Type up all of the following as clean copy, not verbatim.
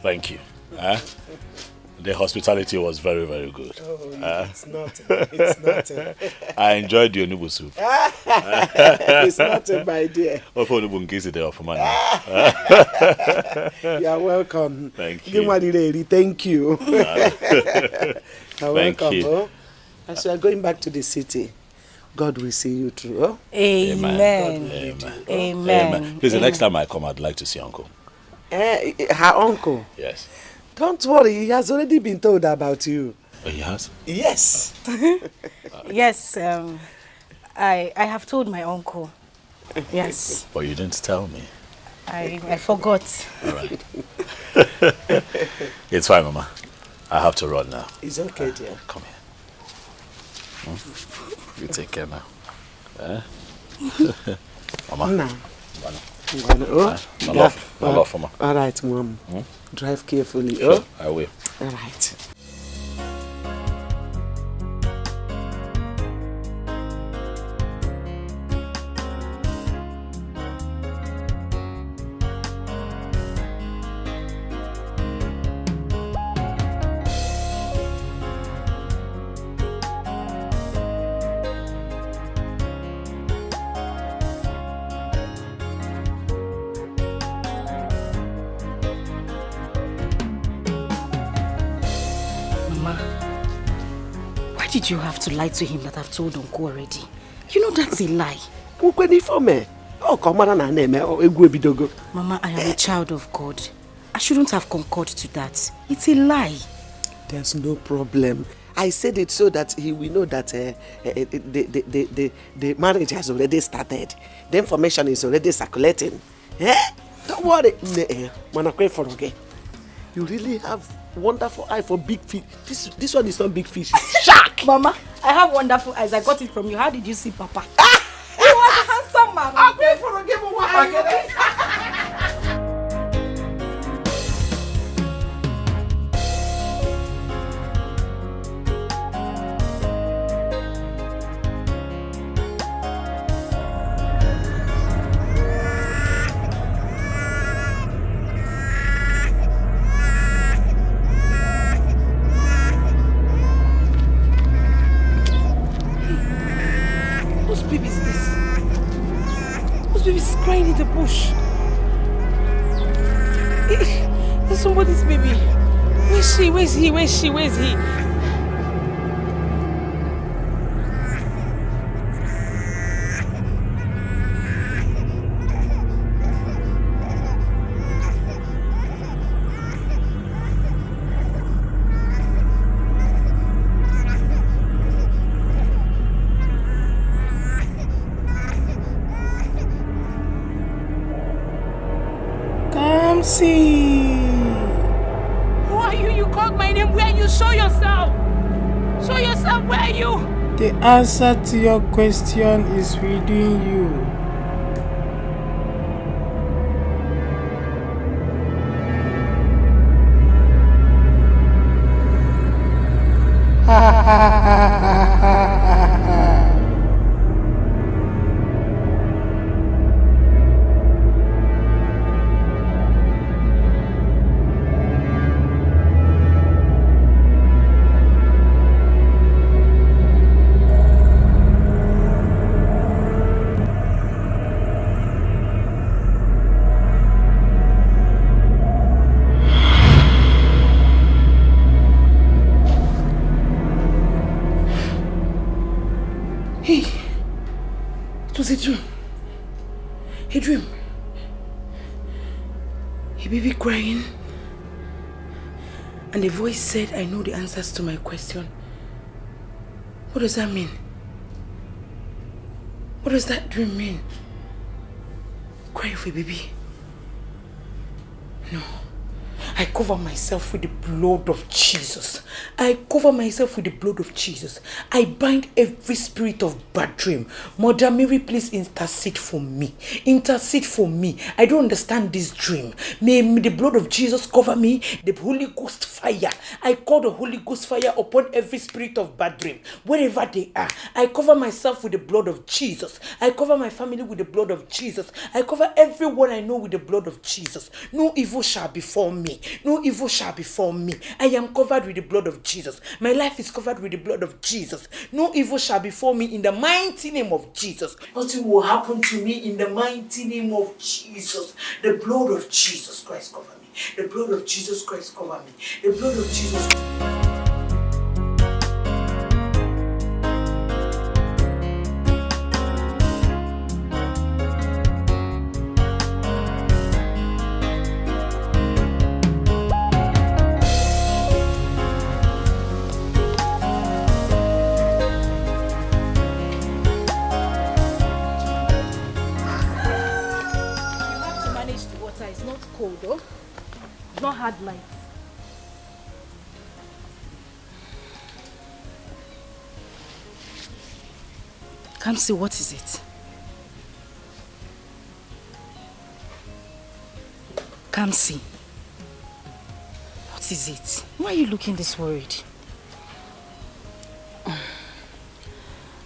Thank you. The hospitality was very, very good. Oh, it's not. It's not. I enjoyed the onubu soup. It's not, my dear. You are welcome. Thank you. Thank you. You're welcome. You. Oh, as you are going back to the city, God will see you through. Oh? Amen. Amen. Amen. Please, the next time I come, I'd like to see Uncle. Her uncle? Yes. Don't worry, he has already been told about you. Oh, he has? Yes. Yes, I have told my uncle. Yes. But you didn't tell me. I forgot. All right. It's fine, Mama. I have to run now. It's okay, dear. Come here. You take care now. Mama. No. My love, Mama. All right, Mom. Drive carefully. Sure, oh? I will. All right. Did you have to lie to him that I've told Uncle already? You know that's a lie. Mama, I am a child of God. I shouldn't have concurred to that. It's a lie. There's no problem. I said it so that he will know that the marriage has already started. The information is already circulating. Don't worry. You really have wonderful eye for big fish. This one is not big fish, it's shark. Mama, I have wonderful eyes. I got it from you. How did you see Papa? He was a handsome man. I'll pay for a game of crying in the bush. There's somebody's baby. Where's she? Where's he? Where's she? Where's he? See. Who are you? You called my name. Where are you? Show yourself. Show yourself. Where are you? The answer to your question is within you. Ha ha ha ha ha ha. was a dream. A dream. A baby crying. And the voice said, I know the answers to my question. What does that mean? What does that dream mean? Crying for a baby? No. I cover myself with the blood of Jesus. I cover myself with the blood of Jesus. I bind every spirit of bad dream. Mother Mary, please intercede for me. Intercede for me. I don't understand this dream. May the blood of Jesus cover me. The Holy Ghost fire. I call the Holy Ghost fire upon every spirit of bad dream. Wherever they are. I cover myself with the blood of Jesus. I cover my family with the blood of Jesus. I cover everyone I know with the blood of Jesus. No evil shall befall me. No evil shall befall me. I am covered with the blood of Jesus. My life is covered with the blood of Jesus. No evil shall befall me in the mighty name of Jesus. Nothing will happen to me in the mighty name of Jesus. The blood of Jesus Christ cover me. The blood of Jesus Christ cover me. The blood of Jesus. Not hard life. Kamsi, what is it? Kamsi, what is it? Why are you looking this worried?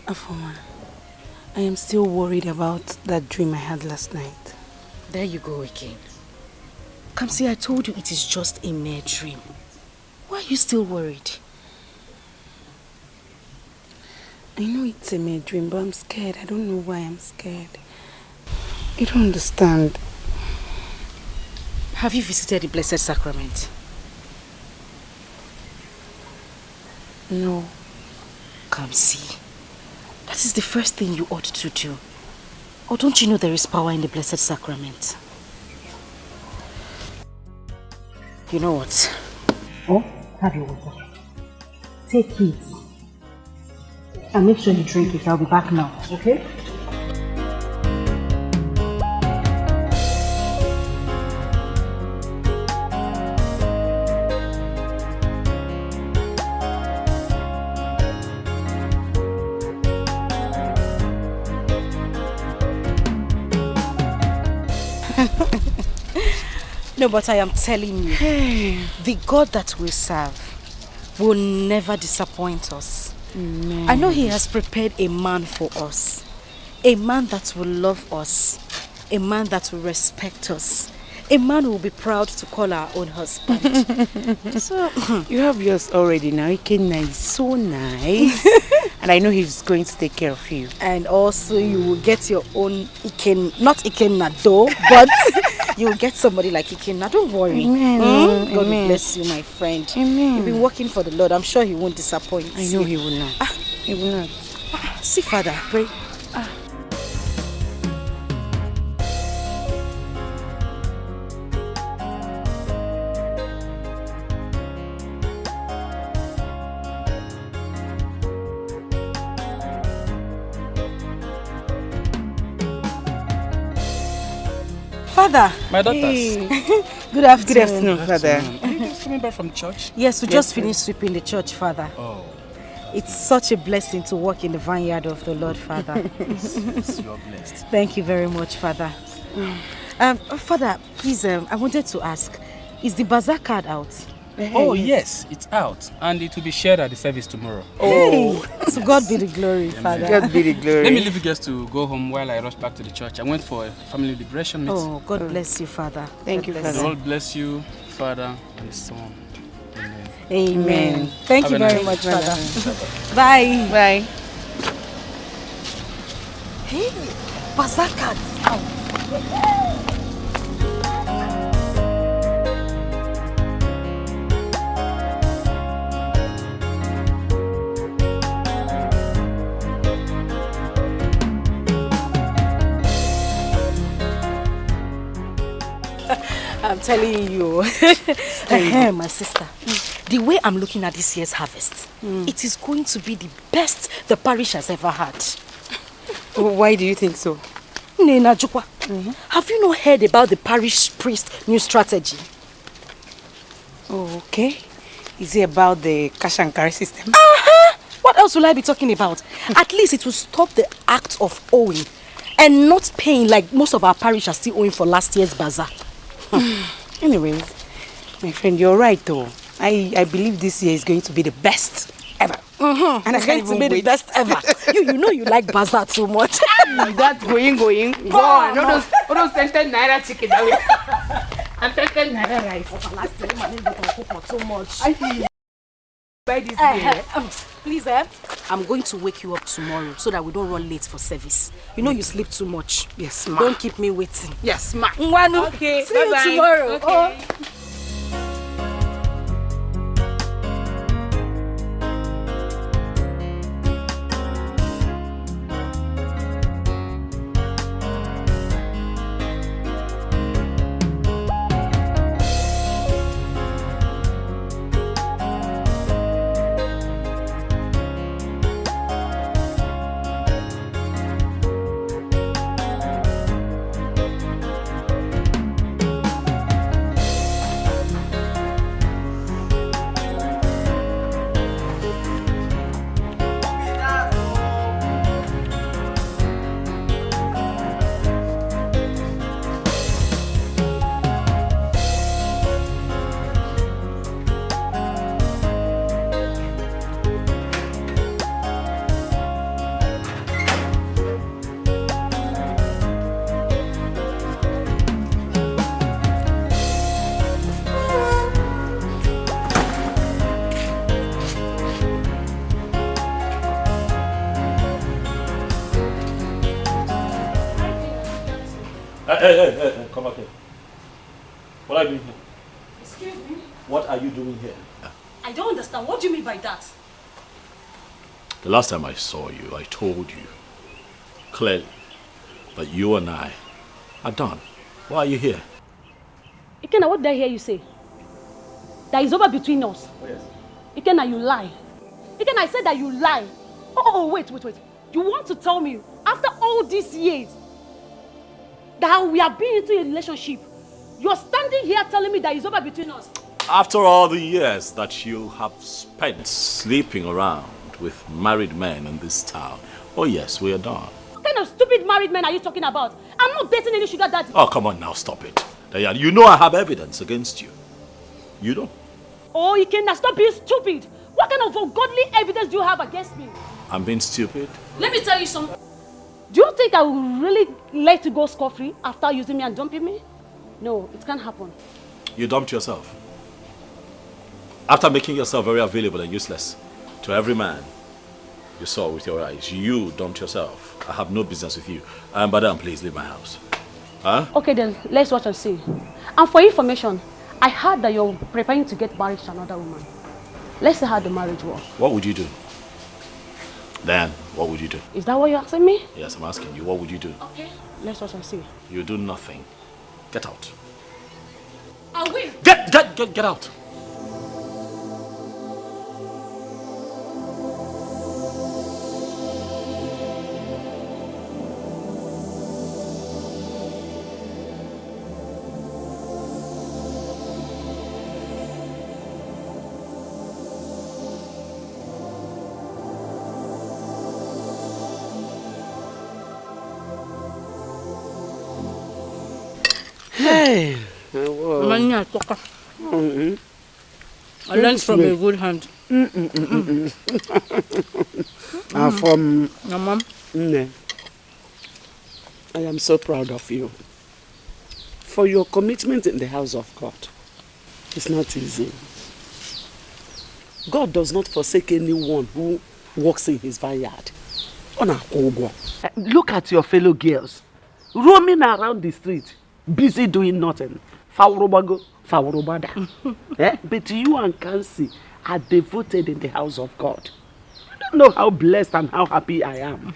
Afoma, I am still worried about that dream I had last night. There you go again. Kamsi, I told you it is just a mere dream. Why are you still worried? I know it's a mere dream, but I'm scared. I don't know why I'm scared. You don't understand. Have you visited the Blessed Sacrament? No. Kamsi, that is the first thing you ought to do. Or don't you know there is power in the Blessed Sacrament? You know what? Oh, have your water. Take it. And make sure you drink it. I'll be back now, okay? No, but I am telling you, the God that we serve will never disappoint us. Amen. I know He has prepared a man for us. A man that will love us. A man that will respect us. A man who will be proud to call our own husband. So, you have yours already now. Ikenna is so nice. And I know he's going to take care of you. And also you will get your own Ikenna, not Ikenna though, but you will get somebody like Ikenna. Don't worry. Amen. God will Amen. bless you, my friend. Amen. You've been working for the Lord. I'm sure He won't disappoint. I know He will not. He will not. See, Father, pray. Father. My daughters. Hey. Good afternoon. Good afternoon, Father. Are you guys coming back from church? Yes, we just finished sweeping the church, Father. Oh. It's such a blessing to work in the vineyard of the Lord, Father. Yes, you are blessed. Thank you very much, Father. Father, please, I wanted to ask, is the bazaar card out? Oh, yes, it's out. And it will be shared at the service tomorrow. Oh, to God be the glory, Father. God be the glory. Let me leave you guys to go home while I rush back to the church. I went for a family liberation meeting. Oh, God bless you, Father. Thank you, The Father. Lord bless you, Father and Son. Amen. Amen. Thank Have you a very nice much, Father. Bye. Bye. Hey, bazaar card is out. I'm telling you, my sister, the way I'm looking at this year's harvest, it is going to be the best the parish has ever had. Why do you think so? Nena Jukwa, have you not heard about the parish priest new strategy? Oh, okay. Is it about the cash and carry system? What else will I be talking about? At least it will stop the act of owing and not paying like most of our parish are still owing for last year's bazaar. Anyways, my friend, you're right though. I believe this year is going to be the best ever. And it's going to be the best ever. You know you like bazaar too much. That's going. Go on. All those 10 naira chicken. I'm taking another rice. Last time I didn't cook for too much. Buy this Please, I'm going to wake you up tomorrow so that we don't run late for service. You know you sleep too much. Yes, ma. Don't keep me waiting. Yes, ma. Nwanu, Okay, see bye-bye. you tomorrow. Okay. Oh. Hey, come back here. What are you doing here? Excuse me? What are you doing here? I don't understand. What do you mean by that? The last time I saw you, I told you clearly that you and I are done. Why are you here? Ikenna, what did I hear you say? That is over between us. Oh, yes. Ikenna, you lie. Ikenna, I said that you lie. Oh, wait. You want to tell me, after all these years, that we have been into a relationship, you're standing here telling me that it's over between us? After all the years that you have spent sleeping around with married men in this town, oh yes, we are done. What kind of stupid married men are you talking about? I'm not dating any sugar daddy. Oh, come on now, stop it. Diane, you know I have evidence against you. You don't? Oh, Ikenna, stop being stupid. What kind of ungodly evidence do you have against me? I'm being stupid? Let me tell you something. Do you think I will really let you go scot-free after using me and dumping me? No, it can't happen. You dumped yourself. After making yourself very available and useless to every man you saw with your eyes, you dumped yourself. I have no business with you. Madam, please leave my house. Huh? Okay then, let's watch and see. And for information, I heard that you're preparing to get married to another woman. Let's see how the marriage works. What would you do? Dan, what would you do? Is that what you're asking me? Yes, I'm asking you. What would you do? Okay, let's watch and see. You do nothing. Get out. I will. Get out. Hey. I learned from a good hand. From Your mom? Nne, I am so proud of you for your commitment in the house of God. It's not easy. God does not forsake anyone who walks in his vineyard. Look at your fellow girls roaming around the street, busy doing nothing. But you and Kansi are devoted in the house of God. You don't know how blessed and how happy I am.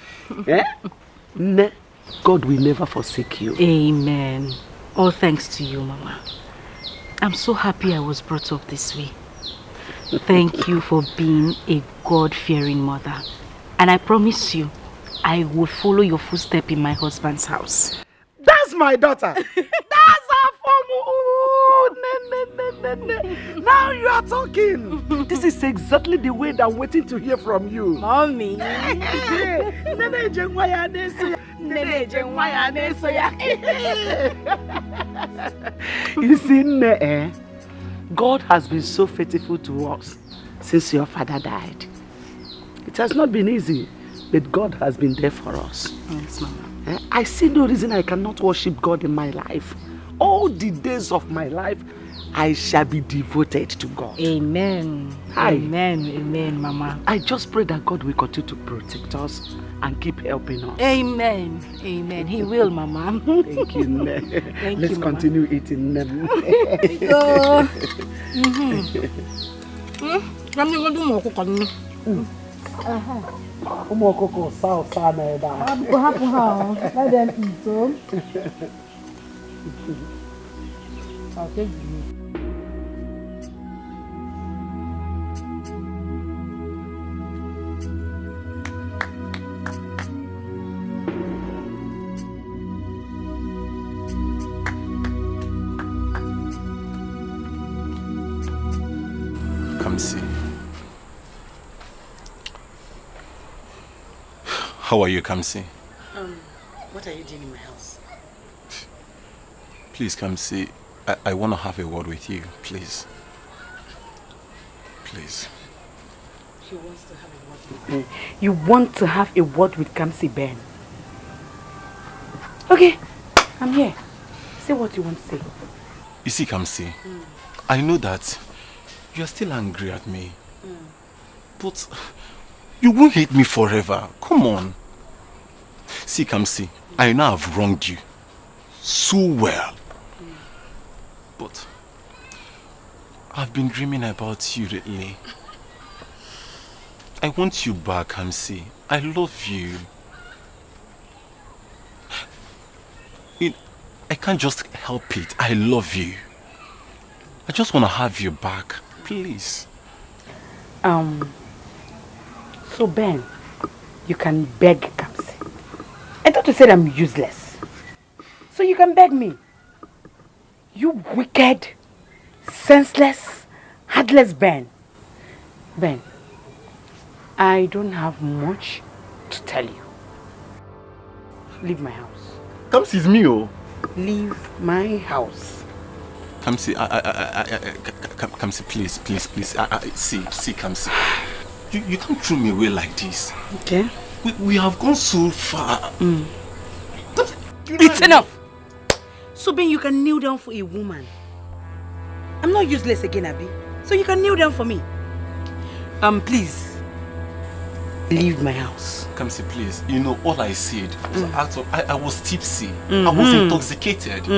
God will never forsake you. Amen. All thanks to you, Mama. I'm so happy I was brought up this way. Thank you for being a God-fearing mother. And I promise you, I will follow your footsteps in my husband's house. That's my daughter. That's our form. Now you are talking. This is exactly the way that I'm waiting to hear from you. Mommy. You see, God has been so faithful to us since your father died. It has not been easy, but God has been there for us. Yes, Mama. I see no reason I cannot worship God in my life. All all the days of my life, I shall be devoted to God. Amen. Amen. Amen, Mama. I just pray that God will continue to protect us and keep helping us. Amen. Amen. He will, Mama. Thank you, Ne. Let's continue eating them. Go. Let them eat, I'll take you. Come see. How are you, Kamsi? What are you doing in my house? Please, Kamsi. I want to have a word with you, please. Please. He wants to have a word with me. You want to have a word with Kamsi, Ben? Okay, I'm here. Say what you want to say. You see, Kamsi, I know that you are still angry at me. But you won't hate me forever. Come on. See, Kamsi, I know I've wronged you so well. But I've been dreaming about you lately. I want you back, Kamsi. I love you. I can't just help it. I love you. I just want to have you back. Please. So Ben, you can beg Kamsi. I thought you said I'm useless. So you can beg me. You wicked, senseless, heartless Ben. Ben, I don't have much to tell you. Leave my house. Kamsi is me, oh. Leave my house. Kamsi, Kamsi, please. See, Kamsi. You can't throw me away like this. Okay. We have gone so far. It's enough. So Ben, you can kneel down for a woman. I'm not useless again, Abby. So you can kneel down for me. Please. Leave my house. Kamsi, please. You know, all I said was I was tipsy. I was intoxicated.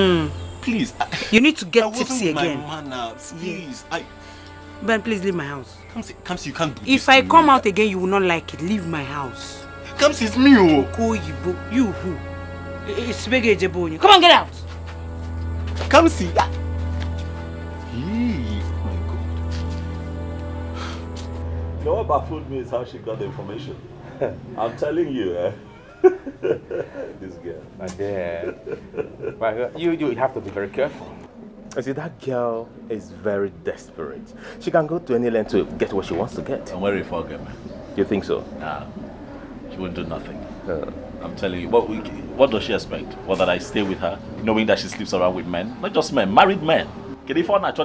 Please. You need to get tipsy again. My manners, please. Ben, please leave my house. Kamsi, you can't do this. If I come out again, you will not like it. Leave my house. Kamsi, it's me, oh. You who? It's Bege Jebonyi. Come on, get out. Kamsi. My God. You know what baffled me is how she got the information. I'm telling you, this girl. My dear. But you have to be very careful. I see, that girl is very desperate. She can go to any length to get what she wants to get. I'm worried for her, man. You think so? Nah. She won't do nothing. I'm telling you. What does she expect? What, that I stay with her, knowing that she sleeps around with men? Not just men, married men. Can you find that?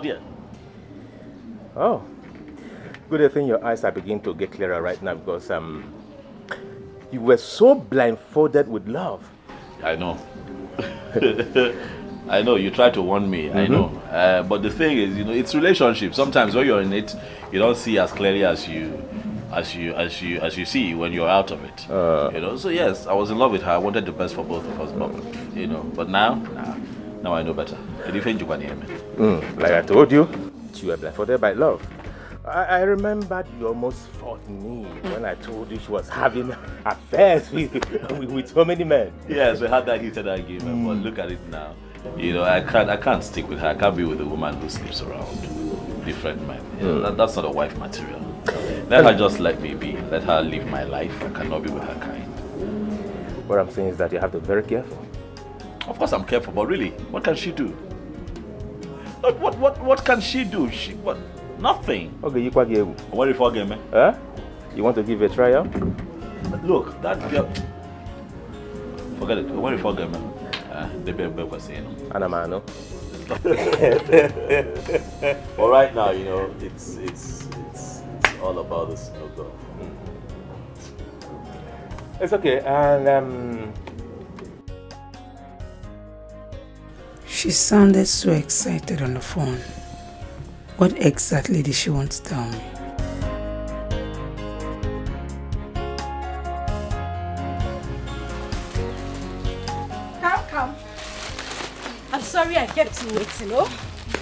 Oh. Good thing your eyes are beginning to get clearer right now, because you were so blindfolded with love. I know. I know, you try to warn me, I know. But the thing is, it's relationship. Sometimes when you're in it, you don't see as clearly as you see when you're out of it. So yes, I was in love with her. I wanted the best for both of us, but now I know better. Like I told you, you were blindfolded by love. I remembered you almost fought me when I told you she was having affairs with so many men. Yes, we had that heated argument, but look at it now. I can't stick with her. I can't be with a woman who sleeps around different men. That's not a wife material. Let her just let me be. Let her live my life. I cannot be with her kind. What I'm saying is that you have to be very careful. Of course I'm careful, but really, what can she do? What can she do? Nothing. Okay, you quite give. What if I get me? You want to give it a trial? Look, that girl. Forget it. What if I get me? The baby was saying. Anamano. But right now, it's all about the snowball. It's okay, and She sounded so excited on the phone. What exactly did she want to tell me? Come. I'm sorry I kept you waiting, oh?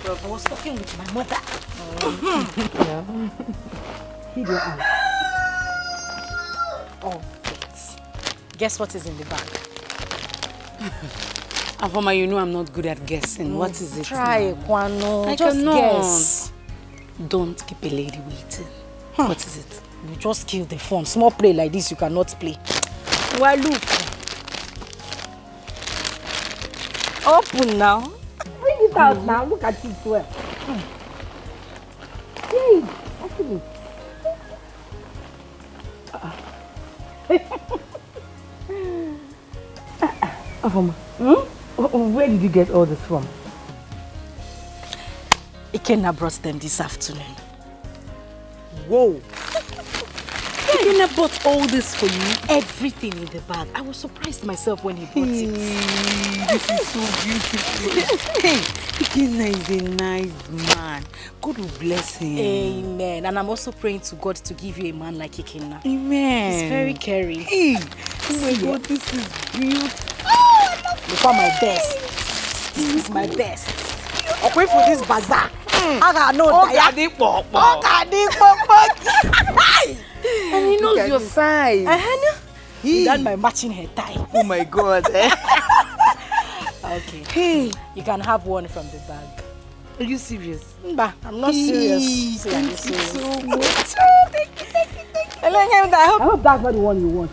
I was talking with my mother. Keep your eye. Oh, wait. Guess what is in the bag? Afoma, you know I'm not good at guessing. What is it? Try, Kwano. I Just cannot. guess. Don't keep a lady waiting. What is it? You just kill the phone. Small play like this, you cannot play. Well, look. Open now. Bring it out now. Look at it well. See, open it. Afoma, where did you get all this from? Ikenna brought them this afternoon. Whoa. Ikenna bought all this for you? Everything in the bag. I was surprised myself when he brought it. This is so beautiful. Hey, Ikenna is a nice man. God will bless him. Amen. And I'm also praying to God to give you a man like Ikenna. Amen. He's very caring. Hey, oh my God, this is beautiful. Oh, I love you. You are my best. This is my best. I'll wait for this bazaar. I got no And he knows your size. That's my matching hair tie. Oh my God. Okay. Hey, you can have one from the bag. Are you serious? Mba, I'm not serious. Thank you so much. Thank you. I hope that's not the one you want.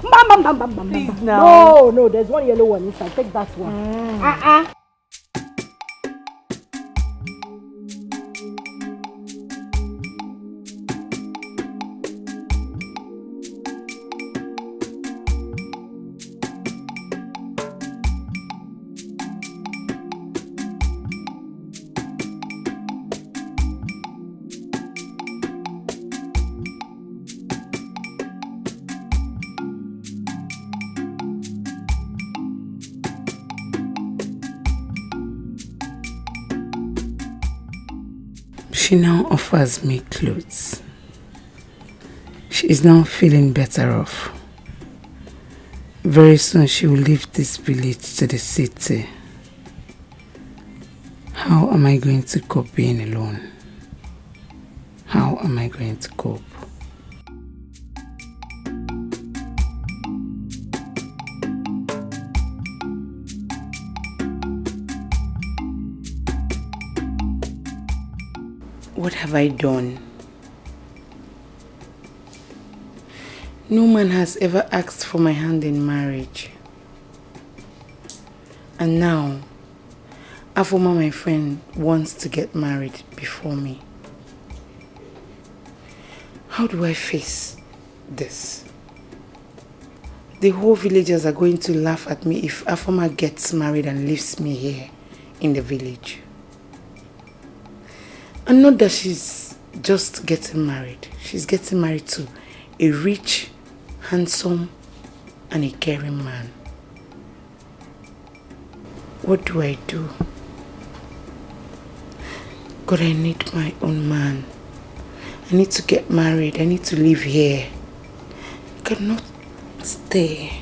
Please now. No, there's one yellow one inside. Take that one. She now offers me clothes. She is now feeling better off. Very soon she will leave this village to the city. How am I going to cope being alone? How am I going to cope? What have I done? No man has ever asked for my hand in marriage. And now, Afoma, my friend, wants to get married before me. How do I face this? The whole villagers are going to laugh at me if Afoma gets married and leaves me here in the village. And not that she's just getting married. She's getting married to a rich, handsome, and a caring man. What do I do? God, I need my own man. I need to get married. I need to live here. I cannot stay.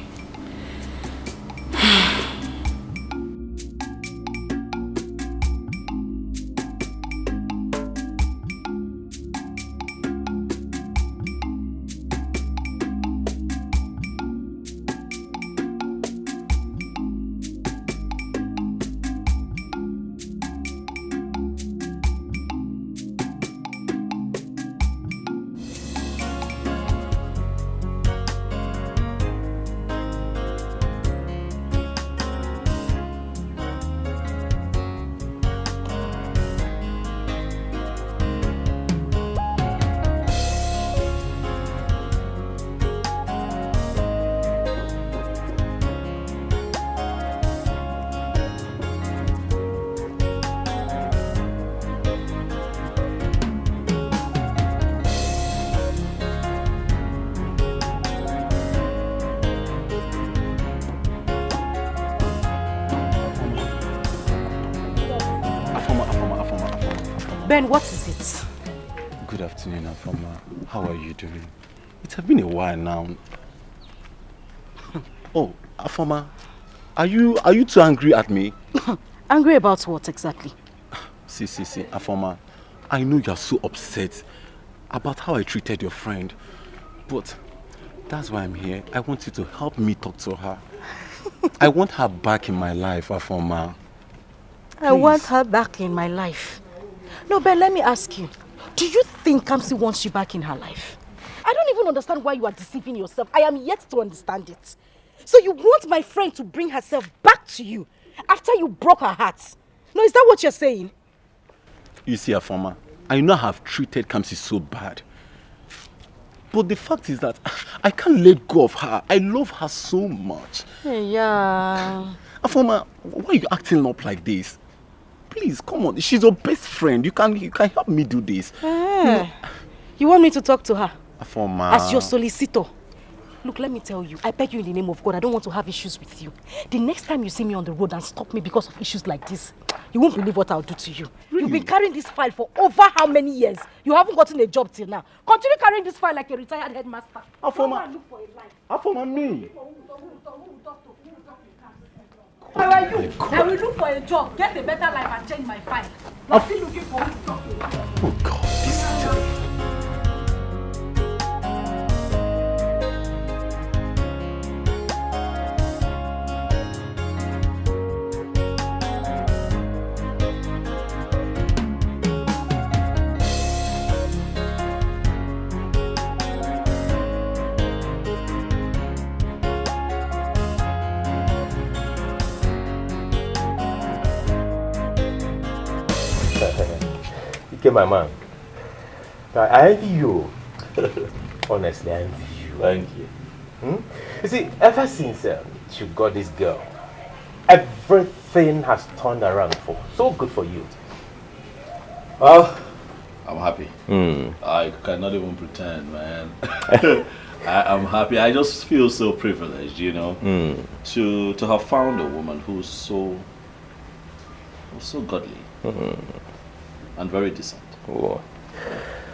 Ben, what is it? Good afternoon, Afoma. How are you doing? It has been a while now. Oh, Afoma, are you too angry at me? Angry about what exactly? See, Afoma, I know you're so upset about how I treated your friend, but that's why I'm here. I want you to help me talk to her. I want her back in my life, Afoma. I want her back in my life. No, Ben, let me ask you. Do you think Kamsi wants you back in her life? I don't even understand why you are deceiving yourself. I am yet to understand it. So you want my friend to bring herself back to you after you broke her heart? No, is that what you're saying? You see, Afoma, I know I have treated Kamsi so bad. But the fact is that I can't let go of her. I love her so much. Yeah. Afoma, why are you acting up like this? Please, come on. She's your best friend. You can help me do this. You want me to talk to her? Afoma. As your solicitor. Look, let me tell you. I beg you in the name of God, I don't want to have issues with you. The next time you see me on the road and stop me because of issues like this, you won't believe what I'll do to you. Really? You've been carrying this file for over how many years? You haven't gotten a job till now. Continue carrying this file like a retired headmaster. Afoma. Look for a life. Afoma, me. Where are you? I will look for a job, get a better life and change my file. I'm still looking for who to talk to. Oh God, this is terrible. My man, I envy you. Honestly, I envy you. Thank you. You see, ever since you got this girl, everything has turned around for so good for you. Well, I'm happy. I cannot even pretend, man. I'm happy. I just feel so privileged, you know, to have found a woman who's so godly. And very decent. Oh.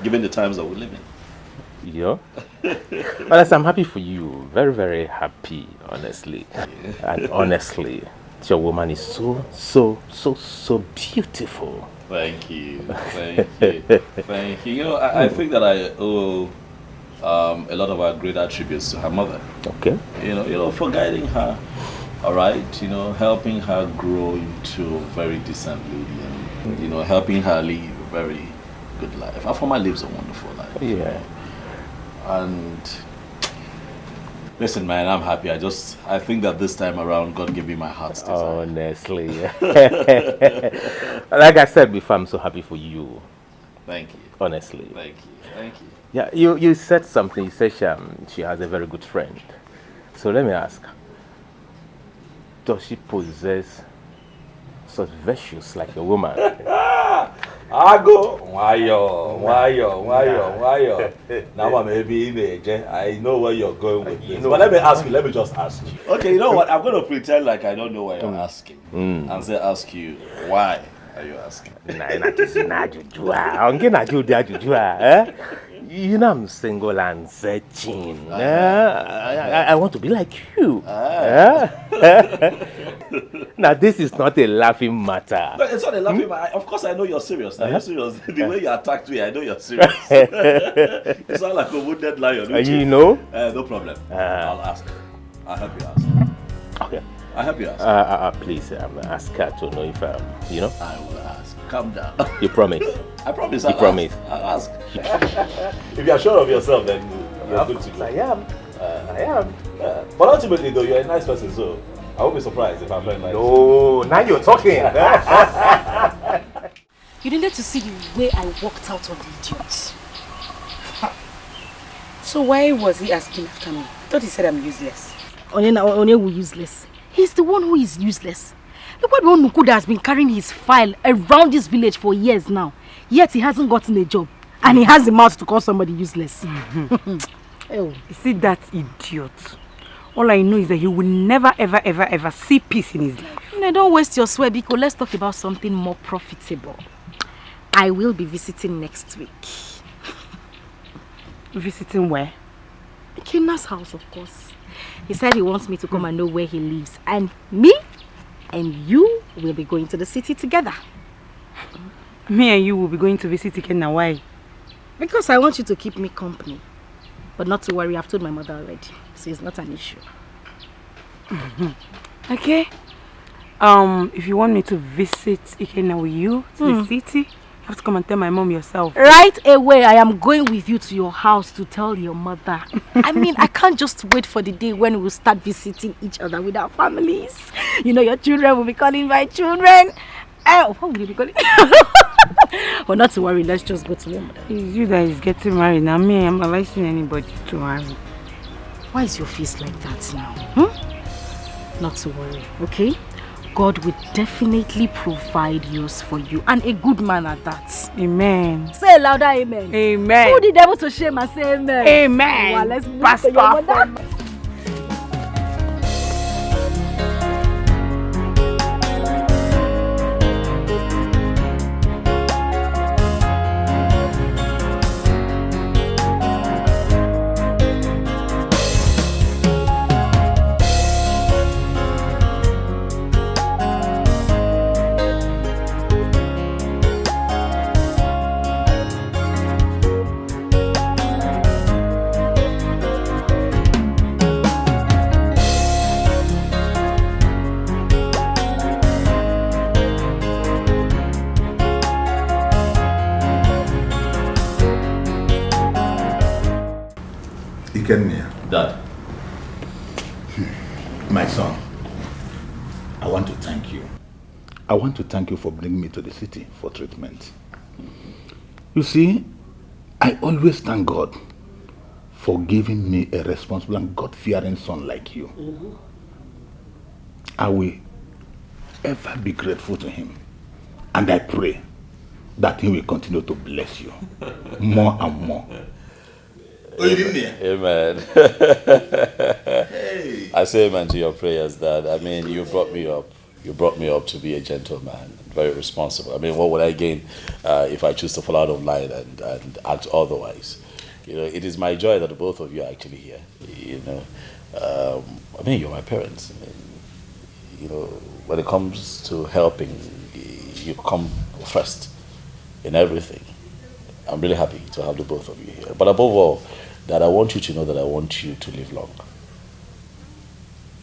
Given the times that we live in. Yeah. Honestly, I'm happy for you. Very, very happy, honestly. And honestly, your woman is so beautiful. Thank you. Thank you. Thank you. You know, I think that I owe a lot of our great attributes to her mother. Okay. You know, for guiding her, all right, you know, helping her grow into a very decent lady and, you know, helping her live a very good life. Afoma lives a wonderful life. Yeah. And listen, man, I'm happy. I think that this time around, God gave me my heart's desire. Honestly. Like I said before, I'm so happy for you. Thank you. Honestly. Thank you. Thank you. Yeah, you said something. You said she has a very good friend. So let me ask, does she possess such virtues like a woman? Ago, wayo. Now I'm maybe in the I know where you're going with this. But let me just ask you. Okay, you know what? I'm going to pretend like I don't know what you're asking. And say ask you, why are you asking? You know I'm single and searching. I want to be like you. Now this is not a laughing matter. No, it's not a laughing matter. Of course I know you're serious. You're serious. The way you attacked me, I know you're serious. You sound like a wounded lion. You know? No problem. I'll ask. I'll help you ask. Okay. I'll help you ask. Please, ask her to know if you know. I will ask. Calm down. You promise? I promise. You promise? I'll ask. If you're sure of yourself, then you're good to go. I am. But ultimately, though, you're a nice person, so I won't be surprised if I'm very nice. No, now you're talking. You needed to see the way I walked out on the idiots. So why was he asking after me? I thought he said I'm useless. Onyewu useless. He's the one who is useless. Look what one Nukuda has been carrying his file around this village for years now. Yet he hasn't gotten a job. And he has the mouth to call somebody useless. Oh. You see that idiot? All I know is that he will never ever see peace in his life. No, don't waste your sweat, because let's talk about something more profitable. I will be visiting next week. Visiting where? Ikenna's house, of course. He said he wants me to come and know where he lives. And me and you will be going to the city together. Me and you will be going to visit Ikenna. Why? Because I want you to keep me company. But not to worry, I've told my mother already. So it's not an issue. Okay. If you want me to visit Ikenna with you to the city, you have to come and tell my mom yourself. Right away, I am going with you to your house to tell your mother. I mean, I can't just wait for the day when we'll start visiting each other with our families. You know, your children will be calling my children. Oh, what will you be calling? But not to worry, let's just go to your mother. It's you that is getting married. Now me, I'm not licensing anybody to marry. Why is your face like that now? Not to worry, okay? God will definitely provide yours for you, and a good man at that. Amen. Say louder, amen. Amen. Put the devil to shame and say amen. Amen. Well, let's move to your mother. Dad. My son, I want to thank you. I want to thank you for bringing me to the city for treatment. You see, I always thank God for giving me a responsible and God-fearing son like you. I will ever be grateful to him. And I pray that he will continue to bless you more and more. Amen. Hey. I say amen to your prayers, Dad. I mean, you brought me up. You brought me up to be a gentleman, very responsible. I mean, what would I gain if I choose to fall out of line and act otherwise? You know, it is my joy that both of you are actually here. You know, I mean, you're my parents. I mean, you know, when it comes to helping, you come first in everything. I'm really happy to have the both of you here. But above all, that I want you to know that I want you to live long.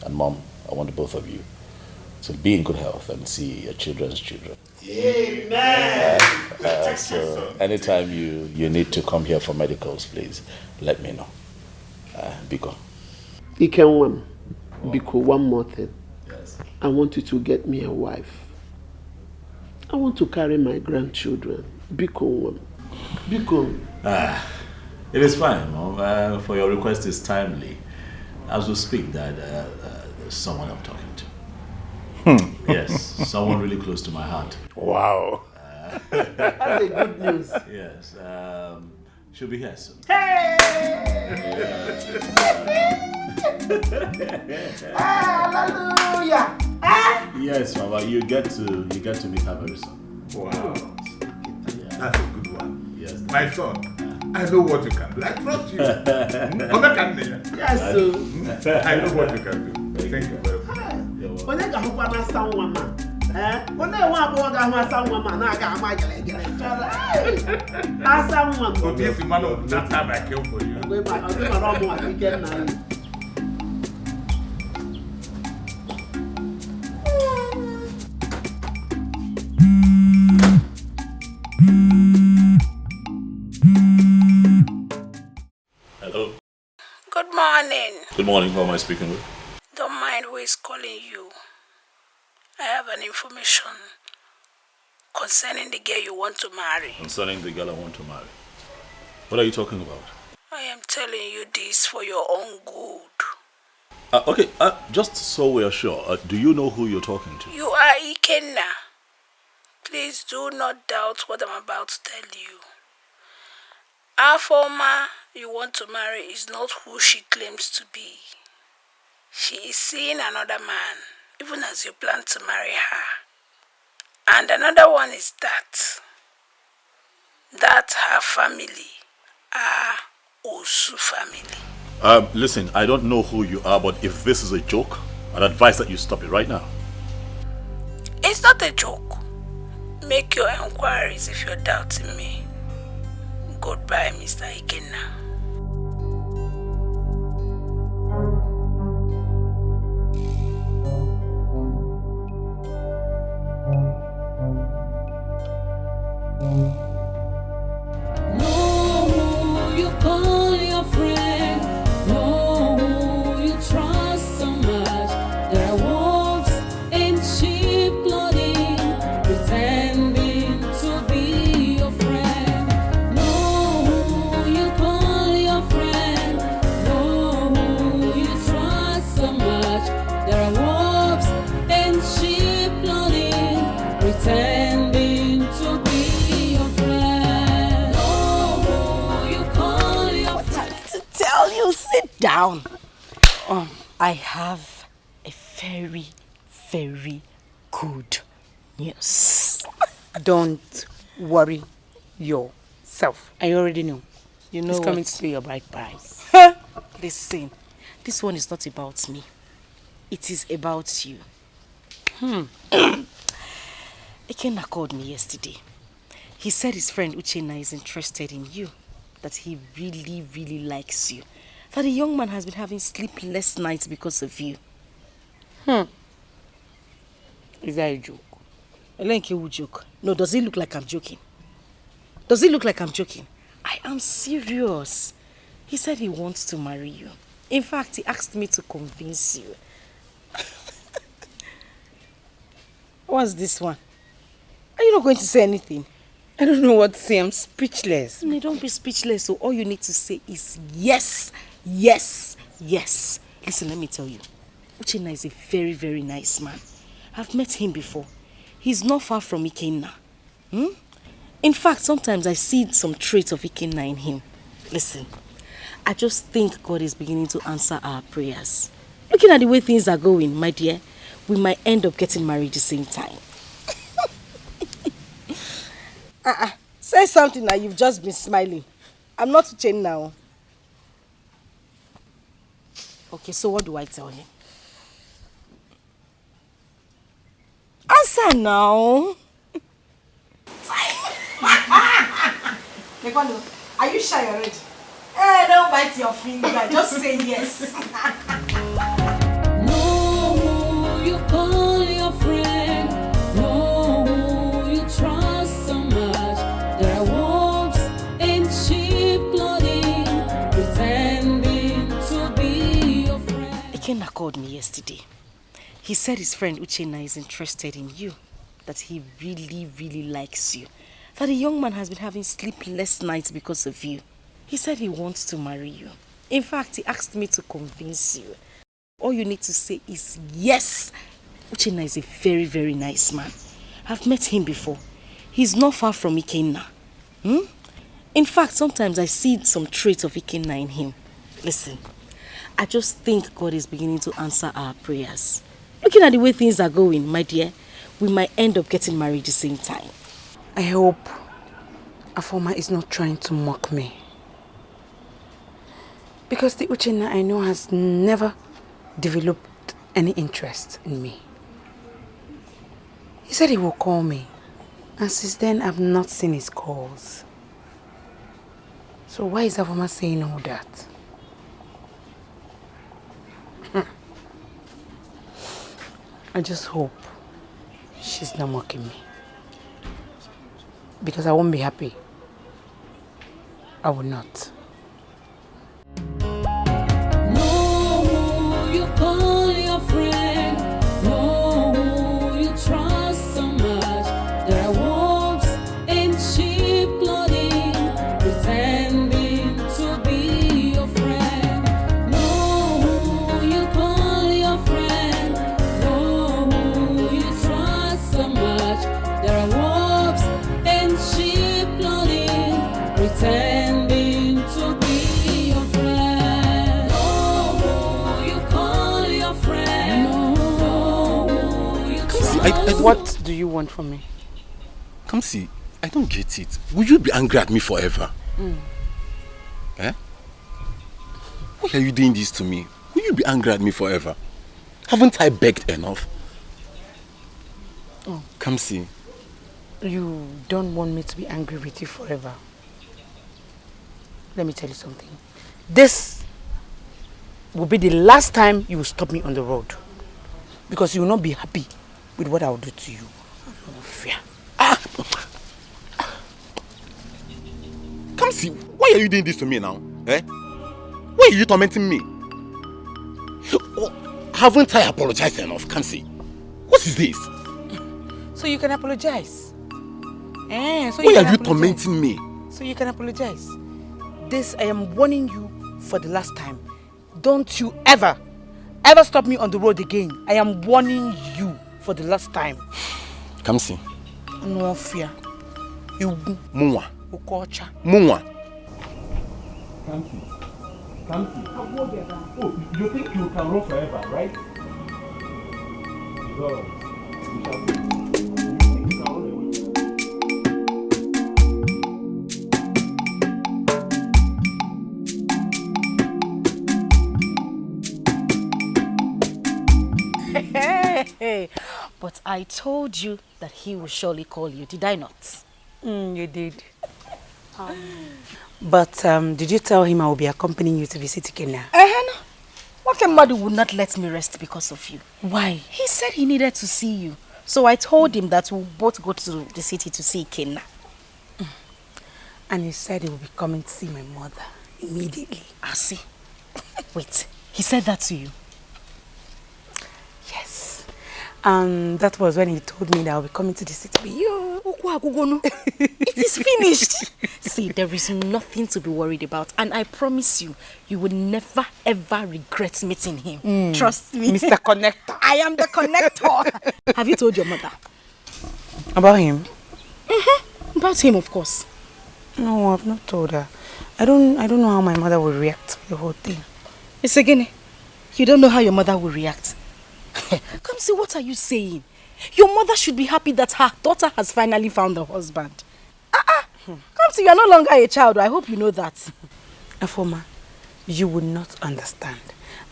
And Mom, I want the both of you to be in good health and see your children's children. Amen. So anytime you need to come here for medicals, please let me know. Biko. Ikenwam, Biko, one more thing. Yes. I want you to get me a wife. I want to carry my grandchildren. Biko. It is fine, Mom. For your request is timely. As we speak, Dad, there's someone I'm talking to. Yes, someone really close to my heart. Wow. That's a good news. Yes. She'll be here soon. Hey! Hallelujah! Yes, Mama. You get to meet her very soon. Wow. That's a good one. Yes. My son, I know what you can do. I trust you. Yes, sir. I know what you can do. Thank you very much. When I go to someone, when I want to go to someone, I got my someone. So this man of that time I came for you. Hello. Good morning. Good morning. Who am I speaking with? Don't mind who is calling you. I have an information concerning the girl you want to marry. Concerning the girl I want to marry. What are you talking about? I am telling you this for your own good. Okay, just so we are sure, do you know who you're talking to? You are Ikenna. Please do not doubt what I'm about to tell you. Our former you want to marry is not who she claims to be. She is seeing another man, even as you plan to marry her. And another one is that that her family are Osu family. Listen, I don't know who you are, but if this is a joke, I'd advise that you stop it right now. It's not a joke. Make your inquiries if you're doubting me. Goodbye, Mr. Ikenna. Down. I have a very, very good news. Don't worry yourself. I already know. You know it's what? Coming to your bright price. Listen, this one is not about me. It is about you. Ikenna called me yesterday. He said his friend Uchenna is interested in you. That he really, really likes you. That the young man has been having sleepless nights because of you. Is that a joke? Elenke will joke. No, does it look like I'm joking? Does it look like I'm joking? I am serious. He said he wants to marry you. In fact, he asked me to convince you. What's this one? Are you not going to say anything? I don't know what to say. I'm speechless. No, don't be speechless. So all you need to say is yes, yes, yes. Listen, let me tell you. Uchenna is a very, very nice man. I've met him before. He's not far from Ikenna. In fact, sometimes I see some traits of Ikenna in him. Listen, I just think God is beginning to answer our prayers. Looking at the way things are going, my dear, we might end up getting married at the same time. Say something now, you've just been smiling. I'm not Uchenna now. Okay, so what do I tell him? Answer now. Are you shy already? Hey, don't bite your finger. Just say yes. No, you call your friend. No, you trust so much. There are wolves in sheep clothing, pretending to be your friend. Ikenna called me yesterday. He said his friend Uchenna is interested in you. That he really, really likes you. That the young man has been having sleepless nights because of you. He said he wants to marry you. In fact, he asked me to convince you. All you need to say is yes. Uchenna is a very, very nice man. I've met him before. He's not far from Ikenna. In fact, sometimes I see some traits of Ikenna in him. Listen, I just think God is beginning to answer our prayers. Looking at the way things are going, my dear, we might end up getting married at the same time. I hope Afoma is not trying to mock me. Because the Uchenna I know has never developed any interest in me. He said he will call me. And since then, I've not seen his calls. So why is Afoma saying all that? I just hope she's not mocking me. Because I won't be happy. I will not. No, you call your friend. No, you trust so much. There are wolves in sheep clothing, pretending to be your friend. No, you call your friend. No, you trust so much. There are wolves in sheep clothing, pretending to be your friend. No, you call your friend. No, you trust. What do you want from me? Come see, I don't get it. Will you be angry at me forever? Eh? Why are you doing this to me? Will you be angry at me forever? Haven't I begged enough? Oh. Come see. You don't want me to be angry with you forever. Let me tell you something. This will be the last time you will stop me on the road. Because you will not be happy with what I will do to you. No fear. Come see. Why are you doing this to me now? Eh? Why are you tormenting me? Oh, haven't I apologized enough? Come see. What is this? So you can apologize. Why are you tormenting me? So you can apologize. This, I am warning you for the last time. Don't you ever stop me on the road again. I am warning you for the last time. Come see. No fear. Mwa. Ukocha. Mwa. Come see. Come see. Oh, you think you can run forever, right? Go. You shall see. Hey, but I told you that he will surely call you, did I not? You did. But did you tell him I will be accompanying you to visit Kenya? What mother would not let me rest because of you? Why? He said he needed to see you. So I told him that we'll both go to the city to see Kenya. And he said he will be coming to see my mother immediately. I see. Wait, he said that to you? Yes. And that was when he told me that I'll be coming to the city with you. It is finished. See, there is nothing to be worried about. And I promise you, you will never ever regret meeting him. Trust me. Mr. Connector. I am the connector. Have you told your mother? About him? About him, of course. No, I've not told her. I don't know how my mother will react to the whole thing. It's again. You don't know how your mother will react. Come see, what are you saying? Your mother should be happy that her daughter has finally found a husband. Come see, you're no longer a child. I hope you know that. Afoma, you would not understand.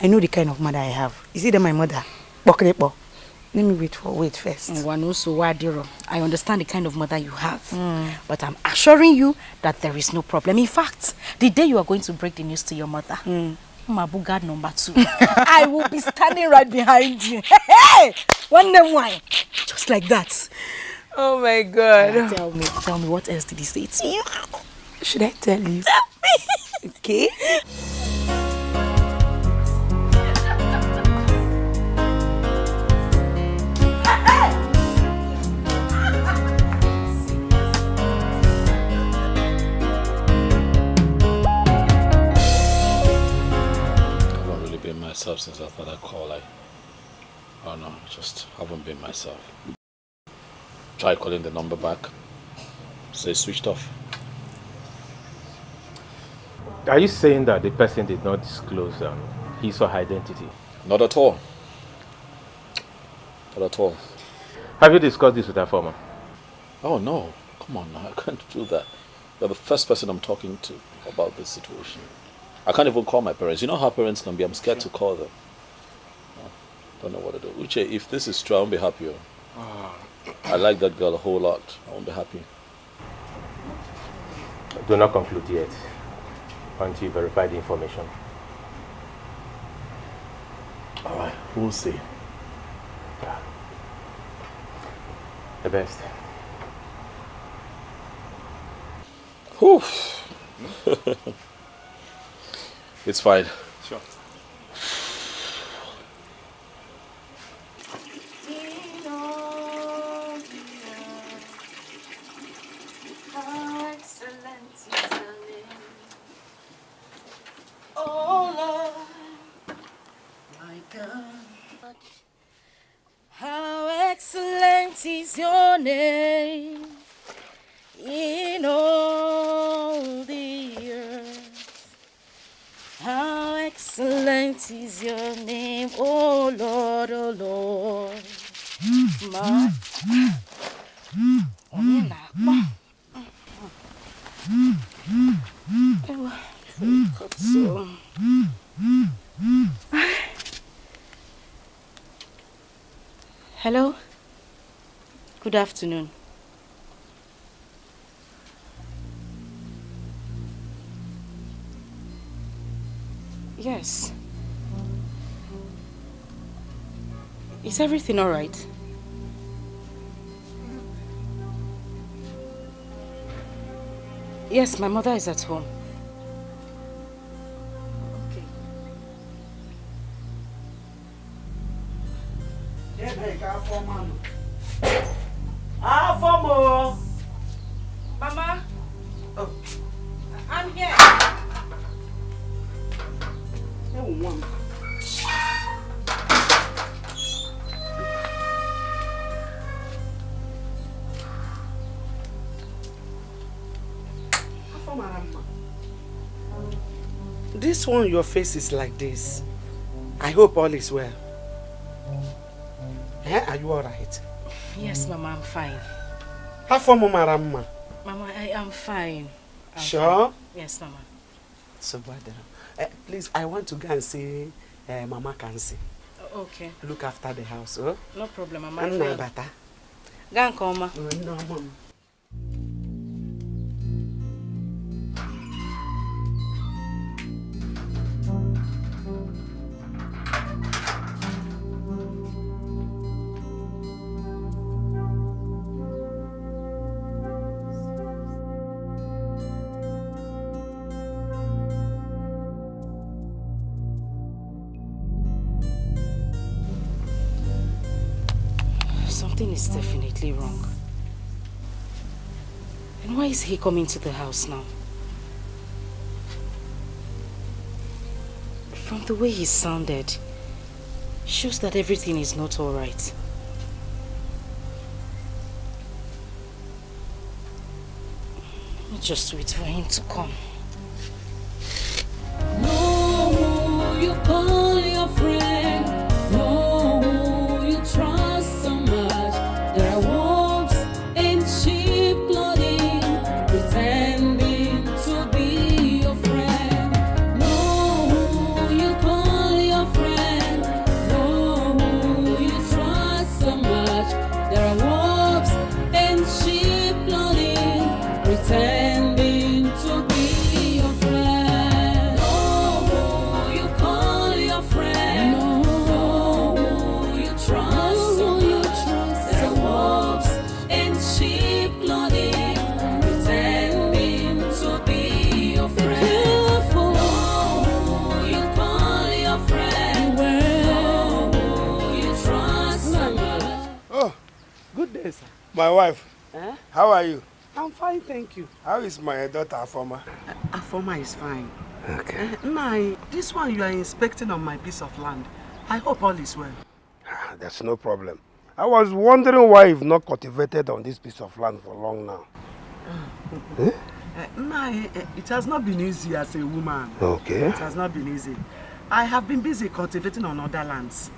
I know the kind of mother I have. Is it that my mother? Let me wait first. I understand the kind of mother you have. But I'm assuring you that there is no problem. In fact, the day you are going to break the news to your mother, Mabu guard number 2, I will be standing right behind you. Hey! One name wine. Just like that. Oh my God. Tell me, what else did he say to you? Should I tell you? Tell me. Okay. Myself since after that call. I just haven't been myself. Try calling the number back. Say switched off. Are you saying that the person did not disclose his or her identity? Not at all. Not at all. Have you discussed this with her former? Oh no, come on now, I can't do that. You're the first person I'm talking to about this situation. I can't even call my parents. You know how parents can be. I'm scared to call them. Don't know what to do. Uche, if this is true, I won't be happy. I like that girl a whole lot. I won't be happy. Do not conclude yet until you verify the information. Alright, we'll see. Yeah. The best. Whew. It's fine. Sure. Oh Lord, my God, how excellent is your name in all the earth. How excellent is your name, oh Lord, oh Lord. My Hello? Good afternoon. Yes. Is everything all right? Yes, my mother is at home. Mama. Oh. I'm here. This one, your face is like this. I hope all is well. Are you alright? Yes, Mama, I'm fine. How far, Mama? Mama, I am fine. I'm Sure? fine. Yes, Mama. So bad. Please, I want to go and see Mama Kansi. Okay. Look after the house, oh? No problem, Mama. And my bata. Go and come, Ma. No, Mom. Something is definitely wrong. And why is he coming to the house now? From the way he sounded, shows that everything is not all right. Let's just wait for him to come. Know who you call your friend. Know who you trust so much. There are wolves in sheep clothing, pretending to be your friend. Know who you call your friend. Know who you trust so much. There are wolves in sheep clothing, pretending to be your friend. Know who you call your friend. Know who you trust so much. There are wolves in sheep clothing, pretending to be your friend. Know who you call your friend. Know who you trust so much. Oh, Good day, sir. my wife. How are you? I'm fine, thank you. How is my daughter, Afoma? Afoma is fine. Okay. Nai, this one you are inspecting on my piece of land. I hope all is well. There's no problem. I was wondering why you've not cultivated on this piece of land for long now. Nai, it has not been easy as a woman. Okay. It has not been easy. I have been busy cultivating on other lands.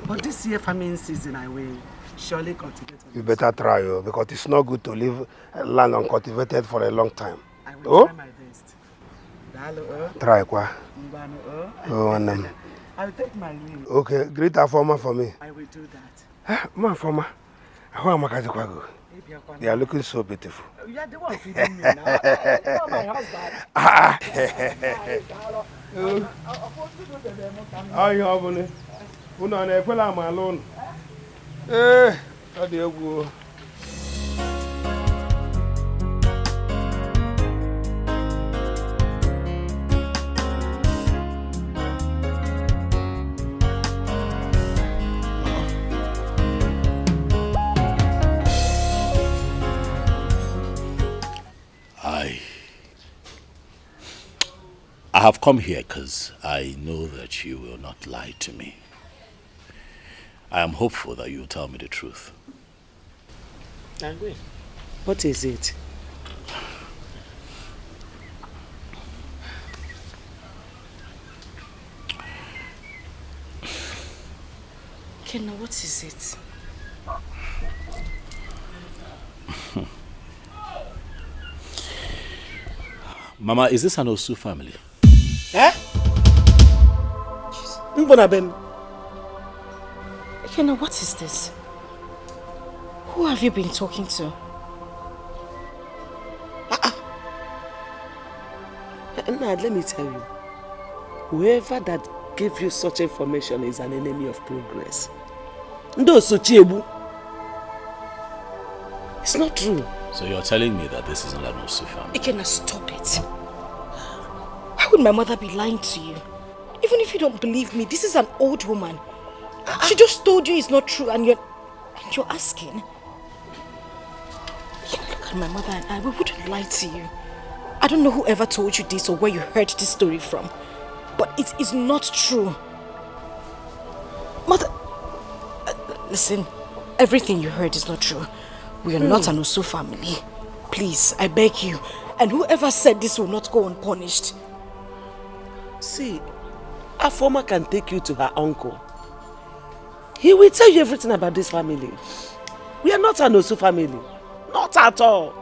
But this year farming season, I will surely cultivate. You better try, because it's not good to leave land uncultivated for a long time. I will try my best. Try, kwa. Oh, I will take my leave. Okay, greet Afoma for me. I will do that. Ma Afoma, how am I? They are looking so beautiful. You are the one feeding me now. You are my husband. How you having? Una na ekwela ma alone. Eh, ọ dị egwu. I have come here because I know that you will not lie to me. I am hopeful that you will tell me the truth. What is it? Kenna, what is it? Mama, is this an Osu family? Eh? Kenna, what is this? Who have you been talking to? Now, let me tell you. Whoever that gave you such information is an enemy of progress. It's not true. So you're telling me that this is not an Osu family? Ikenna, stop it. Why would my mother be lying to you? Even if you don't believe me, this is an old woman. She just told you it's not true and you're asking. Look at my mother and I, we wouldn't lie to you. I don't know whoever told you this or where you heard this story from, but it is not true. Mother, listen, everything you heard is not true. We are not an Osu family. Please, I beg you. And whoever said this will not go unpunished. See, Afoma can take you to her uncle. He will tell you everything about this family. We are not an Osu family. Not at all.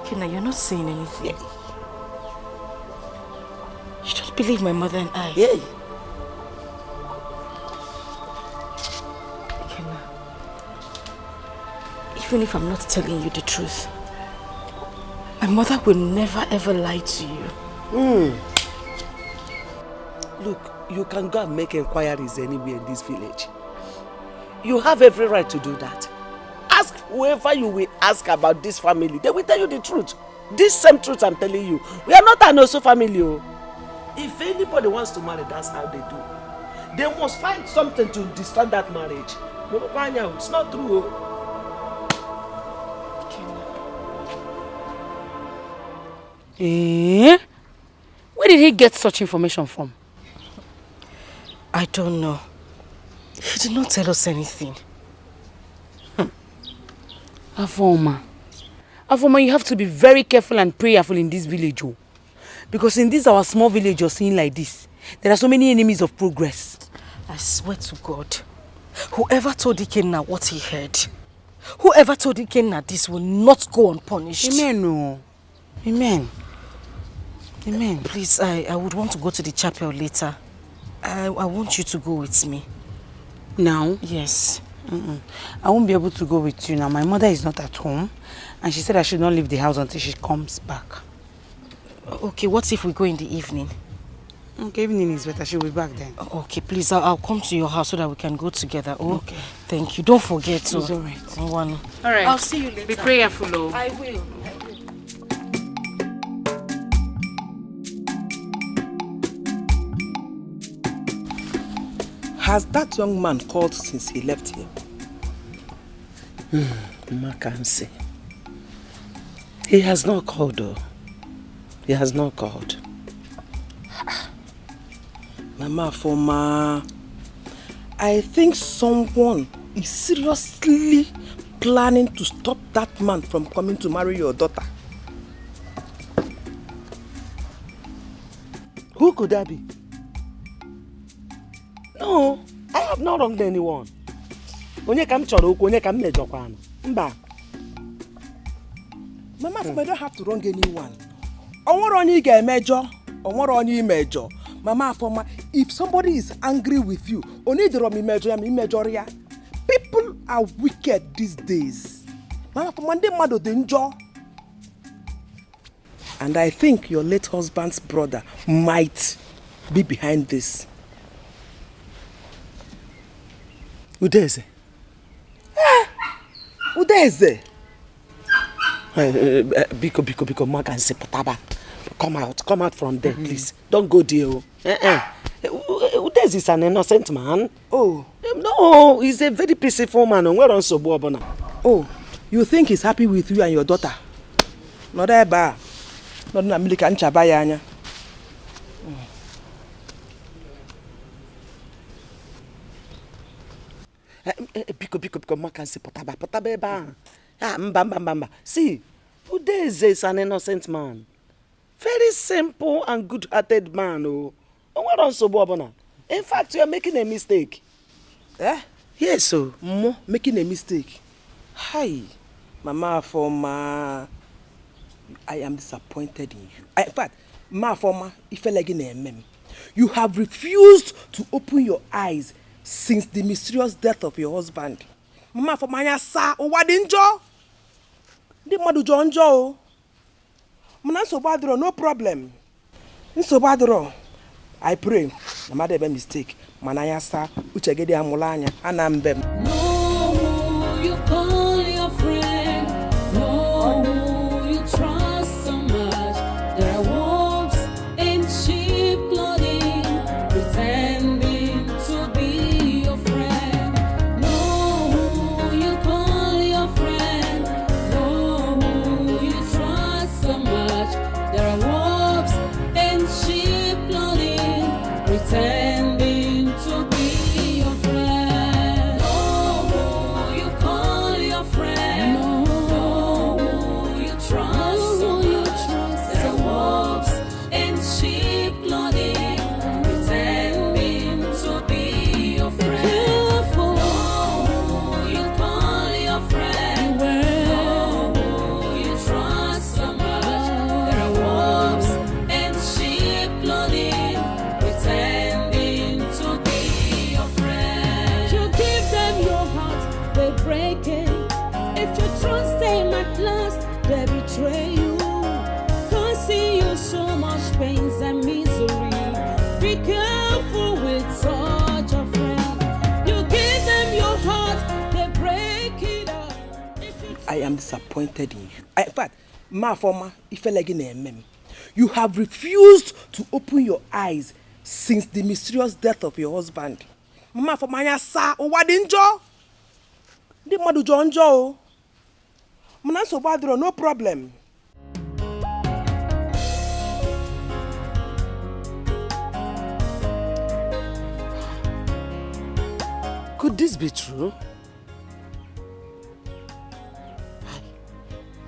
Ikenna, you're not saying anything. You don't believe my mother and I? Yeah. Ikenna, even if I'm not telling you the truth, my mother will never ever lie to you. Look, you can go and make inquiries anywhere in this village. You have every right to do that. Ask whoever you will ask about this family. They will tell you the truth. This same truth I'm telling you. We are not an Osu family. If anybody wants to marry, that's how they do. They must find something to destroy that marriage. It's not true. Eh? Where did he get such information from? I don't know. He did not tell us anything. Afoma, you have to be very careful and prayerful in this village. Oh. Because in this our small village you're seeing like this, there are so many enemies of progress. I swear to God, whoever told Ikenna what he heard, whoever told Ikenna this will not go unpunished. Amen. No. Amen. Amen. Please, I would want to go to the chapel later. I want you to go with me. Now? Yes. I won't be able to go with you now. My mother is not at home and she said I should not leave the house until she comes back. Okay, what if we go in the evening? Okay, evening is better. She'll be back then. Okay, please, I'll come to your house so that we can go together. Oh, okay. Thank you. Don't forget. It's all right. All right. I'll see you later. Be prayerful, oh. I will. Has that young man called since he left here? I can't say. He has not called though. He has not called. Mama Afoma, I think someone is seriously planning to stop that man from coming to marry your daughter. Who could that be? No, I have not wronged anyone. Onye kam choro okwu, onye kam mejokwa. Mba. Mama, I don't have to wrong anyone. Onye ga-emejo, onye imejo. Mama Afoma, if somebody is angry with you, people are wicked these days. Mama Afoma, they mad danger. And I think your late husband's brother might be behind this. Udeze. Udeze. Biko, Mark and Sepataba. Come out from there, please. Don't go there. Udeze is an innocent man. Oh. No, he's a very peaceful man. We're on Sobobona. Oh, you think he's happy with you and your daughter? Not that bad. Not na milika nchabaya anya. Biko, Mark and Sepataba. Potaba. Mba. See, Udeze is an innocent man. Very simple and good-hearted man. Oh, we're on Sobobona. In fact, you are making a mistake. Eh? Yes, so. Making a mistake. Hi, Mama Afoma. I am disappointed in you. In fact, Mama Afoma, if I like in You have refused to open your eyes since the mysterious death of your husband. Mama for manya sa owadinjo. Di madu jonjo. Muna sobadro no problem. Nsobadro. I pray. Na made be mistake. Manaya sa uchegede amulanya anambem. Know who you call your friend. Know who you trust so much. There are wolves in sheep clothing, pretending to be your friend. Know who you call your friend. Know who you trust so much. There are wolves in sheep clothing, pretending to be your friend. Know who you call your friend. Know who you trust so much. There are wolves in sheep clothing, pretending to be your friend. Know who you call your friend. Know who you trust so much. There are wolves in sheep clothing, pretending to be your friend. You give them your heart, they break it. If you trust them at last, they betray you, causing you so much pains and misery. Be careful with such a friend. You give them your heart, they break it up. I am disappointed in you. In fact, ma forma ifelegi na emem. You have refused to open your eyes since the mysterious death of your husband. Ma forma nya sa owadinjo. Di madu jonjo. Muna sobadro no problem. Could this be true?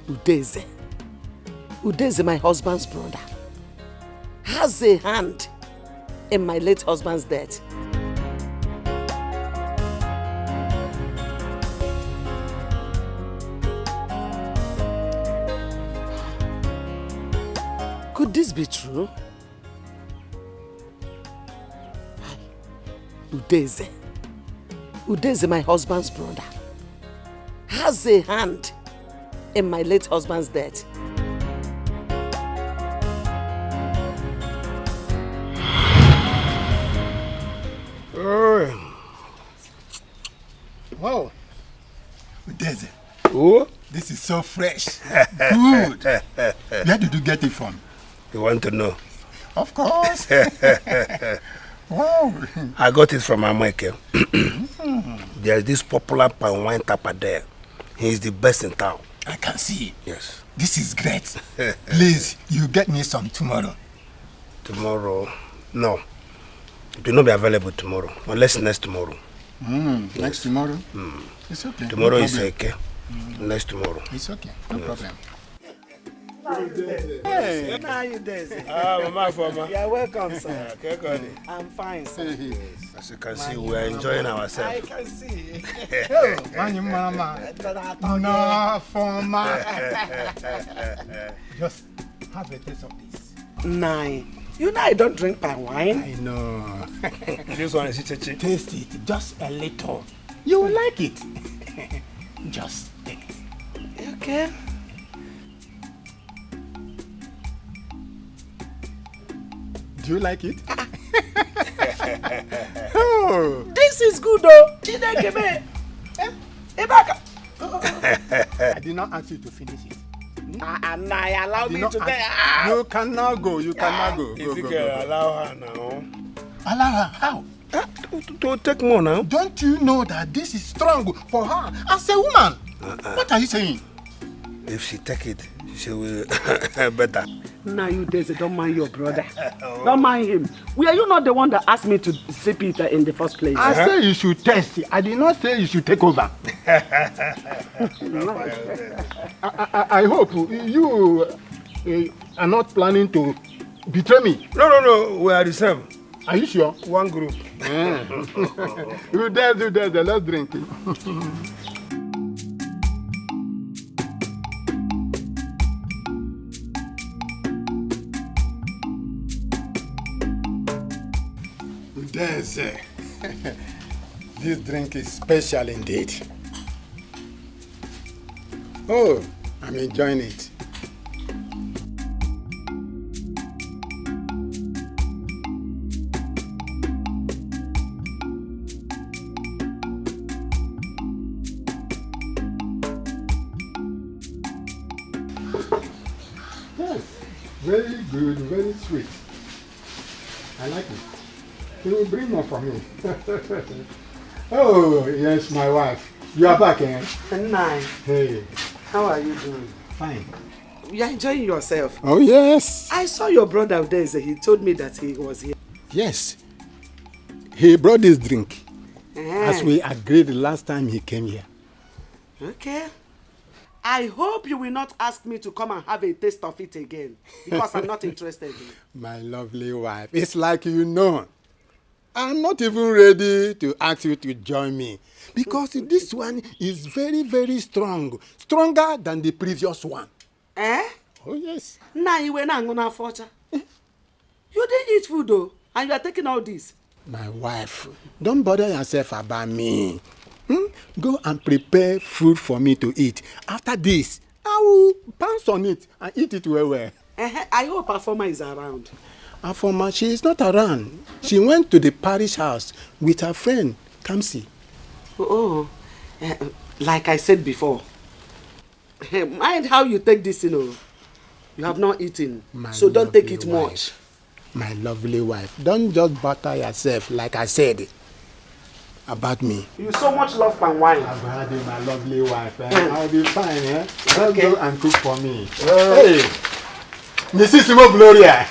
Udeze, my husband's brother, has a hand in my late husband's death. Could this be true? Udeze, my husband's brother, has a hand in my late husband's death. Wow. Udeze. Oh, this is so fresh. Good. Where did you get it from? You want to know? Of course. Wow. I got it from Amake. There's this popular palm wine tapper there. He's the best in town. I can see. Yes. This is great. Please, you get me some tomorrow. Tomorrow? No. It will not be available tomorrow. Unless next tomorrow. Next tomorrow? It's okay. Tomorrow no is okay. Next tomorrow. It's okay. No problem. Hey, how you doing? Mama Foma. You're welcome, sir. Okay, I'm fine, sir. As you can see, we are enjoying ourselves. I can see. Mama. No, Foma. Just have a taste of this. Nine. You know I don't drink palm wine. I know. This one is chichi. Taste it, just a little. You will like it. Just take it. Okay. Do you like it? Oh. This is good though. I did not ask you to finish it. And I allow me to take. You cannot go. You cannot go. Go. Allow her now. Allow her? How? To take more now. Don't you know that this is strong for her as a woman? What are you saying? If she take it, she will better. Now you Daisy, don't mind your brother. Don't mind him. Were you not the one that asked me to sip it in the first place? I said you should test it. I did not say you should take over. I hope you are not planning to betray me. No. We are the same. Are you sure? One group. You dare. Let's drink it. Yes, this drink is special indeed. Oh, I'm enjoying it. Yes, very good, very sweet. I like it. You will bring more for me. Oh, yes, my wife. You are back, eh? Nine. Hey. How are you doing? Fine. You are enjoying yourself? Oh, yes. I saw your brother there. He told me that he was here. Yes. He brought this drink. As we agreed the last time he came here. Okay. I hope you will not ask me to come and have a taste of it again. Because I'm not interested in it. My lovely wife. It's like you know. I'm not even ready to ask you to join me. Because this one is very, very strong. Stronger than the previous one. Eh? Oh, yes. Now you were not gonna fortune. You didn't eat food though, and you are taking all this. My wife, don't bother yourself about me. Go and prepare food for me to eat. After this, I will pounce on it and eat it well. I hope Afoma is around. Afoma, she is not around. She went to the parish house with her friend, Kamsi. Like I said before, mind how you take this, you have not eaten, so don't take it much. My lovely wife, don't just butter yourself like I said about me. You so much love my wine. I've had my lovely wife. I'll be fine. Just go and cook for me. Hey, Mrs. Gloria.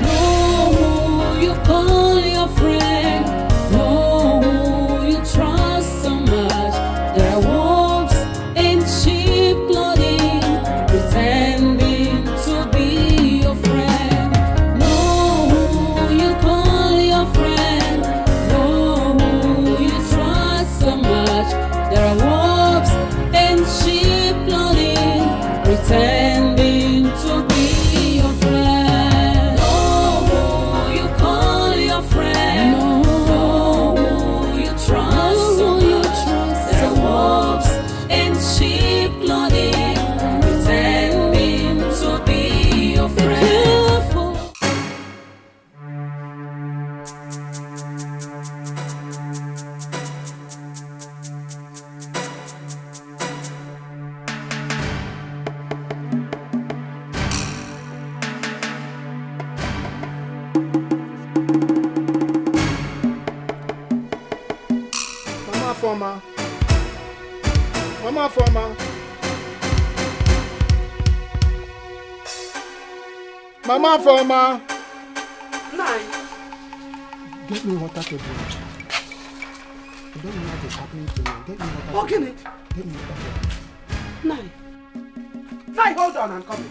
No, you call your friend. No, you trust so much. There are wolves in sheep clothing, pretending to be your friend. No, you call your friend. No, you trust so much. There are wolves in sheep clothing, pretending to be your friend. No, you call your friend. No, you trust so much. There are wolves in sheep clothing, pretending to be your friend. Mama Foma. Mama Foma. Nine. Get me water to drink. I don't know what is happening to me. Get me water. What can it? Get me water. Nine. Nine, hold on, I'm coming.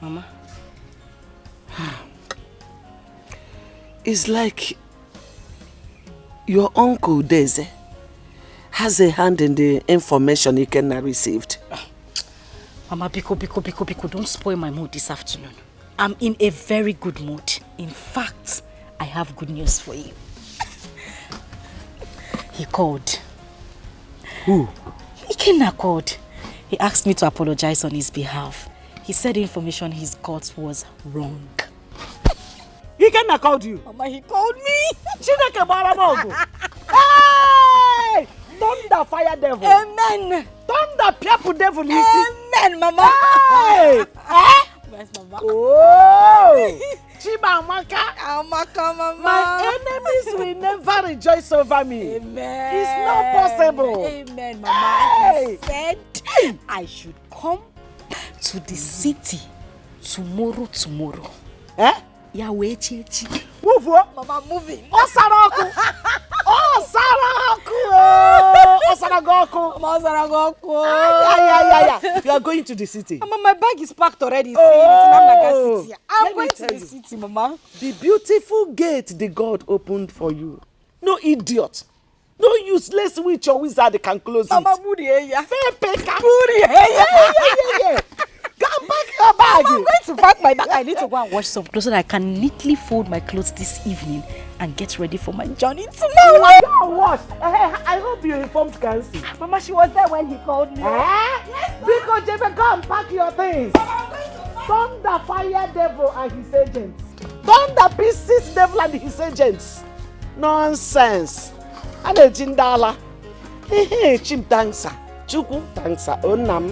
Mama. It's like your uncle has a hand in the information Ikenna received. Mama, Biko, don't spoil my mood this afternoon. I'm in a very good mood. In fact, I have good news for you. He called. Who? Ikenna called. He asked me to apologize on his behalf. He said the information he's got was wrong. Ikenna called you? Mama, he called me. Chineke Baramogo. Hey! Thunder fire devil. Amen. Thunder people devil. Amen, Mama. Hey! Yes, Mama. Oh! Chimamaka. Amaka, Mama. My enemies will never rejoice over me. Amen. It's not possible. Amen, Mama. He said I should come to the city tomorrow. Eh? Yahweh Chichi. Move what? Mama, moving. Osaraku. Osaragoku. Yeah. You are going to the city. Mama, my bag is packed already. Oh. I'm going to the city, Mama. The beautiful gate the God opened for you. No idiot. No useless witch or wizard can close Mama, it. Mama, Yeah. Come back your bag. I'm going to pack my bag. I need to go and wash some clothes so that I can neatly fold my clothes this evening and get ready for my journey tomorrow. Wash. I hope you informed Kansi. Mama, she was there when he called me. Yes, because Jebe, go and pack your things. Thunder fire devil and his agents. Thunder pieces devil and his agents. Nonsense. And a jindala. Chim dancer. Chuku dancer. Onam.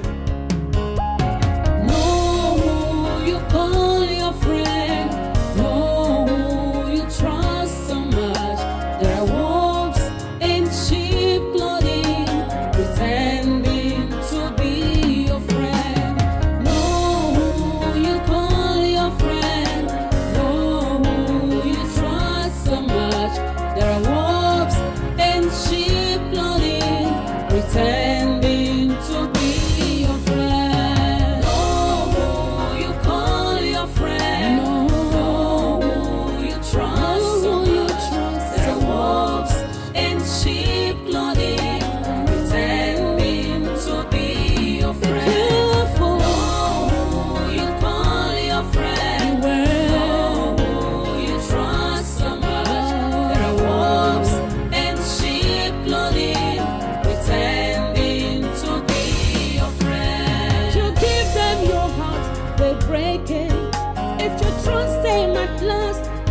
You call your friend, know who you trust so much. There are wolves in sheep clothing, pretending to be your friend. Know who you call your friend, know who you trust so much. There are wolves in sheep clothing, pretending to be your friend.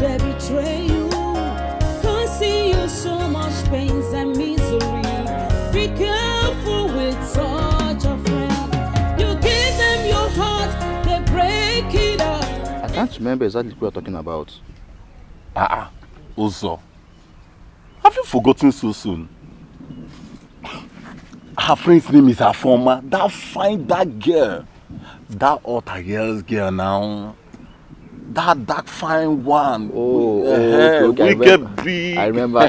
They betray you, causing you so much pains and misery. Be careful with such a friend. You give them your heart, they break it up. I can't remember exactly what you're talking about. Uzo, have you forgotten so soon? Her friend's name is Afoma. That girl. That other girl now. That dark fine one. Okay. I remember.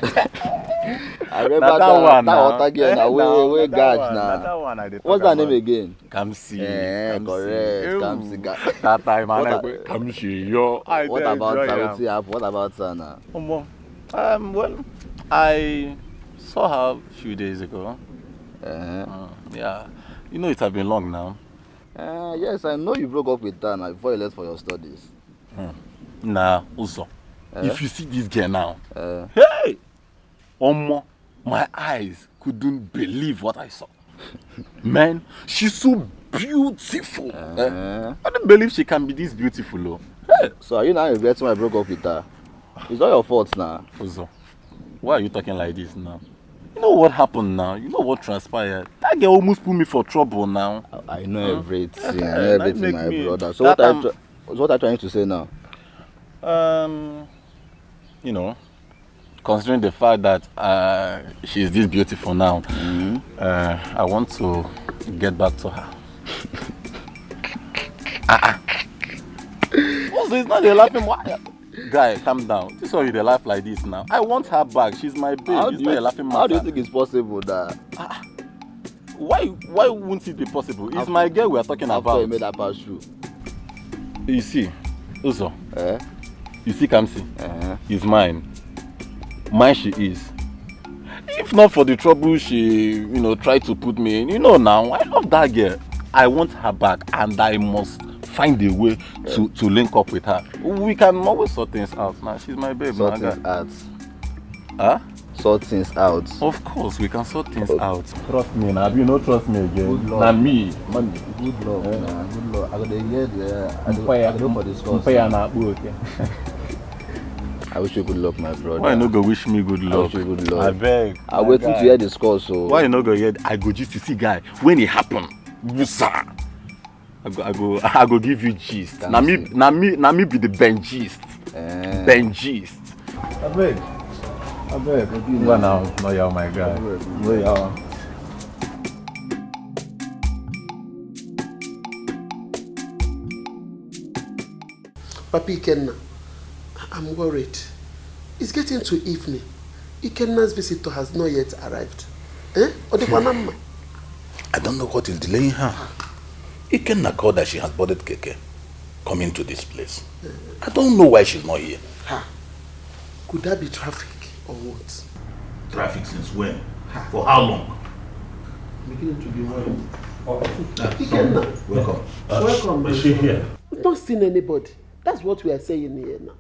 I remember that one. That other girl now. We got now. What's that name again? Kamsi. Correct. Kamsi. That time, Kamsi. Yo. What about her? What about her now? Well, I saw her a few days ago. Yeah. You know it has been long now. Yes, I know you broke up with her now before you left for your studies. Nah, also, if you see this girl now, hey, my eyes couldn't believe what I saw. Man, she's so beautiful. I don't believe she can be this beautiful. Oh. Hey. So are you now regretting why I broke up with her? It's not your fault now. Also, why are you talking like this now? You know what happened now? You know what transpired? That girl almost put me for trouble now. I know everything. I know everything, my brother. So what are you trying to say now? You know, considering the fact that she's this beautiful now, I want to get back to her. Also, it's not the laughing. Guy, calm down. This is why you laugh like this now. I want her back. She's my babe. How do you think it's possible that? Why won't it be possible? It's my girl we are talking about. After you made that pass through. You see, Uzo. You see Kamsi? He's mine. Mine she is. If not for the trouble she, tried to put me in, now, I love that girl. I want her back and I must find a way to link up with her. We can always sort things out. Now she's my babe. Sort things out. Huh? Sort things out. Of course, we can sort things out. Trust me now. You don't trust me again. Now me, man. Good luck, nah. Good luck. I got the year. I go for this course. I wish you good luck, my brother. Why you no go wish me good luck? I wish you good luck. I beg. I'm waiting to hear the score, so. Why you no go hear? I go just to see guy when it happen. You sir. I go give you gist. Na me be the Ben gist. Ben gist. I beg. Go now. No, you're my guy. No, you're. Papi Ikenna, I'm worried. It's getting to evening. Ikenna's visitor has not yet arrived. I don't know what is delaying her. Ikenna called that she has boarded Keke coming to this place. I don't know why she's not here. Could that be traffic or what? Traffic since when? For how long? Beginning to be worried. Ikenna, welcome. Welcome. Is she here? We've not seen anybody. That's what we are saying here now.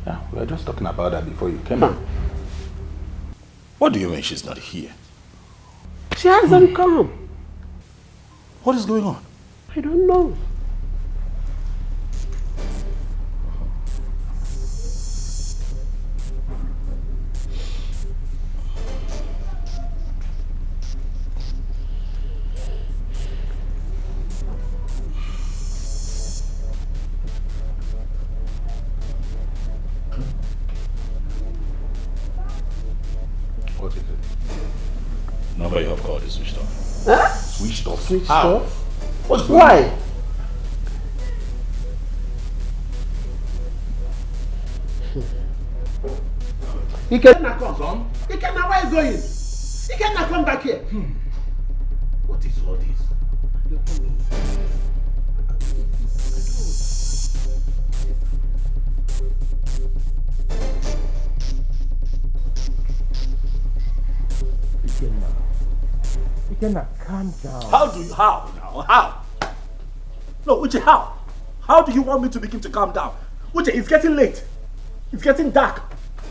Yeah, we were just talking about that before you came in. What do you mean she's not here? She hasn't come. What is going on? I don't know. What is it? Number you have called is switched off. Huh? Switched off? Switched How? off? What's going Why? on? Ikenna come. Son? Ikenna, where are you going? Ikenna, come back here. What is all this? Ikenna, calm down. How now? How? No, Uche, how? How do you want me to begin to calm down? Uche, it's getting late. It's getting dark.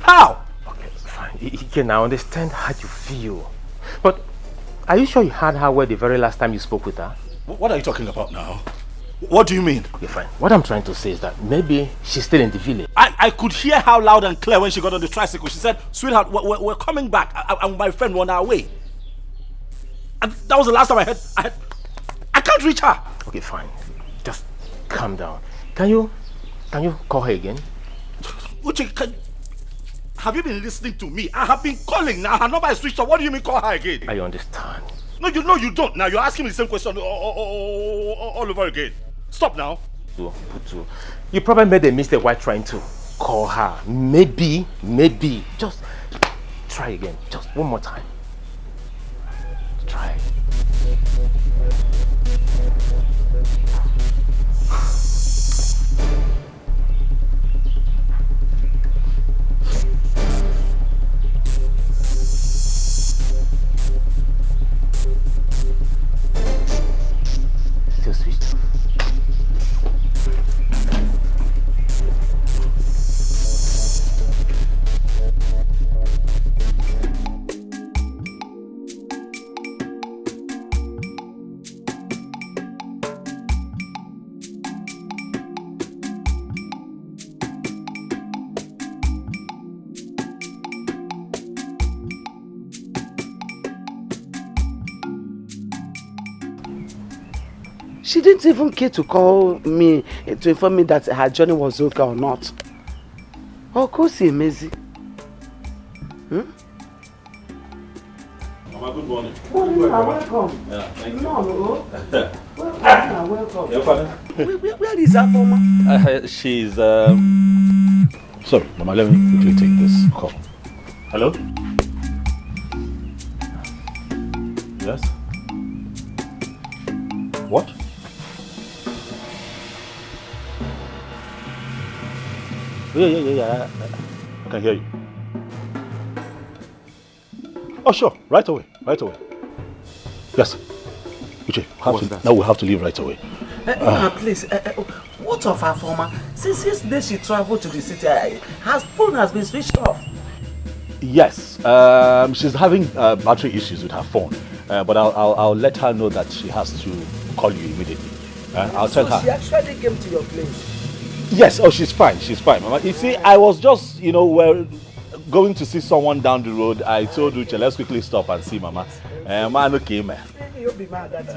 How? Okay, fine. Ikenna, I understand how you feel. But are you sure you heard her well the very last time you spoke with her? What are you talking about now? What do you mean? Okay, fine. What I'm trying to say is that maybe she's still in the village. I could hear her loud and clear when she got on the tricycle. She said, sweetheart, we're coming back. And my friend were on our way. And that was the last time I can't reach her. Okay, fine. Just calm down. Can you call her again? Uche, have you been listening to me? I have been calling now. Her number is switched off. What do you mean call her again? I understand. No, you don't. Now you're asking me the same question all over again. Stop now. Putu, you probably made a mistake while trying to call her. Maybe. Just try again. Just one more time. Try. Still switched off. She didn't even care to call me to inform me that her journey was okay or not. Of course, amazing. Mama, good morning. Welcome. Yeah, thank you. Welcome. Where is that Mama? She's sorry, Mama, let me quickly take this call. Hello? Yes? What? Yeah. I can hear you. Oh, sure. Right away. Yes. Uche, now we have to leave right away. Please, what of her former? Since yesterday she traveled to the city, her phone has been switched off. Yes, she's having battery issues with her phone, but I'll let her know that she has to call you immediately. I'll tell her. She actually came to your place. Yes, oh, she's fine, Mama. You see, I was just, going to see someone down the road. I told Uche, let's quickly stop and see Mama. Man, okay, man. You'll be mad at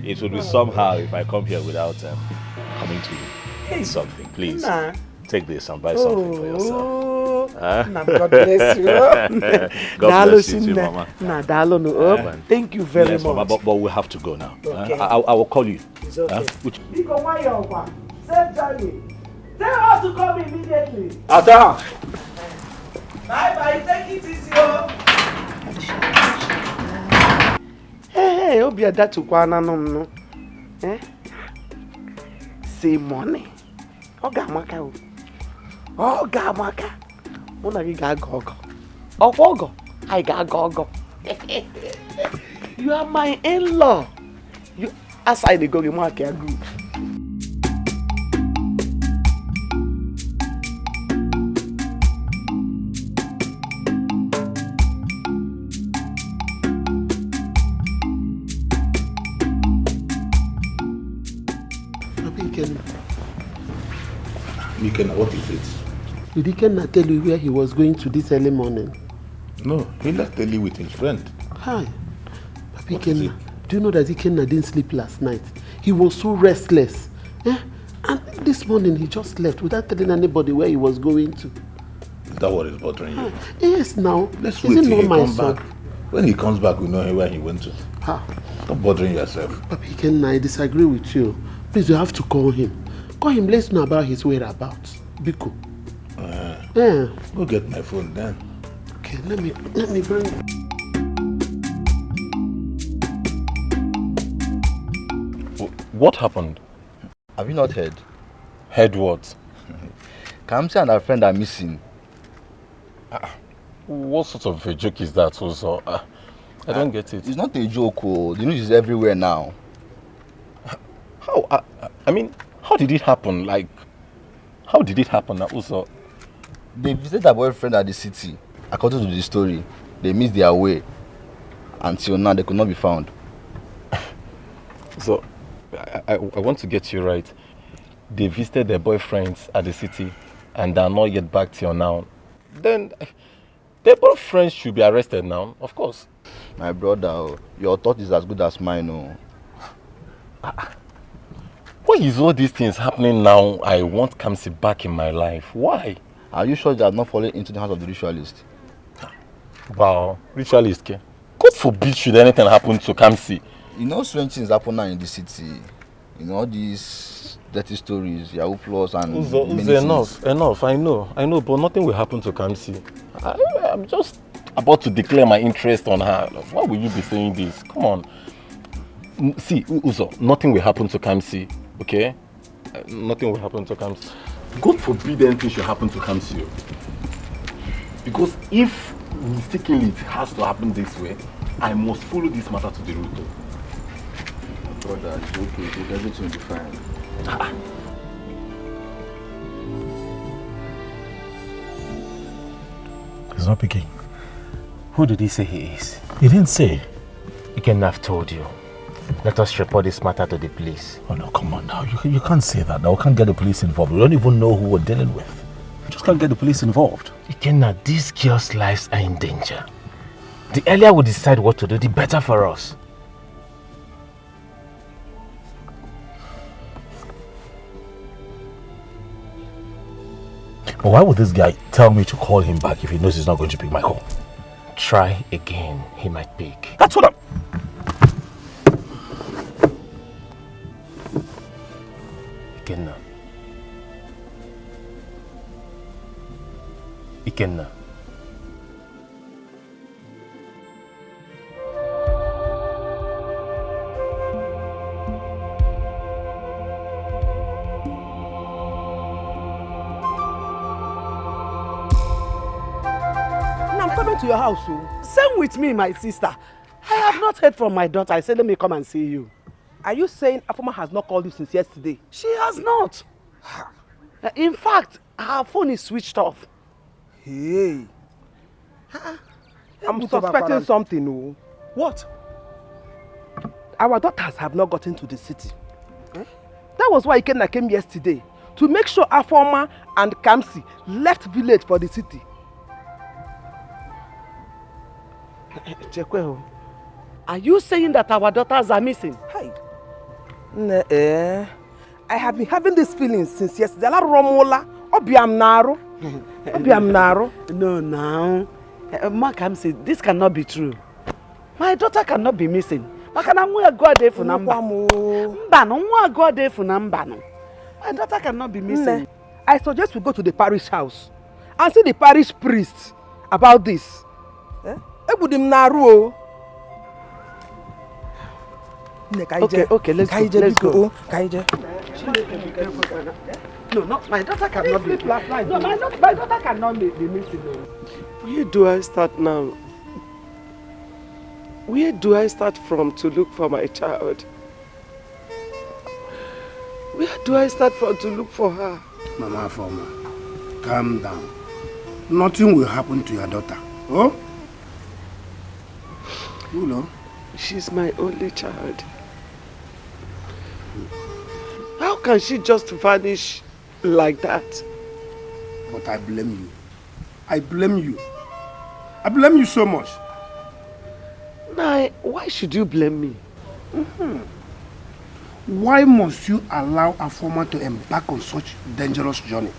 it would be somehow if I come here without coming to eat something. Please, take this and buy something for yourself. God bless you. God bless you too, Mama. Thank you very much. Mama, but we have to go now. Okay. I will call you. It's okay. Save Johnny. Tell her to come immediately. Ada! Bye-bye, take it easy. Hey, Obi ada to kwana no. Say money. Oga maka o. Oga maka. Una gi ga gogo. Ogogo. I ga gogo. You are my in-law. You aside the go market good. Ikenna, what is it? Did Ikenna tell you where he was going to this early morning? No, he left early with his friend. Hi. Papi Ikenna, do you know that Ikenna didn't sleep last night? He was so restless. And this morning he just left without telling anybody where he was going to. Is that what is bothering you? Yes, now. Let's wait till he comes back. When he comes back, we know where he went to. Stop bothering yourself. Papi Ikenna, I disagree with you. Please, you have to call him. Call him, let's know about his whereabouts. Biko. Go get my phone then. Okay, let me bring it. What happened? Have you not heard? Heard what? Kamsi and her friend are missing. What sort of a joke is that also? I don't get it. It's not a joke. The news is everywhere now. How? I mean, how did it happen? Like, how did it happen also? They visited their boyfriend at the city. According to the story, they missed their way. Until now, they could not be found. So, I want to get you right. They visited their boyfriends at the city and they are not yet back till now. Then, their boyfriends should be arrested now, of course. My brother, your thought is as good as mine. Why is all these things happening now? I want Kamsi back in my life. Why? Are you sure they are not falling into the hands of the ritualist? Wow, ritualist? God forbid should anything happen to Kamsi. You know strange things happen now in the city. You know all these dirty stories, Yahoo Plus and enough. I know, but nothing will happen to Kamsi. I'm just about to declare my interest on her. Why will you be saying this? Come on. See, Uzo, nothing will happen to Kamsi, okay? Nothing will happen to Kamsi. God forbid anything should happen to Kamsi. Because if mistakenly it has to happen this way, I must follow this matter to the root. Brother, it's okay. Everything will be fine. He's not picking. Who did he say he is? He didn't say. He can have told you. Let us report this matter to the police. Oh no, come on now. You can't say that. Now we can't get the police involved. We don't even know who we're dealing with. We just can't get the police involved. Ikenna, these girls' lives are in danger. The earlier we decide what to do, the better for us. But why would this guy tell me to call him back if he knows he's not going to pick my call? Try again. He might pick. That's what I'm... Ikenna. Ikenna. I'm coming to your house. Same with me, my sister. I have not heard from my daughter. I said, let me come and see you. Are you saying Afoma has not called you since yesterday? She has not. In fact, her phone is switched off. Hey. I'm suspecting something. Oh. What? Our daughters have not gotten to the city. That was why Ikenna came yesterday, to make sure Afoma and Kamsi left village for the city. Chekwe, are you saying that our daughters are missing? Hi. I have been having this feeling since yesterday. No, now. Ma Kamsi, this cannot be true. My daughter cannot be missing. My daughter cannot be missing. I suggest we go to the parish house and see the parish priest about this. Okay, let's go. No, my daughter cannot be. No, my daughter cannot be missing. Where do I start now? Where do I start from to look for my child? Where do I start from to look for her? Mama Foma, calm down. Nothing will happen to your daughter. Oh? You know? She's my only child. How can she just vanish like that? But I blame you. I blame you. I blame you so much. Nai, why should you blame me? Why must you allow Afoma to embark on such dangerous journey?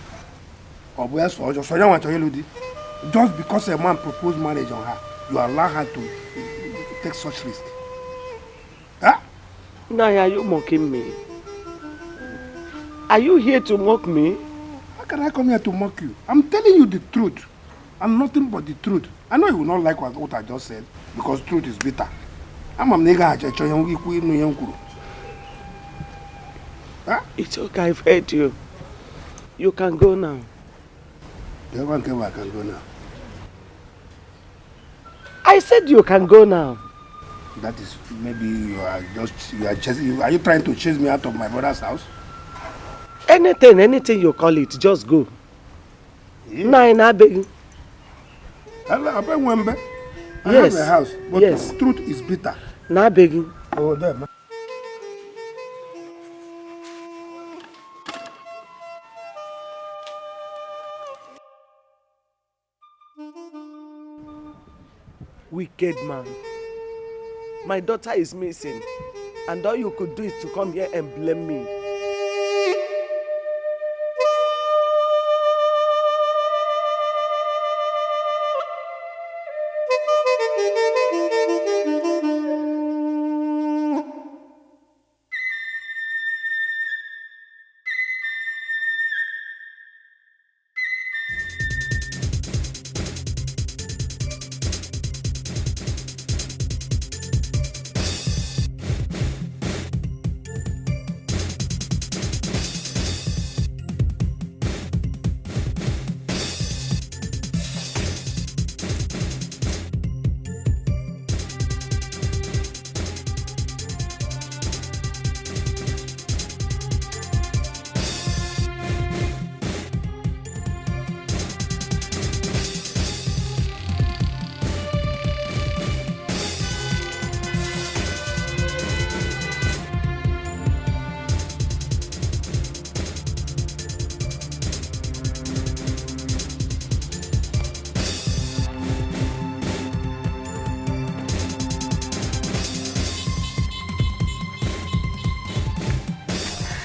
Just because a man proposed marriage on her, you allow her to take such risk? Huh? Nai, are you mocking me? Are you here to mock me? How can I come here to mock you? I'm telling you the truth. And nothing but the truth. I know you will not like what I just said, because truth is bitter. It's okay, I've heard you. You can go now. I can go now. I said you can go now. That is, maybe are you trying to chase me out of my brother's house? Anything you call it, just go. Nine, I beg. I Yes. have a house, but yes. The truth is bitter. Now begging. Oh, there, man. Wicked man. My daughter is missing, and all you could do is to come here and blame me.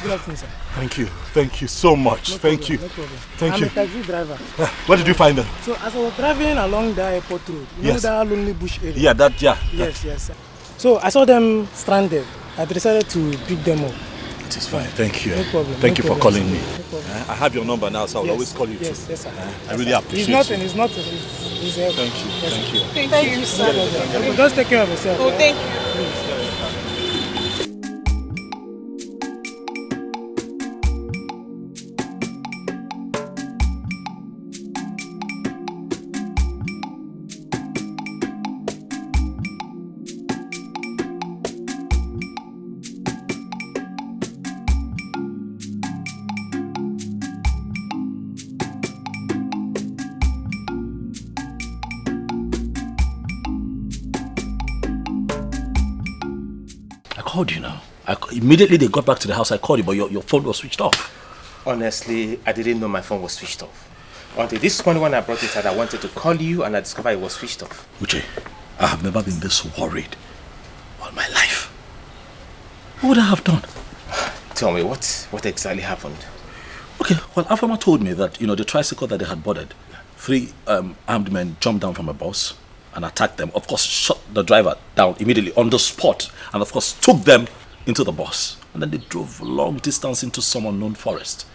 Good afternoon, sir. Thank you so much. No Thank problem, you. no problem. Thank I'm you. a taxi driver. Where did you find them? So as I was driving along the airport road, you know that lonely bush area? Yeah, Yes, yes. So I saw them stranded. I decided to pick them up. It is fine. Thank you. No problem. Thank you for calling me. No problem. I have your number now, so I'll always call you too. Yes, sir. I really appreciate It's nothing. It's help. Thank you. Yes, Thank you. Thank you, sir. Okay, just take care of yourself. Oh, thank you. Please. called you now. Immediately they got back to the house, I called you, but your phone was switched off. Honestly, I didn't know my phone was switched off. Until this morning when I brought it out, I wanted to call you and I discovered it was switched off. Uche, I have never been this worried all my life. What would I have done? Tell me, what exactly happened? Okay, well, Afama told me that, the tricycle that they had boarded, 3 armed men jumped down from a bus and attacked them. Of course, shot the driver down immediately on the spot and, of course, took them into the bus. And then they drove a long distance into some unknown forest,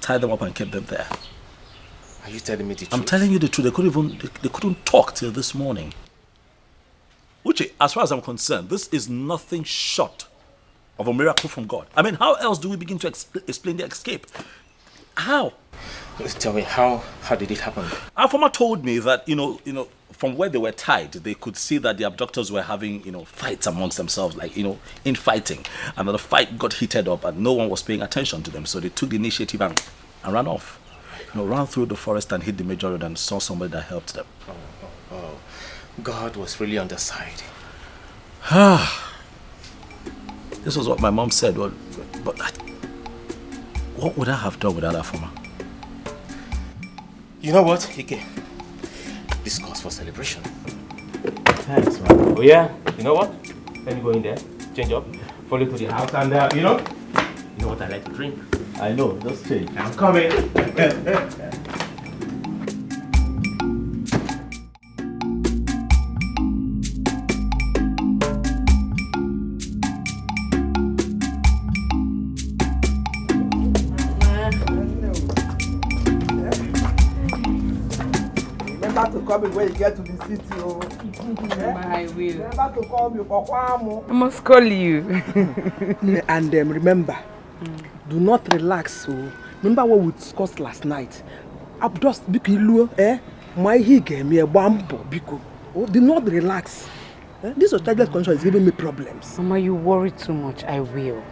tied them up and kept them there. Are you telling me the truth? I'm telling you the truth. They couldn't talk till this morning. Uche, as far as I'm concerned, this is nothing short of a miracle from God. I mean, how else do we begin to explain the escape? How? Tell me, how did it happen? Afama told me that, from where they were tied, they could see that the abductors were having, fights amongst themselves, like, infighting. And that the fight got heated up and no one was paying attention to them. So they took the initiative and ran off. Ran through the forest and hit the major road and saw somebody that helped them. Oh. God was really on their side. This was what my mom said. But what would I have done without Afama? You know what, Ike? This calls for celebration. Thanks, man. Oh yeah, you know what? Let me go in there, change up, follow to the house, and you know what I like to drink. I know, just change. I'm coming. Remember to call me when you get to the city. Oh. I will. Remember to call me for I must call you. And remember, do not relax. So remember what we discussed last night. I'm just because my he gave me a bamboo because do not relax. This childless condition is giving me problems. Mama, you worry too much. I will.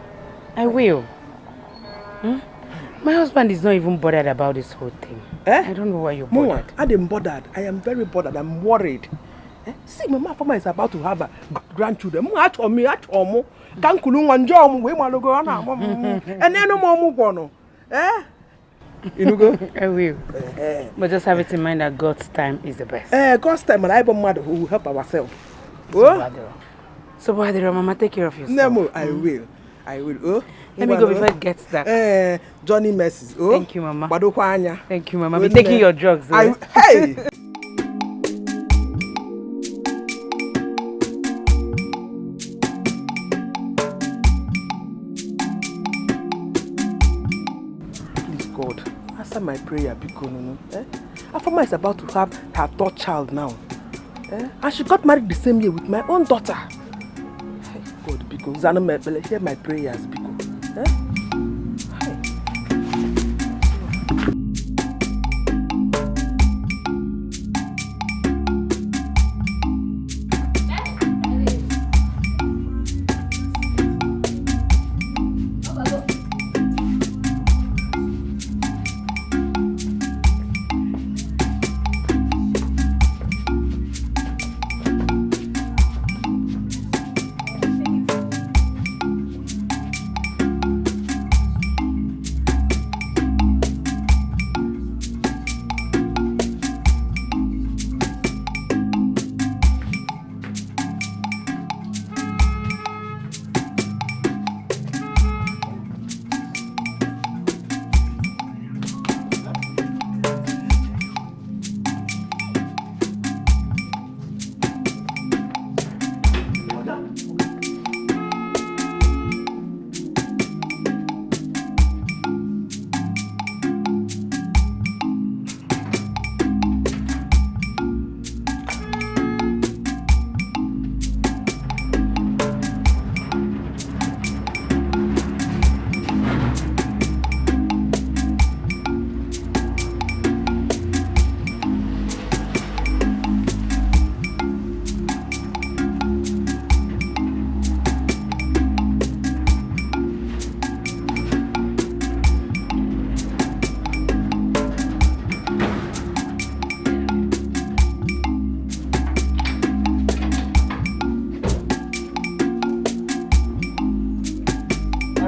My husband is not even bothered about this whole thing. I don't know why you're bothered. I am bothered. I am very bothered. I'm worried. See, my mama is about to have grandchildren. I will. But just have it in mind that God's time is the best. God's time, and I am mother who will help ourselves. So, Mama, take care of yourself. No, I will. Oh, let me go before it gets dark. Johnny messes. Oh, thank you, Mama. Thank you, Mama. Be taking your drugs. Hey! Please, God, answer my prayer because Afama is about to have her third child now. And she got married the same year with my own daughter. God, because Zana hear my prayers because.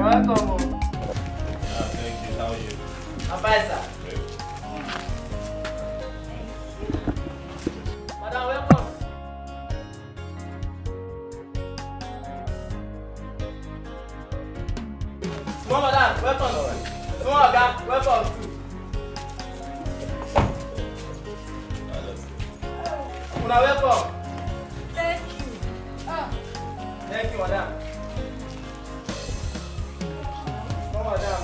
welcome. Thank you. How are you? I'm fine, sir. Madam, welcome. Small madam, welcome. Small guy, welcome. Una welcome. Thank you. Thank you, madam. Small madam.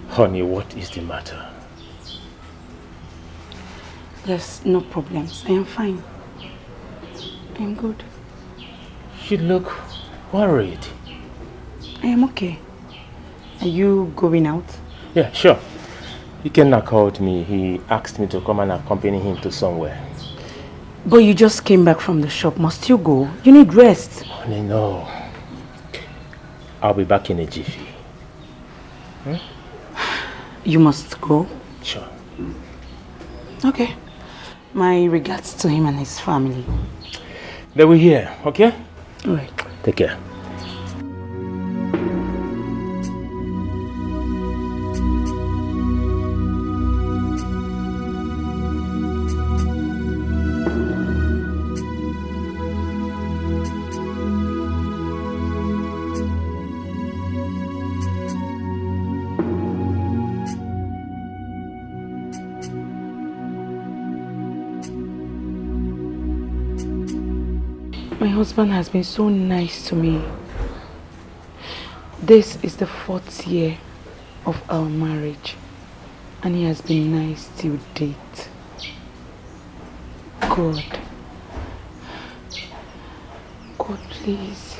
Honey, what is the matter? There's no problems. I am fine. I am good. You look worried. I am okay. Are you going out? Yeah, sure. Ikenna called me. He asked me to come and accompany him to somewhere. But you just came back from the shop. Must you go? You need rest. Honey, no. I'll be back in a jiffy. You must go. Sure. Okay. My regards to him and his family. They will hear, okay? All right. Take care. My husband has been so nice to me. This is the 4th year of our marriage, and he has been nice till date. God, please.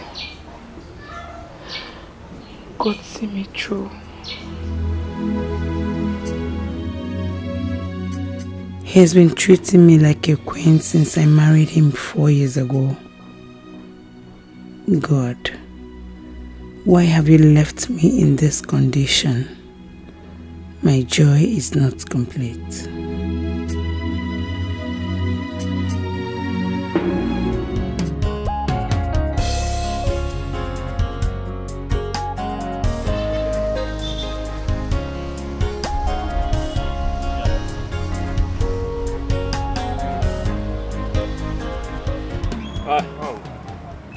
God, see me through. He has been treating me like a queen since I married him 4 years ago. God, why have you left me in this condition? My joy is not complete.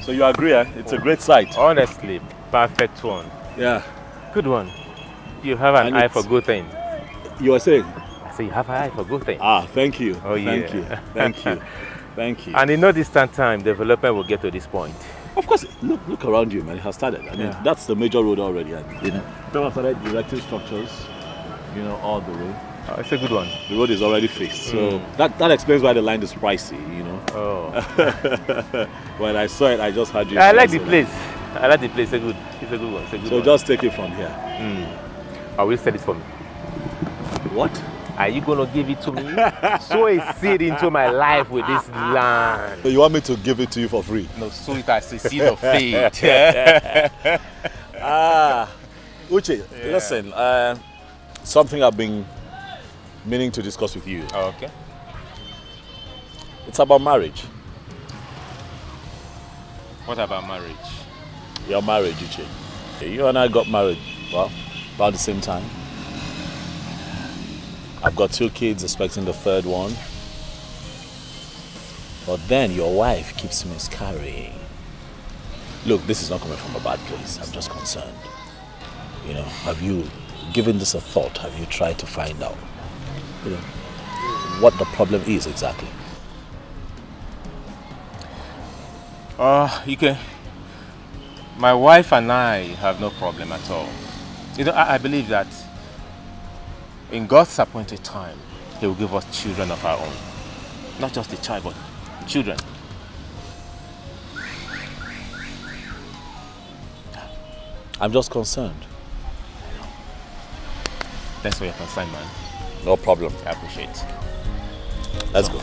So you agree, eh? It's a great sight. Honestly, perfect one. Yeah. Good one. You have an eye for good things. You are saying? I say you have an eye for good things. Ah, thank you. Oh, yeah. Thank you. Thank you. Thank you. And in no distant time, development will get to this point. Of course, look around you, man. It has started. I mean, that's the major road already. And, people have started erecting structures, all the way. Oh, it's a good one. The road is already fixed. So that explains why the land is pricey, Oh. When I saw it, I just had you. I like the place. I like the place. It's a good one. So just take it from here. I will sell it for me. What? Are you going to give it to me? Sow a seed into my life with this land. So you want me to give it to you for free? No, sow it as a seed of faith. Uche, listen. Something I've been meaning to discuss with you. Oh, okay. It's about marriage. What about marriage? Your marriage, Uche. You and I got married, well, about the same time. I've got 2 kids, expecting the 3rd one. But then your wife keeps miscarrying. Look, this is not coming from a bad place. I'm just concerned. Have you given this a thought? Have you tried to find out, what the problem is exactly? Ike, my wife and I have no problem at all. You know, I believe that in God's appointed time, He will give us children of our own. Not just a child, but children. I'm just concerned. That's why you're concerned, man. No problem. I appreciate it. Let's go.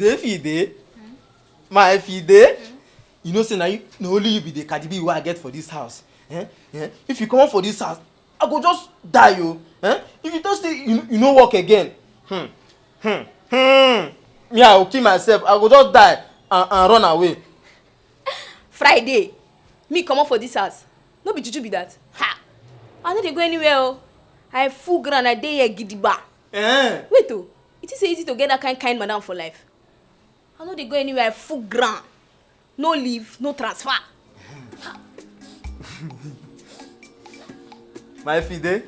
Fide, my Fide, you know say na only you be the Cardi B wey I get for this house. If you come out for this house, I go just die yo. If you just say you no work again, me I go kill myself. I go just die and run away. Friday, me come out for this house. No be juju be that. Ha! I no dey go anywhere oh. I full ground, I dey here gidigba. Wait oh, it is easy to get that kind madam for life. I know they go anywhere, I full ground. No leave, no transfer. My Fide,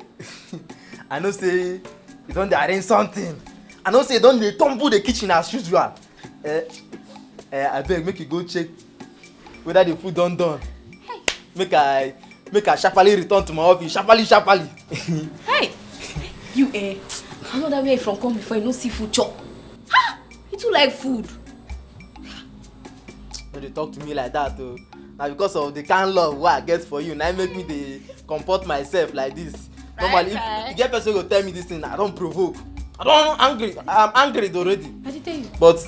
I know say you don't arrange something. I know say you don't tumble the kitchen as usual. I beg, make you go check whether the food done. Hey. Make I sharply return to my office. Sharply. Hey, you I know that where from come before you no see food chop. Ha! You too like food. No, they talk to me like that though. Now because of the kind love what I get for you, now make me dey comport myself like this. Normally, if you get person go tell me this thing, I don't provoke. I'm angry already. I did tell you. But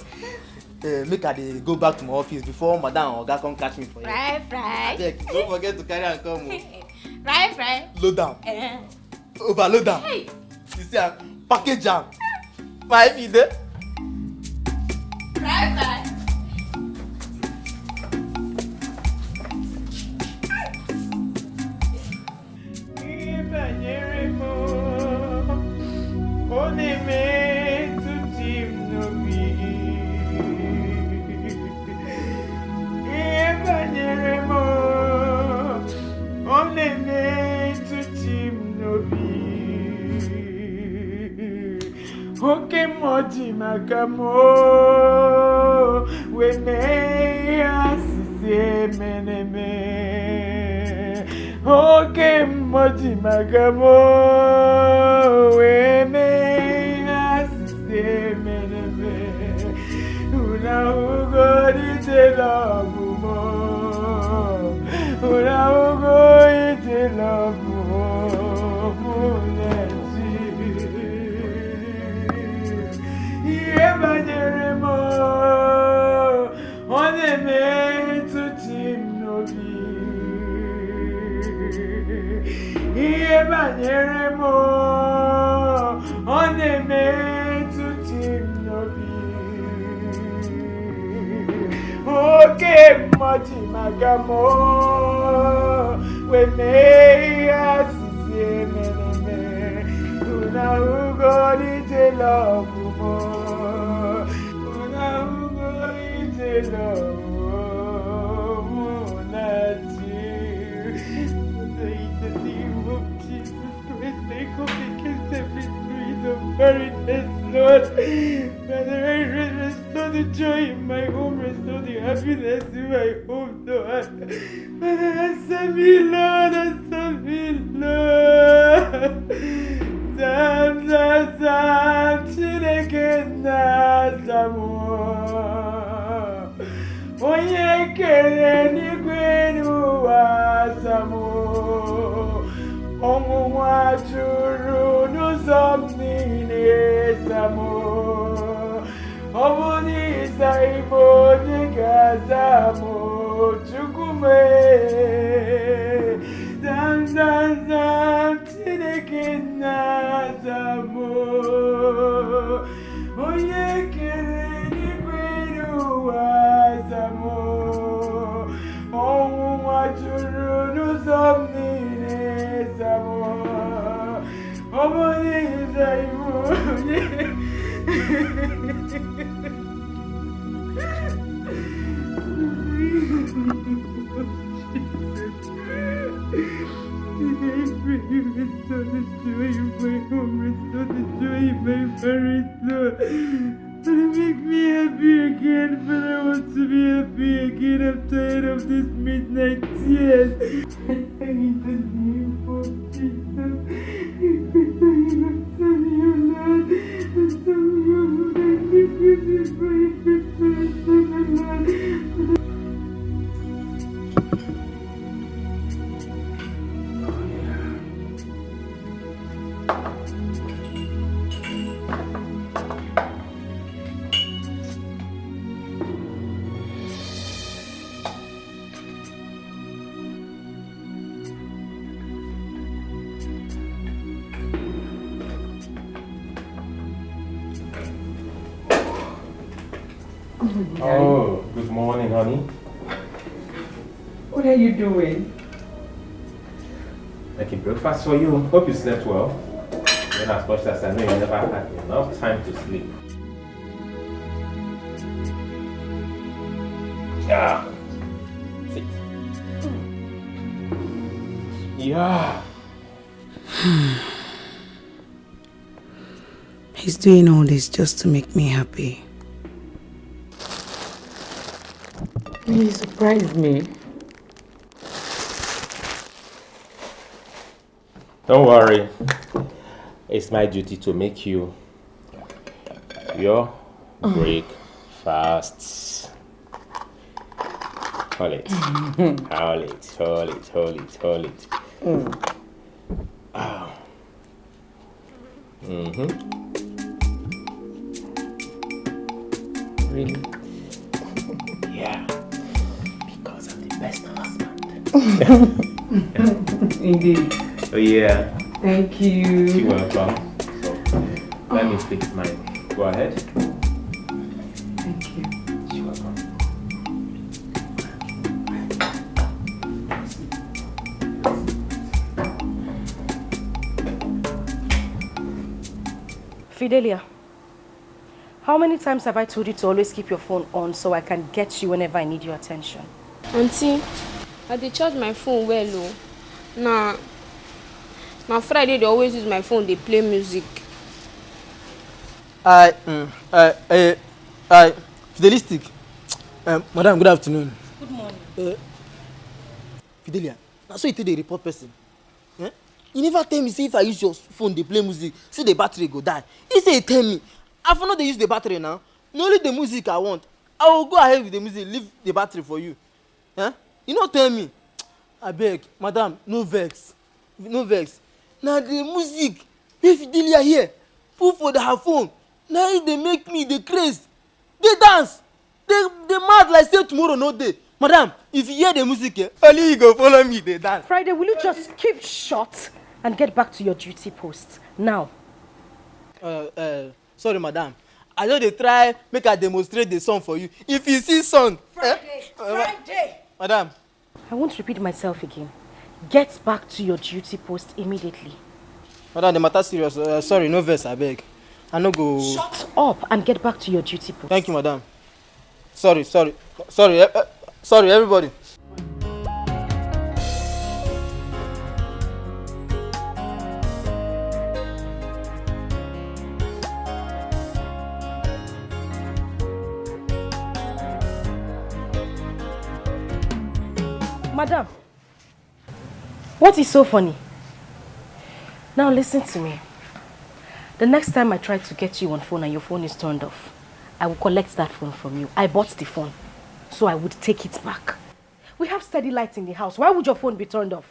make I dey go back to my office before Madam Oga come catch me for here. Right. Don't forget to carry and come. Right. Load down. Overload down. Hey. You see, package jam. My Fide. Right. Oke moji makamo we me asise meneme. Oke moji makamo we me asise meneme. Una ugo ite love mo. Una ugo ite love mo. Evangelimo, on est meant to team novi. Evangelimo, on est meant to team novi. Okay, Mati Magamo, we may ask me. Una ugo di love. Lord, restore the joy in my home, restore the happiness in my home, Lord. Answer me, Lord, answer me, Lord. Sam, Chineke na Samu. Onye kere n'igwe n'ụwa Samu. Ọnwụnwa juru n'ụzọ m niile Samu. Ọ bụ n'ịsa Igbo onye ga-aza m Chukwu mee. Sam, Chineke na Samu. Onye kere n'igwe n'ụwa Samu. Restore the joy of my home, restore the joy in my marriage, Lord. Father, make me happy again, Father, I want to be happy again. I'm tired of this midnight tears. In the name of Jesus, I'm you, Lord. I'm you, Lord. I give you this very Christmas, Lord. Oh, good morning, honey. What are you doing? Making breakfast for you. Hope you slept well. Then as much as I know, you never had enough time to sleep. Yeah. Sit. Yeah. He's doing all this just to make me happy. You surprised me. Don't worry. It's my duty to make you your breakfasts. Hold it. Hold it. Hold it. Hold it. Hold it. Oh. Really? Yeah. Because I'm the best husband. Indeed. Oh yeah. Thank you. You're welcome. So let me fix mine. Go ahead. Thank you. You're welcome. Fidelia, how many times have I told you to always keep your phone on so I can get you whenever I need your attention? Auntie, I dey charge my phone well, oh. Now Friday they always use my phone, they play music. Fidelistic. Madam, good afternoon. Good morning. Fidelia, now so you take the report person. Eh? You never tell me, say if I use your phone, they play music, see the battery go die. You say you tell me, I know they use the battery now. Not only the music I want. I will go ahead with the music, leave the battery for you. Eh? You don't tell me. I beg, madam, no vex. No vex. Now the music, if Fidelia here, put for her phone. Now they make me the craze. They dance. They mad like say tomorrow no day. Madam, if you hear the music, only you go follow me, they dance. Friday, will you just keep short and get back to your duty post now? Sorry, madam. I know they try make I demonstrate the song for you. If you see song, Friday. Madam. I won't repeat myself again. Get back to your duty post immediately. Madam, the matter serious. Sorry, no verse, I beg. I no go. Shut up and get back to your duty post. Thank you, madam. Sorry, everybody. Madam, what is so funny? Now listen to me. The next time I try to get you on phone and your phone is turned off, I will collect that phone from you. I bought the phone, so I would take it back. We have steady lights in the house. Why would your phone be turned off?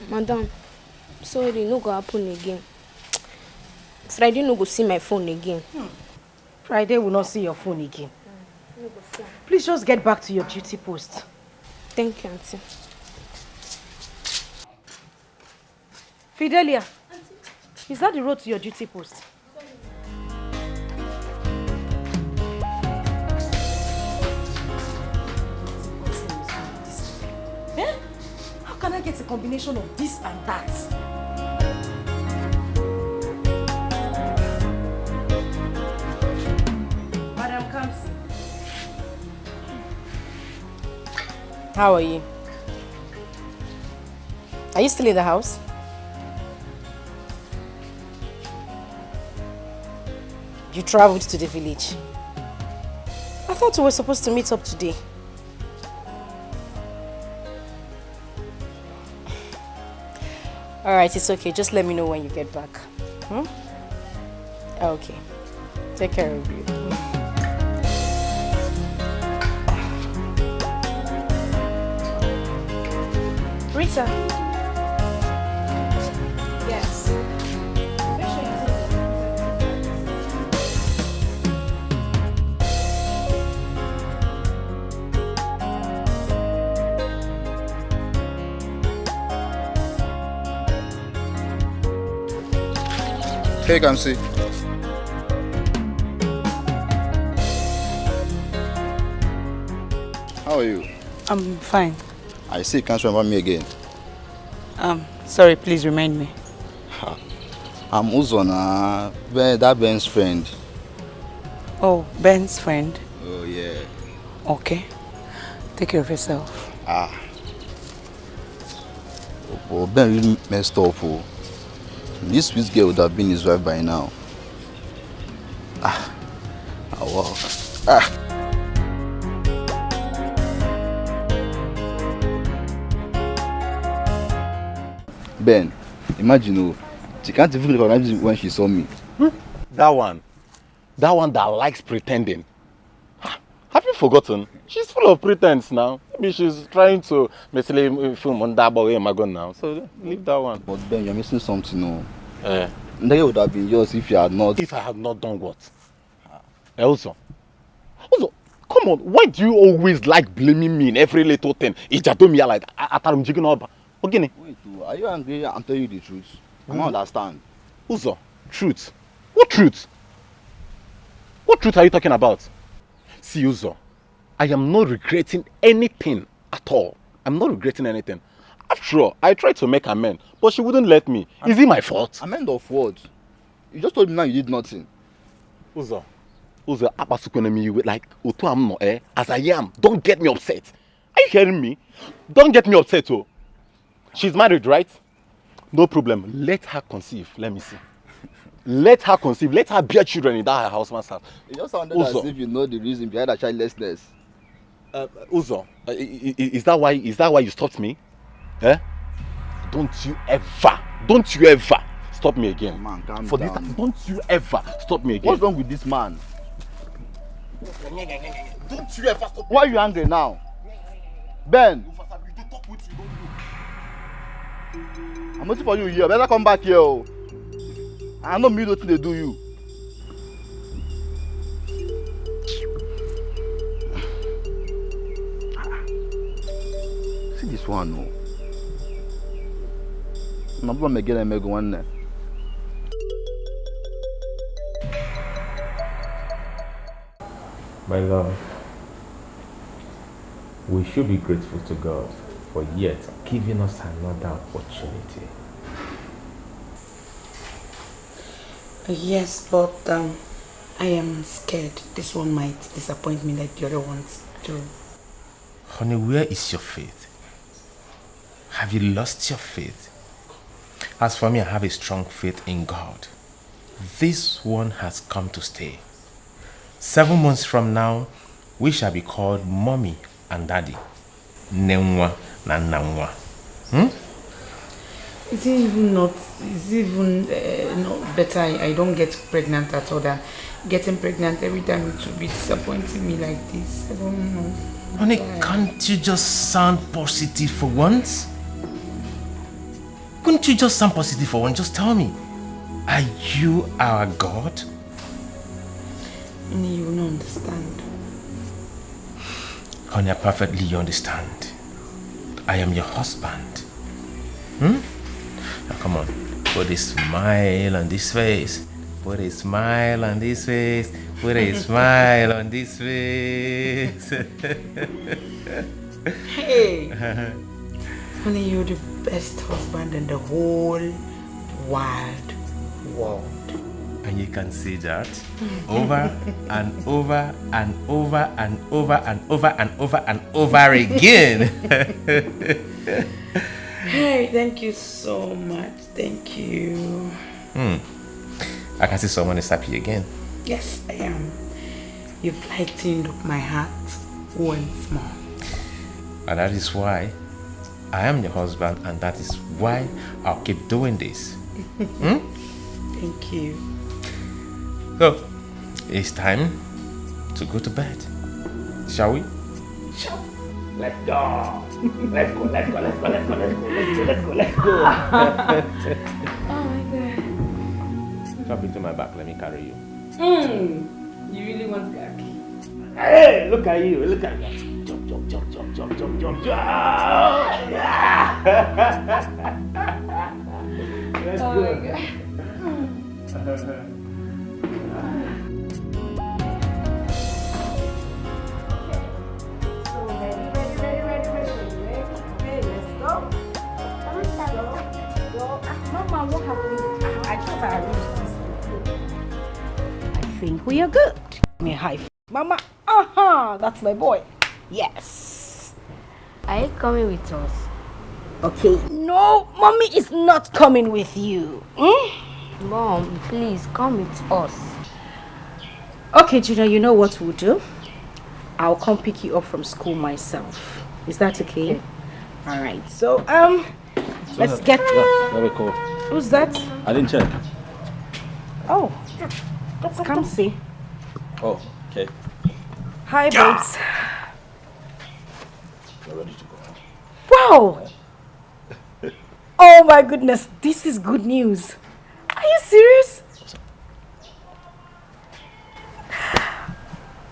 Madam, sorry, no go happen again. Friday no go see my phone again. Friday will not see your phone again. Please just get back to your duty post. Thank you, Auntie. Fidelia, is that the road to your duty post? Eh? How can I get a combination of this and that? How are you? Are you still in the house? You traveled to the village. I thought we were supposed to meet up today. Alright, it's okay. Just let me know when you get back. Hmm? Okay. Take care of you. Rita. Yes. Hey, Kamsi. How are you? I'm fine. I see you can't remember me again. Sorry, please remind me. I'm Uzona, that Ben's friend. Oh, Ben's friend? Oh, yeah. Okay. Take care of yourself. Oh, Ben really messed up. Oh. This sweet girl would have been his wife by now. Wow. Ben, imagine, she can't even recognize me when she saw me. That one that likes pretending. Have you forgotten? She's full of pretense now. Maybe she's trying to film on that boy now. So leave that one. But Ben, you're missing something, no? That would have been yours if you had not. If I had not done what? Also, come on, why do you always like blaming me in every little thing? It's just me like I'm jigging up. Okay. Wait, are you angry? I'm telling you the truth. I don't understand. Uzo, truth? What truth? What truth are you talking about? See, Uzo, I am not regretting anything at all. I'm not regretting anything. After all, I tried to make amends, but she wouldn't let me. Is it my fault? Amend of what? You just told me now you did nothing. Uzo, like as I am. Don't get me upset. Are you hearing me? Don't get me upset, oh. She's married, right? No problem. Let her conceive. Let me see. Let her conceive. Let her bear children in that houseman's house. It just sounded as if you know the reason behind her childlessness. Uzo, is that why you stopped me? Eh? Don't you ever stop me again. Man, calm For down. this, don't you ever stop me again. What's wrong with this man? Don't you ever stop me. Why are you angry now? Ben! I'm waiting for you here. Better come back here. Oh. I know me nothing they do you. See this one, no. I'm going to get a mega one there. My love, we should be grateful to God for yet giving us another opportunity. Yes, but I am scared this one might disappoint me like the other ones do. Honey, where is your faith? Have you lost your faith? As for me, I have a strong faith in God. This one has come to stay. 7 months from now, we shall be called Mommy and Daddy. Nenwa na Nanwa. Is it even not better I don't get pregnant at all than getting pregnant every time it will be disappointing me like this? I don't know. Honey, can't you just sound positive for once? Couldn't you just sound positive for once? Just tell me, are you our God? You will not understand. Honey, I perfectly understand. I am your husband. Now come on, put a smile on this face. Put a smile on this face. Put a smile on this face. Hey! Honey, you're the best husband in the whole wide world. And you can say that over and over and over and over and over and over and over again. Hey, thank you so much. Thank you. I can see someone is happy again. Yes, I am. You've lightened up my heart once more. And that is why I am your husband, and that is why I'll keep doing this. Thank you. So, it's time to go to bed. Shall we? Sure. Let's go. Let's go, let's go, let's go, let's go, let's go, let's go, let's go, let's go. Oh my God. Jump into my back, let me carry you. You really want that? Hey, look at you, look at you. Jump, jump, jump, jump, jump, jump, jump, jump. Yeah. Let's Oh go. my God. Mama, what happened? I thought I arranged this. I think we are good. Give me a high five. Mama, that's my boy. Yes. Are you coming with us? Okay, no, mommy is not coming with you. Mom, please come with us. Okay, Junior, you know what we'll do? I'll come pick you up from school myself. Is that okay? All right. So, let's get. Yeah, very cool. Who's that? I didn't check. Oh, let's come see. Oh, okay. Hi, babes. You're ready to go. Wow! Oh my goodness, this is good news. Are you serious?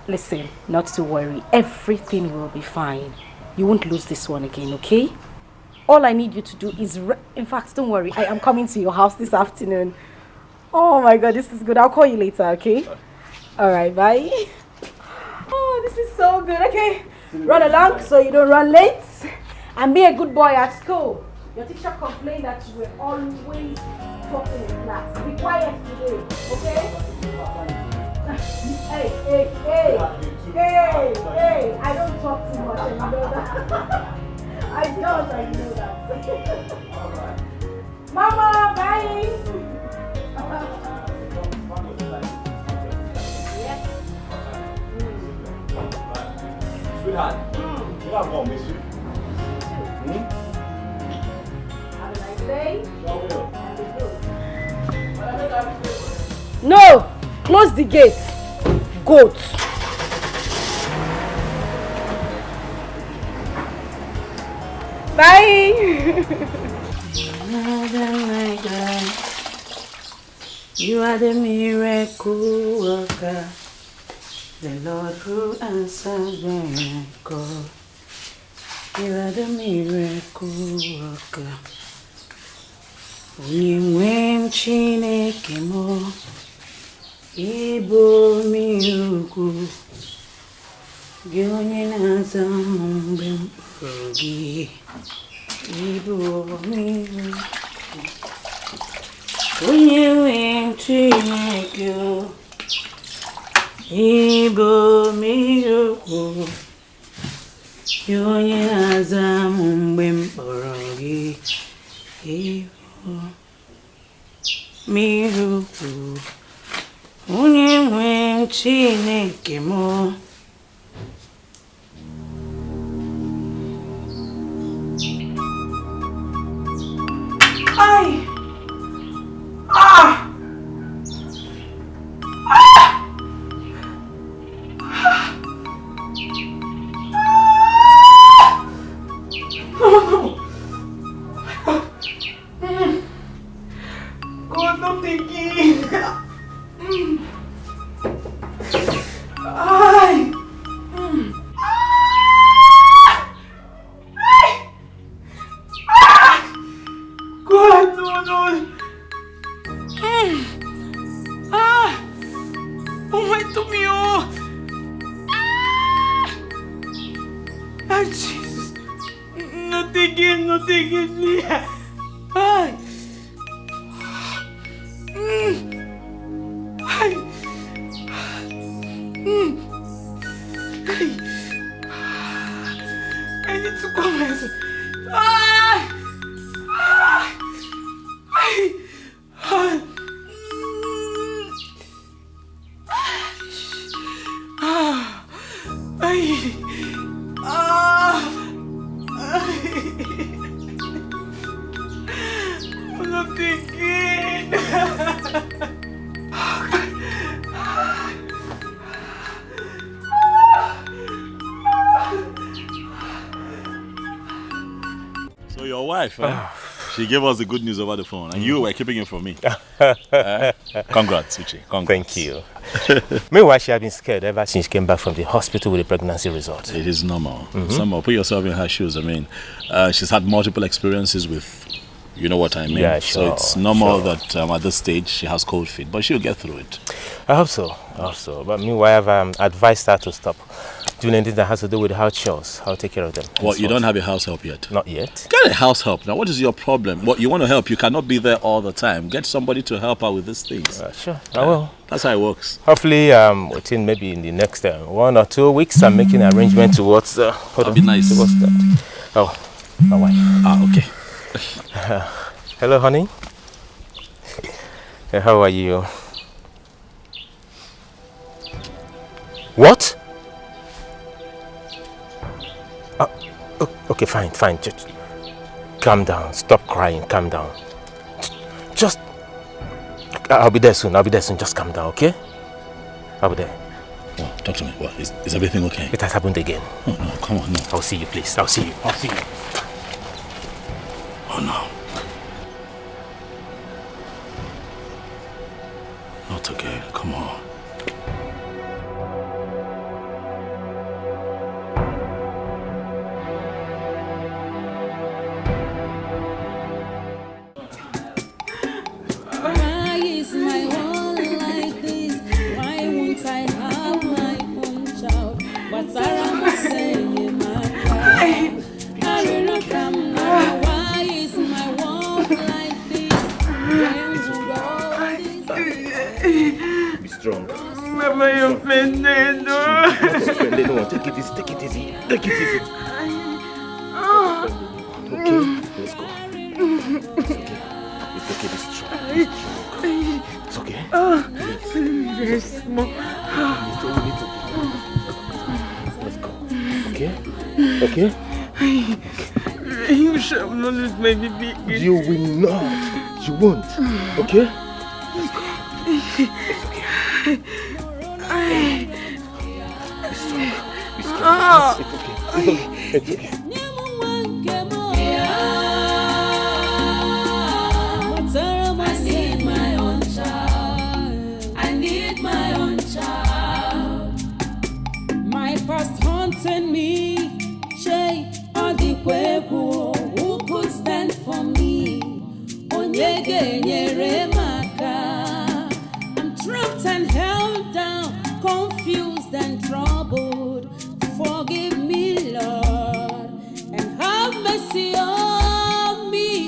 Listen, not to worry. Everything will be fine. You won't lose this one again, okay? All I need you to do is... In fact, don't worry. I am coming to your house this afternoon. Oh my God, this is good. I'll call you later, okay? All right, bye. Oh, this is so good. Okay, run along so you don't run late. And be a good boy at school. Your teacher complained that you were always talking in class. Be quiet today, okay? Hey, I don't talk too much, and you know that. I know that. Mama, bye. Sweetheart, you have one, miss you. Have a nice day. No! Close the gate. Goat. Bye. You are the miracle worker, the Lord who answers when I call. You are the miracle worker. Onye Chineke mo, Ibo miracle. Gị onye na-aza mgbe mkpụrụ gị, Ibo miracle. Onye nwe Chineke, Ibo miracle. Gị onye na-aza mgbe mkpụrụ gị, Ibo miracle. Onye nwe Chineke mo. Ay! God, no thinking. Ay! God, no. Oh my tummy, Ah, Jesus. No thinking, Leah. Ay! wife. She gave us the good news over the phone, and you were keeping it from me. Congrats, Uche. Congrats. Thank you. Meanwhile, she had been scared ever since she came back from the hospital with the pregnancy result. It is normal. Normal. Put yourself in her shoes. I mean, she's had multiple experiences with, you know what I mean? Yeah, sure. So it's normal that at this stage she has cold feet, but she'll get through it. I hope so. But meanwhile, I've advised her to stop doing anything that has to do with house chores. I'll take care of them. What, you don't have a house help yet? Not yet. Get a house help. Now, what is your problem? What, you want to help, you cannot be there all the time. Get somebody to help her with these things. Sure, I will. That's how it works. Hopefully, within maybe in the next 1 or 2 weeks, I'm making an arrangement towards... That'd be nice. Towards that. Oh, my wife. Okay. Hello, honey. How are you? What? Okay, fine. Just calm down. Stop crying. Calm down. Just... I'll be there soon. Just calm down, okay? I'll be there. Oh, talk to me. What? Is everything okay? It has happened again. Oh, no, come on, no. I'll see you, please. I'll see you. Oh, no. Not again. Come on. Why is my world like this? Why won't I have my own child? But Sarah must say in my child. I will not come now. Why is my world like this? Be strong. Mama, you're offended. No, take it easy. Okay, let's go. It's okay, be strong. It's okay. Very small. Let's go. Okay? You shall not lose my baby. You will not. You won't. Okay? Let's go. It's okay. Be strong. It's okay. Past haunting me, Shay, all the people who could stand for me. Onyege nyere maka. I'm trapped and held down, confused and troubled. Forgive me, Lord, and have mercy on me.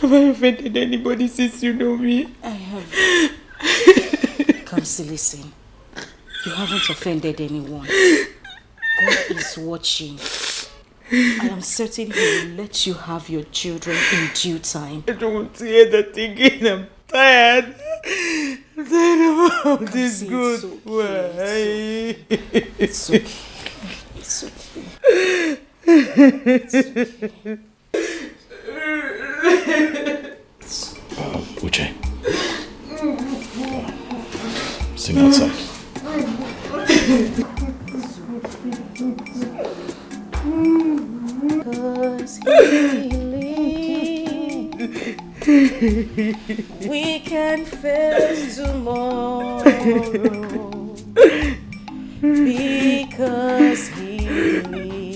Have I offended anybody since you know me? I have. Kamsi, listen. You haven't offended anyone. God is watching. I am certain He will let you have your children in due time. I don't want to hear that again. I'm tired. I'm tired of all this good. Why? It's okay. It's okay. Uche. Sing outside. Because He lives, we can face tomorrow. Because He lives.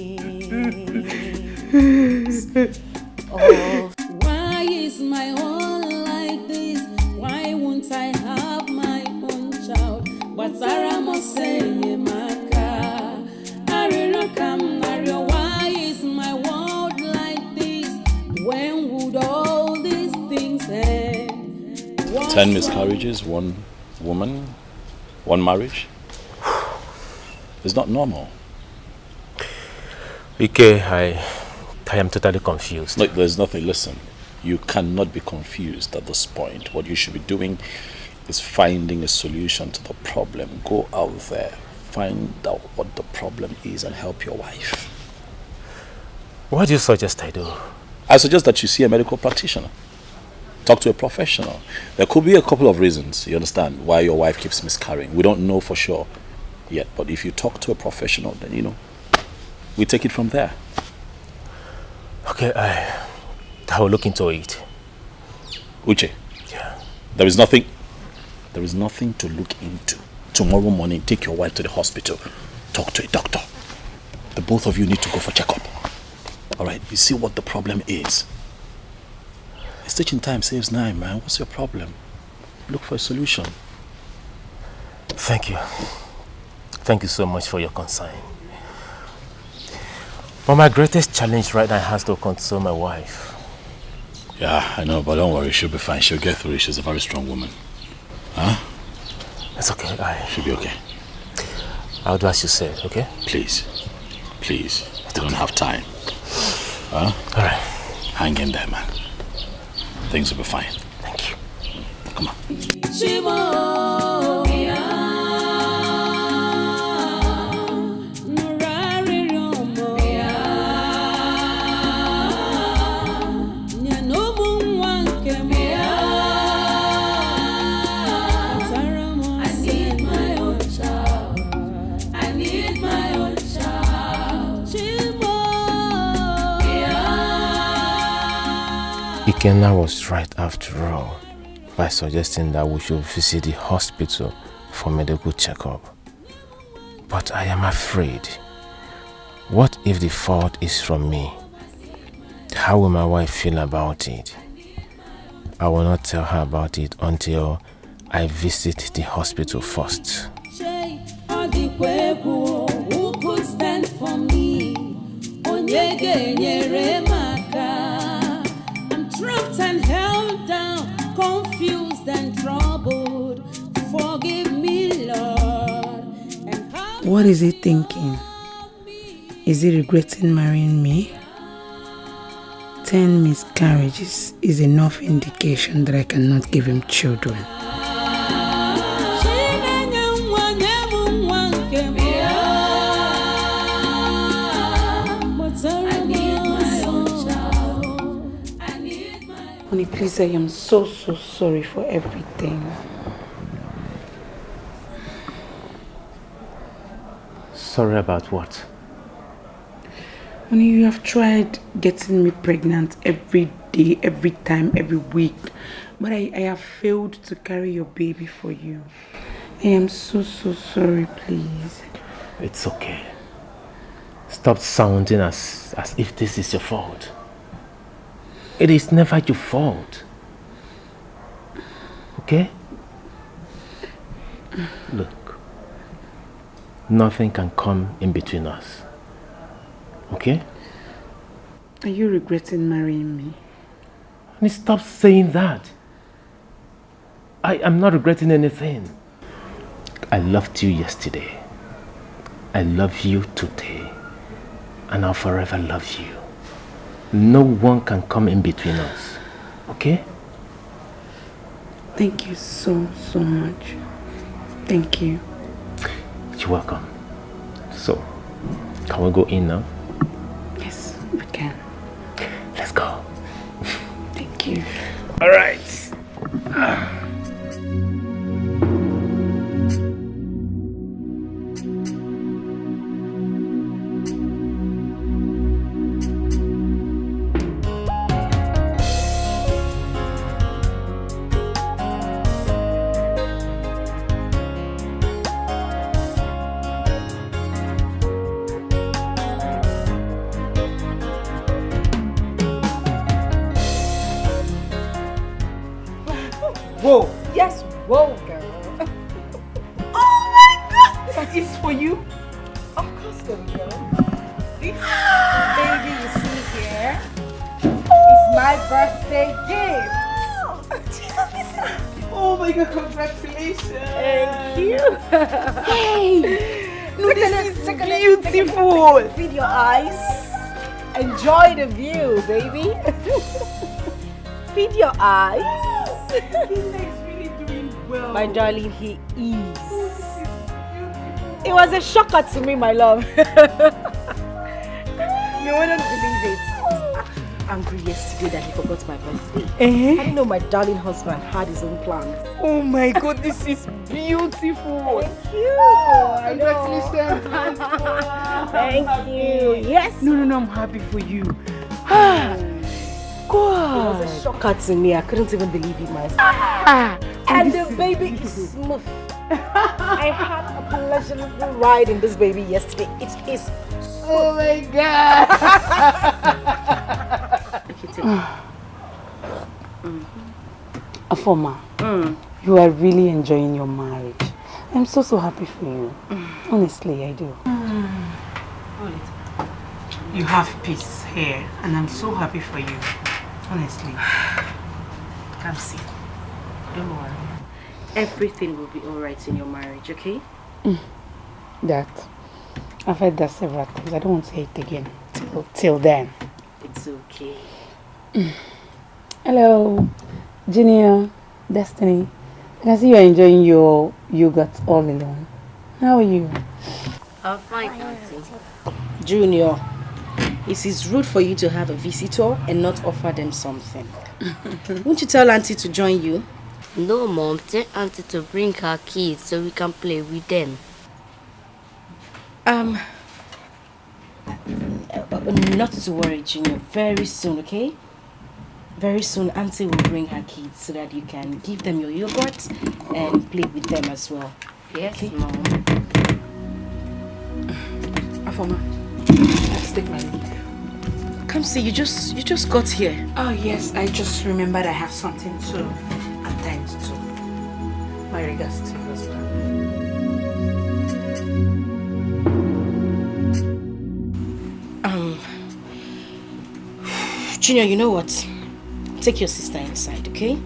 Why is my world like this? Why won't I have my own child? But Sarah must say, Maka, I will not 10 miscarriages, one woman, one marriage. It's not normal. Okay, I am totally confused. Look, there's nothing. Listen, you cannot be confused at this point. What you should be doing is finding a solution to the problem. Go out there, find out what the problem is and help your wife. What do you suggest I do? I suggest that you see a medical practitioner. Talk to a professional. There could be a couple of reasons, you understand, why your wife keeps miscarrying. We don't know for sure yet, but if you talk to a professional, then, we take it from there. Okay, I will look into it. Uche. Yeah. There is nothing to look into. Tomorrow morning, take your wife to the hospital. Talk to a doctor. The both of you need to go for checkup. All right, you see what the problem is. Stitching time saves 9, man. What's your problem? Look for a solution. Thank you. Thank you so much for your concern. But my greatest challenge right now has to console my wife. Yeah, I know, but don't worry. She'll be fine. She'll get through it. She's a very strong woman. Huh? It's okay. She'll be okay. I'll do as you said, okay? Please. Please. You don't have time. Huh? All right. Hang in there, man. Things will be fine. Thank you. Come on. Ikenna was right after all by suggesting that we should visit the hospital for medical checkup. But I am afraid. What if the fault is from me? How will my wife feel about it? I will not tell her about it until I visit the hospital first. Who could stand for me? I'm trapped and held down, confused and troubled. Forgive me, Lord. What is he thinking? Is he regretting marrying me? 10 miscarriages is enough indication that I cannot give him children. Honey, please, I am so sorry for everything. Sorry about what? Honey, you have tried getting me pregnant every day, every time, every week. But I have failed to carry your baby for you. I am so sorry, please. It's okay. Stop sounding as if this is your fault. It is never your fault. Okay? Look. Nothing can come in between us. Okay? Are you regretting marrying me? Honey, stop saying that. I am not regretting anything. I loved you yesterday. I love you today. And I'll forever love you. No one can come in between us. Okay? Thank you so much. Thank you. You're welcome. So, can we go in now? Yes, we can. Let's go. Thank you. All right. Whoa. Yes, whoa, girl. Oh my God! That is for you? Of course, girl. This baby you see here is my birthday gift. Jesus, this is... Oh my God, congratulations. Thank you. Hey, look, this is beautiful. Feed your eyes. Enjoy the view, baby. Feed your eyes. He's really doing well. My darling, he is. It was a shocker to me, my love. You wouldn't believe it. I was actually angry yesterday that he forgot my birthday. I didn't know my darling husband had his own plans. Oh my God, this is beautiful. Thank you. Congratulations. Thank you. Yes. No, I'm happy for you. It was a shocker to me. I couldn't even believe it myself. And the baby is smooth. I had a pleasurable ride in this baby yesterday. It is smooth. Oh my God. Afoma, you are really enjoying your marriage. I'm so happy for you. Honestly, I do. You have peace here, and I'm so happy for you. Honestly. Come see. Don't worry. Everything will be alright in your marriage, okay? That. I've heard that several times. I don't want to hear it again. Till then. It's okay. Hello, Junior, Destiny. I can see you're enjoying your yogurt all alone. How are you? I'm fine, Auntie. Junior, it is rude for you to have a visitor and not offer them something. Won't you tell Auntie to join you? No, Mom. Tell Auntie to bring her kids so we can play with them. Not to worry, Junior. Very soon, okay? Very soon, Auntie will bring her kids so that you can give them your yogurt and play with them as well. Yes, okay? Mom. Afoma, let's take my leave. Come see, you just got here. Oh yes, I just remembered I have something to attend to. My regards to your husband. Junior, you know what? Take your sister inside, okay?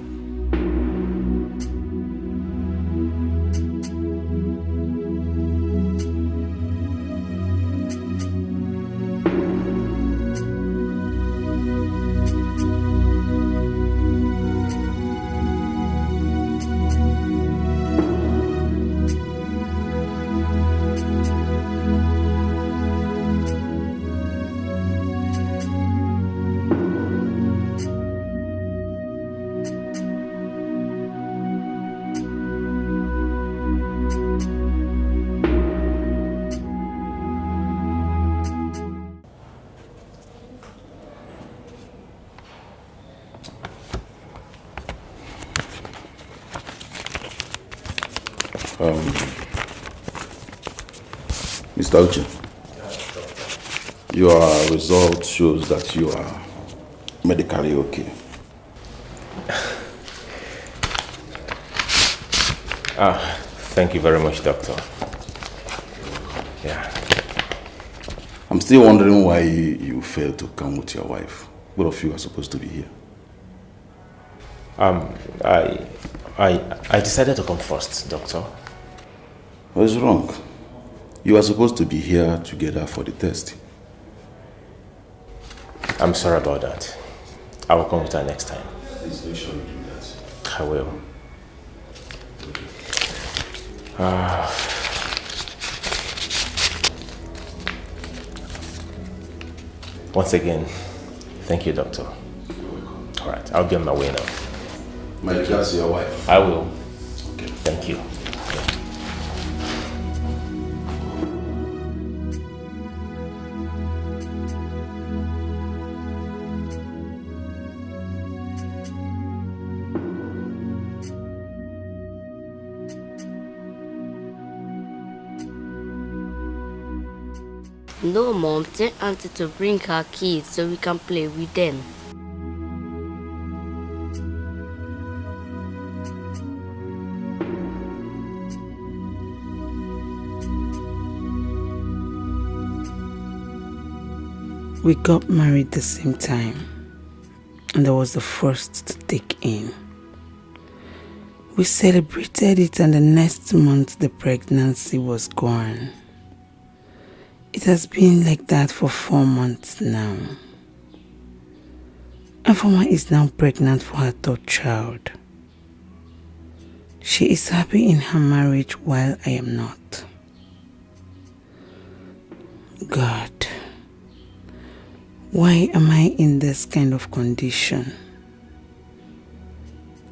Mr. Uche, your result shows that you are medically okay. Thank you very much, Doctor. Yeah. I'm still wondering why you failed to come with your wife. Both of you are supposed to be here. I decided to come first, Doctor. What's wrong? You are supposed to be here together for the test. I'm sorry about that. I will come with her next time. Please make sure you do that. I will. Once again, thank you, Doctor. All right, I'll be on my way now. My regards to your wife. I will. Okay. Thank you. No, Mom. Tell Auntie to bring her kids so we can play with them. We got married the same time, and I was the first to take in. We celebrated it, and the next month the pregnancy was gone. It has been like that for 4 months now. Afoma is now pregnant for her 3rd child. She is happy in her marriage while I am not. God, why am I in this kind of condition?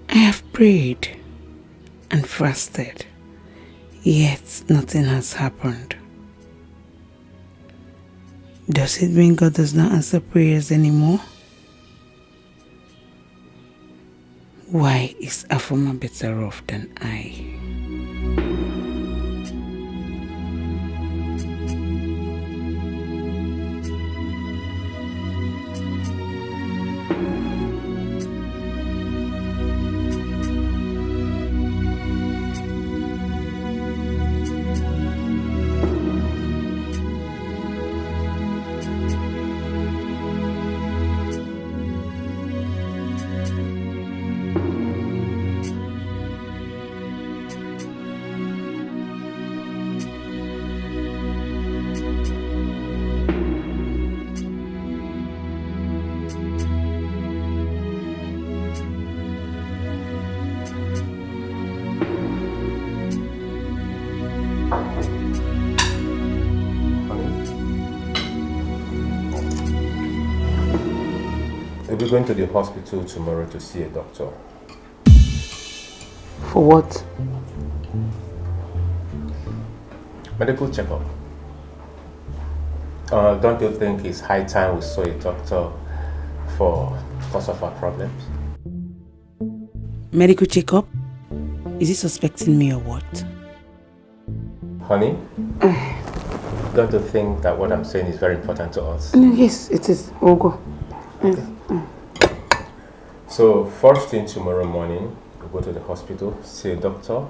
I have prayed and fasted, yet nothing has happened. Does it mean God does not answer prayers anymore? Why is Afoma better off than I? We're going to the hospital tomorrow to see a doctor. For what? Medical checkup. Don't you think it's high time we saw a doctor for cause of our problems? Medical checkup? Is he suspecting me or what? Honey, don't you think that what I'm saying is very important to us? Yes, it is. We'll go. Yes. So first thing tomorrow morning, we'll go to the hospital, see a doctor.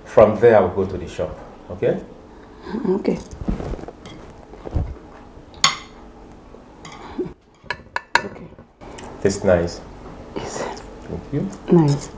From there, I'll go to the shop. Okay? Okay. Okay. Tastes nice. Yes. Thank you. Nice.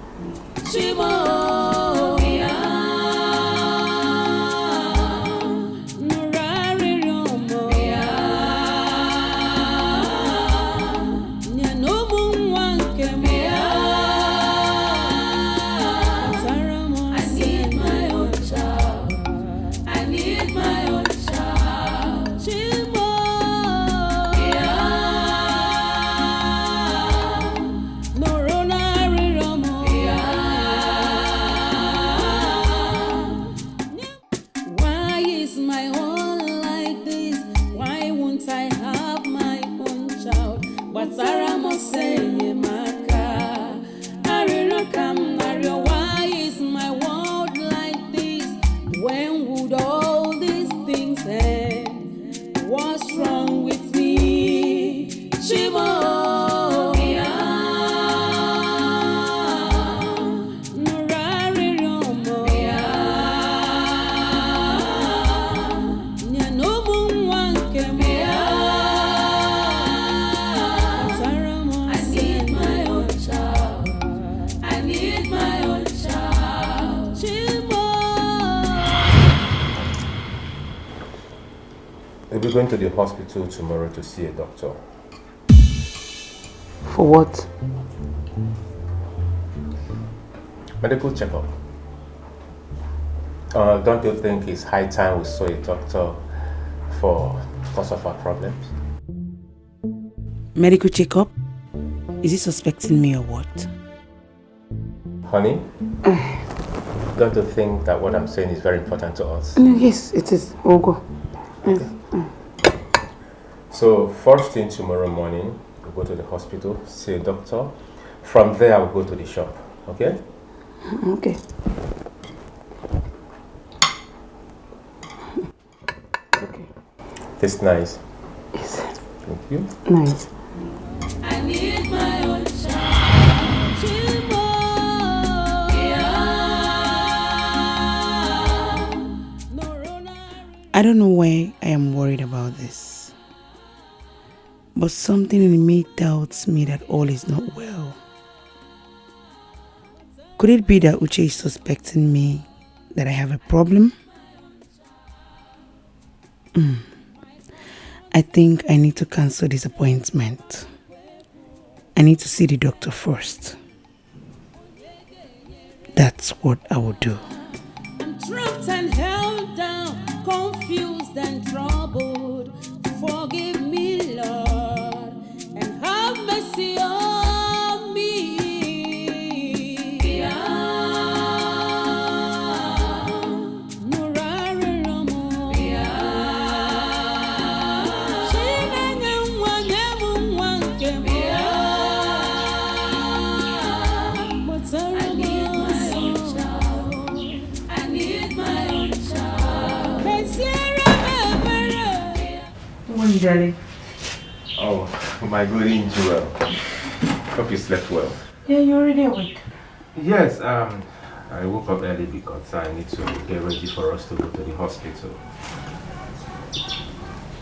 We're going to the hospital tomorrow to see a doctor. For what? Medical checkup. Don't you think it's high time we saw a doctor for cause of our problems? Medical checkup? Is he suspecting me or what? Honey, don't you think that what I'm saying is very important to us? Yes, it is. We'll go. Yes. So first thing tomorrow morning, we'll go to the hospital, see a doctor. From there, I'll go to the shop. Okay? Okay. Okay. Tastes nice. Yes. Thank you. Nice. I need my own child. I don't know why I am worried about this, but something in me tells me that all is not well. Could it be that Uche is suspecting me that I have a problem? I think I need to cancel this appointment. I need to see the doctor first. That's what I will do. I'm trapped and held down, confused and troubled. Forgive me, Lord, and have mercy on me. Darling. Oh, my good angel. Hope you slept well. Yeah, you're already awake. Yes, I woke up early because I need to get ready for us to go to the hospital.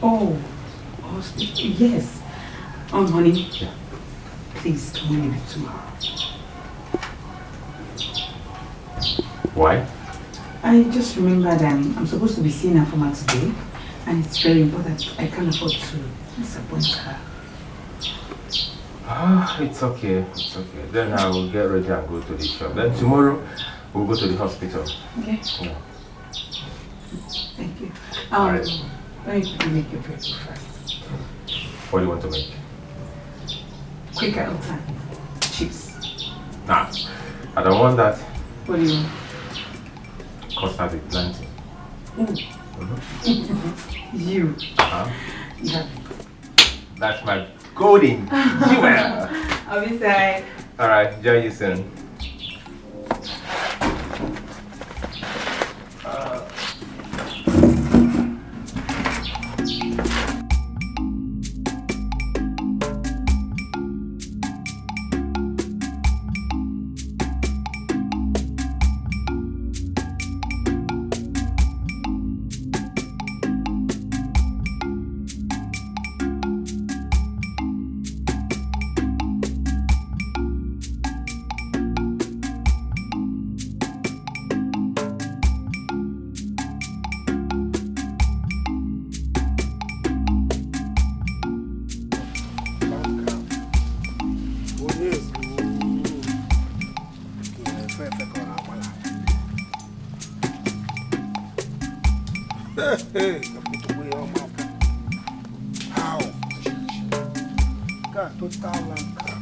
Oh, hospital? Yes. Honey. Yeah. Please don't leave it tomorrow. Why? I just remembered I'm supposed to be seeing her from her today. And it's very important. I can't afford to disappoint her. It's okay. It's okay. Then I will get ready and go to the shop. Then tomorrow we'll go to the hospital. Okay. Yeah. Thank you. Right. Let me quickly make your breakfast first. What do you want to make? Quick outside. Chips. Nah, I don't want that. What do you want? Custard with plenty. You. Huh? Yeah. That's my golden jewel. I'll be inside. Alright, join you soon. Hey, how? God, total lanka.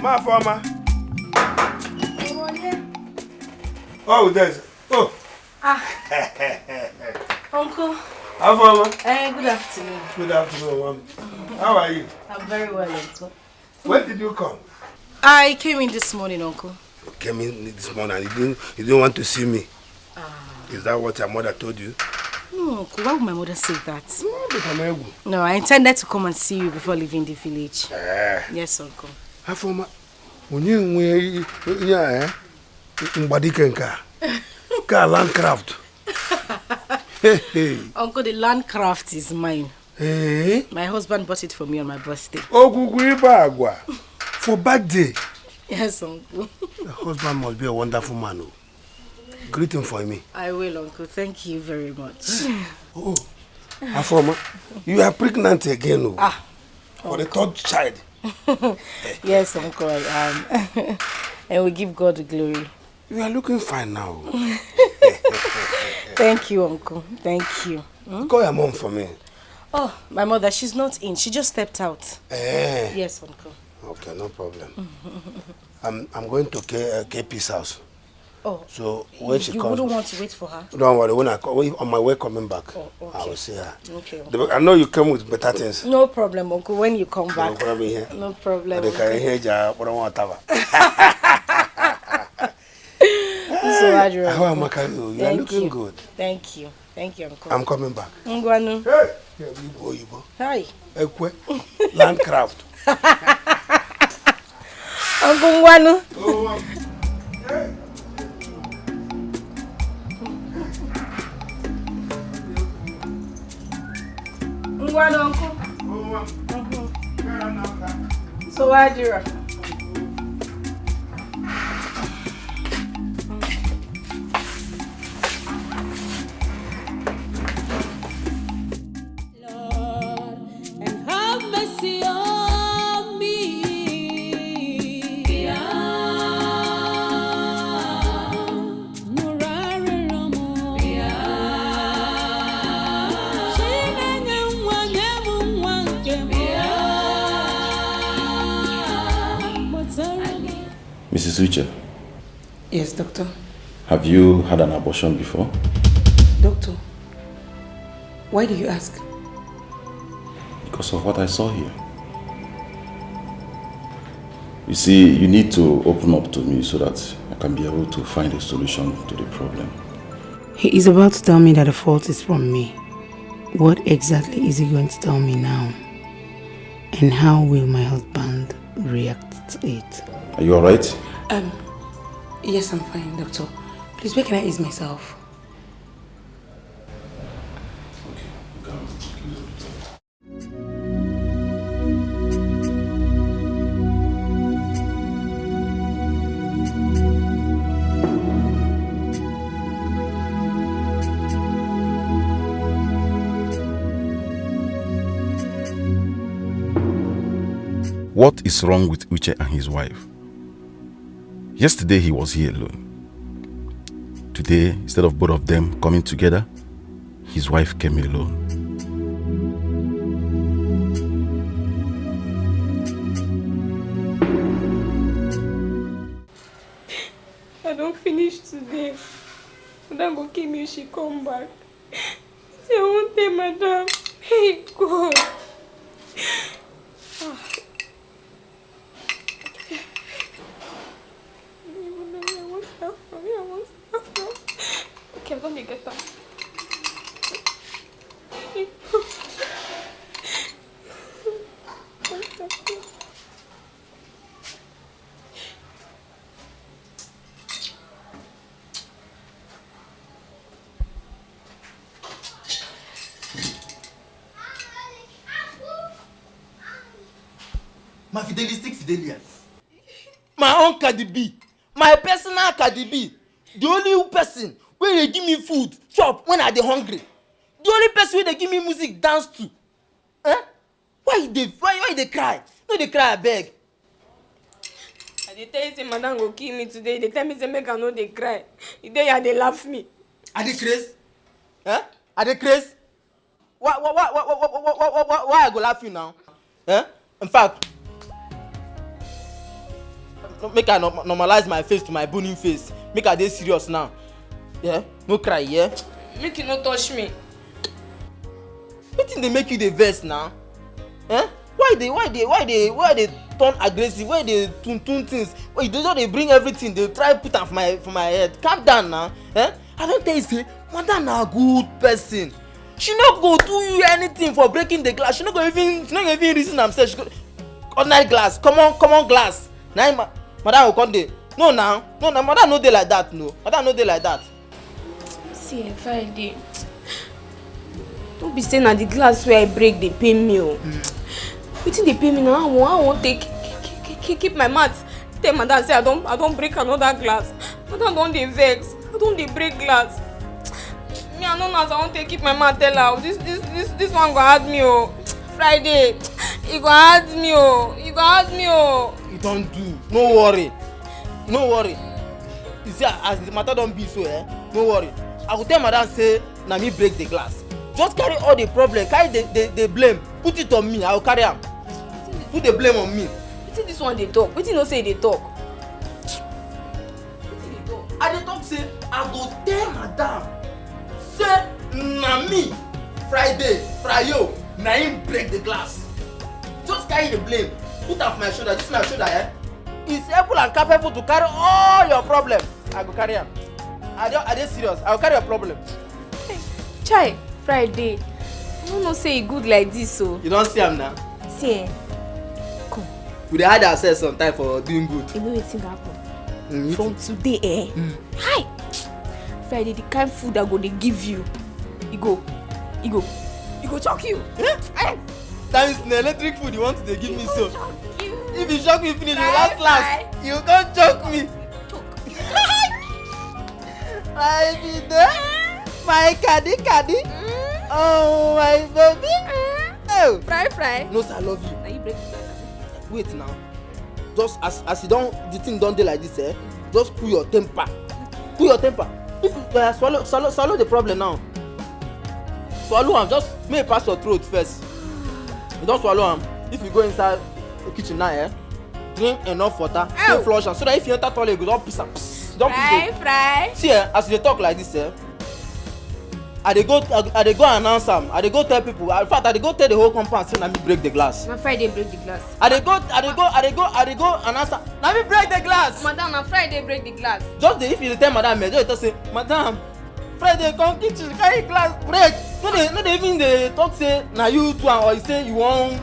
Ma farmer. Oh, there's. Oh. Uncle. How farmer? Good afternoon. Good afternoon, Mom. How are you? I'm very well, Uncle. When did you come? I came in this morning, Uncle. You came in this morning and you didn't want to see me. Is that what your mother told you? No, Uncle, why would my mother say that? No, I intended to come and see you before leaving the village. Yes, Uncle. Afoma, when you landcraft. Uncle, the landcraft is mine. Hey? My husband bought it for me on my birthday. Oh, for birthday. Yes, Uncle. The husband must be a wonderful man. Greet him for me. I will, Uncle. Thank you very much. Oh, Afoma, you are pregnant again. For the third child. Yes, Uncle, I am. And we give God the glory. You are looking fine now. Thank you, Uncle. Thank you. Call your mom for me. Oh, my mother, she's not in. She just stepped out. Yes, Uncle. Okay, no problem. I'm going to KP's house. Oh, so when she comes, you wouldn't want to wait for her? Don't worry. When on my way coming back, okay. I will see her. Okay. I know you came with better things. No problem, Uncle. When you come back. No problem. So Adrian. How am I? You are looking good. Thank you. Thank you, Uncle. I'm coming back. Ngwanu. Hey. Hi. Landcraft. Uncle Ngwanu. Hey. Ngwanu, Uncle. So Adrian. Mrs. Uche. Yes, doctor. Have you had an abortion before? Doctor, why do you ask? Because of what I saw here. You see, you need to open up to me so that I can be able to find a solution to the problem. He is about to tell me that the fault is from me. What exactly is he going to tell me now? And how will my husband react to it? Are you alright? Yes, I'm fine, doctor. Please, where can I ease myself? What is wrong with Uche and his wife? Yesterday he was here alone. Today, instead of both of them coming together, his wife came alone. I don't finish today. Madam go kill me if she come back. See, I won't tell Madam. Hey, God. Okay, I'm gonna get that. My fidelistic Fidelia. My own Cardi B. My personal Cardi B. The only person where they give me food, chop when I dey hungry. The only person where they give me music, dance to. Why they cry? No, they cry, I beg. I dey tell you say Madam go kill me today. They tell me say make I no dey cry. The day they laugh me. Are they crazy? Are they crazy? Why I go laugh you now? In fact, make I normalize my face to my boning face. Make I dey serious now. Yeah? No cry, yeah? Make you no touch me. Wetin dey make you dey vex now? Why they turn aggressive? Why they tune things? Why they just bring everything? They try put am for my head. Calm down now. I don't tell you say, Madam na good person. She no go do you anything for breaking the glass. She no go even reason herself. She go ordinary glass, common glass. Now Madam go come dey. No, Madam no dey like that. No, Madam no dey like that. See, Friday. Don't be saying that the glass where I break they pay me. Wetin dey pay me now? I won't keep my mouth. Tell Madam say I don't break another glass. Madam don't dey vex. I don't dey break glass. Me I know now I won't keep my mouth tell her. This one go hurt me Friday. He go hurt me He go hurt me You don't do. No worry. You see as the matter don't be so no worry. I will tell Madam say na me break the glass. Just carry all the problem, carry the blame, put it on me. I will carry am. Put the blame on me. Wetin this one dey talk? Wetin no say dey talk? I dey talk say I go tell Madam say na me Friday, na him break the glass. Just carry the blame, put am for my shoulder. This my shoulder is able and capable to carry all your problem. I go carry am. I dey serious. I will carry your problem. Hey, Chai, Friday. I don't know say e good like this so. You don't see am now? See come. We dey hide ourselves sometimes for doing good. You know wetin happen? From today hi! Friday, the kind food I go dey give you, e go shock you. That is the electric food you want to give me so. If you shock me finish, you last, you can't choke me. My baby, my caddy. Oh my baby. Oh. Fry. No sir, I love you. Now you break the glass. Wait now. Just as you don't, the thing don't do like this, just cool your temper. If you swallow the problem now. Swallow am, just make it pass your throat first. You don't swallow am. If you go inside the kitchen now, drink enough water, take flush am so that if you enter toilet you go don piss am. Don piss Fry. See as you dey talk like this I dey go announce am. I dey go tell people. In fact, I dey go tell the whole compound say na me break the glass. Na Friday break the glass. I dey go announce am. Na me break the glass. Madam, na Friday break the glass. Just if you dey tell madam, just talk say, madam, Friday come kitchen carry glass break. No dey even dey talk say na you do am or you say you wan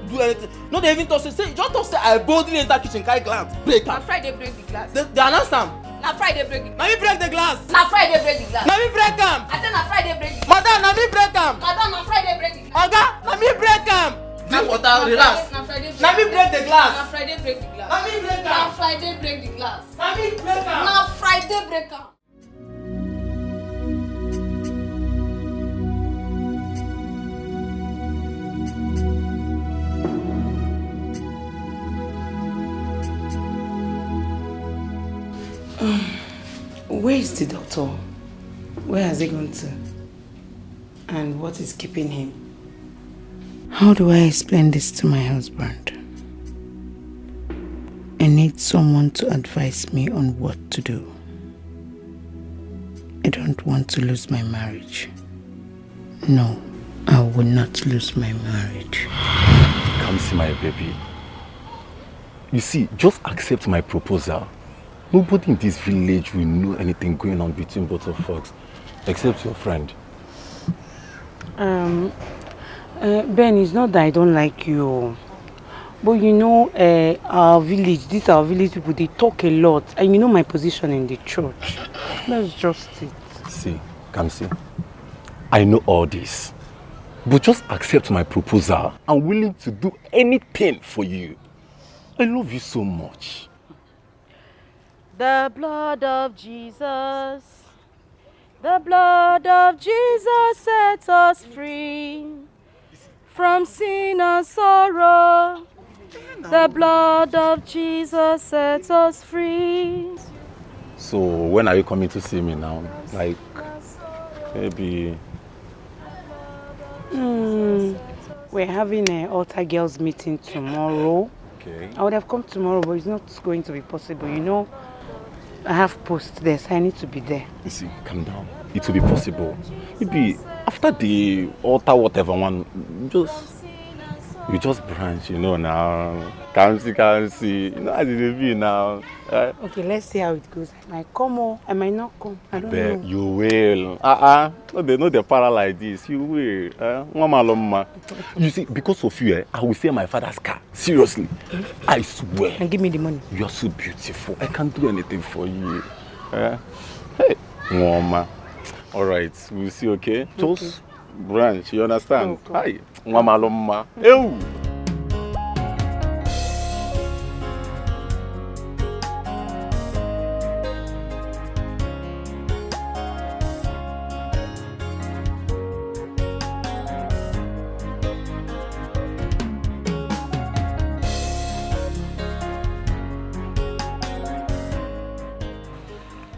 do anything. No dey even talk say just talk say I boldly enter kitchen carry glass break am. Na Friday break the glass. They announce am. Na Friday break the glass. Na me break the glass. Na Friday break the glass. Na me break am. I say na Friday break the glass. Madam, na me break am. Madam, na Friday break the glass. Oga, na me break am. Drink water, relax. Na me break the glass. Na Friday break the glass. Na me break am. Na Friday break the glass. Na me break am. Na Friday break am. Where is the doctor? Where has he gone to? And what is keeping him? How do I explain this to my husband? I need someone to advise me on what to do. I don't want to lose my marriage. No, I will not lose my marriage. Come see my baby. You see, just accept my proposal. Nobody in this village will know anything going on between both of us, except your friend. Ben, it's not that I don't like you. But you know, our village people, they talk a lot. And you know my position in the church. That's just it. See, Kamsi, I know all this. But just accept my proposal. I'm willing to do anything for you. I love you so much. The blood of Jesus, the blood of Jesus sets us free from sin and sorrow. The blood of Jesus sets us free. So when are you coming to see me now? Like, maybe... We're having an altar girls meeting tomorrow. Okay. I would have come tomorrow, but it's not going to be possible. You know, I have post there, so I need to be there. You see, calm down. It will be possible. Maybe after the altar, whatever one, you just branch, you know now. Can't see. You know as it be now. Okay, let's see how it goes. I might come or I might not come. I don't know. You will. No, they know the para like this. You will. You see, because of you, I will sell my father's car. Seriously. I swear. And give me the money. You are so beautiful. I can't do anything for you. Hey, Mama. All right, we'll see, okay? Just branch, you understand? Hi, Mama Loma. Ew.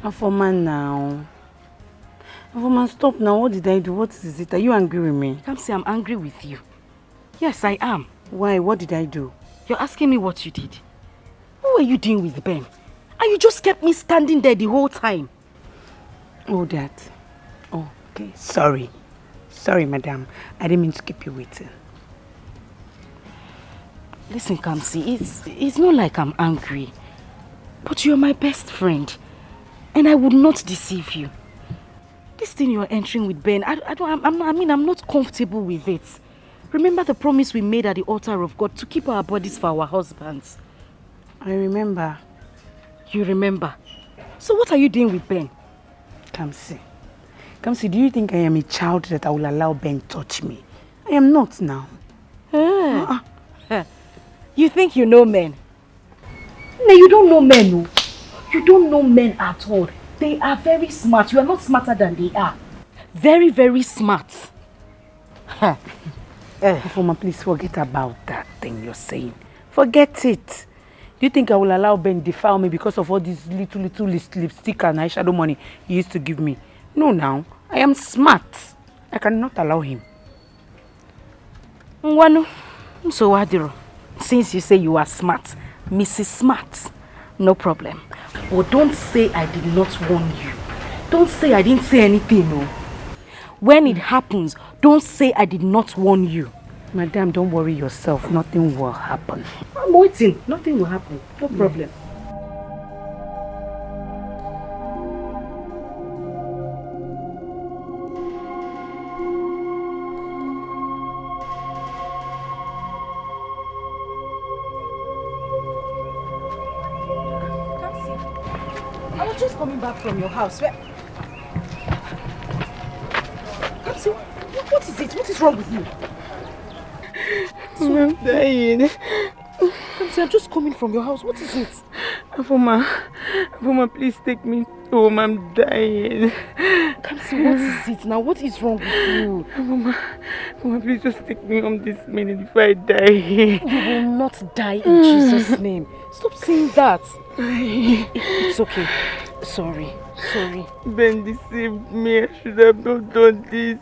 Afoma now. Afoma, stop now. What did I do? What is it? Are you angry with me? Come see, I'm angry with you. Yes, I am. Why? What did I do? You're asking me what you did. What were you doing with Ben? And you just kept me standing there the whole time. Oh, that. Oh, okay. Sorry. Sorry, madam. I didn't mean to keep you waiting. Listen, Kamsi, it's not like I'm angry. But you're my best friend. And I would not deceive you. This thing you're entering with Ben, I'm not comfortable with it. Remember the promise we made at the altar of God to keep our bodies for our husbands? I remember. You remember? So what are you doing with Ben? Kamsi, do you think I am a child that I will allow Ben touch me? I am not now. You think you know men? No, you don't know men. You don't know men at all. They are very smart. You are not smarter than they are. Very, very smart. Afoma, please forget about that thing you're saying. Forget it. Do you think I will allow Ben defile me because of all this little lipstick and eyeshadow money he used to give me? No, now. I am smart. I cannot allow him. Nwanu, so wadiro. Since you say you are smart, Mrs. Smart, no problem. But don't say I did not warn you. Don't say I didn't say anything, no. When it happens, don't say I did not warn you. Madam, don't worry yourself. Nothing will happen. I'm waiting. Nothing will happen. No problem. I was just coming back from your house. What is it? What is wrong with you? I'm dying. I'm just coming from your house. What is it? Afoma, please take me home. I'm dying. Kamsi, what is it now? What is wrong with you? Afoma, please just take me home this minute before I die. You will not die in Jesus' name. Stop saying that. It's okay. Sorry. Ben deceived me. I should have not done this.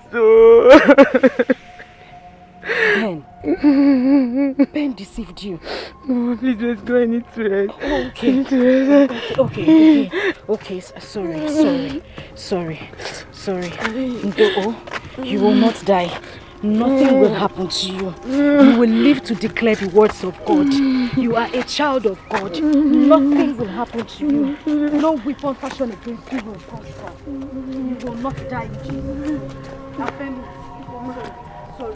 Ben deceived you. No, please, let's go. I need to rest. Okay. Sorry. You will not die. Nothing will happen to you. You will live to declare the words of God. You are a child of God. Nothing will happen to you. No weapon fashioned against you will prosper. You will not die in Jesus. Affirm it. Sorry.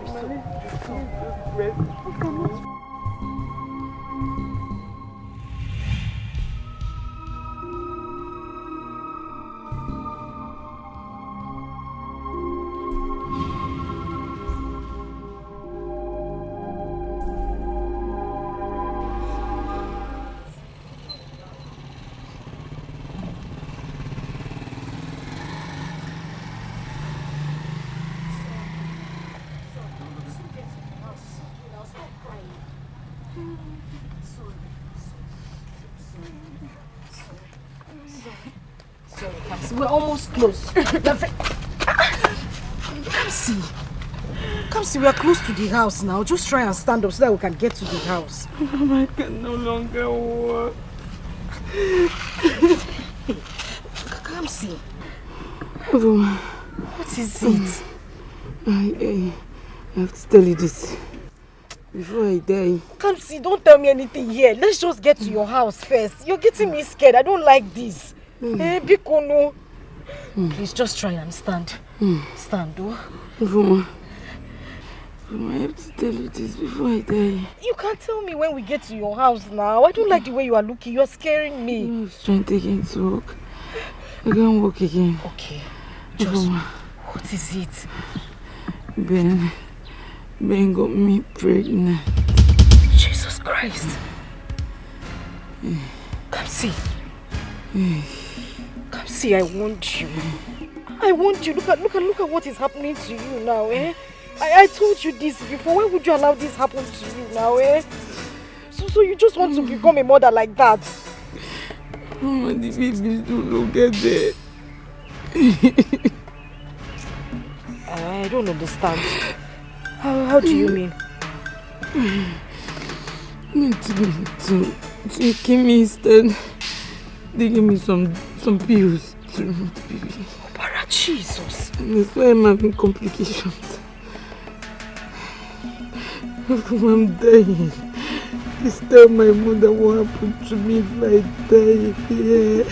We're almost close. Come see, we are close to the house now. Just try and stand up so that we can get to the house. I can no longer walk. Come see. What is it? I have to tell you this before I die. Come see, don't tell me anything here. Let's just get to your house first. You're getting me scared. I don't like this. Biko, no. Please just try and stand. Stand, oh. I have to tell you this before I die. You can't tell me when we get to your house now. I don't like the way you are looking. You are scaring me. I was trying again to walk. I can't walk again. Okay. Just, what is it? Ben got me pregnant. Jesus Christ. Come see. Come see, I want you. Look at what is happening to you now, eh? I told you this before. Why would you allow this happen to you now, eh? So you just want to become a mother like that? Oh, the babies don't get there. I don't understand. How do you mean? To give me instead. They gave me some pills to remove the baby. Oh, Para Jesus. And that's why I'm having complications. I'm dying. Please tell my mother what happened to me if I die here.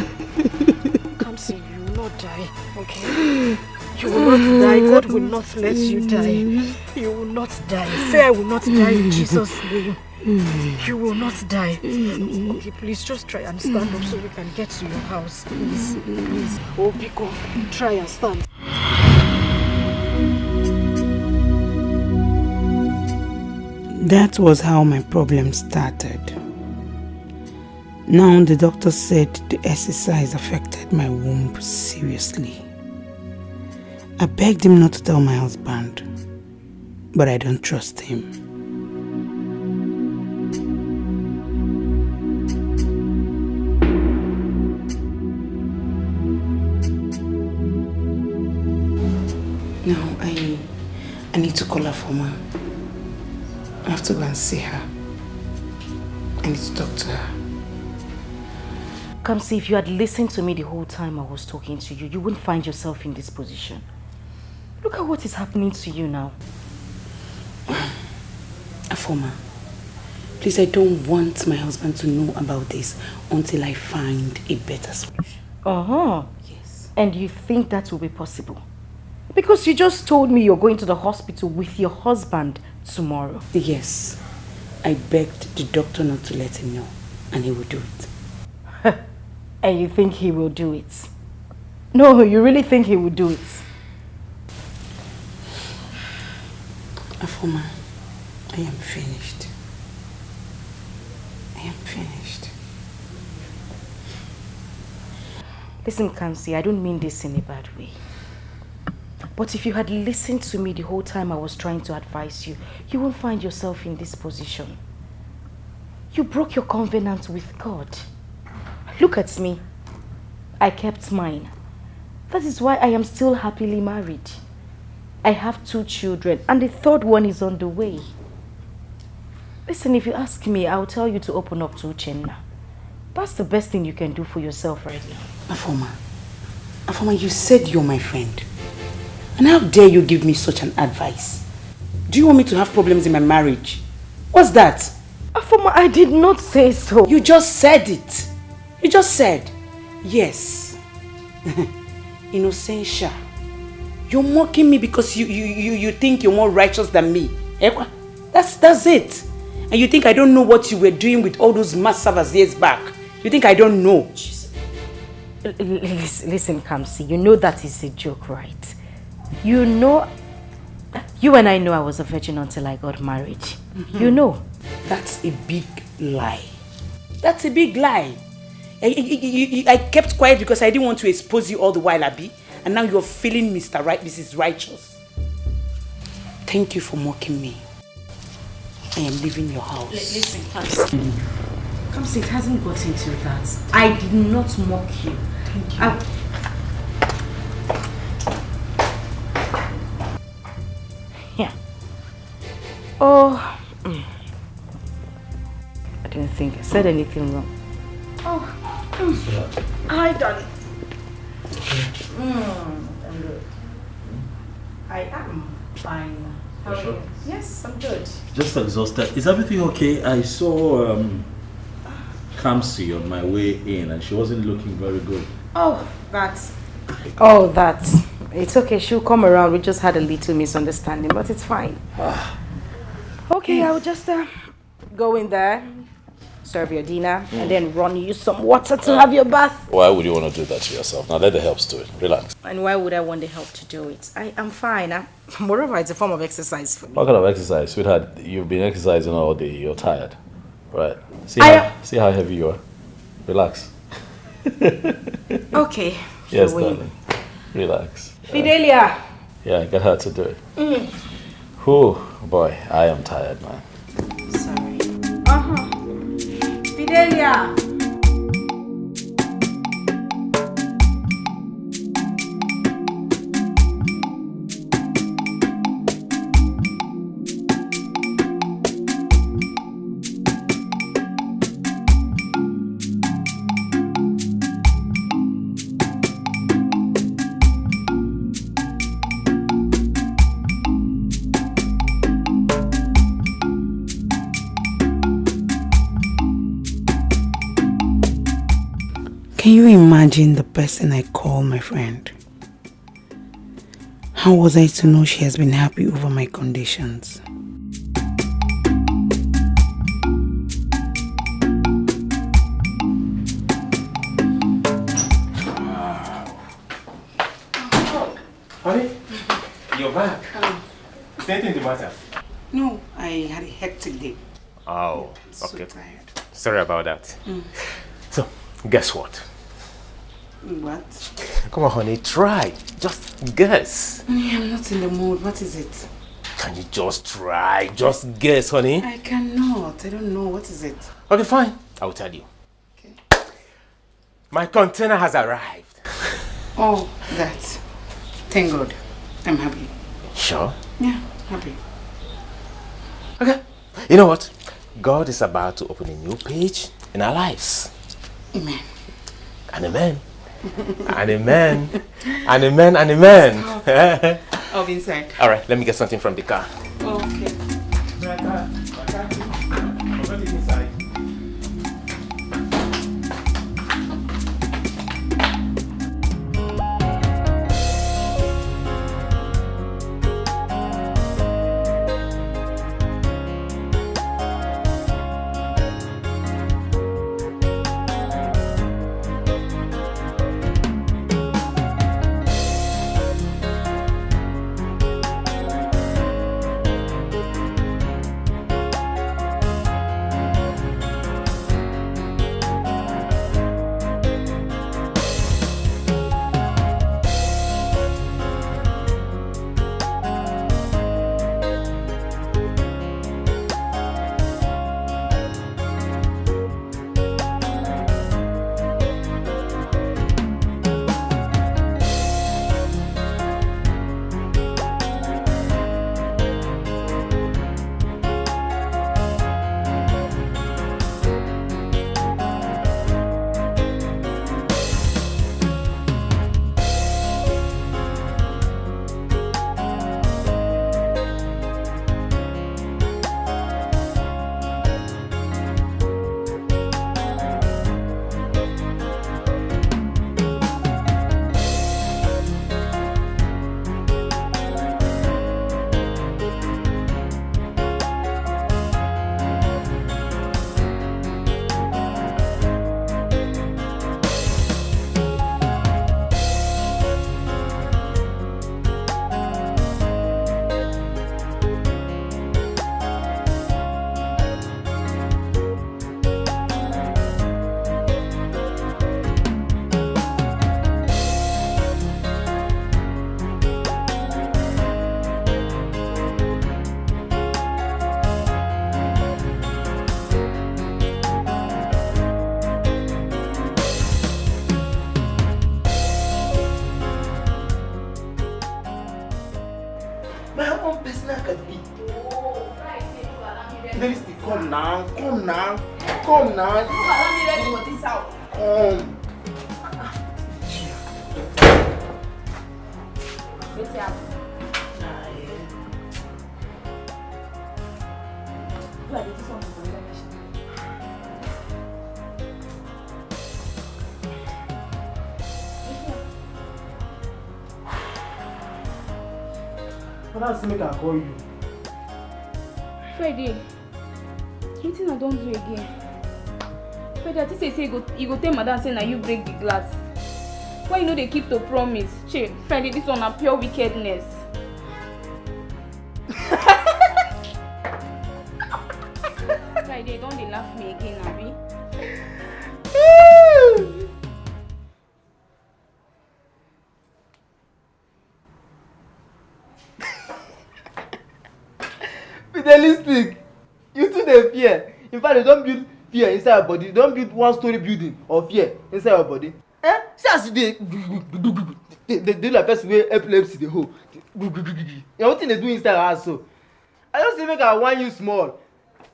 Come see, you will not die, okay? You will not die. God will not let you die. You will not die. Say I will not die in Jesus' name. You will not die. Okay, please just try and stand up so we can get to your house. Please. Oh, Biko, try and stand. That was how my problem started. Now the doctor said the exercise affected my womb seriously. I begged him not to tell my husband, but I don't trust him. Now I need to call her for ma. I have to go and see her. I need to talk to her. Come see, if you had listened to me the whole time I was talking to you, you wouldn't find yourself in this position. Look at what is happening to you now. Afoma, please, I don't want my husband to know about this until I find a better solution. Uh-huh. Yes. And you think that will be possible? Because you just told me you're going to the hospital with your husband tomorrow. Yes. I begged the doctor not to let him know, and he will do it. And you think he will do it? No, you really think he will do it? Afoma, I am finished. I am finished. Listen, Kamsi, I don't mean this in a bad way. But if you had listened to me the whole time I was trying to advise you, you won't find yourself in this position. You broke your covenant with God. Look at me. I kept mine. That is why I am still happily married. I have 2 children and the 3rd one is on the way. Listen, if you ask me, I'll tell you to open up to Uchenna. That's the best thing you can do for yourself right now. Afoma, you said you're my friend. And how dare you give me such an advice? Do you want me to have problems in my marriage? What's that? Afoma, I did not say so. You just said it. You just said, yes. Innocentia. You're mocking me because you think you're more righteous than me. That's it. And you think I don't know what you were doing with all those mass servers years back. You think I don't know. Listen, Kamsi, you know that is a joke, right? You know, you and I know I was a virgin until I got married. You know. That's a big lie. That's a big lie. I kept quiet because I didn't want to expose you all the while, Abi. And now you're feeling Mr. Right, Mrs. Righteous. Thank you for mocking me. I am leaving your house. Listen, Kamsi. Kamsi, it hasn't got into that. I did not mock you. Thank you. Yeah. Oh. I didn't think I said anything wrong. Oh. Hi, darling. I'm good. I am fine. How are you? Yes, I'm good. Just exhausted. Is everything okay? I saw Kamsi on my way in and she wasn't looking very good. Oh, that's... It's okay. She'll come around. We just had a little misunderstanding, but it's fine. Okay, I'll just go in there, serve your dinner, and then run you some water to have your bath. Why would you want to do that to yourself? Now let the helps do it. Relax. And why would I want the help to do it? I'm fine. Moreover, it's a form of exercise for me. What kind of exercise? Sweetheart, you've been exercising all day. You're tired. Right. See how heavy you are. Relax. Okay. Yes, darling. Relax. Fidelia. Yeah, get her to do it. Whew, boy, I am tired, man. Sorry. Fidelia. Can you imagine the person I call my friend? How was I to know she has been happy over my conditions? Honey, you're back. Is there anything the matter? No, I had a hectic day. Oh, So okay. tired. Sorry about that. So, guess what? What? Come on, honey, try. Just guess. Honey, I'm not in the mood. What is it? Can you just try? Just guess, honey. I cannot. I don't know. What is it? Okay, fine. I'll tell you. Okay. My container has arrived. Oh, that. Thank God. I'm happy. Sure? Yeah, happy. Okay. You know what? God is about to open a new page in our lives. Amen. And amen. And amen. And amen. And amen. I'll be inside. All right, let me get something from the car. Okay. Come now. Come now. Come now. Allow me ready for this house. Come. What's up? But that's make I call you. Friday, anything I don't do again. Friday, I think say you go tell madam say na you break the glass. Why you know they keep to promise? Che, Friday, this one a pure wickedness. Friday, don't they laugh me again, Abby? Fidelistic, you too dey fear. In fact, they don't build fear inside your body. They don't build one-story building of fear inside your body. See as they do like person wey epilepsy dey hold. You know wetin they do inside your house so? I just say make I warn you small.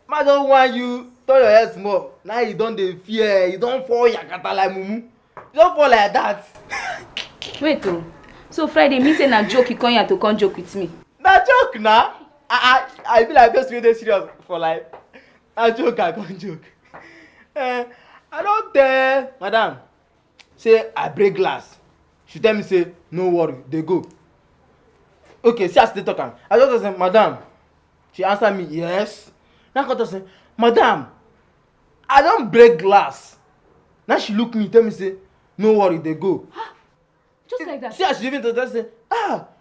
Ma don warn you, turn your head small. Now you don dey fear, you don fall yakata like mumu. You don fall like that. Wait oh, so Friday me say na joke you come here to come joke with me? Na joke na. I be like person wey dey serious for life. Na joke I come joke. I don tell madam say I break glass. She tell me say no worry, dey go. Okay, see as they talk am. I just say madam. She answer me yes. Now I come talk say madam, I don break glass. Now she look me tell me say no worry, dey go. Just like that. See as she even tell say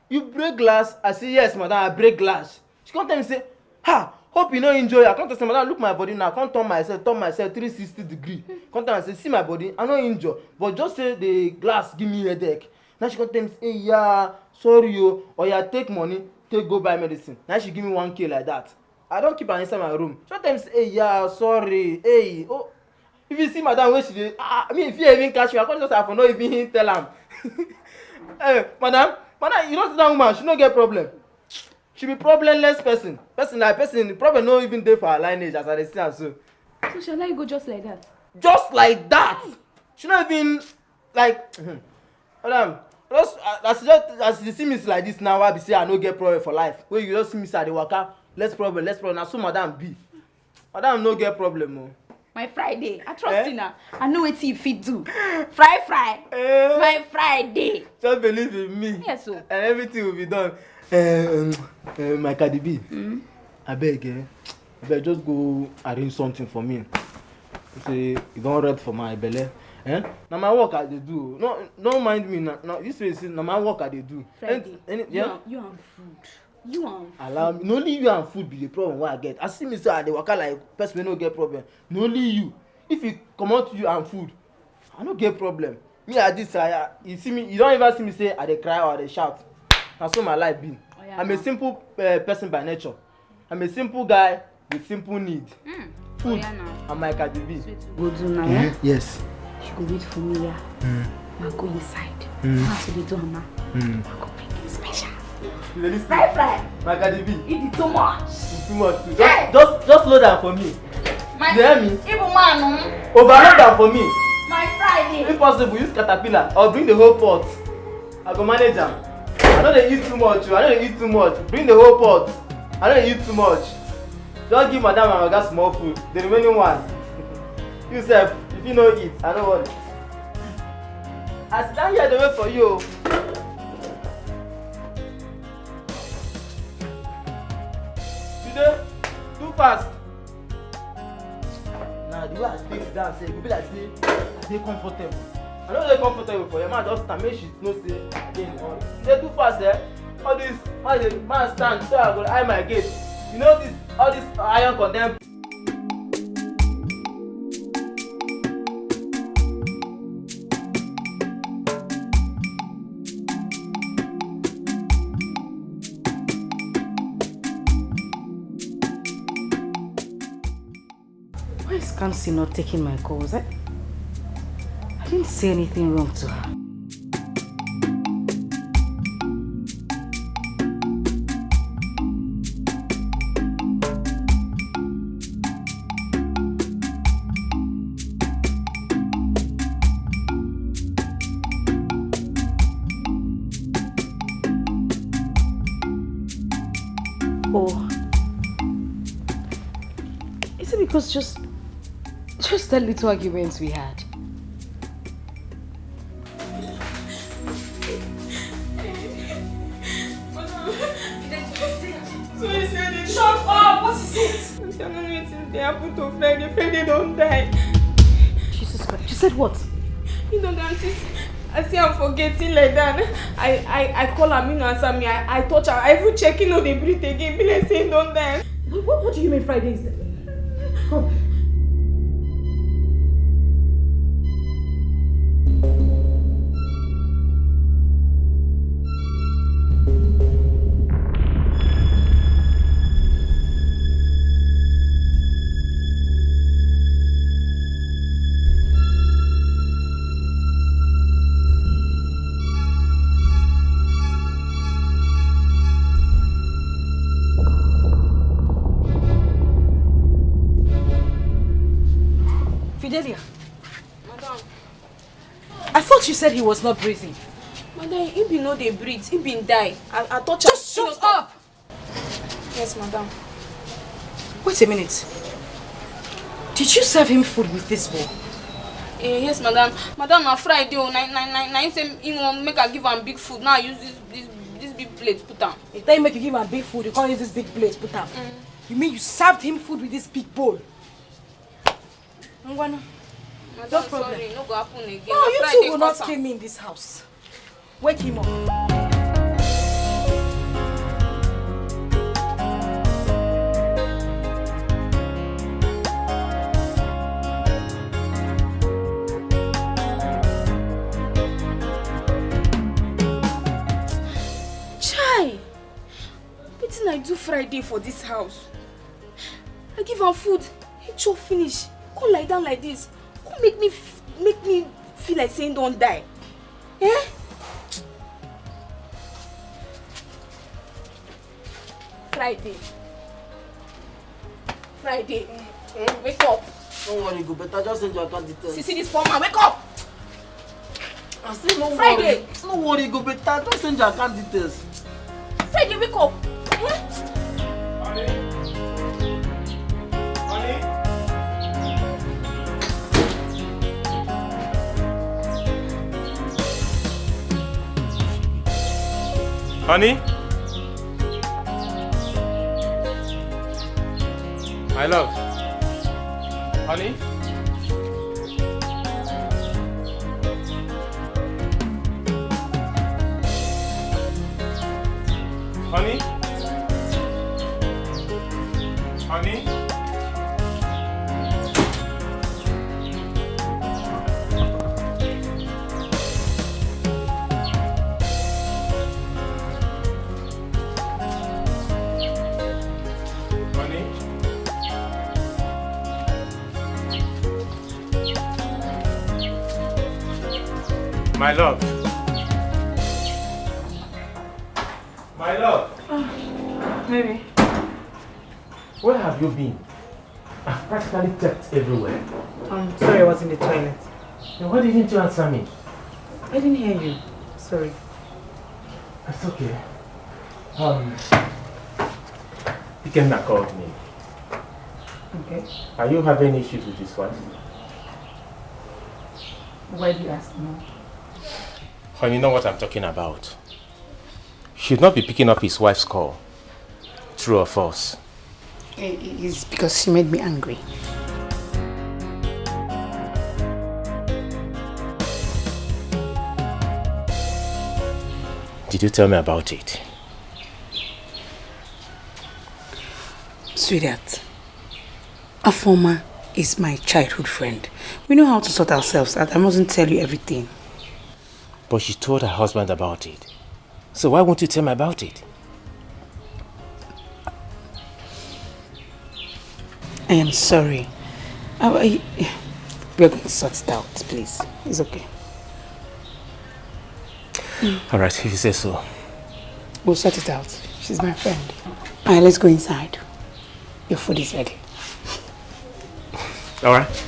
you break glass. I say yes madam, I break glass. She come tell me say hope you no enjoy. I come tell say madam look my body now. I come turn myself 360 degree. Come tell me say see my body, I no injure, but just say the glass give me headache. Now she come tell me say hey, yeah sorry o, or yeah take money take go buy medicine. Now she give me 1K like that. I don keep her inside my room. She tell me say hey yeah sorry hey oh. If you see madam wey she dey if you even catch me, I come just have for no even tell am. Hey madam, you know see that woman, she no get problem. She be problemless person. The problem no even there for her lineage as I dey see her so. So shall I go just like that? Just like that? She not even like madam, just as you see me like this now, I be say I no get problem for life. When you just see me say I dey waka, less problem. Na so madam be. Madam no get problem o. My Friday, I trust you now. I know what you fit do. Fry. My Friday. Just believe in me. Yes, so. And everything will be done. My Cardi B. I beg, just go arrange something for me. Say you don't read for my belly. Now my work I dey do. No, don't mind me now. This way, now my work I dey do. Friday. You and food. You and allow me. No only you and food be the problem what I get. I see me say I dey waka like person wey no get problem. No only you. If you come out to you and food, I no get problem. Me at this you see me, you don't even see me say I dey cry or I dey shout. That's what my life be. I'm a simple person by nature. I'm a simple guy with simple need. Food and my Cardi B. Go do now, yeah? Yes. You go wait for me, yeah? I'll go inside. That's what they do, Mama. I'll go bring you special. Fry. My Cardi B. Eat it too much. It's too much too. Just load am for me. You hear me? Even man, overload am for me. My Friday. If possible, use caterpillar or bring the whole pot. I go manage am. I don't dey eat too much. Bring the whole pot. I don't dey eat too much. Just give madam and oga small food. The remaining one. You sef, if you no eat, I no worry. I sit down here dey wait for you. Today, too fast. Nah, the way I stay down, say, you be like say, I dey comfortable. I know dey comfortable for your man just stand make she know say I dey in the morning. You dey too fast, all this man stand so I go eye my gate. You know this, all this iron condemn. Why is Kamsi not taking my calls? I didn't say anything wrong to her. Oh, is it because just that little arguments we had? Shut up! What is it? I'm telling you, it's they happen to Friday. Friday don't die. Jesus Christ! You said what? You know that I see I'm forgetting like that. I call her, me no answer me. I touch her. I even checking on the breathe again. Be like saying don't die. What do you mean Friday is? Come. Fidelia. Madam. I thought you said he was not breathing. Madam, he be no dey breathe. He been die. I touch her. Just shut up! Yes, madam. Wait a minute. Did you serve him food with this bowl? Yes, madam. Madam, na Friday. Na he say he want make I give am big food. Now I use this big plate put am. If they make you give him big food, you can't use this big plate put am. You mean you served him food with this big bowl? Madam, No problem. sorry, no go happen again. No, Na you Friday two will not cause am. kill me in this house. Wake him up. Chai! Wetin I do Friday for this house? I give am food, he chop finish. Come lie down like this. Come make me feel like saying don't die. Friday. Wake up. Don't worry, go better. Just send your account details. See this poor man, wake up! I still no Friday. worry. No worry, go better. Just send your account details. Friday, wake up. Honey? My love. Honey? Honey? Honey? My love. My love. Maybe. Where have you been? I've practically checked everywhere. I'm sorry, I was in the toilet. Then why didn't you answer me? I didn't hear you. Sorry. It's okay. Ikenna called me. Okay. Are you having issues with his wife? Why do you ask me? Honey, you know what I'm talking about. Should not be picking up his wife's call. True or false? It's because she made me angry. Did you tell me about it? Sweetheart, Afoma is my childhood friend. We know how to sort ourselves out. I mustn't tell you everything. But she told her husband about it. So why won't you tell me about it? I am sorry. We're going to sort it out, please. It's okay. Alright, if you say so. We'll sort it out. She's my friend. Alright, let's go inside. Your food is ready. Alright.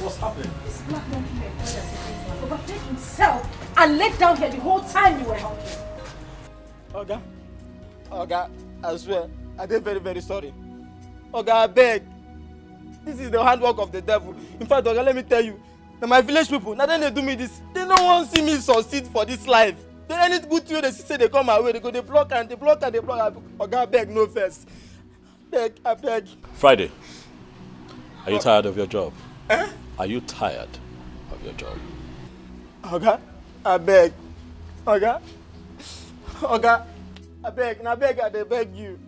What's happening? This black monkey man overstayed himself and laid down here the whole time you were helping. Oga, I swear, I did very, very sorry. Oga, I beg. This is the handwork of the devil. In fact, Oga, let me tell you, now my village people, now then they do me this, they don't want to see me succeed for this life. They any good to you, they say they come my way, they go, they block and they block and they block. Oga, beg, no first. Beg, I beg. Friday, are you tired of your job? Are you tired of your job? Oga, I beg. Oga, I beg, I beg you.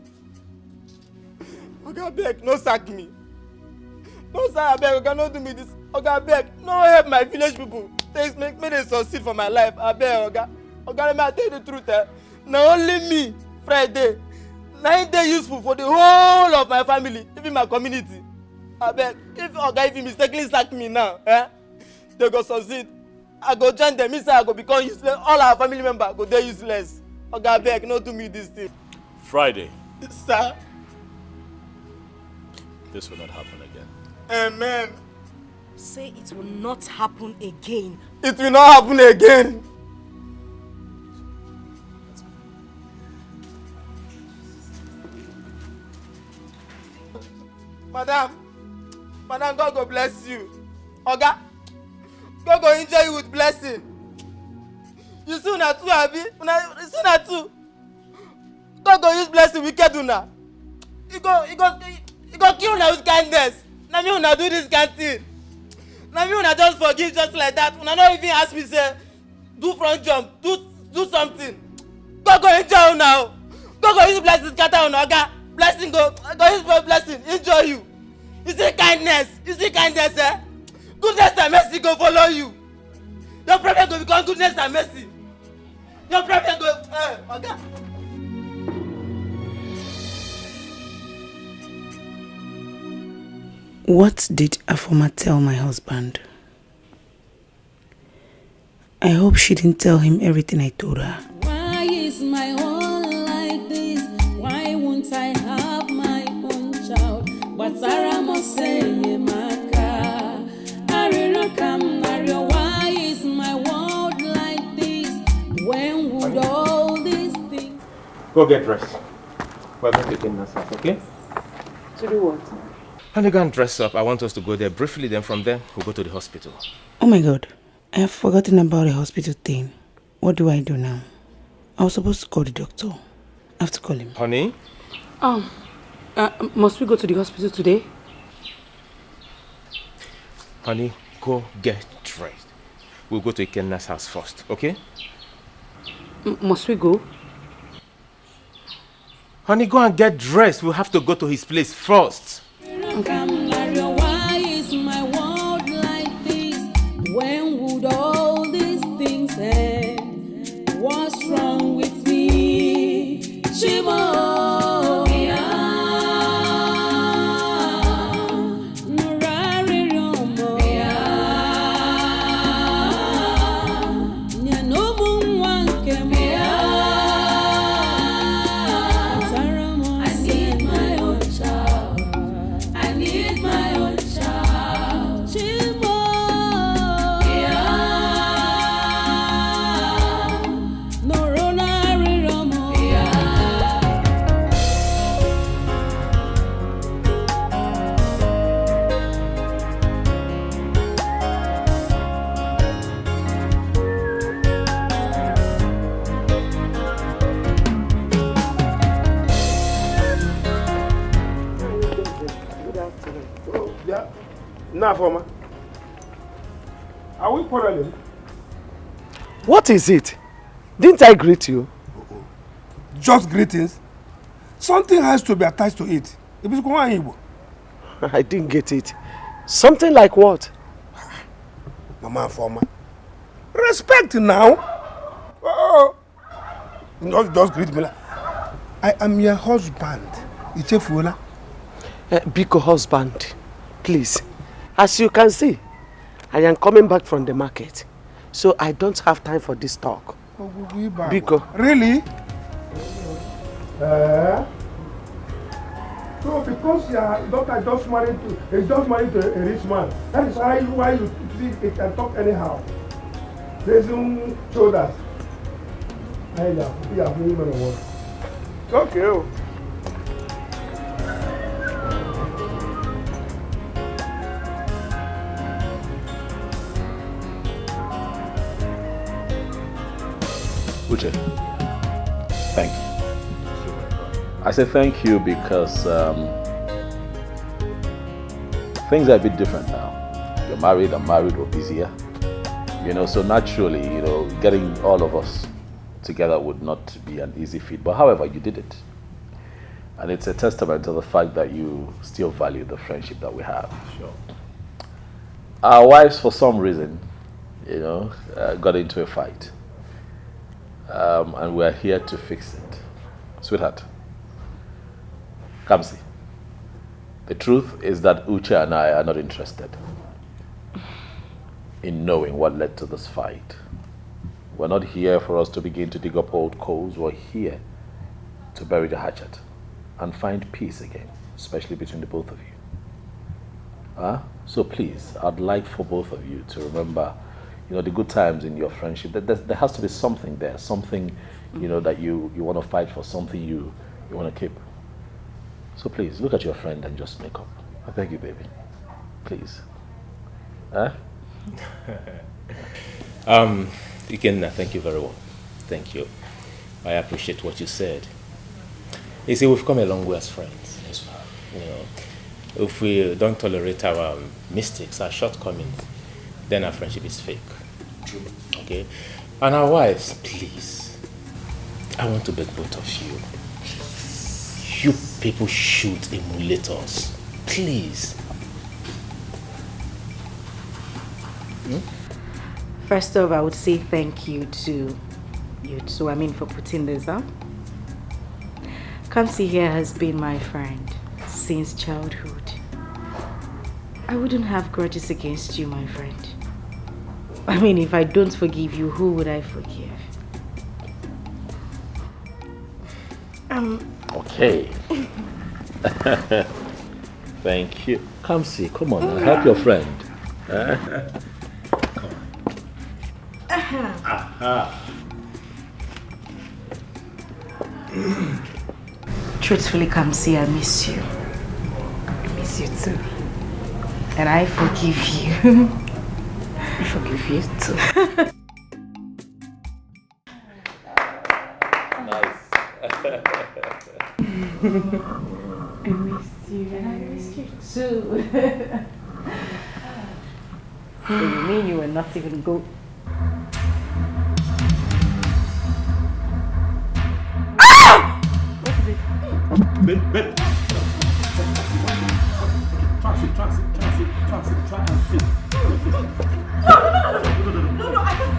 Oga, I beg, no sack me. No, sir, I beg, Oga, don't do me this. Oga, I beg, no help my village people. Make me succeed for my life. I beg, Oga. Oga, let me tell you the truth. Now only me, Friday, 9 days useful for the whole of my family, even my community. I beg, if Oga, if you mistakenly sack me now, they go succeed. I go join them, I go become useless. All our family members go there useless. Oga, I beg, no do me this thing. Friday. Sir. This will not happen again. Amen. Say it will not happen again. It will not happen again. Madam, God go bless you. Oga, God go enjoy you with blessing. You see una too, abi? You see una too. God go use blessing wicked una. He go kill una with kindness. Na me una do this kind thing. Na me una just forgive just like that. Una no even ask me say do front jump, do something. God go enjoy una. God go use blessing scatter una. Oga, blessing go use blessing enjoy you. You see kindness, goodness and mercy go follow you. Your problem go become goodness and mercy. Your problem go, Oga. What did Afoma tell my husband? I hope she didn't tell him everything I told her. Why is my own like this? Why won't I have my own child? But Sarah must say, Maka. Why is my world like this? When would all these things... Go get dressed. We're going to Kenna's house, okay? To do what? Honey, go and dress up. I want us to go there briefly, then from there, we'll go to the hospital. Oh my God. I have forgotten about the hospital thing. What do I do now? I was supposed to call the doctor. I have to call him. Honey? Must we go to the hospital today? Honey, go get dressed. We'll go to Ikenna's house first, okay? Must we go? Honey, go and get dressed. We'll have to go to his place first. Why is my world like this? When would all these things end? What's wrong with me? Shimo. Afoma, are we quarreling? What is it? Didn't I greet you? Just greetings. Something has to be attached to it. I didn't get it. Something like what? Mama Afoma. Respect now. Oh. Just greet me. I am your husband. Ichefula. Biko husband, please. As you can see, I am coming back from the market, so I don't have time for this talk. Biko. Really? So because your daughter just married to a rich man, that is why you think they can talk anyhow. Raising shoulders. Okay. Uche, thank you. I say thank you because things are a bit different now. You're married, I'm married, we're busier. So naturally, getting all of us together would not be an easy feat. But however, you did it. And it's a testament to the fact that you still value the friendship that we have. Sure. Our wives, for some reason, got into a fight. And we're here to fix it. Sweetheart, Kamsi, the truth is that Uche and I are not interested in knowing what led to this fight. We're not here for us to begin to dig up old coals. We're here to bury the hatchet and find peace again, especially between the both of you. So please, I'd like for both of you to remember, the good times in your friendship. There has to be something there, something, that you want to fight for, something you want to keep. So please, look at your friend and just make up. I beg you, baby. Please. Ikenna, thank you very well. Thank you. I appreciate what you said. You see, we've come a long way as friends. Yes, if we don't tolerate our mistakes, our shortcomings, then our friendship is fake. True. Okay? And our wives, please, I want to beg both of you. You people should emulate us. Please. First off, I would say thank you to you two, for putting this up. Kamsi here has been my friend since childhood. I wouldn't have grudges against you, my friend. If I don't forgive you, who would I forgive? Okay. Thank you. Kamsi, come on, help your friend. Truthfully, Kamsi, I miss you. I miss you too. And I forgive you. I forgive you too. Nice. I miss you. And I miss you too. So you mean you were not even good? Babe. Transit. No, I can't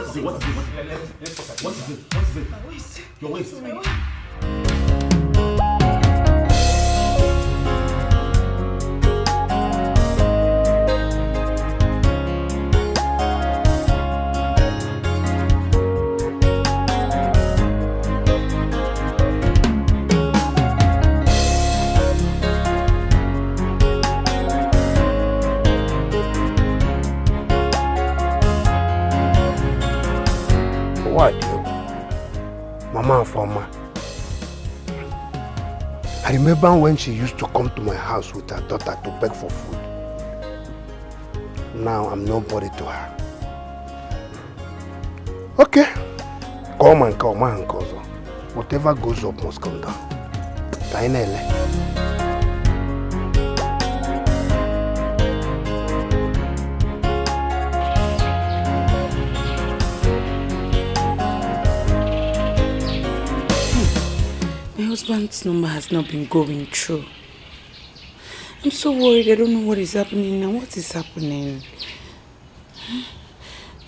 sit. What is it? What is it? My waist. Your waist. Mama and Fama. I remember when she used to come to my house with her daughter to beg for food. Now I'm nobody to her. Okay. Come and cause. Whatever goes up must come down. Tainele. My husband's number has not been going through. I'm so worried. I don't know what is happening now. What is happening?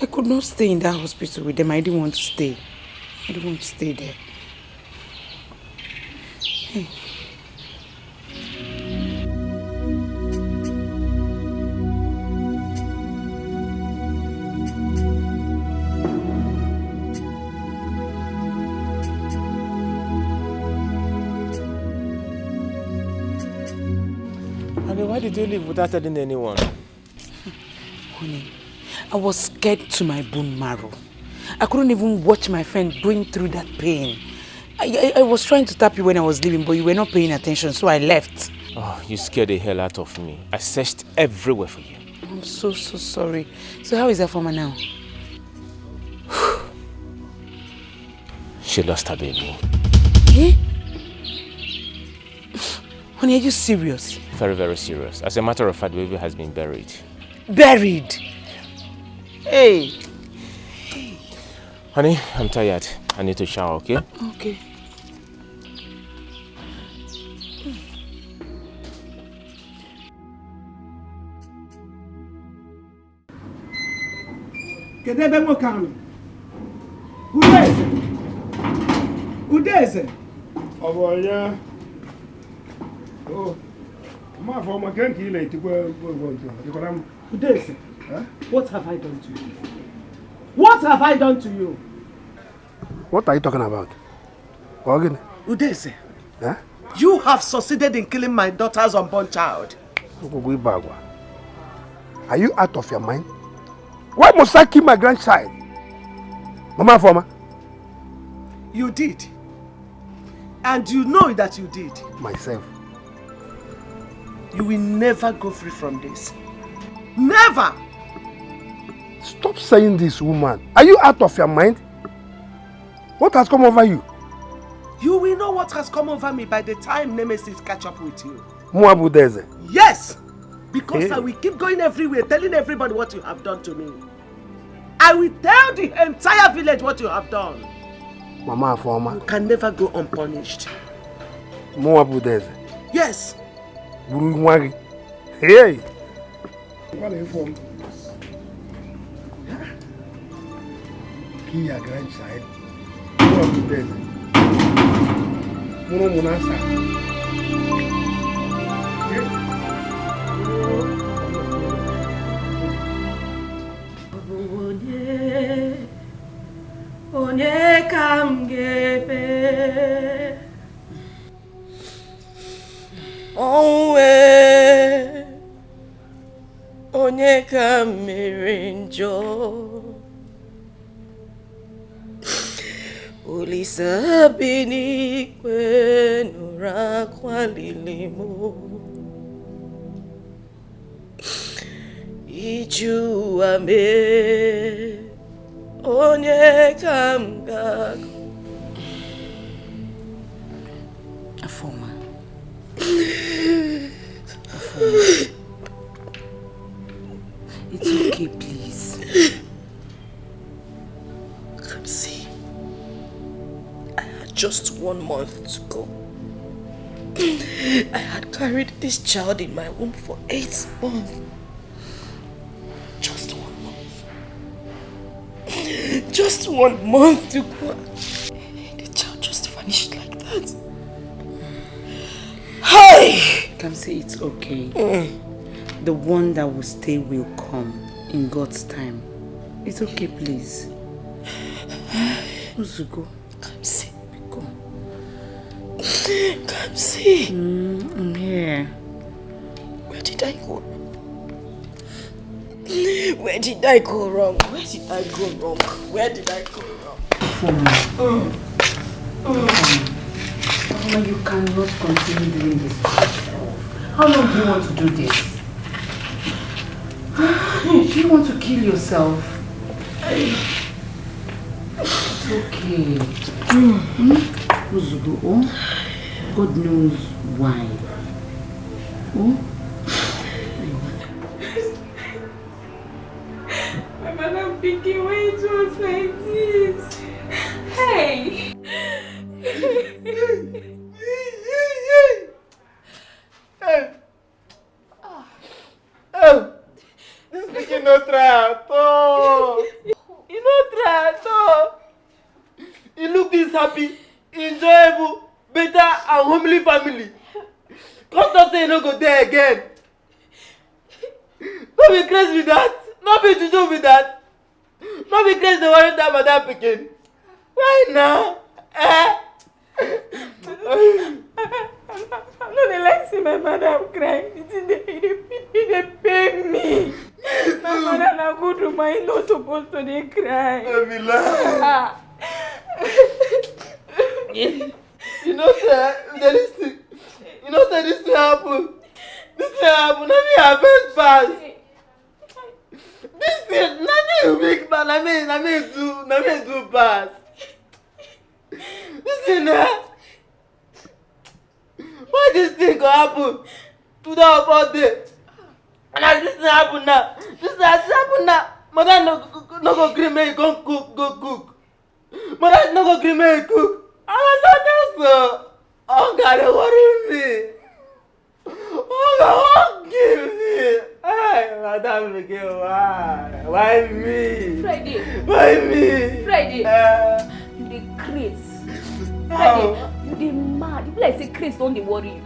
I could not stay in that hospital with them. I didn't want to stay. I didn't want to stay there. Hey. Why did you leave without telling anyone? Honey, I was scared to my bone marrow. I couldn't even watch my friend going through that pain. I was trying to tap you when I was leaving, but you were not paying attention, so I left. Oh, you scared the hell out of me. I searched everywhere for you. I'm so sorry. So how is that for me now? She lost her baby. Eh? Honey, are you serious? Very, very serious. As a matter of fact, the baby has been buried. Buried? Hey. Honey, I'm tired. I need to shower, okay? Okay. Kedebe Mokami. Udeze. Udeze. Oh, yeah. Oh. Ma for my can't kill it to go to. Udeze. What have I done to you? What have I done to you? What are you talking about? Again? Udeze. Huh? You have succeeded in killing my daughter's unborn child. Are you out of your mind? Why must I kill my grandchild? Mama Forma? You did. And you know that you did. Myself. You will never go free from this. Never! Stop saying this, woman. Are you out of your mind? What has come over you? You will know what has come over me by the time Nemesis catch up with you. Muabu Deze. Yes! Because Hey. I will keep going everywhere telling everybody what you have done to me. I will tell the entire village what you have done. Mama Forma. You can never go unpunished. Muabu Deze. Yes. Buruwari. Hey! What are you from? Kill your grandchild. Muabu Deze. Muno Munasa. Onye kam gebe onwe onye kam mere njọ Olisa bi n'ikpe nụrụ akwa lili mụ iju ame onye kam gago Afoma. It's okay, please. Come see. I had just 1 month to go. I had carried this child in my womb for 8 months. Just 1 month. Just 1 month to go. The child just vanished like that. Hi! Come say it's okay. The one that will stay will come in God's time. It's okay, please. Uzugo. Come see. Go. Come see. I'm here. Where did I go? Where did I go wrong? Where did I go wrong? Where did I go wrong? Mama, you cannot continue doing this to yourself. How long do you want to do this? Do you want to kill yourself? It's okay. Uzugo, oh? God knows why. Oh? But I'm thinking why it was like this. Hey! This pikin no try at all. He no try at all. He look this happy, enjoyable, better and homely family. Come talk say he no go there again. No be crazy with that. No be juju with that. No be crazy to worry that madam pikin. Why now? I no dey like see my madam cry. It dey pain me. My mother na good woman, he no supposed to dey cry. You know say this thing. You know say this thing happen. This thing happen. Na me affect pass. This thing na me weak man. Na me do pass. Listen, why this thing go happen to that birthday? And as this thing happen now, mother no go gree me go cook. Mother no go gree me cook. And I said this hunger dey worry me. Hunger won't give me. Hey, madam again, why? Why me? Friday. Why me? Friday. You dey craze. Friday, you dey mad. You be like say craze don dey worry you.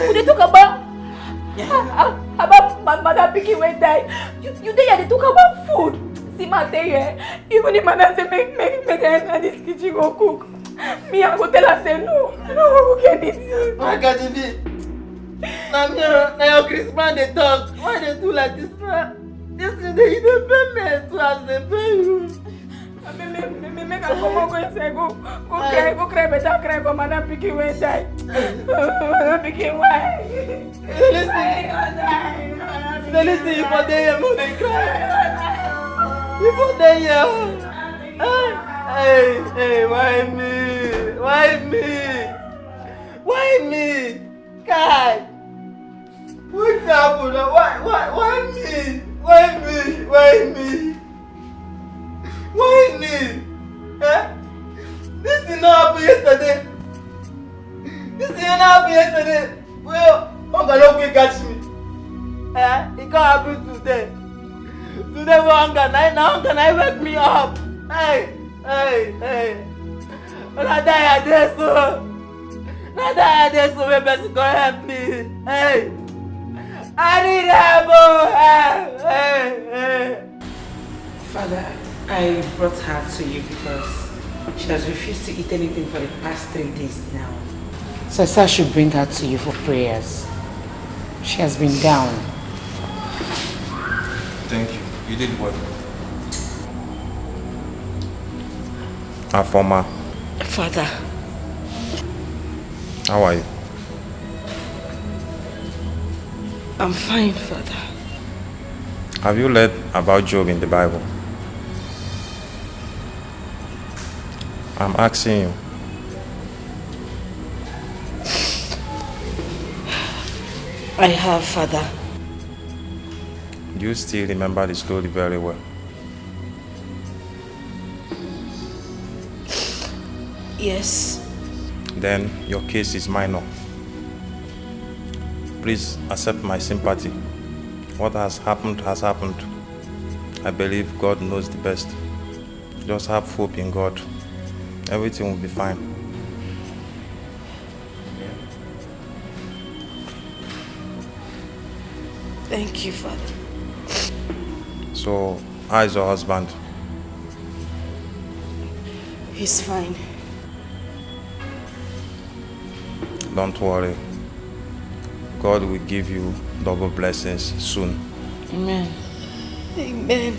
We dey talk about my mother pikin wey die. You dey here dey talk about food. See man tell you, even the mother say make I enter this kitchen go cook. Me I go tell her say no, I no go get this. Why can't it be? Now your Christmas they talk. Why they do like this? This thing they pay me too as they pay you. Make I come on go inside go cry better cry for madam pikin wey die. Madam pikin why? Listen, you for there here, they cry. You for there here. Hey, why me? Why me? Why me? God, what's happened? Why me? Why me? Why me? Why me? This did not happen yesterday. This did not happen yesterday. Well, hunger don't catch me. It can't happen today. Today we hunger. Now hunger wake me up. Hey. When I die, I die so. Now that I did so many person go help me. Hey, I need help. Hey. Father, I brought her to you because she has refused to eat anything for the past 3 days now. So I said I should bring her to you for prayers. She has been down. Thank you. You did well. Afoma. Father. How are you? I'm fine, Father. Have you read about Job in the Bible? I'm asking you. I have, Father. Do you still remember the story very well? Yes. Then your case is minor. Please accept my sympathy. What has happened has happened. I believe God knows the best. Just have hope in God. Everything will be fine. Thank you, Father. So, how is your husband? He's fine. Don't worry. God will give you double blessings soon. Amen. Amen.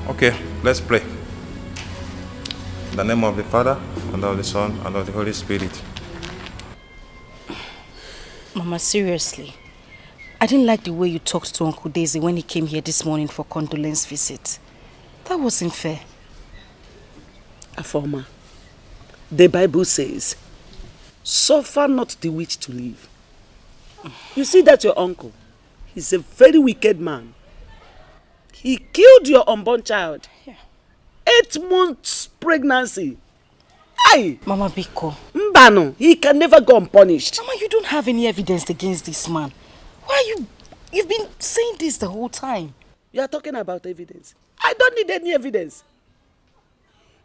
Okay, let's pray. In the name of the Father, and of the Son, and of the Holy Spirit. Mama, seriously. I didn't like the way you talked to Uncle Daisy when he came here this morning for condolence visit. That wasn't fair. Afoma, the Bible says, suffer not the witch to live. You see that your uncle, he's a very wicked man. He killed your unborn child. Yeah. 8 months pregnancy. Aye. Mama Biko. Mbano, he can never go unpunished. Mama, you don't have any evidence against this man. Why you've been saying this the whole time? You are talking about evidence. I don't need any evidence.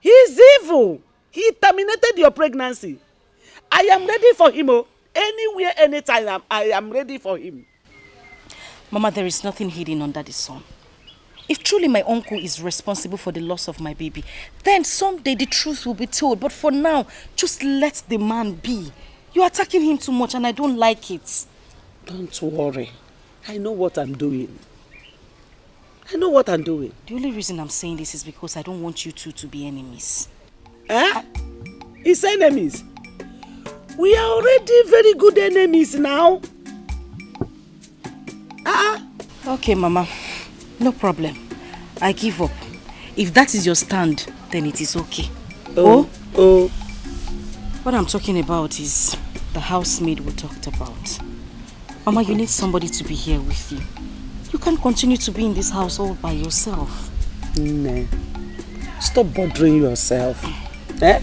He's evil. He terminated your pregnancy. I am ready for him. Anywhere, anytime, I am ready for him. Mama, there is nothing hidden under the sun. If truly my uncle is responsible for the loss of my baby, then someday the truth will be told. But for now, just let the man be. You're attacking him too much and I don't like it. Don't worry. I know what I'm doing. I know what I'm doing. The only reason I'm saying this is because I don't want you two to be enemies. It's enemies? We are already very good enemies now. Okay, Mama. No problem. I give up. If that is your stand, then it is okay. Oh. What I'm talking about is the housemaid we talked about. Mama, you need somebody to be here with you. You can't continue to be in this house all by yourself. Nah. Stop bothering yourself. Eh?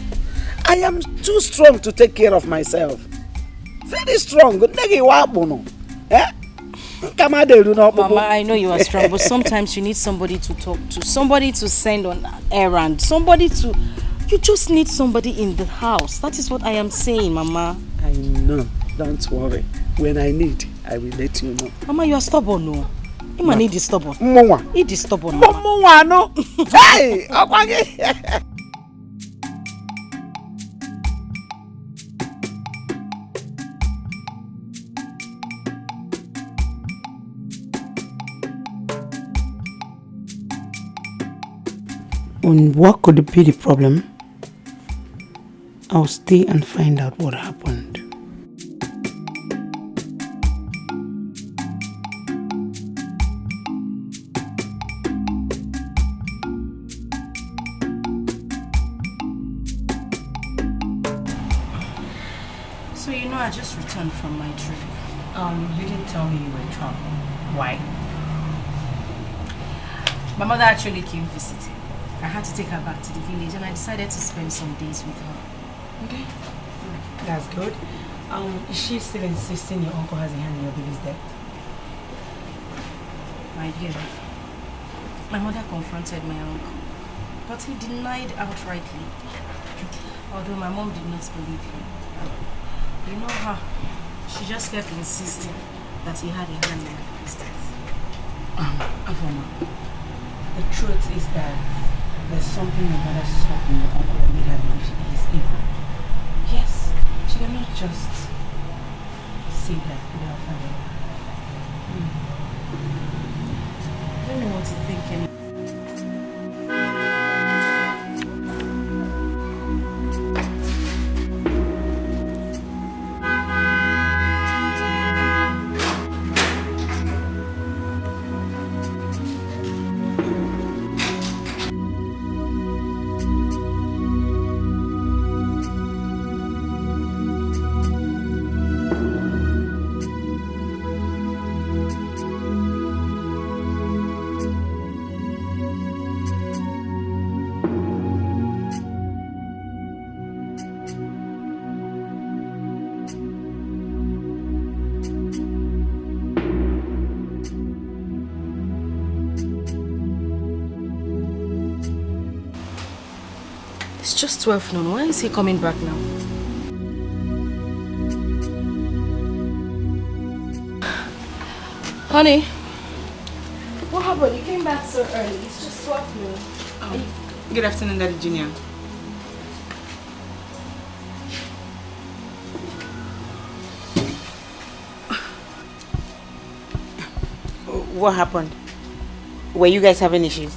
I am too strong to take care of myself. Very strong. Eh? Mama, I know you are strong, but sometimes you need somebody to talk to, somebody to send on errand, you just need somebody in the house. That is what I am saying, Mama. I know. Don't worry. When I need, I will let you know. Mama, you are stubborn, no? You need is stubborn. It is stubborn. Mama, no. Hey! And what could be the problem? I'll stay and find out what happened. So you know, I just returned from my trip. You didn't tell me you were traveling. Why? My mother actually came visiting. I had to take her back to the village and I decided to spend some days with her. Okay. That's good. Is she still insisting your uncle has a hand in your baby's death? My dear, my mother confronted my uncle, but he denied outrightly. Although my mom did not believe him. You know her. She just kept insisting that he had a hand in his death. Afoma, the truth is that there's something your mother saw in your uncle that made her believe he is evil. Yes, she cannot just say that without having her. I don't know what to think anymore. It's just 12 noon. Why is he coming back now? Honey, what happened? You came back so early. It's just 12 noon. Oh. Good afternoon, Daddy Junior. What happened? Were you guys having issues?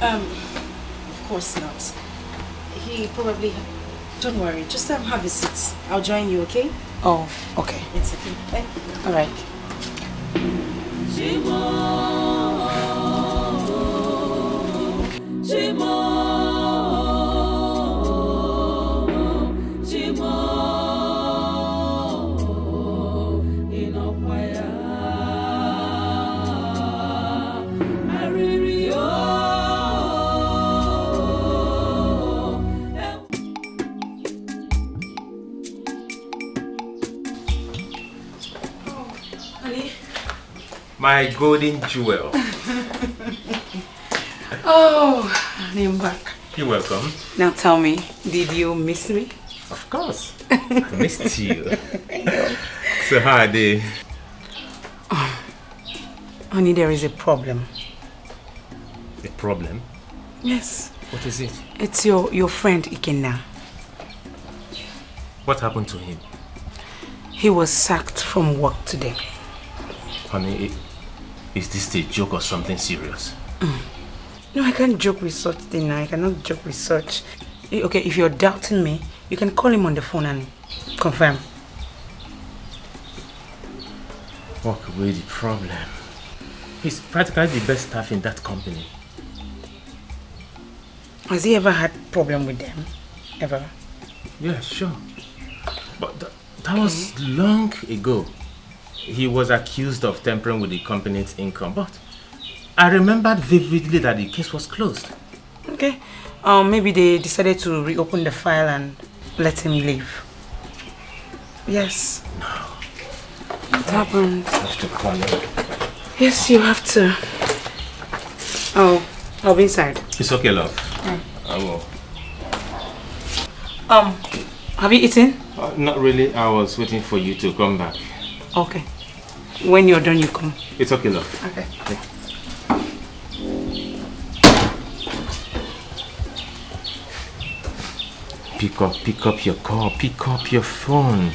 Of course not. He probably... Don't worry, just have a seat. I'll join you, okay? Oh, okay. It's okay. Bye. All right. My golden jewel. Oh, I'm back. You're welcome. Now tell me, did you miss me? Of course. I missed you. So how are they? Oh, honey, there is a problem. A problem? Yes. What is it? It's your friend Ikenna. What happened to him? He was sacked from work today. Honey, is this a joke or something serious? No, I can't joke with such thing. I cannot joke with such. Okay, if you're doubting me, you can call him on the phone and confirm. What could be the problem? He's practically the best staff in that company. Has he ever had problem with them? Ever? Yeah, sure. But that was long ago. He was accused of tampering with the company's income, but I remembered vividly that the case was closed. Okay. Maybe they decided to reopen the file and let him leave. Yes. No. What happened? I have to call him. Yes, you have to. I'll be inside. It's okay, love. Yeah. I will. Have you eaten? Not really. I was waiting for you to come back. Okay. When you're done, you come. It's okay, love. Okay. Pick up your call. Pick up your phone.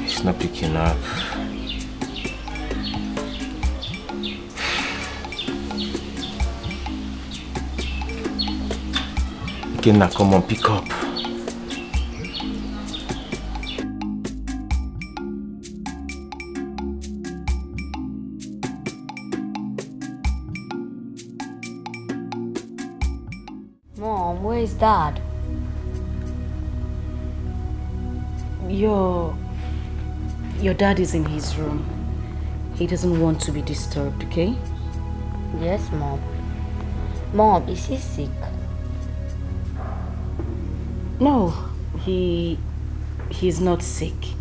He's not picking up. Okay, now come on, pick up. Mom, where is Dad? Your dad is in his room. He doesn't want to be disturbed, okay? Yes, Mom. Mom, is he sick? No, he's not sick.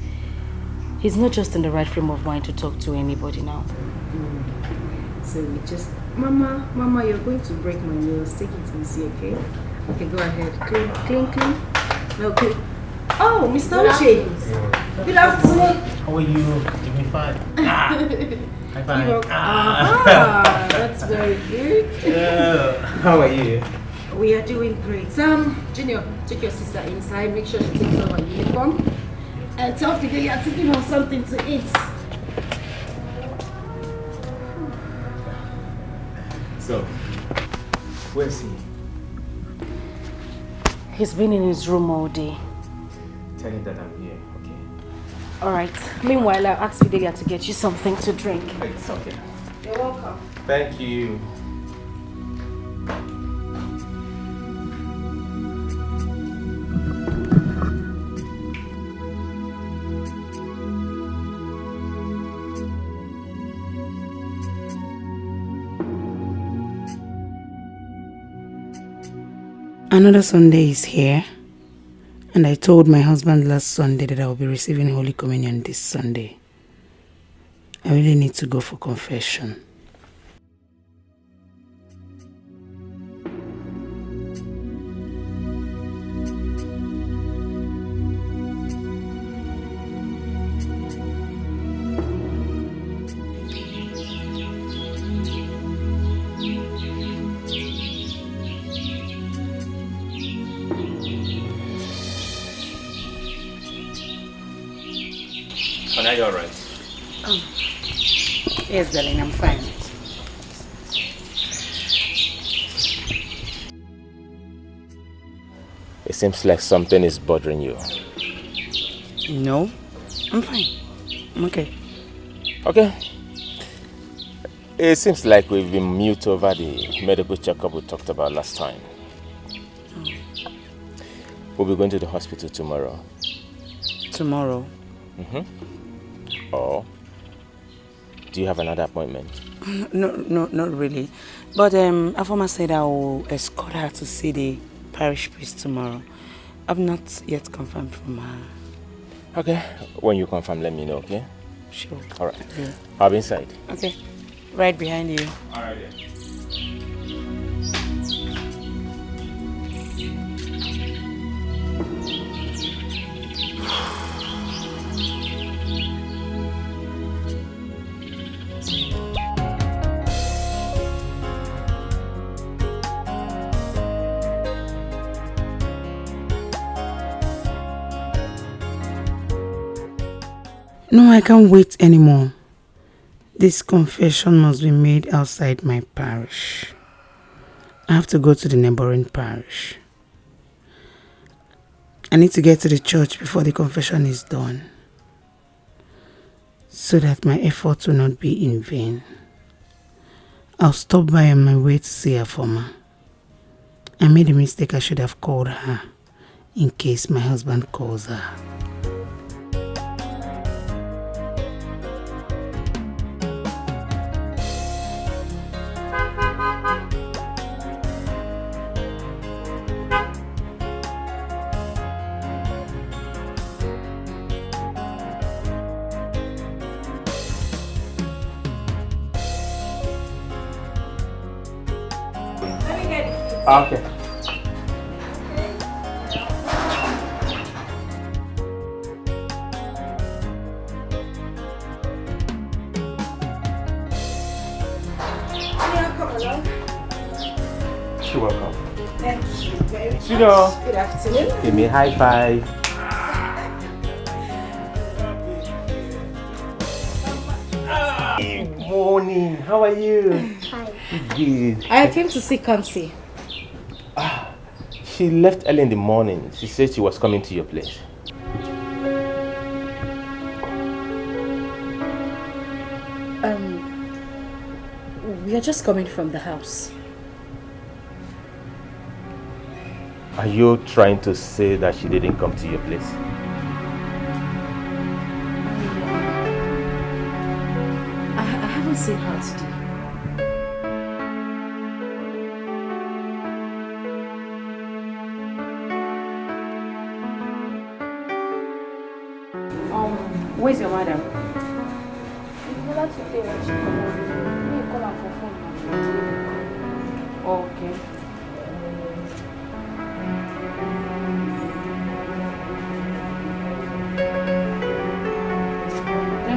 He's not just in the right frame of mind to talk to anybody now. So we just... Mama, you're going to break my nails. Take it easy, okay? Okay, go ahead. Clean. Okay. Oh, Mr. Uche. Good afternoon. How are you? Give me 5. High five. That's very good. How are you? We are doing great. Junior, take your sister inside. Make sure she takes off her uniform. And tell Fidelia to give her something to eat. So, where's he? He's been in his room all day. Tell him that I'm here, okay? Alright. Meanwhile, I'll ask Fidelia to get you something to drink. It's okay. You're welcome. Thank you. Another Sunday is here, and I told my husband last Sunday that I will be receiving Holy Communion this Sunday. I really need to go for confession. Are you alright? Yes, darling, I'm fine. It seems like something is bothering you. No, I'm fine. I'm okay. Okay. It seems like we've been mute over the medical checkup we talked about last time. We'll be going to the hospital tomorrow. Tomorrow? Or do you have another appointment? No, not really. But Afoma said I will escort her to see the parish priest tomorrow. I've not yet confirmed from her. Okay. When you confirm, let me know, okay? Sure. Alright. Yeah. I'll be inside. Okay. Right behind you. Alright. No, I can't wait anymore. This confession must be made outside my parish. I have to go to the neighboring parish. I need to get to the church before the confession is done, so that my efforts will not be in vain. I'll stop by on my way to see her former. I made a mistake. I should have called her in case my husband calls her. Okay. You're welcome. Thank you very much. Sweetheart. Good afternoon. Give me a high five. Good morning. How are you? Hi. Good. I came to see Kamsi. She left early in the morning. She said she was coming to your place. We are just coming from the house. Are you trying to say that she didn't come to your place? I haven't seen her today. Where's your mother? Okay.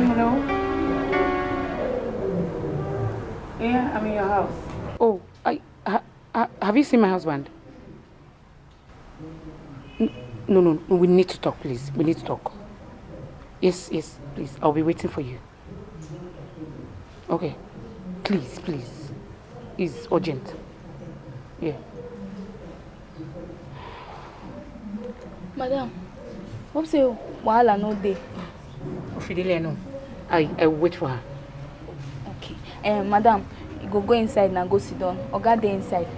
Hello? Yeah, I'm in your house. Oh, have you seen my husband? No, we need to talk, please. We need to talk. Yes, please. I'll be waiting for you. Okay. Please. It's urgent. Yeah. Madam, hope say wahala no dey. Fidelia, no. I wait for her. Okay. Madam, you go inside and go sit down. Oga dey inside.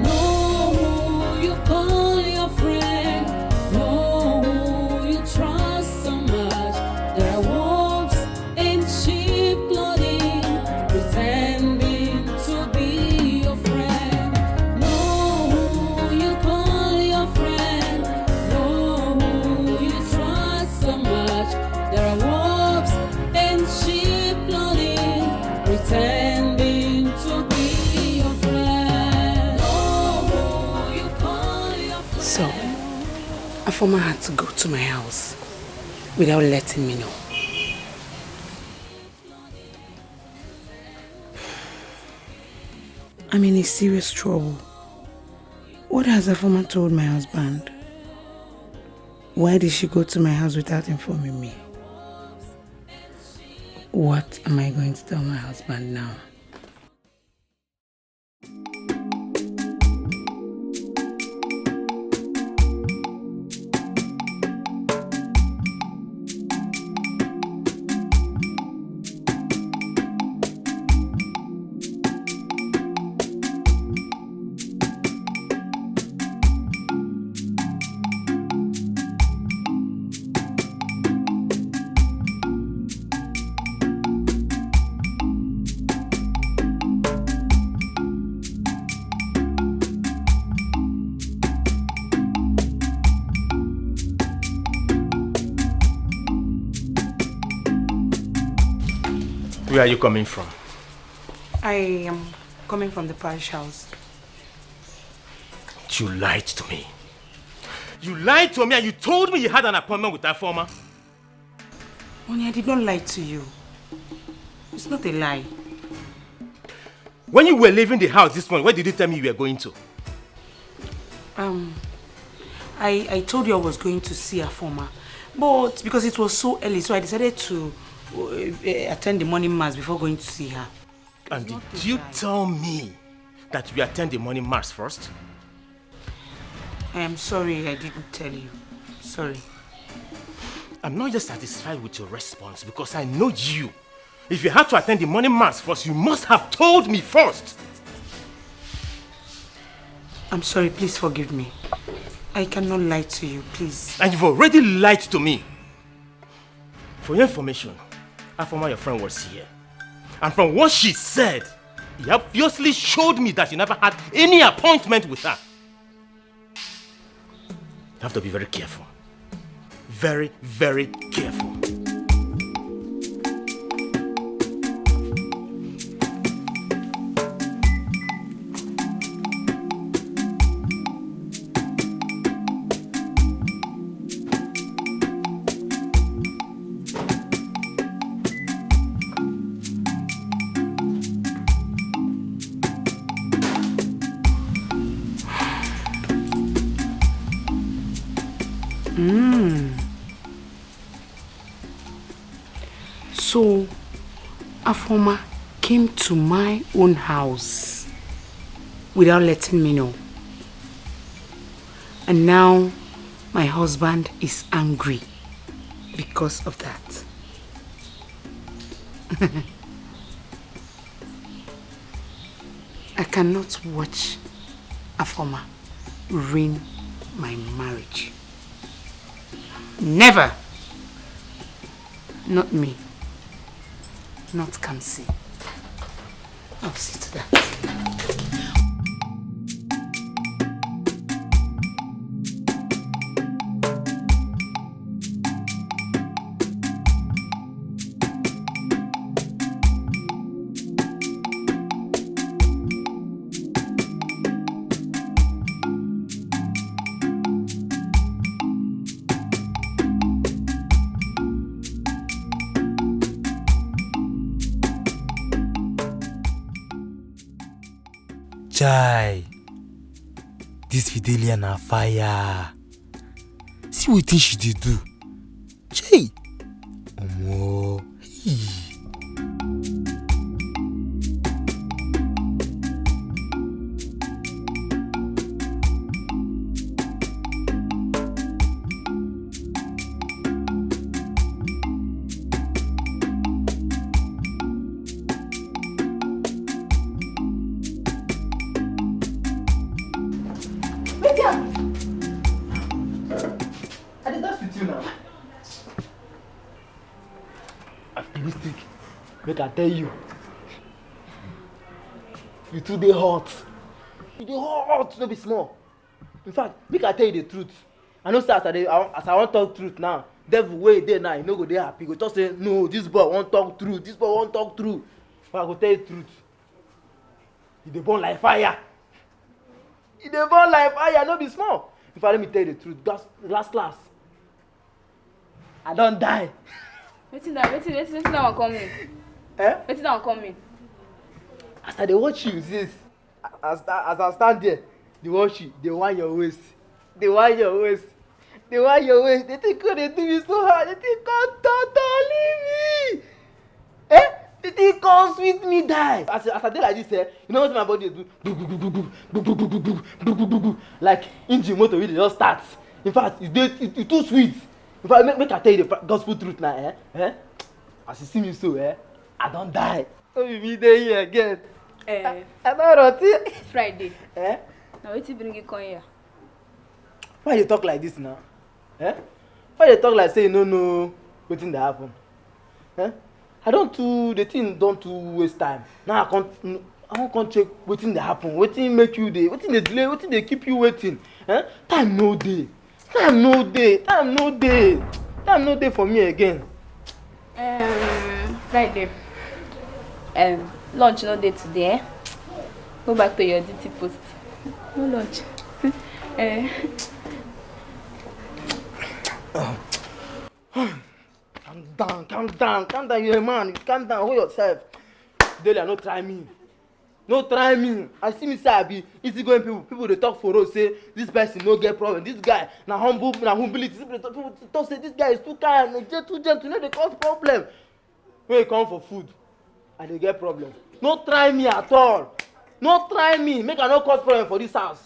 No, you call your friend. No, you trust so much. There are wolves in sheep clothing, pretending to be your friend. No, you call your friend. No, you trust so much. There are wolves in sheep clothing, pretending to be your friend. No, you call your friend. So, Afoma had to go to my house without letting me know. I'm in a serious trouble. What has Afoma told my husband? Why did she go to my house without informing me? What am I going to tell my husband now? Where are you coming from? I am coming from the parish house. You lied to me. You lied to me and you told me you had an appointment with that former. Honey, I did not lie to you. It's not a lie. When you were leaving the house this morning, where did you tell me you were going to? I told you I was going to see a former, but because it was so early, so I decided to attend the morning mass before going to see her. And did you tell me that you attend the morning mass first? I am sorry I didn't tell you. Sorry. I'm not just satisfied with your response because I know you. If you had to attend the morning mass first, you must have told me first. I'm sorry, please forgive me. I cannot lie to you, please. And you've already lied to me. For your information, Afoma, your friend, was here. And from what she said, he obviously showed me that you never had any appointment with her. You have to be very careful. Very, very careful. So, Afoma came to my own house without letting me know. And now my husband is angry because of that. I cannot watch Afoma ruin my marriage. Never. Not me. Not Kamsi. I'll see to that. Chai, this Fidelia na fire. See what she did do. Chai, omo. Make I tell you, you too dey hot. You dey hot, no be small. In fact, make I tell you the truth. I know say as I wan talk truth now, devil wey dey now, he no go dey happy. He go just say, no, this boy wan talk truth. This boy wan talk truth. But I go tell you the truth. He dey burn like fire. He dey burn like fire, no be small. In fact, let me tell you the truth. Last, I don die. Wetin that one come mean? Wetin that one come mean? As I dey watch you, this as I stand there, dey watch you, dey whine your waist, dey whine your waist, dey whine your waist. They think they do me so hard. They think God totally me. They think God sweet me die. As I dey like this, you know what my body do? Like engine motor wey dey just start. In fact, it too sweet. In fact, make I tell you the gospel truth now, As you see me so, I don't die. So you be there here again. I don't rot it. Friday. Now wetin bring you come here? Why you talk like this now? Why you talk like say you no know wetin dey happen? The thing don't too waste time. Now I won't check wetin dey happen. Wetin make you dey? Wetin dey delay? Wetin dey keep you waiting? Time no dey. Time no dey for me again. Friday. Lunch no day today. Go back to your duty post. No lunch. Calm down, you're a man. Calm down, hold yourself. Delia, no try me. I see me say I be easygoing people they talk for us, say this person no get problem. This guy na humility. People talk say this guy is too kind, too gentle, no dey cause problem. When you come for food, and they get problem. No try me at all. No try me. Make I no cause problem for this house.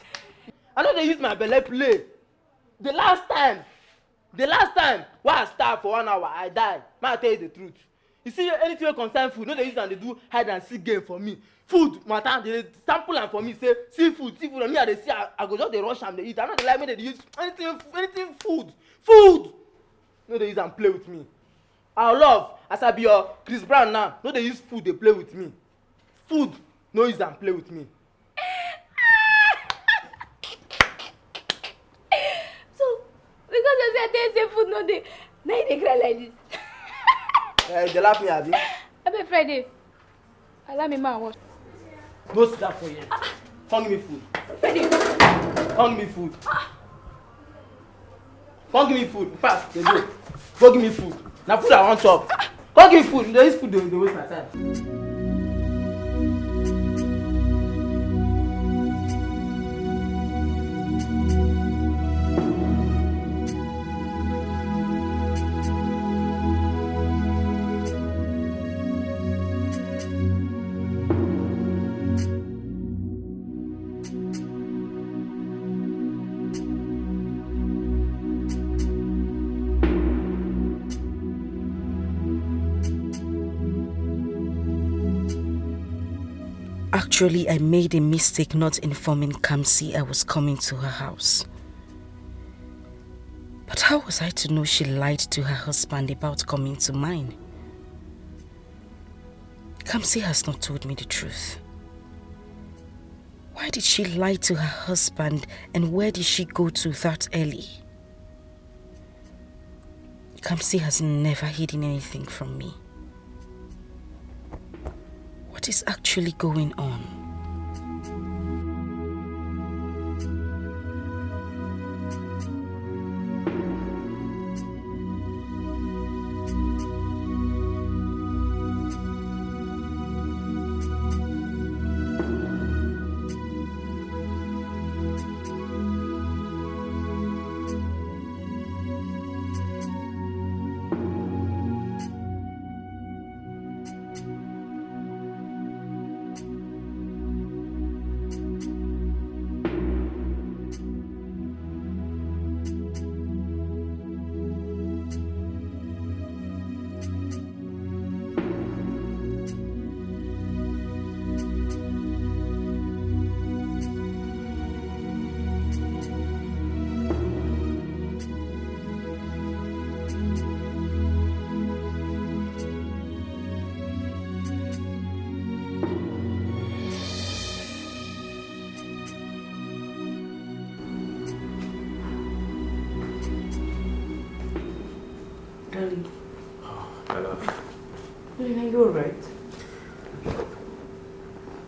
I know they use my belle play. The last time, why I starve for 1 hour, I die. May I tell you the truth. You see anything wey concern food, no dey use am dey do hide and seek game for me. Food matter, dey sample am for me. Say see food, and me I dey see, I go just dey rush am dey eat. I no dey like make dey use anything food. No dey use am play with me. I love as I be your Chris Brown now. No dey use food dey play with me. Food, no use am play with me. So because you say food no dey, now you dey cry like this. They laugh me, abi? Abeg Friday, allow me ma watch. No sit down for here. Come give me food. Friday. Come give me food. Come give me food. Fast, dey go. Go give me food. Na food I wan chop. Come give me food. This food dey waste my time. Actually, I made a mistake not informing Kamsi I was coming to her house. But how was I to know she lied to her husband about coming to mine? Kamsi has not told me the truth. Why did she lie to her husband, and where did she go to that early? Kamsi has never hidden anything from me. What is actually going on?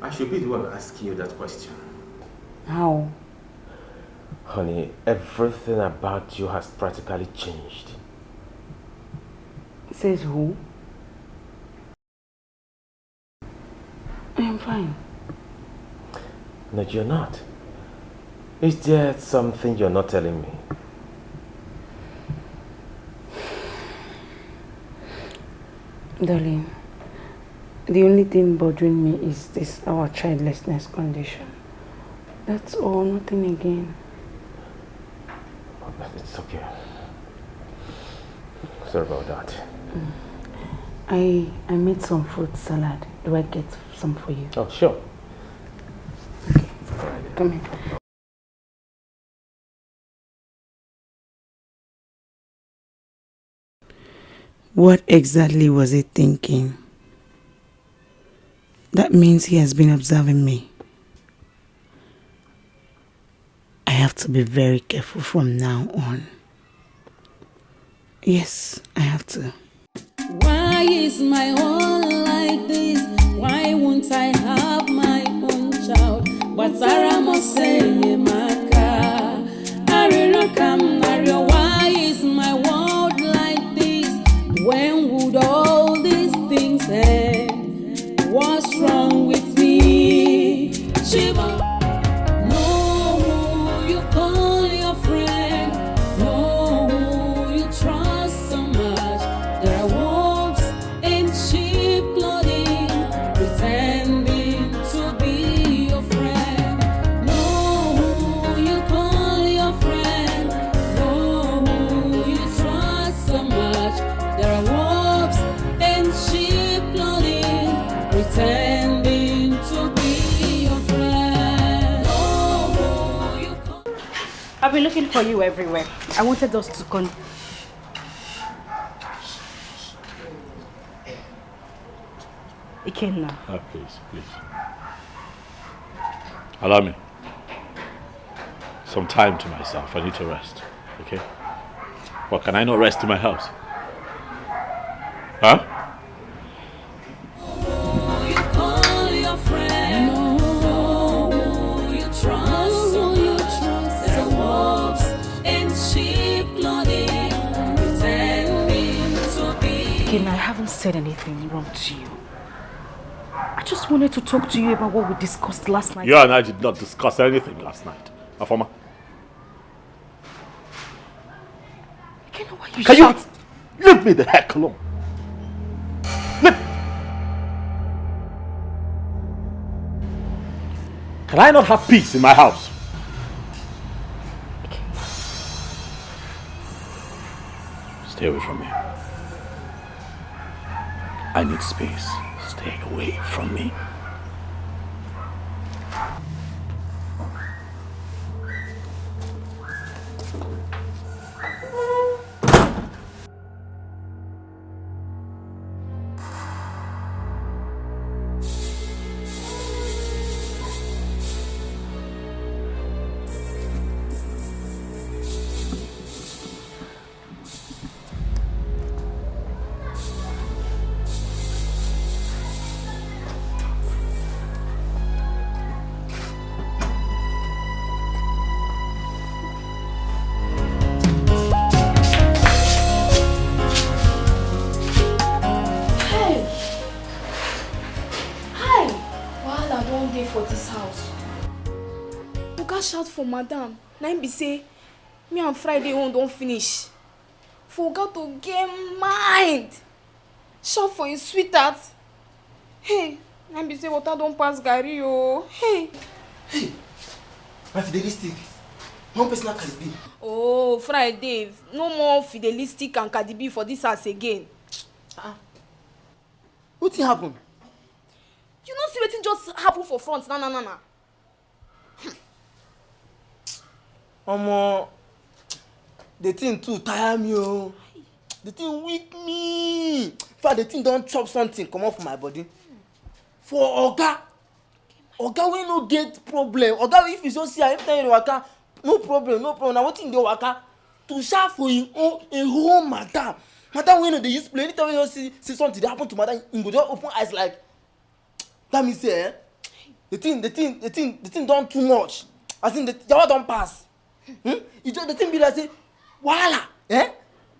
I should be the one asking you that question. How? Honey, everything about you has practically changed. Says who? I am fine. No, you're not. Is there something you're not telling me? Darling, the only thing bothering me is this our childlessness condition. That's all, nothing again. It's okay. Sorry about that. I made some fruit salad. Do I get some for you? Oh, sure. Okay, come here. What exactly was he thinking? That means he has been observing me. I have to be very careful from now on. Yes, I have to. Why is my own like this? Why won't I have my own child? But Sarah must say, Maka, why is my world like this? When would all these things end? What's wrong with me? Shiva. Know who you call your friend. Know who you trust so much. There are wolves in sheep clothing, pretending to be your friend. Know who you call your friend. Know who you trust so much. There are wolves in sheep I've been looking for you everywhere. I wanted us to Ikenna. Please. Allow me some time to myself. I need to rest. Okay? Well, can I not rest in my house? Huh? I haven't said anything wrong to you. I just wanted to talk to you about what we discussed last night. You and I did not discuss anything last night. Afoma. Why you Can shout? you leave me the heck alone? Can I not have peace in my house? Stay away from me. I need space. Stay away from me. For madam, na him be say me and Friday own don't finish. Forgot to get mind. Shout for his sweetheart. Hey, na him be say water don't pass Gary oh. Hey. My fidelistic. One person can be. Oh, Friday, no more fidelistic and Cardi B for this house again. What happened? You know see wetin just happen for front na. Omo, the thing too tire me oh. The thing weak me. In fact, the thing don't chop something come off my body. For Oga we no get problem. Oga if you just see every time you waka, no problem. Now what thing dey waka to shout for him own a whole madam. Madam we no dey use play. Anytime you see something dey happen to madam, him go just open eyes like. That means say the thing don't too much. As in the yawa don't pass. The thing be like say, wahala,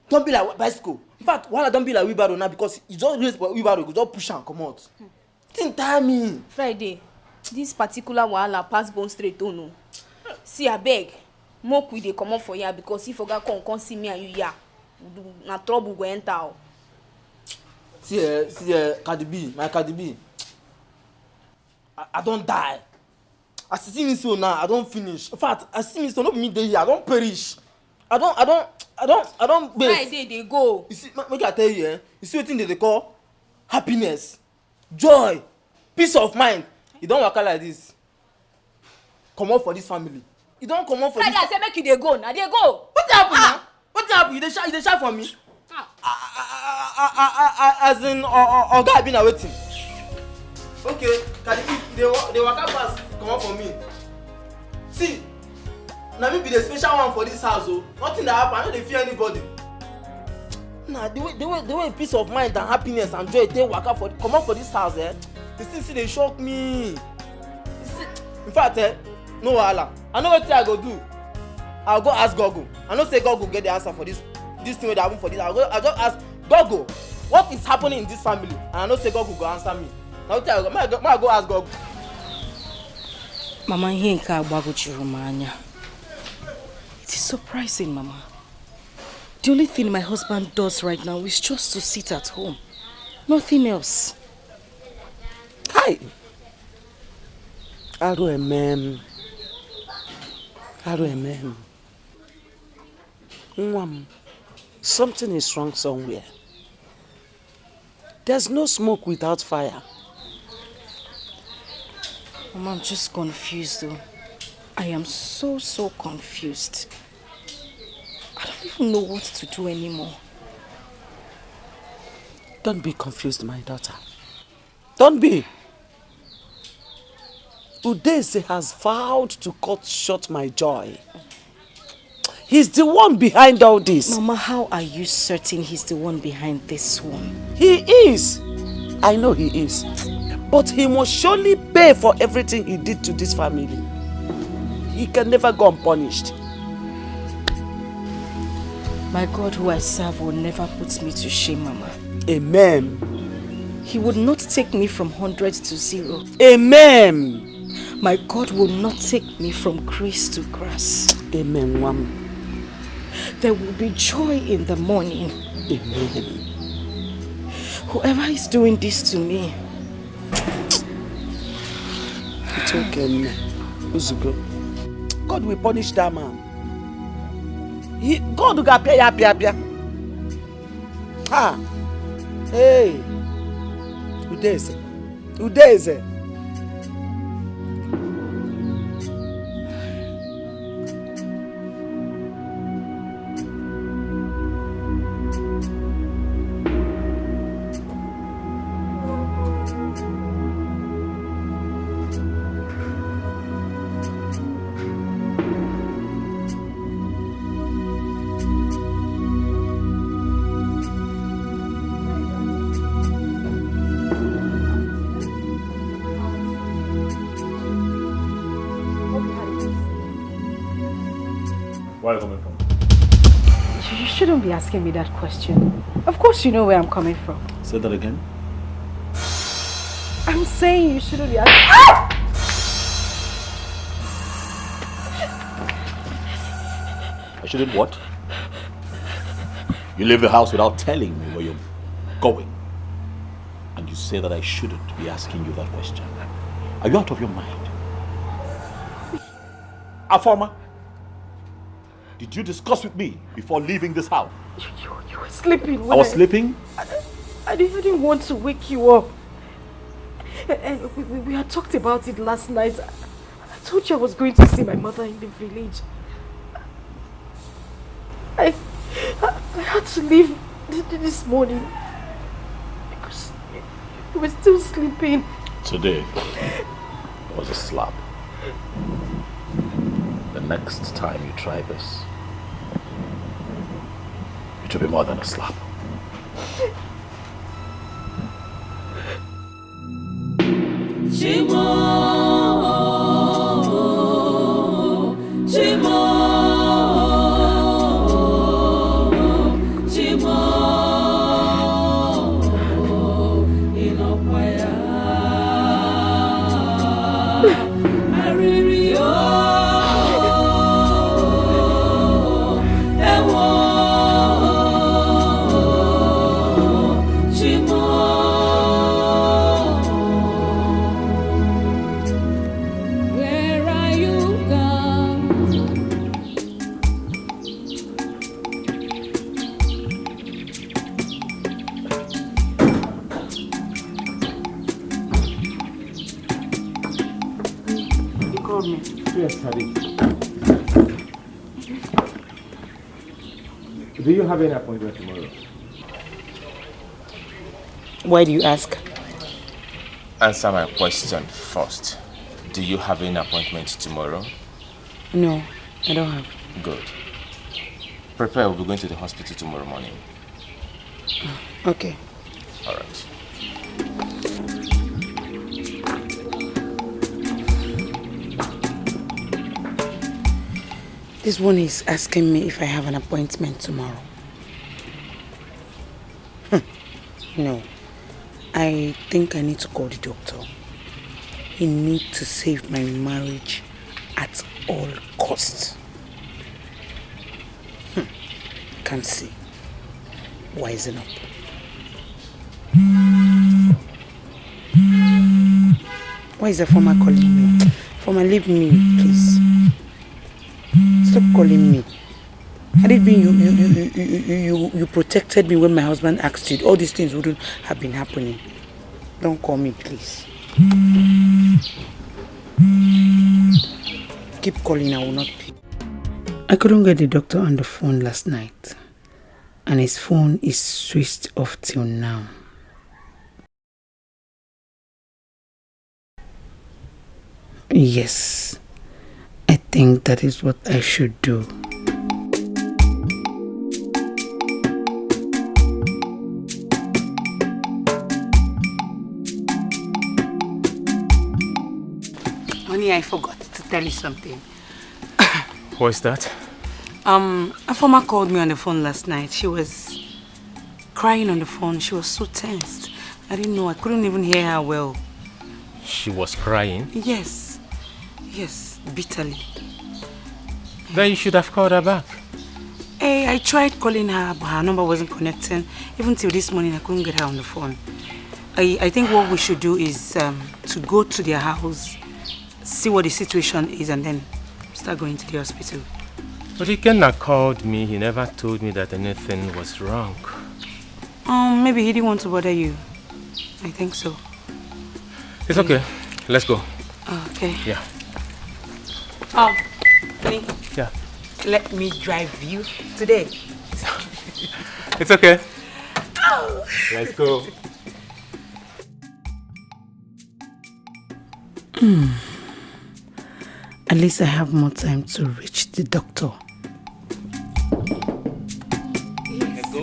don't be like bicycle. In fact, wahala don't be like wheelbarrow now because you just raise wheelbarrow, you just push and come out. Thing tire me. Friday, this particular wahala pass bone straight oh no. See abeg, make we dey comot for here because if Oga come see me and you here, na trouble go enter oh. See Cardi B, my Cardi B. I don't die. As you see me so now, I don't finish. In fact, as you see me so, not me dey here, I don't perish. I don't base. Friday they go. You see, make I tell you, you see what thing they call happiness, joy, peace of mind. You don't work out like this. Come out for this family. You don't come out for Friday, this. I say make you dey go. Now they go. What happened now? What happened? You dey shout for me? As in, Oga I been waiting. Okay, Cardi B, they waka pass, come on for me. See, na me be the special one for this house oh. Nothing that happen, I no dey fear anybody. Nah, the way peace of mind and happiness and joy take waka for come on for this house the thing see dey shock me. In fact no wahala. I know wetin I go do. I go ask Gogo. I know say Gogo get the answer for this thing wey dey happen for this. I just ask Gogo, what is happening in this family? And I know say Gogo go answer me. Now I go ask Gogo. Mama, ihe nke agbagochuru m anya. It is surprising, Mama. The only thing my husband does right now is just to sit at home. Nothing else. Hi. RMM. Something is wrong somewhere. There's no smoke without fire. Mama, I'm just confused though. I am so confused. don't even know what to do anymore. Don't be confused, my daughter. Don't be. Udeze has vowed to cut short my joy. He's the one behind all this. Mama, how are you certain he's the one behind this one? He is. I know he is. But he must surely pay for everything he did to this family. He can never go unpunished. My God who I serve will never put me to shame, Mama. Amen. He would not take me from 100 to 0. Amen. My God will not take me from grace to grass. Amen, Mom. There will be joy in the morning. Amen. Whoever is doing this to me. It's okay, Wazico. God will punish that man. God will pay. Ah. Hey. Udeze. Where are you coming from? You shouldn't be asking me that question. Of course you know where I'm coming from. Say that again. I'm saying you shouldn't be asking. Ah! I shouldn't what? You leave the house without telling me where you're going. And you say that I shouldn't be asking you that question. Are you out of your mind? Afoma, did you discuss with me before leaving this house? You were sleeping. I was sleeping? I didn't want to wake you up. We had talked about it last night. I told you I was going to see my mother in the village. I had to leave this morning because you were still sleeping. Today was a slap. The next time you try this, it will be more than a slap. Yes, Daddy. Do you have any appointment tomorrow? Why do you ask? Answer my question first. Do you have any appointment tomorrow? No, I don't have. Good. Prepare, we'll be going to the hospital tomorrow morning. Okay. All right. This one is asking me if I have an appointment tomorrow. No. I think I need to call the doctor. He needs to save my marriage at all costs. Can't see. Wisen up. Why is the former calling me? Former, leave me, please. Stop calling me. Had it been you protected me when my husband asked you, all these things wouldn't have been happening. Don't call me, please. Keep calling, I will not pick. I couldn't get the doctor on the phone last night. And his phone is switched off till now. Yes, I think that is what I should do. Honey, I forgot to tell you something. What's that? A former called me on the phone last night. She was crying on the phone. She was so tensed. I didn't know. I couldn't even hear her well. She was crying? Yes. Yes, bitterly. Then you should have called her back. Hey, I tried calling her, but her number wasn't connecting. Even till this morning, I couldn't get her on the phone. I think what we should do is to go to their house, see what the situation is, and then start going to the hospital. But Ikenna called me. He never told me that anything was wrong. Maybe he didn't want to bother you. I think so. It's okay. Let's go. Okay. Yeah. Honey. Yeah. Let me drive you today. It's okay. Let's go. At least I have more time to reach the doctor. Let's go.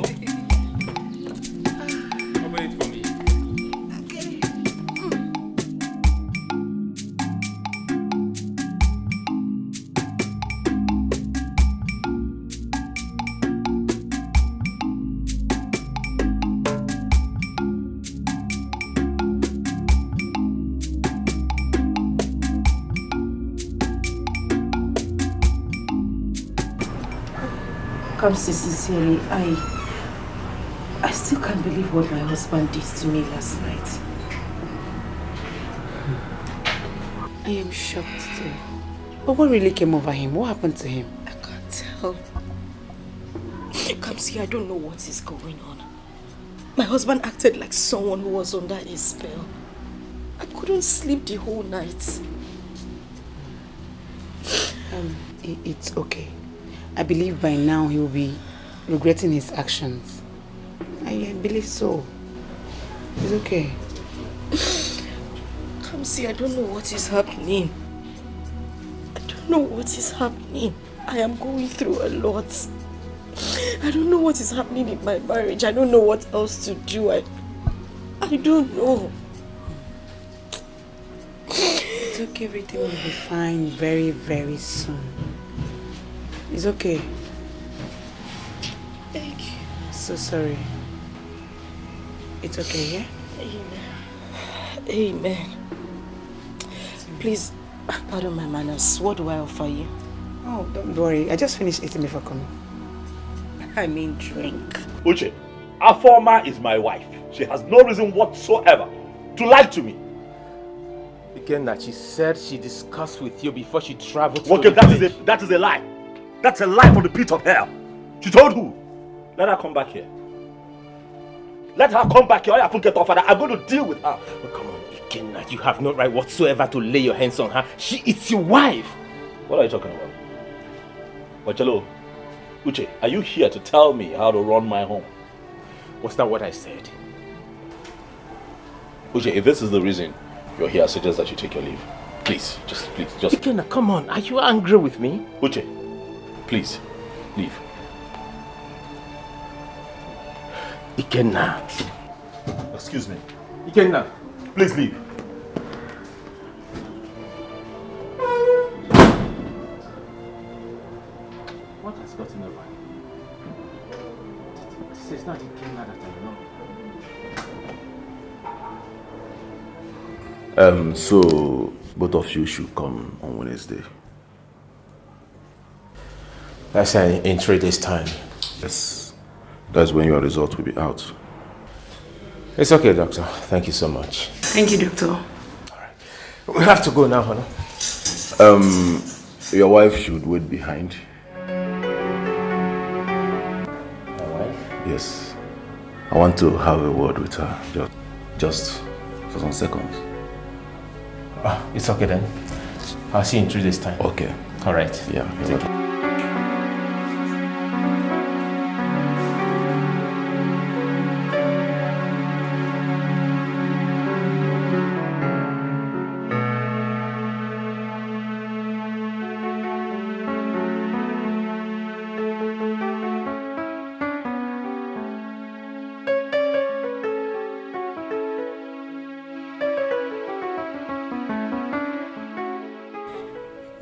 Open it for me. Come see, sincerely, I still can't believe what my husband did to me last night. I am shocked too. But what really came over him? What happened to him? I can't tell. Come see, I don't know what is going on. My husband acted like someone who was under a spell. I couldn't sleep the whole night. It's okay. I believe by now he will be regretting his actions. I believe so. It's okay. Come see, I don't know what is happening. I don't know what is happening. I am going through a lot. I don't know what is happening in my marriage. I don't know what else to do. I don't know. It's okay, everything will be fine very, very soon. It's okay. Thank you. So sorry. It's okay, yeah? Amen. Amen. Please, pardon my manners. What do I offer you? Oh, don't worry. I just finished eating before coming. I mean drink. Uche, Afoma is my wife. She has no reason whatsoever to lie to me. Again, that she said she discussed with you before she traveled to Okay, the that village. is a lie. That's a lie from the pit of hell. She told who? Let her come back here. Let her come back here. I have to get off her. I'm going to deal with her. Oh, come on, Ikenna. You have no right whatsoever to lay your hands on her. She is your wife. What are you talking about? Wachalo, Uche, are you here to tell me how to run my home? Was that what I said? Uche, if this is the reason you're here, I suggest that you take your leave. Please, just. Ikenna, come on. Are you angry with me? Uche, please, leave. Ikenna. Excuse me. Ikenna. Please leave. What has gotten over? This is not Ikenna that I know. So both of you should come on Wednesday. That's in 3 days' time. Yes. That's when your result will be out. It's okay, doctor. Thank you so much. Thank you, doctor. We have to go now, honey. Your wife should wait behind. My wife? Yes. I want to have a word with her. Just for some seconds. It's okay then. I'll see you in 3 days' time. Okay. All right. Yeah, you're welcome.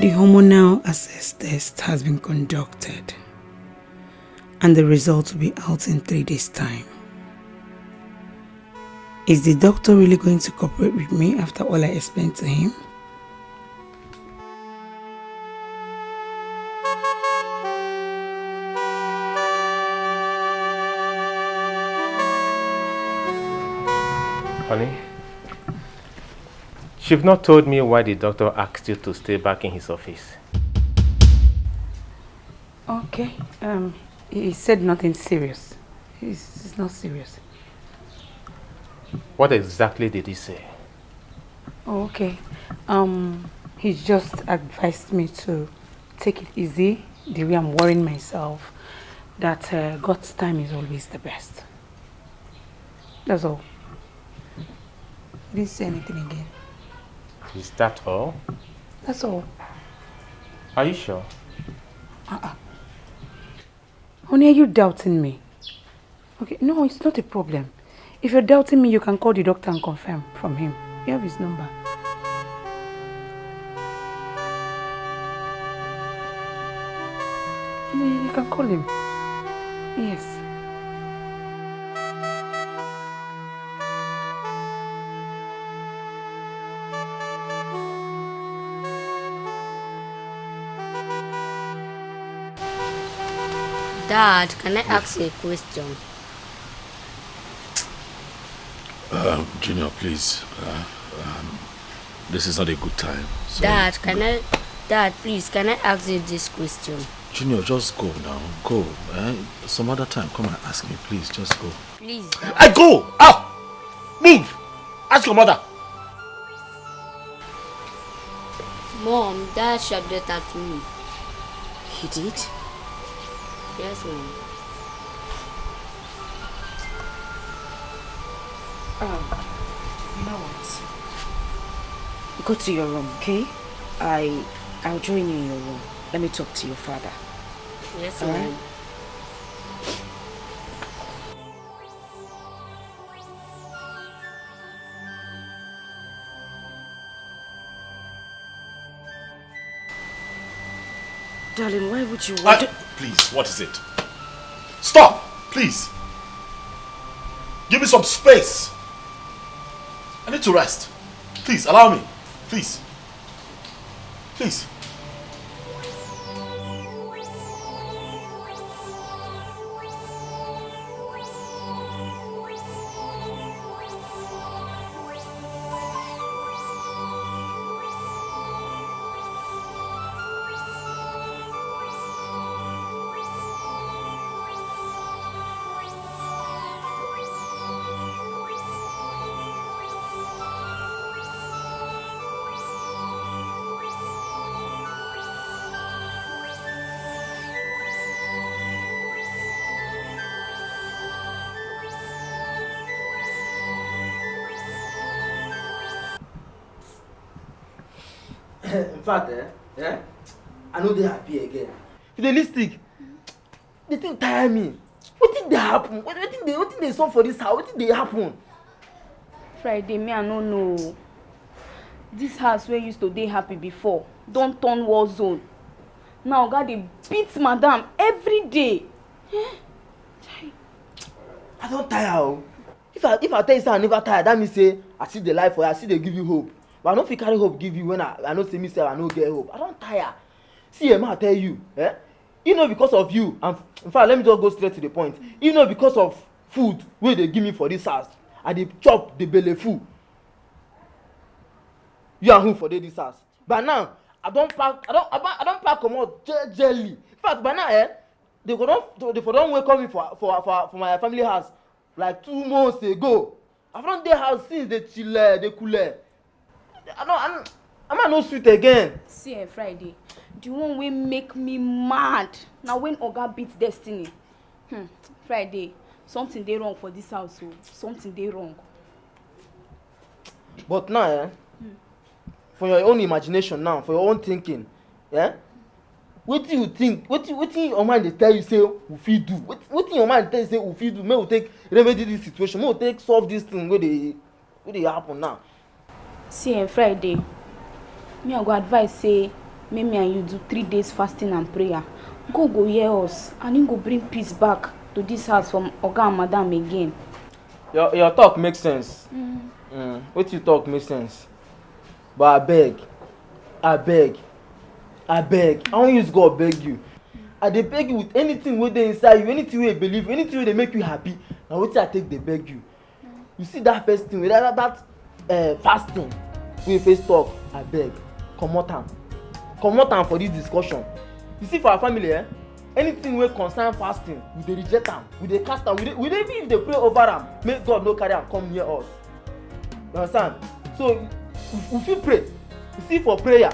The hormonal access test has been conducted, and the results will be out in 3 days' time. Is the doctor really going to cooperate with me after all I explained to him? Honey, you've not told me why the doctor asked you to stay back in his office. Okay. He said nothing serious. It's not serious. What exactly did he say? Oh, okay. He just advised me to take it easy, the way I'm worrying myself, that God's time is always the best. That's all. He didn't say anything again. Is that all? That's all. Are you sure? Honey, are you doubting me? Okay, no, it's not a problem. If you're doubting me, you can call the doctor and confirm from him. You have his number. You can call him. Yes. Dad, can I ask you a question? Junior, please. This is not a good time. Sorry. Dad, please, can I ask you this question? Junior, just go now. Go. Some other time, come and ask me, please. Just go. Please. I go! Out! Move! Ask your mother. Mom, Dad shouted at me. He did? Yes, Mom. You know what? Go to your room, okay? I'll join you in your room. Let me talk to your father. Yes, All Mom. right? Darling, why would you want to... Please, what is it? Stop! Please! Give me some space! I need to rest. Please, allow me. Please. Please. In fact, I know they happy again. Realistic, the thing tire me. What did they happen? What did they solve for this house? What did they happen? Friday, me I no know. This house where used to dey happy before don't turn war zone. Now God they beat madam every day. I don't tire. If I tell you say I never tire, that means say I see the life for you, I see they give you hope. But I don't feel carry hope give you when I know say me say I no get hope. I don't tire. See, I tell you, you know because of you, and in fact let me just go straight to the point. You know because of food wey they give me for this house, I dey chop the belly full. You and who for this house? But now I don't pack comot jelly. In fact, by now they don't welcome me for my family house like 2 months ago. I found their house since they chill, they cool. I'm not sweet again. See, Friday, the one wey make me mad now when Oga beat Destiny. Friday, something dey wrong for this house. Something dey wrong. But now, for your own imagination now, for your own thinking, what do you think? What your mind dey tell you say we fit do? What your mind tell you say we fit do? May we take remedy this situation. May we take solve this thing where they happen now. See, Friday, me I go advise say me and you do 3 days fasting and prayer. God go hear us and he go bring peace back to this house from Oga and Madam again. Your talk makes sense. What you talk makes sense. But I beg. I won't use God beg you. I dey beg you with anything wey dey inside you, anything wey you believe, anything wey dey make you happy. Now wetin I take dey beg you. You see that first thing, that fasting wey you first talk, I beg, comot am for this discussion. You see for our family, anything wey concern fasting, we dey reject am, we dey cast am, we dey even if dey pray over am, make God no carry am come near us. You understand? So we fit pray. You see for prayer,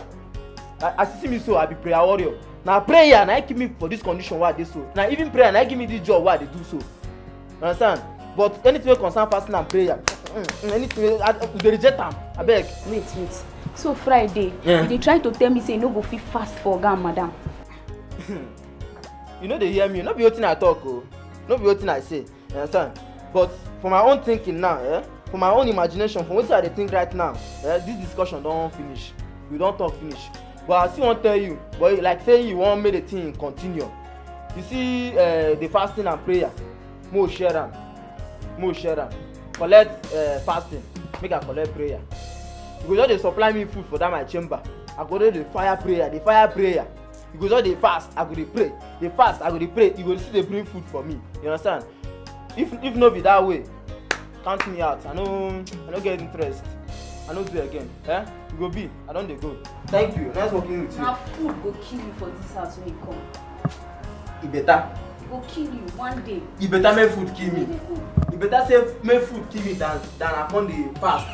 as you see me so, I be prayer warrior. Na prayer na keep me for this condition wey I dey so. Na even prayer na give me this job wey I dey do so. You understand? But anything wey concern fasting and prayer, anything we dey reject am. Abeg. Wait. So Friday, you dey try to tell me say you no go fit fast for Oga and Madam. You no dey hear me. No be wetin I talk o. No be wetin I say. You understand? But for my own thinking now, for my own imagination, from wetin I dey think right now, this discussion don finish. We don talk finish. But I still wan tell you, but like say you wan make the thing continue. You see the fasting and prayer, mo share am. Collect fasting, make I collect prayer. You go just dey supply me food for that my chamber. I go dey fire prayer. You go just dey fast, I go dey pray. Dey fast, I go dey pray. You go still dey bring food for me. You understand? If no be that way, count me out. I no get interest. I no do again. You go be. I don dey go. Thank you. Nice working with you. Na food go kill you for this house when you come. E better. E go kill you one day. E better make food kill me. E better say make food kill me than I come dey fast.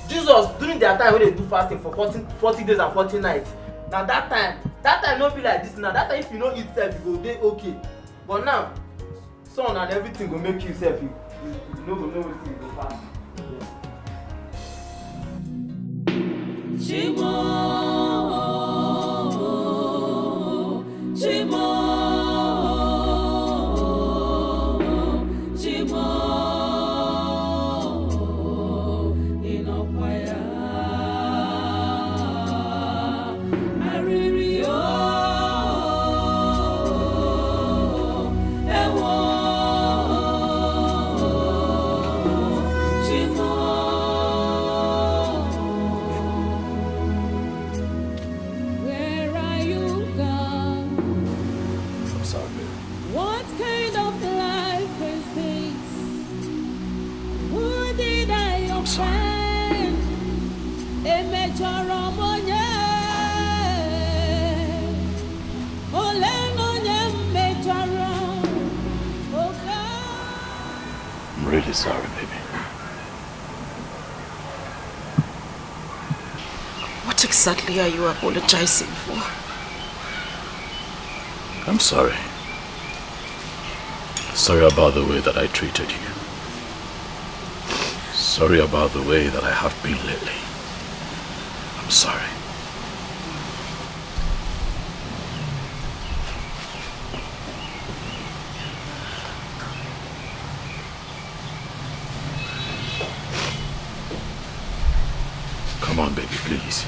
Jesus during their time when they do fasting for 40 days and 40 nights. Now that time no be like this now. That time if you no eat self, you go dey okay. But now, sun and everything go make you self. You no go know wetin you go fast. Chimo. I'm really sorry, baby. What exactly are you apologizing for? I'm sorry. Sorry about the way that I treated you. Sorry about the way that I have been lately. I'm sorry. Come on, baby, please.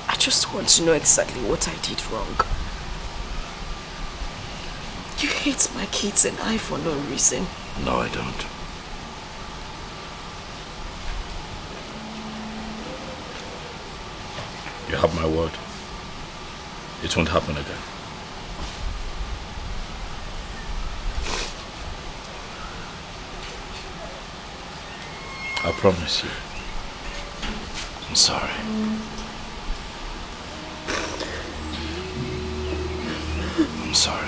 I just want to know exactly what I did wrong. You hate my kids and I for no reason. No, I don't. You have my word. It won't happen again. I promise you. I'm sorry. I'm sorry.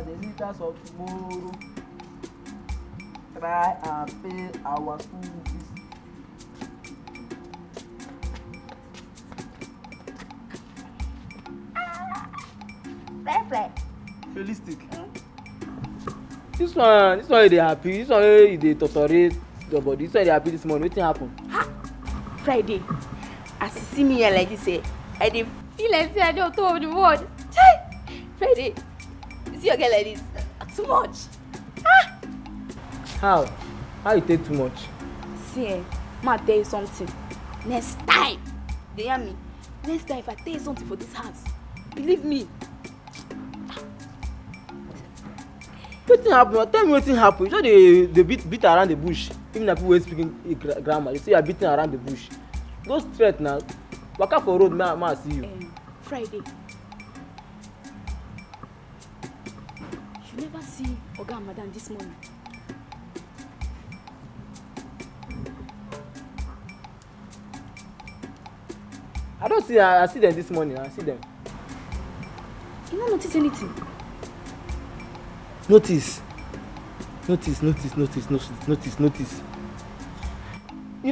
The leaders of tomorrow try and pay our school fees Realistic. This one they happy. This one they tolerate your body. This one they happy this morning. What happen? Friday, as you see me here like this, I dey feel like say I don't top of the world. Chai! Friday, you see your girl like this? Too much. How? How you take too much? See, ma tell you something. Next time, they hear me. Next time, if I tell you something for this house, believe me. Wetin happen? Tell me wetin happen. You know they beat around the bush. Even if people speaking grammar, they say you are beating around the bush. Go straight now. Walk up for road, ma see you. Friday. You never see Oga and Madam this morning. I don't see. I see them this morning. I see them. You don't notice anything? Notice. You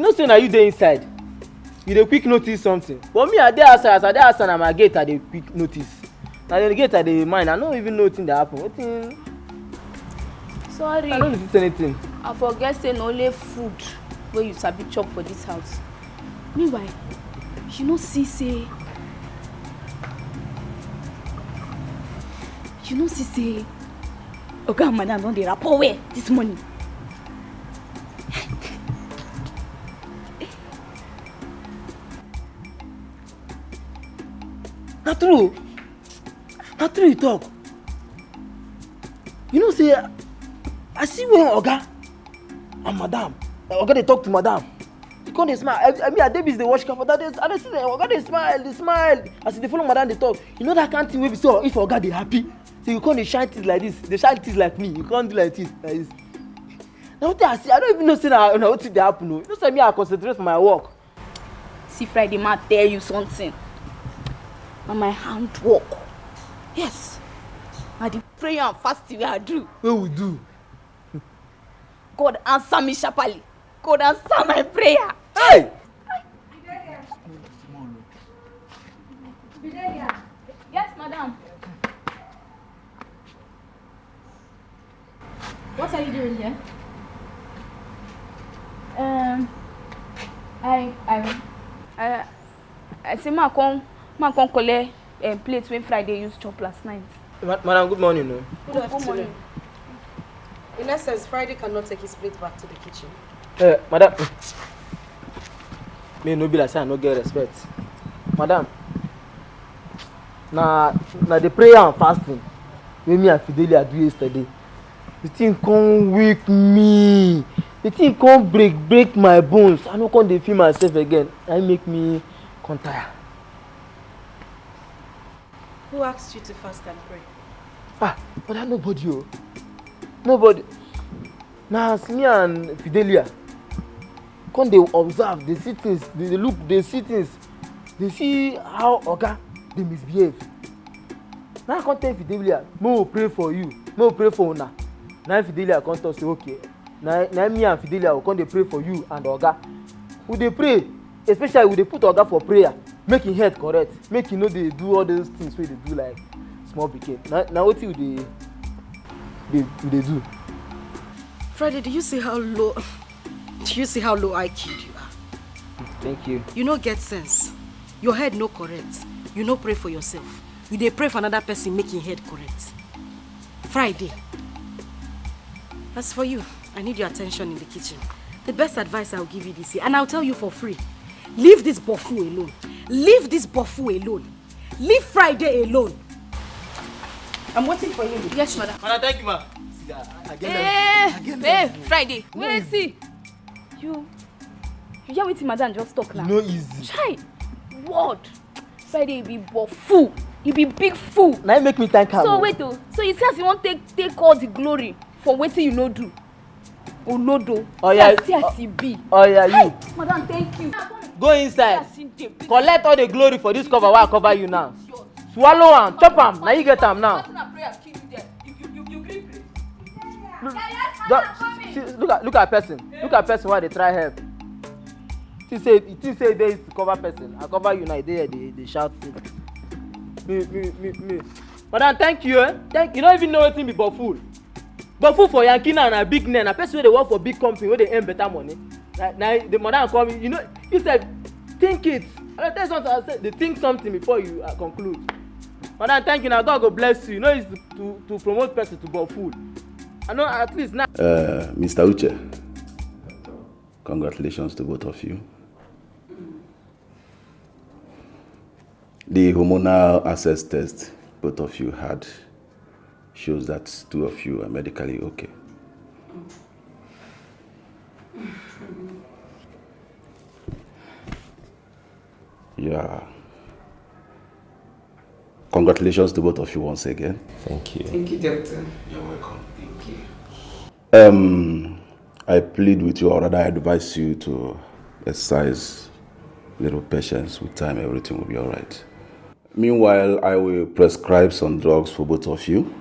know, say now you there inside. You dey quick notice something. But me, I dey outside. As I dey outside, na my gate I dey quick notice. Na the gate I dey mind. I don't even know wetin dey happen. Wetin? Sorry. I don't notice anything. I forget say na only food wey you sabi chop for this house. Meanwhile, you no see say Oga and Madam don dey rapport well this morning. Na true you talk. You know say I see when Oga and Madam, Oga dey talk to Madam. He come dey smile. I mean, Davis dey watch camera. I dey see them. Oga dey smile. As they follow Madam dey talk, you know that kind of thing wey be so if Oga dey happy, so you come dey shine teeth like this, dey shine teeth like me. You can't do like this. Now what I see, I don't even know say na wetin dey happen. You know say me I concentrate for my work. See Friday, ma tell you something. Na my handwork. Yes. Na the prayer and fasting wey I do. What we do? God answer me sharply. God answer my prayer. Hey! Yes, madam. What are you doing here? I say ma come collect plate when Friday used chop last night. Madam, good morning. No? Good afternoon. In essence, Friday cannot take his plate back to the kitchen. Madam, me no be like say I no get respect. Madam, na the prayer and fasting wey me and Fidelia do yesterday. The thing come weak me. The thing come break my bones. I no come dey feel myself again. That make me come tire. Who asked you to fast and pray? But nobody. Nobody. Now as me and Fidelia come dey observe, they see things, they look, they see things, they see how Oga dey misbehave. Now I come tell Fidelia, "Mo will pray for you, Mo will pray for una." Now Fidelia come talk say, "Okay." Now me and Fidelia will come dey pray for you and Oga. We dey pray, especially we dey put Oga for prayer, make him head correct, make him no dey do all those things wey dey do like small pikin. Now wetin we dey do? Friday, do you see how low IQ you are? Thank you. You no get sense. Your head no correct. You no pray for yourself. You dey pray for another person making head correct. Friday. As for you, I need your attention in the kitchen. The best advice I'll give you this year, and I'll tell you for free. Leave this bofu alone. Leave this bofu alone. Leave Friday alone. I'm waiting for you. Yes, madam. Madam, thank you, ma. Friday, wait, see. You hear wetin madam just talk now? No easy. Chai, what? Friday, you be bofu. You be big fool. Now you make me thank her. So wait, so you say as you want take all the glory for wetin you no do. Olodo. Oh yeah. See as you be. Oh yeah, you. Hey, madam, thank you. Go inside. Collect all the glory for this cover. Why I cover you now? Swallow am, chop am. Now you get am now. Look at person. Look at person why they try help. He say they to cover person. I cover you now. They shout. Me. Madam, thank you. Thank you. Don't even know anything about food. But food for Yankee now and a big name. A person where they work for big company where they earn better money. Now the madam call me. You know, he said, think it. I tell you something. I said, they think something before you conclude. Madam, thank you. Now God go bless you. You know, it's to promote person to buy food. I know at least now. Mr. Uche, congratulations to both of you. The hormonal access test both of you had shows that 2 of you are medically okay. Yeah. Congratulations to both of you once again. Thank you. Thank you, doctor. You're welcome. Thank you. I plead with you, or rather I advise you to exercise little patience. With time, everything will be all right. Meanwhile, I will prescribe some drugs for both of you.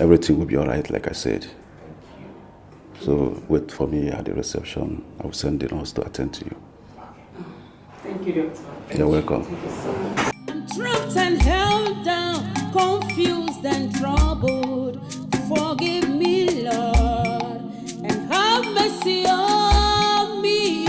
Everything will be all right, like I said. So wait for me at the reception. I will send the nurse to attend to you. Thank you, doctor. You're welcome. Thank you so much. I'm trapped and held down, confused and troubled. Forgive me, Lord, and have mercy on me.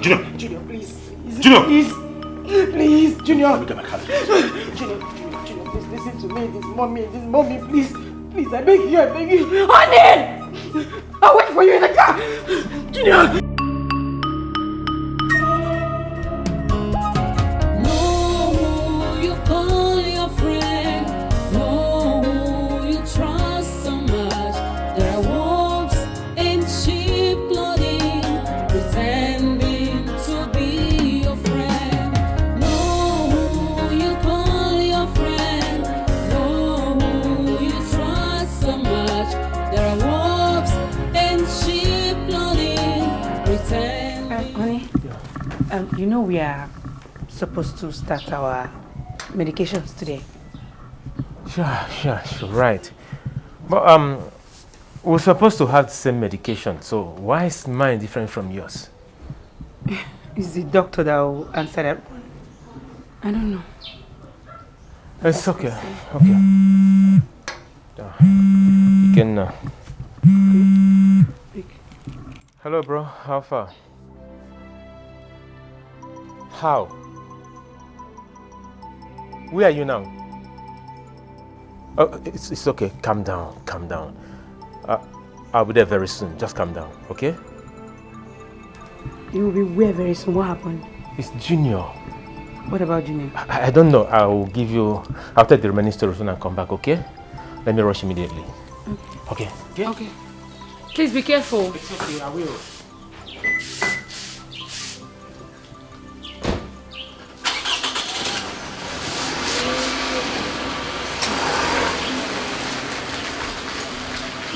Junior, please. Junior. Please, Junior. Let me get my card. Junior, please listen to me. This mommy, please, I beg you, honey! I'll wait for you in the car. Junior. You know we are supposed to start our medications today. Sure, right. But we're supposed to have the same medication, so why is mine different from yours? It's the doctor that will answer that one. I don't know. It's okay. Okay. You can. Hello, bro. How far? How? Where are you now? Oh, it's okay. Calm down. I'll be there very soon. Just calm down, okay? You will be where very soon? What happened? It's Junior. What about Junior? I don't know. I'll take the remaining stories when I come back, okay? Let me rush immediately. Okay. Please be careful. It's okay, I will.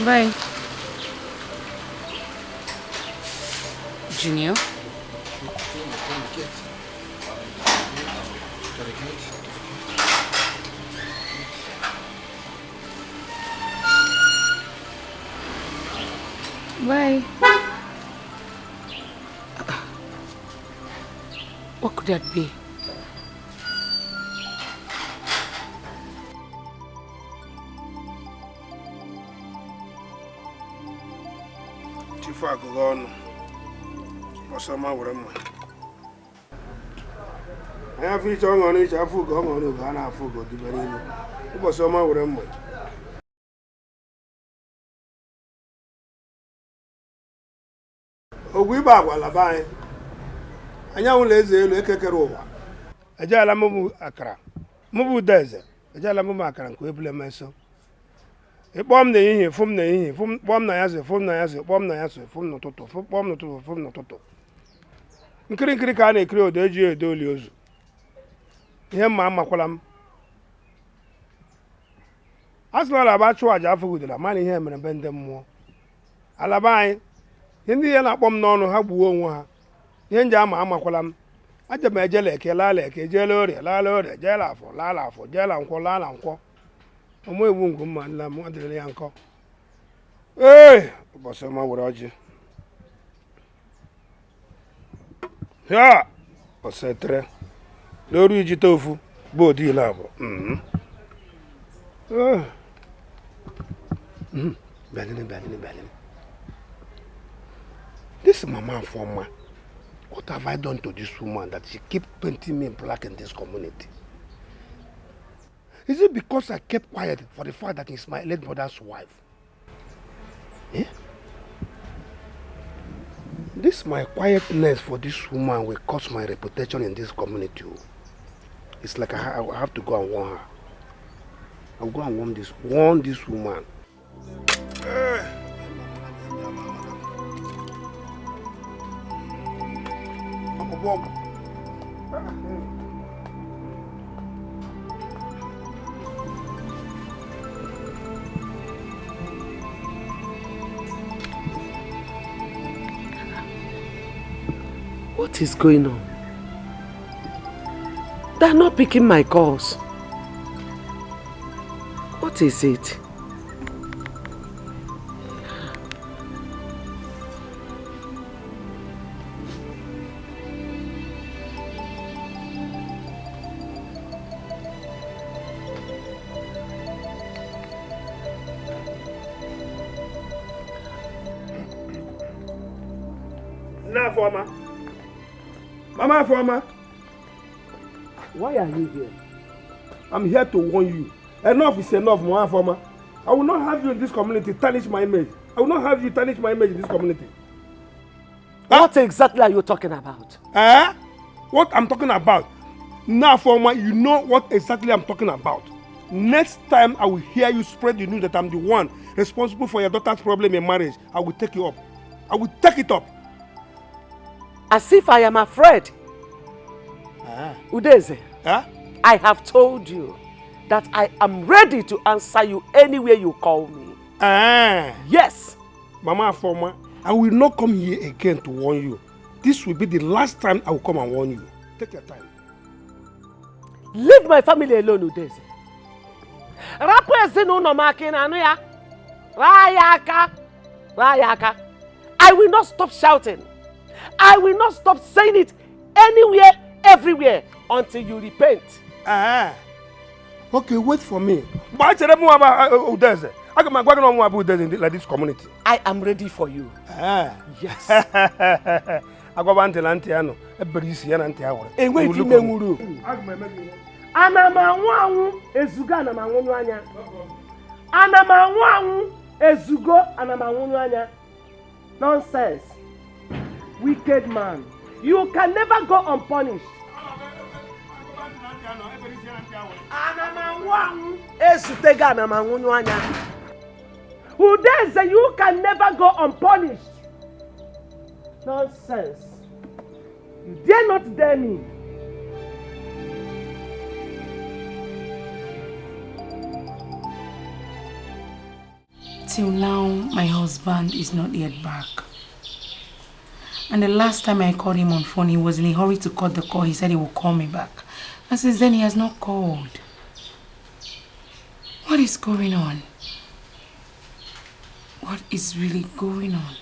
Bye. Junior? Bye. What could that be? Chifu agụgụ ọnụ ọsọma were mma anyị afọ iche ọṅụrụ iche afọ ugo ọṅụrụ ugo a na-afọ ugo dibere ilu ụbọchị ọma were mma ogwu ibe agwala be anyị anyanwụ na-eze elu ekekere ụwa ejeela mụbụ akara mụbụ ude eze ejeela mụbụ akara nke ebule meso Bomb the in from the in from bomb Nayas, from Nayas, bomb Nayas, from no toto, bomb no toto, from no toto. Including Cricane Crew, the G. Dolios. Here, Mamma Colum. As long about you, I food the money here and bend them more. Alabai. In the end, I bomb no have won. Yenja Mamma Colum. I just made jelly, Lala, Jello, Lala, Jella for Lala for Jella and Colala and Co. And we won't go man, la Monte Uncle. Hey, what's the matter with you? Yeah, what's that? Luigi tofu, body lavo. Belly. This is my man for me. What have I done to this woman that she keep painting me black in this community? Is it because I kept quiet for the fact that he's my late brother's wife? Eh? This my quietness for this woman will cost my reputation in this community. It's like I have to go and warn her. I'll go and warn this woman. What is going on? They're not picking my calls. What is it? Now, Mama Forma. Why are you here? I'm here to warn you. Enough is enough, Mama Forma. I will not have you in this community tarnish my image. I will not have you tarnish my image in this community. What exactly are you talking about? What I'm talking about? Now, Forma, you know what exactly I'm talking about. Next time I will hear you spread the news that I'm the one responsible for your daughter's problem in marriage, I will take you up. I will take it up. As if I am afraid. Udeze, I have told you that I am ready to answer you anywhere you call me. Yes. Mama Forma, I will not come here again to warn you. This will be the last time I will come and warn you. Take your time. Leave my family alone, Udeze. Rayaka. I will not stop shouting. I will not stop saying it anywhere, everywhere, until you repent. Okay, wait for me. But I more about Udeze. I got my wagon on about Udeze like this community. I am ready for you. Yes. I got one Telantiano, a Berisian and Tower. And wait, you know, Anamawangu ezuga anamawanwanya. Anamawangu ezugo anamawanwanya. Nonsense. Wicked man. You can never go unpunished. Anamawangu ezutega anamawanwanya. Udeze, you can never go unpunished. Nonsense. You dare not dare me. Till now, my husband is not yet back. And the last time I called him on phone, he was in a hurry to cut the call. He said he would call me back. And since then, he has not called. What is going on? What is really going on?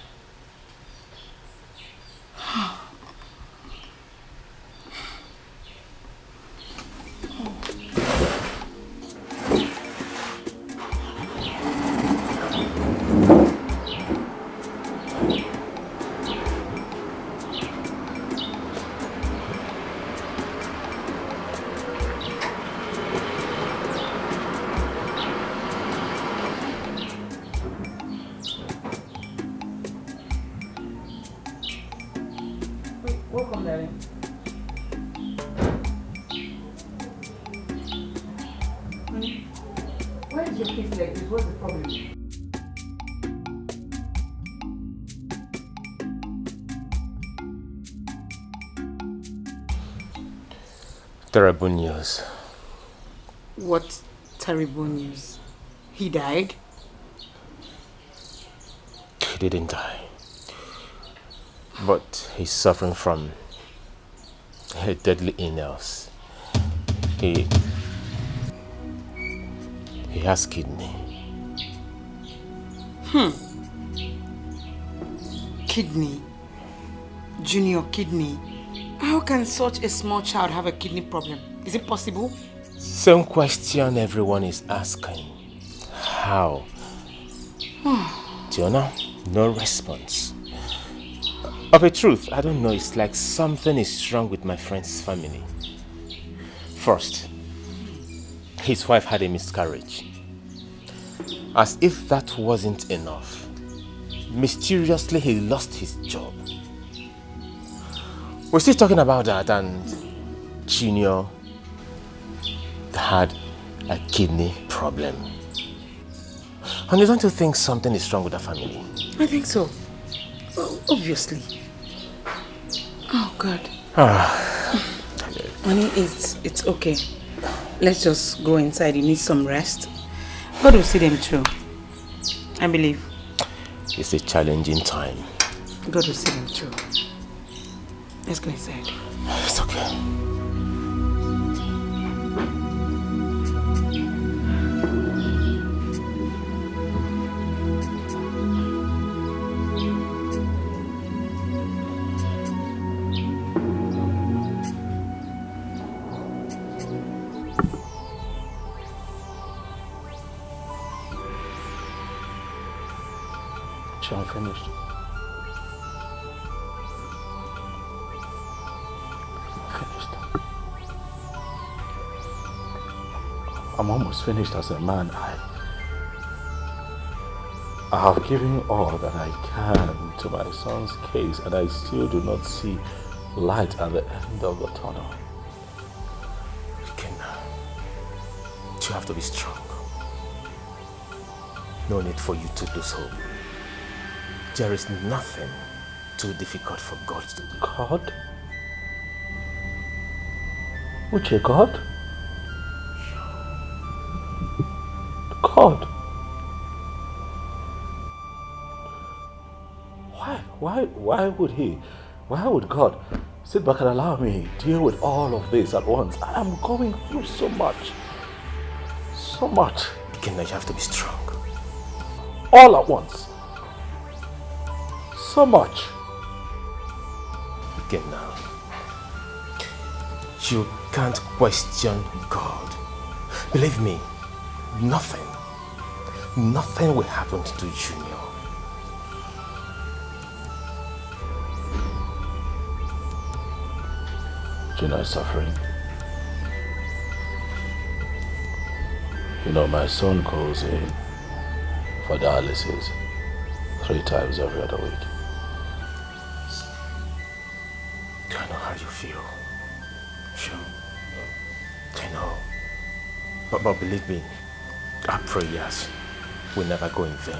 Welcome, darling. Where is is your face like this? What's the problem? Terrible news. What terrible news? He died? He didn't die. But he's suffering from a deadly illness. He has kidney. Kidney? Junior, kidney? How can such a small child have a kidney problem? Is it possible? Same question everyone is asking. How? Tiona, no response. Of a truth, I don't know. It's like something is wrong with my friend's family. First, his wife had a miscarriage. As if that wasn't enough, mysteriously he lost his job. We're still talking about that, and Junior had a kidney problem. And you don't you think something is wrong with the family? I think so. Obviously. Oh God. Honey, it's okay. Let's just go inside. You need some rest. God will see them through. I believe. It's a challenging time. God will see them through. Let's go inside. It's okay. I'm finished. I'm almost finished as a man. I have given all that I can to my son's case, and I still do not see light at the end of the tunnel. You have to be strong. No need for you to lose hope. There is nothing too difficult for God to do. God? Uche, God? God? Why would God sit back and allow me deal with all of this at once? I am going through so much. So much. Again, you have to be strong. All at once. So much. Again now. You can't question God. Believe me, nothing will happen to Junior. Junior is suffering. You know, my son goes in for dialysis 3 times every other week. I know how you feel. Sure. I know. But believe me, our prayers will never go in vain.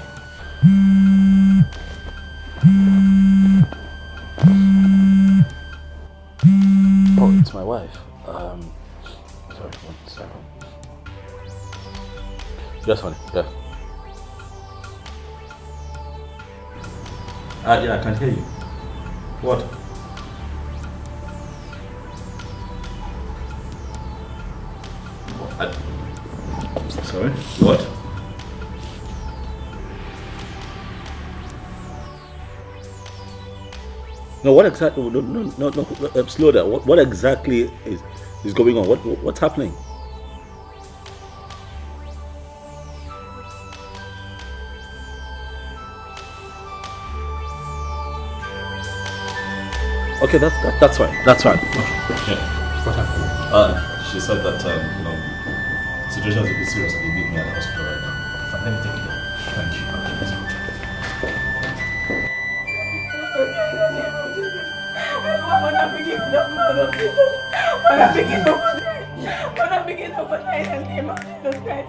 Oh, it's my wife. Sorry, 1 second. Yes, honey, yeah. Yeah, I can hear you. What? Sorry, what? No, what exactly? No, slow down. What exactly is going on? What's happening? Okay, that's fine. That's fine. Yeah. What happened? She said that situation is a bit serious and they need me at the hospital right now. Fine, let me take it down. Thank you. Mother begin no go die in the name of Jesus Christ.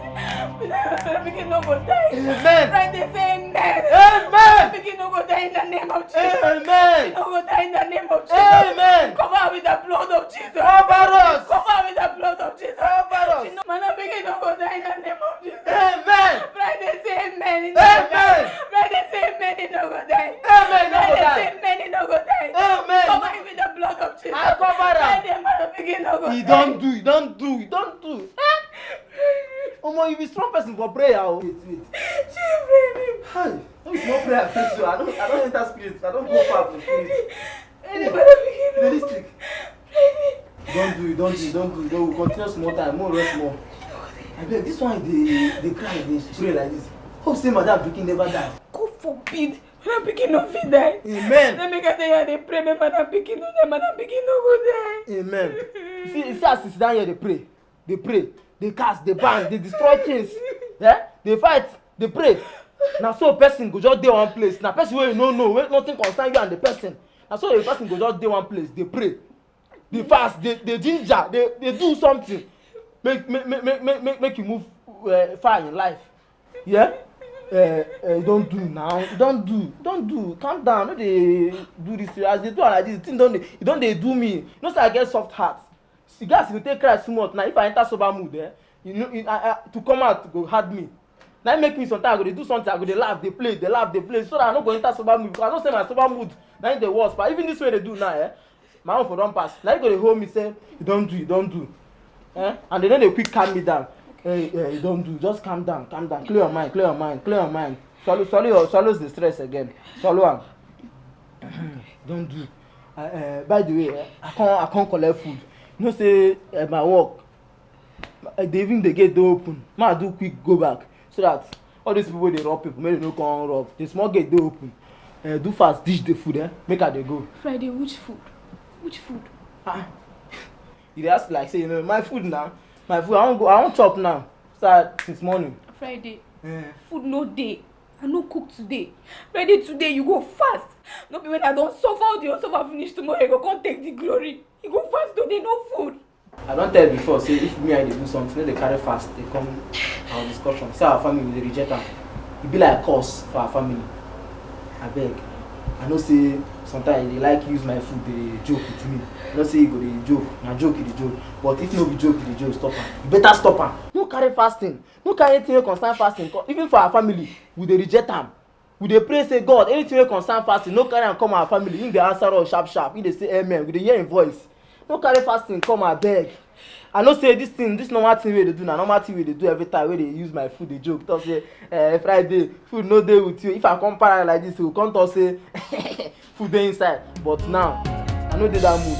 Mother begin no go die. Amen. Friday say amen. Amen. Mother begin no go die in the name of Jesus. Amen. No go die in the name of Jesus. Amen. Cover with the blood of Jesus. Cover us. Cover with the blood of Jesus. Cover us. Mother begin no go die in the name of Jesus. Amen. Friday say amen. Amen. Friday say amen. He no go die. Amen. No go Friday die. say amen. He no go die. Amen. Cover him with the blood of Jesus. I cover him. Friday mother begin no go die. You don't do. Omo, you be strong person for prayer. Oh. Wait. Hi. No, it's not prayer. I don't enter spirit. I don't go far from spirit. Realistic. Don't do. Don't continue small time. More rest more. I beg, this one they cry, they pray like this. Hope say madam pikin never die. God forbid. Madam pikin no fit die. Amen. Let me get there. They pray. Make madam pikin no die. Madam pikin no go die. Amen. See as they sit down here, they pray, they cast, they bang, they destroy things. Yeah? They fight, they pray. Now so person go just dey one place. Now person wey you no know, wey nothing concern you and the person. Now so the person go just dey one place, they pray, they fast, they ginger, they do something. Make you move far in life. Yeah? Don't do now. Don't do. Calm down. No, they do this. As they do like this, thing don't they do me. You know, so I get soft heart. See, guys, you take cry small. Now, if I enter sober mood, to come out go hard me. Now, it make me sometimes I go they do something. I go they laugh, they play, so that I don't go enter sober mood. Because I don't say my sober mood. Now it's the worst. But even this way they do now, my own for don't pass. Now you go they hold me say, you don't do. And then they quick calm me down. Hey, you don't do. Just calm down. Clear your mind. Swallow the stress again. Swallow am. Don't do. By the way, I can't collect food. You know, say my work. The gate door open. I do quick go back so that all these people they rob people. Maybe they no come rob. The small gate door open. Do fast. Dish the food. Make her they go. Friday, which food? You ask like say my food now. My food, I won't chop now. Start since morning. Friday, food no day. I no cook today. Friday today you go fast. No be when I don't suffer finish tomorrow you go come take the glory. You go fast today, no food. I don't tell you before, say if me and they do something, they carry fast, they come our discussion. Say our family will reject them. It be like a curse for our family. I beg. I know say sometimes they like use my food, they joke with me. I don't say you go they joke. Now joke is the joke. But if no be joke, the joke, stop her. You better stop her. No carry fasting. No carry anything concern fasting. Even for our family, we they reject them. We they pray say God, anything concern fasting, no carry and come our family. In the answer or sharp. In they say amen. We they hear in voice. No carry fasting, come and beg. I know say this normal thing where they do now. Normal thing where they do every time where they use my food, they joke. Talk say Friday, food no day with you. If I come parallel like this, you come talk say food dey inside. But now, I no dey that mood.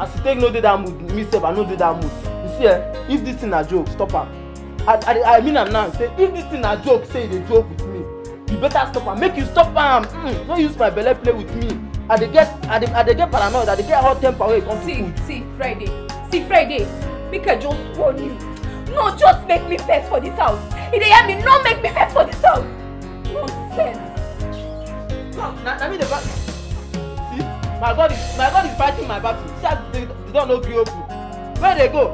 As you take no dey that mood, me sef I no dey that mood. You see, if this thing a joke, stop am. I mean am now. Say if this thing a joke, say you dey joke with me. You better stop am. Make you stop am. No use my belle play with me. I dey get paranoid. I dey get hot temper when it comes to food. See Friday, make I just warn you. No, just make me vex for this house. If they hear me, no make me vex for this house. Nonsense. No, I mean the battle. See, my God is fighting my battle. See, they don't know gree open. Where they go?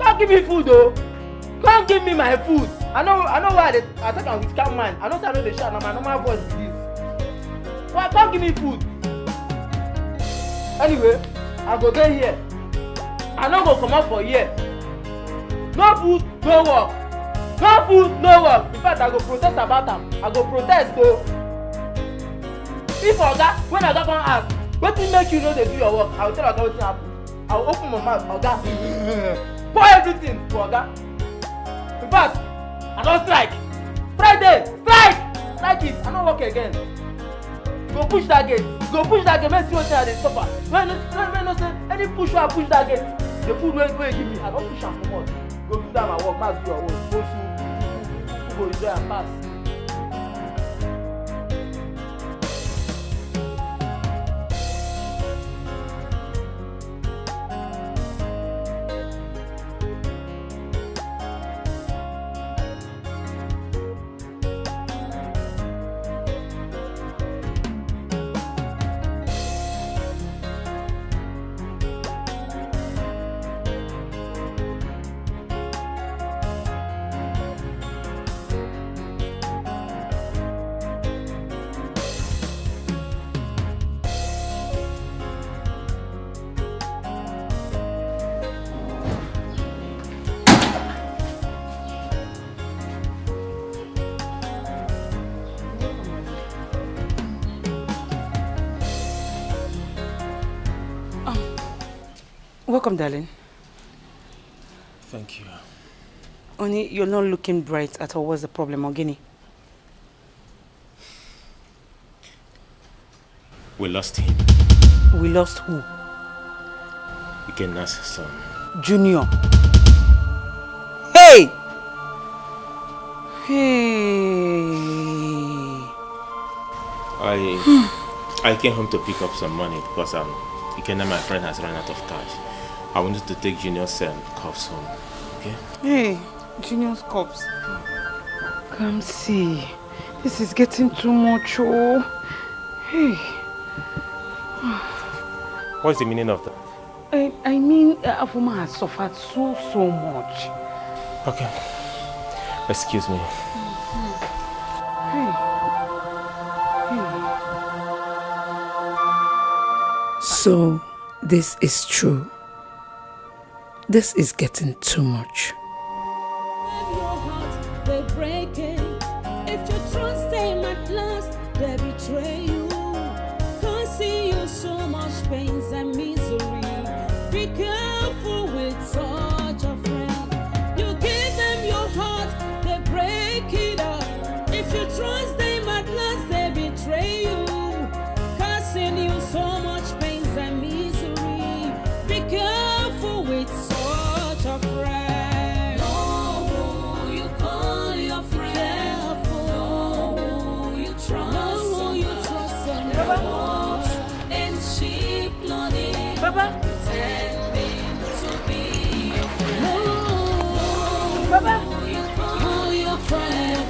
Come give me food, though. Come give me my food. I know why I take am with calm mind. I know say I know the shout. Now my normal voice be this. Well, come give me food. Anyway, I go get here. I no go come out for here. No food, no work. No food, no work. In fact, I go protest about am. I go protest though. If Oga, when Oga come ask, wetin make you no dey do your work? I will tell Oga wetin happen. I will open my mouth, Oga. Pour everything to Oga. In fact, I don strike. Friday, strike it. I no work again. Go push that gate. Make see wetin I dey suffer. When no say any push wey I push that gate, the food wey you give me, I don push am comot. Go do that my work, ma do your work. Go enjoy am pass. Welcome, darling. Thank you. Only you're not looking bright at all. What's the problem, Ogini? We lost him. We lost who? Ikenna's son. Junior. Hey! Hey! I came home to pick up some money because Ikenna, my friend, has run out of cash. I wanted to take Junior's corpse home. Okay? Hey, Junior's corpse. Come see. This is getting too much, oh. Hey. What's the meaning of that? I mean, Afoma has suffered so much. Okay. Excuse me. So, this is true. This is getting too much. They break it. If you trust them at last, they betray you. Causing you so much pains and misery. Be careful with such a friend. You give them your heart, they break it up. If you trust them at last, they betray you. Causing you so much pains and misery. Be careful with such a friend. Know who you call your friend. Know who you trust. Know who you trust on their walks and sheep clothing. Pretending to be your friend. Know who you call your friend.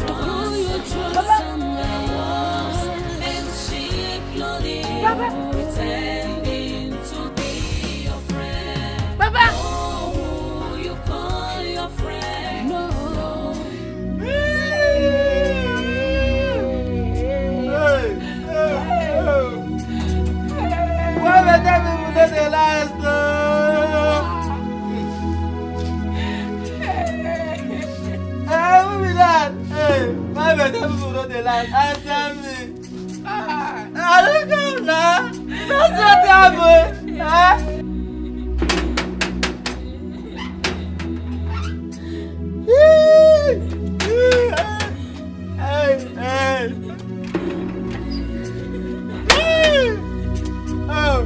Who you trust on their walks and sheep clothing. Pretending to be your friend. Know who you call your friend. No. Why would that people know the lies, who be that? Hey, why would that people know the lies? Answer me. I don't know now. That's what happened. Oh,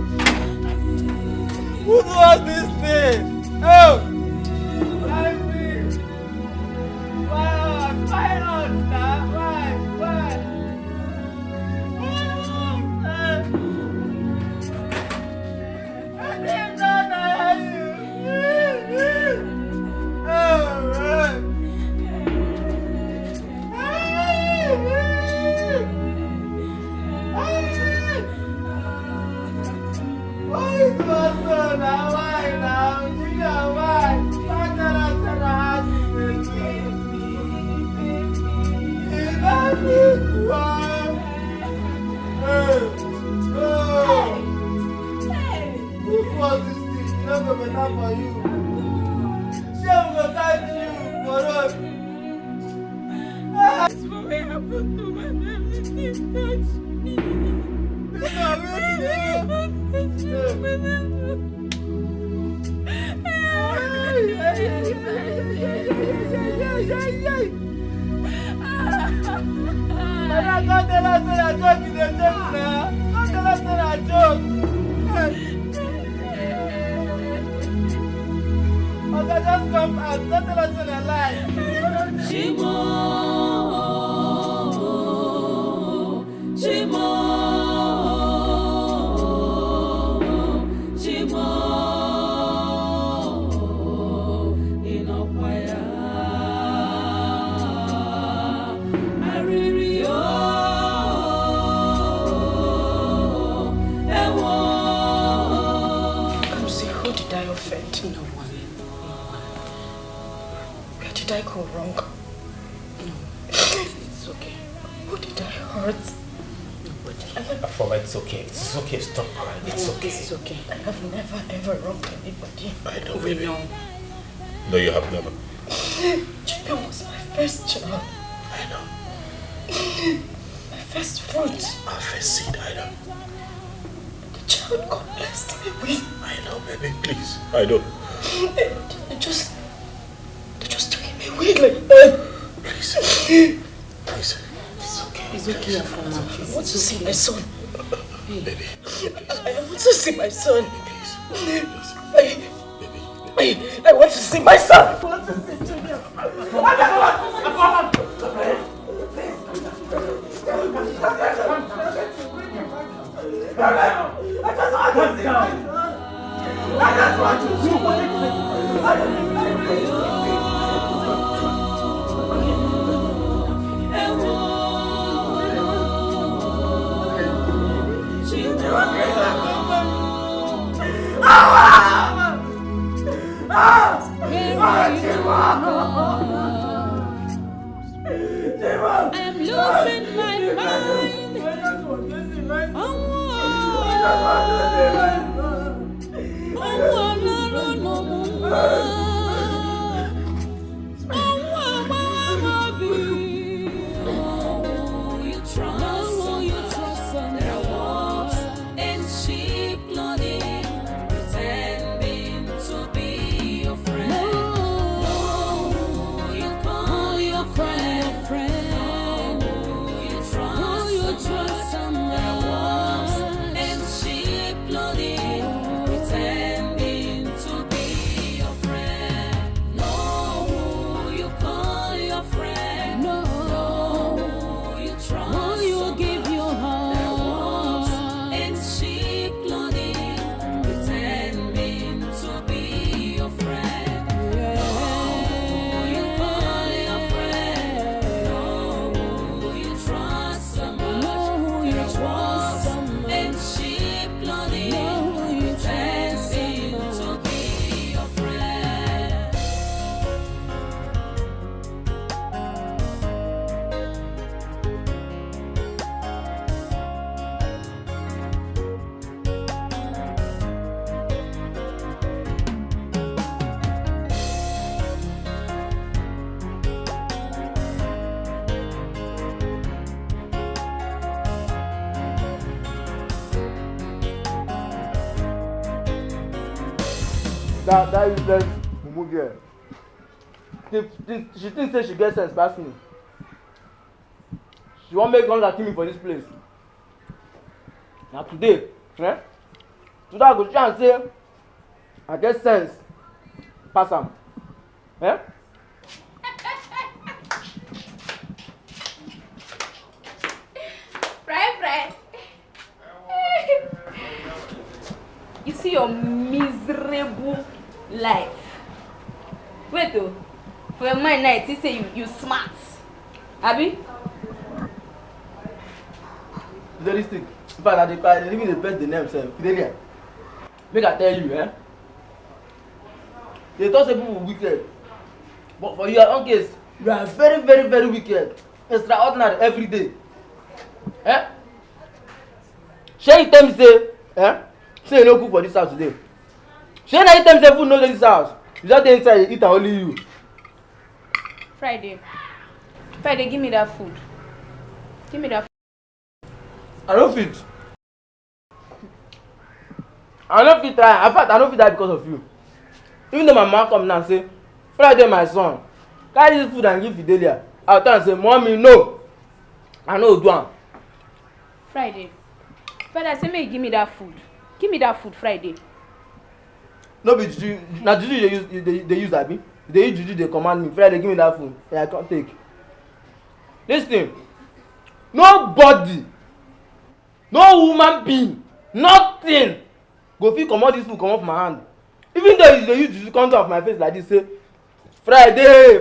who does this thing? Oh, why me? Why us now? Why? I didn't know that you. Why is my son now? Why now? Junior, why? Why not answer the hospital? Is that this one? Who was this thing? You know go better for you. She will thank you for us. That's what happened to my everything touched me. Just come out, don't tell us in a lie. Chimo. Inokwaya. Aririo. Ewo. Come see, who did I offend? No one. Where did I go wrong? No. It's okay. Who did I hurt? Afoma, it's okay. It's okay. Stop crying. It's okay. This is okay. I have never ever wronged anybody. I know, We baby. know. No, you have never. Chicken was my first child. I know. My first fruit. Our first seed, I know. The child God blessed. Baby, please. I don't. Just take me away like that. Please. Please. It's okay. It's okay, Afoma. I want to see my son. Baby. I want to see my son. I want to see my son. I want to see children. I'm losing my mind. You trust there are wolves in sheep clothing, pretending to be your friend. No, you call your friend. You trust someone. There are wolves in sheep clothing, pretending to be your friend. No, you call your friend. No, you trust you give your heart. There are wolves in sheep clothing, pretending to be your friend. No, you call your friend. No, you trust someone. There are wolves in sheep clothing, pretending to be your friend. That useless mumu girl. She thinks say she gets sense past me. She won't make guns kill me for this place. Now today, Today I go try and say I get sense pass am. Fry. You see your miserable life. Wait though, for your mind now, it say you smart. Abi? Very strict. In fact, they even pet the name self. Fidelia. Make I tell you, they thought say people were wicked. But for your own case, you are very, very, very wicked. Extraordinary every day. Shey you tell me say, say you no cook for this house today. Shey na you tell me say food no dey this house. You just dey inside eat and only you. Friday, give me that food. Give me that food. I no fit try. In fact, I no fit die because of you. Even though my mama come now and say, Friday my son, carry this food and give Fidelia. I will tell am say, mommy no, I no do am. Friday, I say make you give me that food. Give me that food, Friday. No be juju, na juju they use abi. They use juju they command me. Friday give me that food. Yeah, I can't take. Listen, nobody, no human being, nothing go fit comot this food comot from my hand. Even though they use juju come off my face like this, say Friday,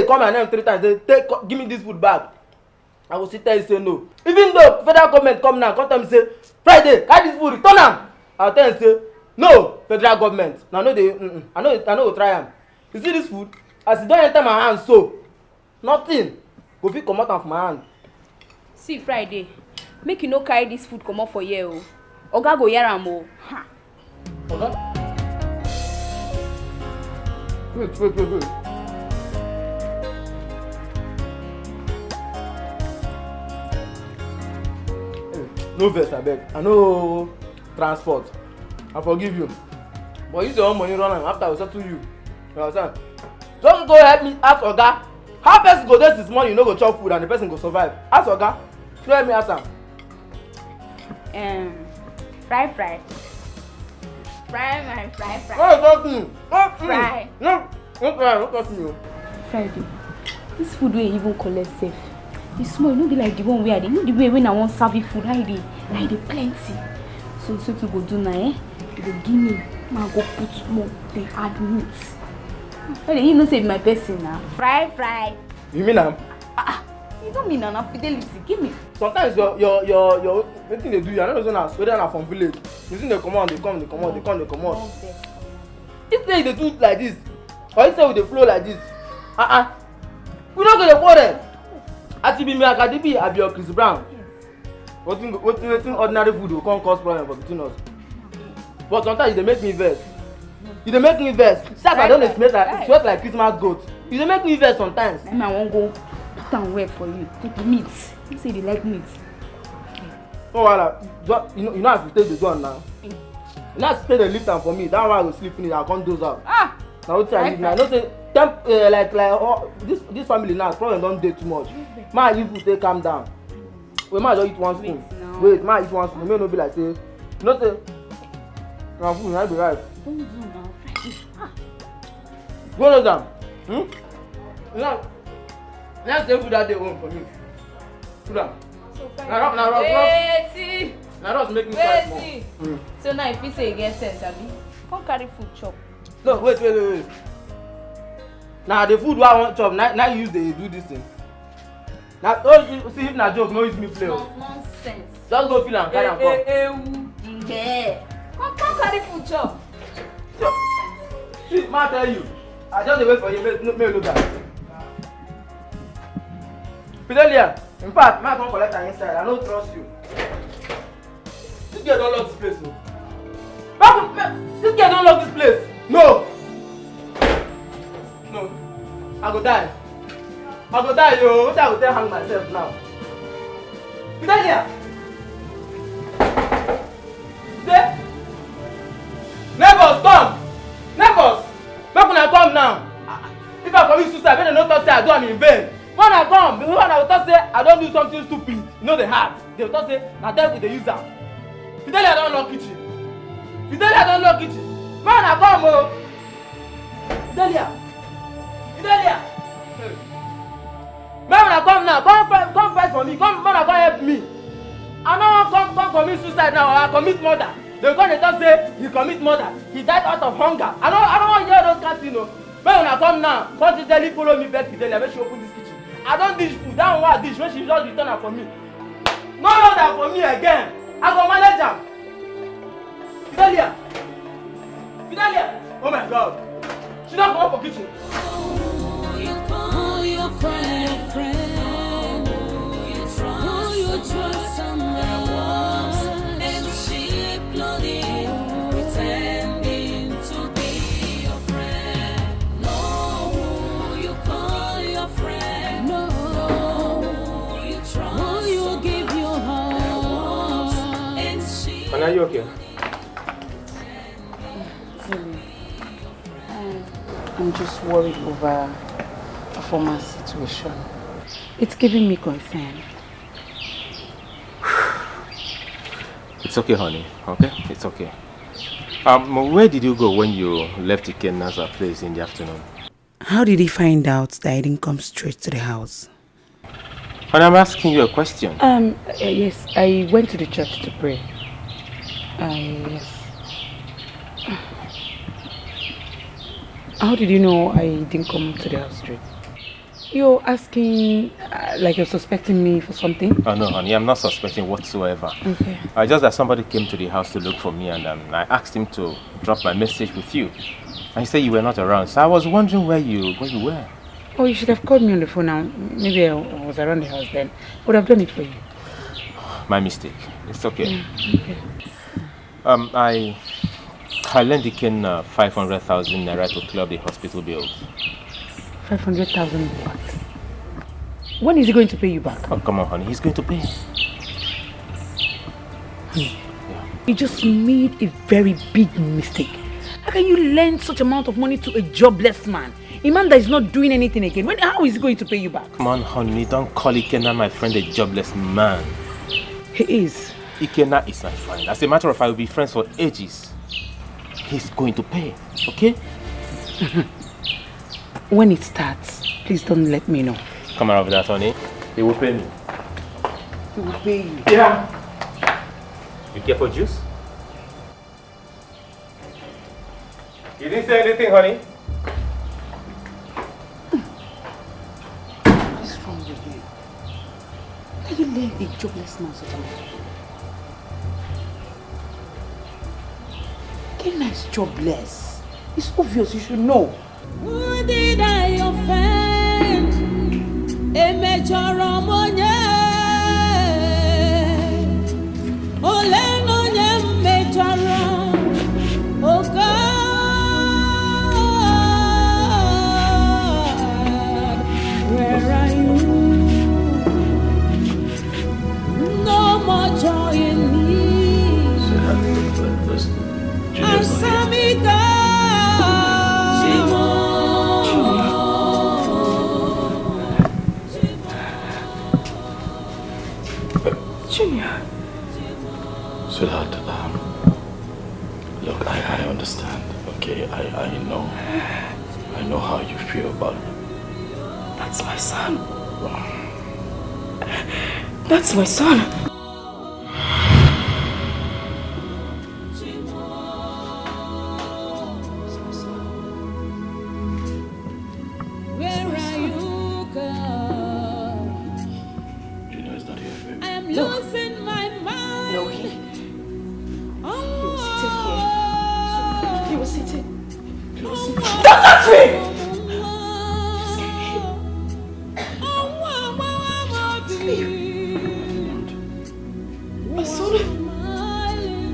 call my name 3 times, say give me this food back. I go sit there and say no. Even though federal government come now, come tell me say Friday, carry this food, return am. I tell them say no, federal government. Now no dey, I know go try am. You see this food, as e don enter my hand so, nothing go fit comot am from my hand. See Friday, make you no carry this food comot for here o. Oga go hear am o. Oga? Wait. No vex abeg, I no transport. I forgive you. But use your own money run am after we settle you. You understand? Just go help me ask Oga. How person go there this morning, you no go chop food and the person go survive? Ask Oga. Go help me ask am. Fry. Fry. Oh, talking. Fry. No, don't touch me. Friday. This food wey even collect safe. The small, no be like the one where they know the way when I want serve food, how they plenty. So to go do now, you go give me, I go put more, they add meat. Friday, you know say my person now. Fry. You mean am? You don't mean na Fidelity. Give me. Sometimes your wetin they do, you know whether na from village. You see they come out. If they do it like this, or if they with the flow like this, we don't get a quarrel. As you be me Akadibi, I be your Chris Brown. Wetin ordinary food will come cause problem for between us. But sometimes they make me vex. That's why I don't sweat like Christmas goat. You dey make me vex sometimes. Then I won't go put and wear for you. Take the meat. You say they like meat. Oh, well, you know I have to take the gun now. You know I have to take the lift and for me. That's why I will sleep in it. I can't doze out. Now what I need now? I know say this family now problem don't dey too much. Man, you take calm down. We might just eat one spoon. Wait, man, eat one spoon. May not be like say, no say. Now food, I be right. Don't do now. Go on down. Let's take food that they own for me. Put down. Now just make me cry more. So now if you say you get sense, Abi, come carry food chop. No, wait. Now the food I want chop, now you use they do this thing. Now see if na joke, no use me play. Nonsense. Just go feel and carry and come. Come carry food chop. See, ma tell you, I just wait for you. May look at. Fidelia, in fact, ma come collect her inside. I don't trust you. This girl don't love this place, no. This girl don't love this place. No. I go die, yo. What I go tell hang myself now? Fidelia! There? Neighbors, come! Neighbors! Make una come now! If I commit suicide, when they no talk say I do am in vain. When I come, when I will talk say I don't do something stupid, you know they hard. They will talk say, na devil they use am. Fidelia don't lock kitchen. When I come, oh! Fidelia! When I come now, come fight for me. Come help me. I don't want come commit suicide now or I commit murder. They come and talk say he commit murder. He died out of hunger. I don't want to hear those kind of things. When I come now, come to tell you follow me back to Fidelia when she open this kitchen. I don't dish food. That one dish when she just return her for me. No order for me again. I go manage her. Fidelia. Oh my God. She don't come up for kitchen. Call your friend. You trust someone and sheep clothing, pretending to be your friend. No, you call your friend. No, you trust. You give your heart and sheep. Are you okay? I'm just worried over a former situation. It's giving me concern. It's okay, honey. Okay? It's okay. Where did you go when you left Ikenna's place in the afternoon? How did he find out that I didn't come straight to the house? And I'm asking you a question. Yes, I went to the church to pray. Yes. How did you know I didn't come to the house straight? You're asking, like you're suspecting me for something? Oh no, honey, I'm not suspecting whatsoever. Okay. Just that somebody came to the house to look for me and I asked him to drop my message with you. And he said you were not around, so I was wondering where you were. Oh, you should have called me on the phone now. Maybe I was around the house then. I would have done it for you. My mistake. It's okay. Okay. I lent Iken 500,000 naira to clear up the hospital bills. 500,000 what? When is he going to pay you back? Oh, come on, honey. He's going to pay. Honey, you just made a very big mistake. How can you lend such amount of money to a jobless man? A man that is not doing anything again. How is he going to pay you back? Come on, honey, don't call Ikenna my friend a jobless man. He is. Ikenna is my friend. As a matter of fact, we'll be friends for ages. He's going to pay, okay? When it starts, please don't let me know. Come around with that, honey. He will pay me. He will pay you. Yeah. You care for juice? You didn't say anything, honey? What's wrong with you? Can you let a jobless man such a man? Kenna is jobless. It's obvious, you should know. Who did I offend? A major Ramonia. Oleno nyem major Ram. Oh God, where are you? No more joy in me. Answer me, God. Junior. Sweetheart, look, I understand, okay? I know how you feel, but... That's my son. That's my son. Where are you, God? Junior is not here, baby. I am losing my mind. No, he was sitting here. He was sitting. Don't touch me!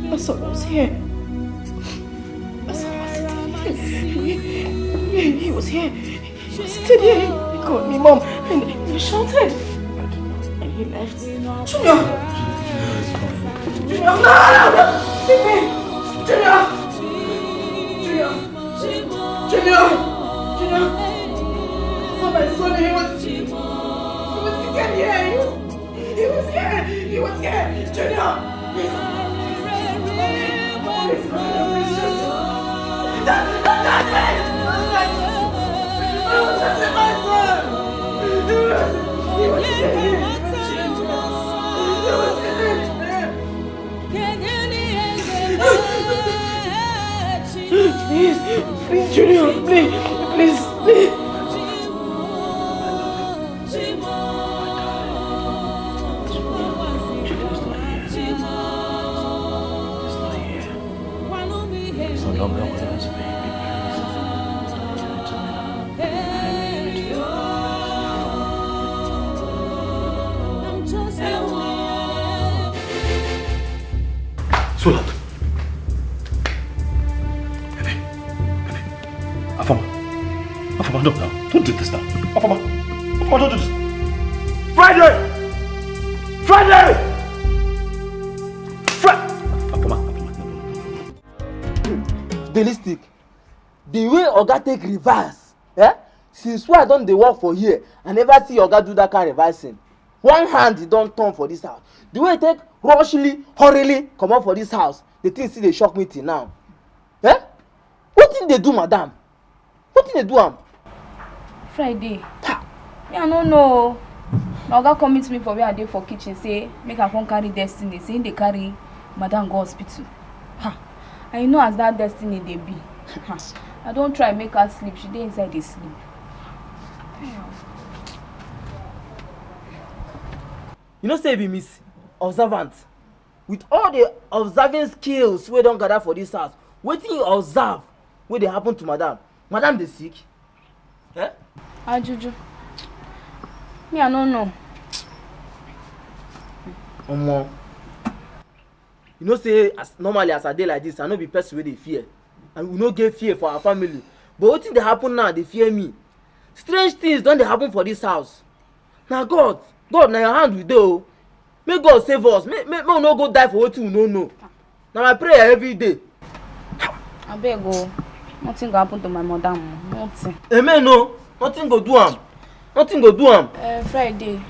My son was here. My son was sitting here. He was here. He was sitting here. He called me mom and he shouted. And he left. Junior! Junior! No! Leave me! Junior! Junior! Oh, my son, he was sitting here. He was here. Junior! Please, Junior, please. So don't go with us, baby. Sweetheart. Baby. Afama, no, don't do this now. Afama, don't do this. Friday! Realistic. The way Oga take reverse, since why I don't dey work for here, I never see Oga do that kind of reversing. One hand he don't turn for this house. The way he take hurriedly come up for this house, the thing still dey shock me till now. What thing they do, madam? What thing they do am? Friday. Me I no know. Oga come meet me for where I dey for kitchen say make I come carry Destiny. Say they carry madam go hospital. I know as that Destiny they be. I don't try make her sleep. She dey inside the sleep. You know say be miss observant. With all the observing skills we don't gather for this house, wetin you observe wey dey happen to madam? Madam dey sick? Ajuju. Me I don't know. Omo. You know say normally as I dey like this, I no be person wey dey fear. And we no get fear for our family. But wetin dey happen now, dey fear me. Strange things don dey happen for this house. Na God na your hand we dey o. Make God save us. Make we no go die for wetin we no know. Na my prayer every day. I beg go. Nothing go happen to my madam. Nothing. Amen, no. Nothing go do am. Nothing go do am. Friday.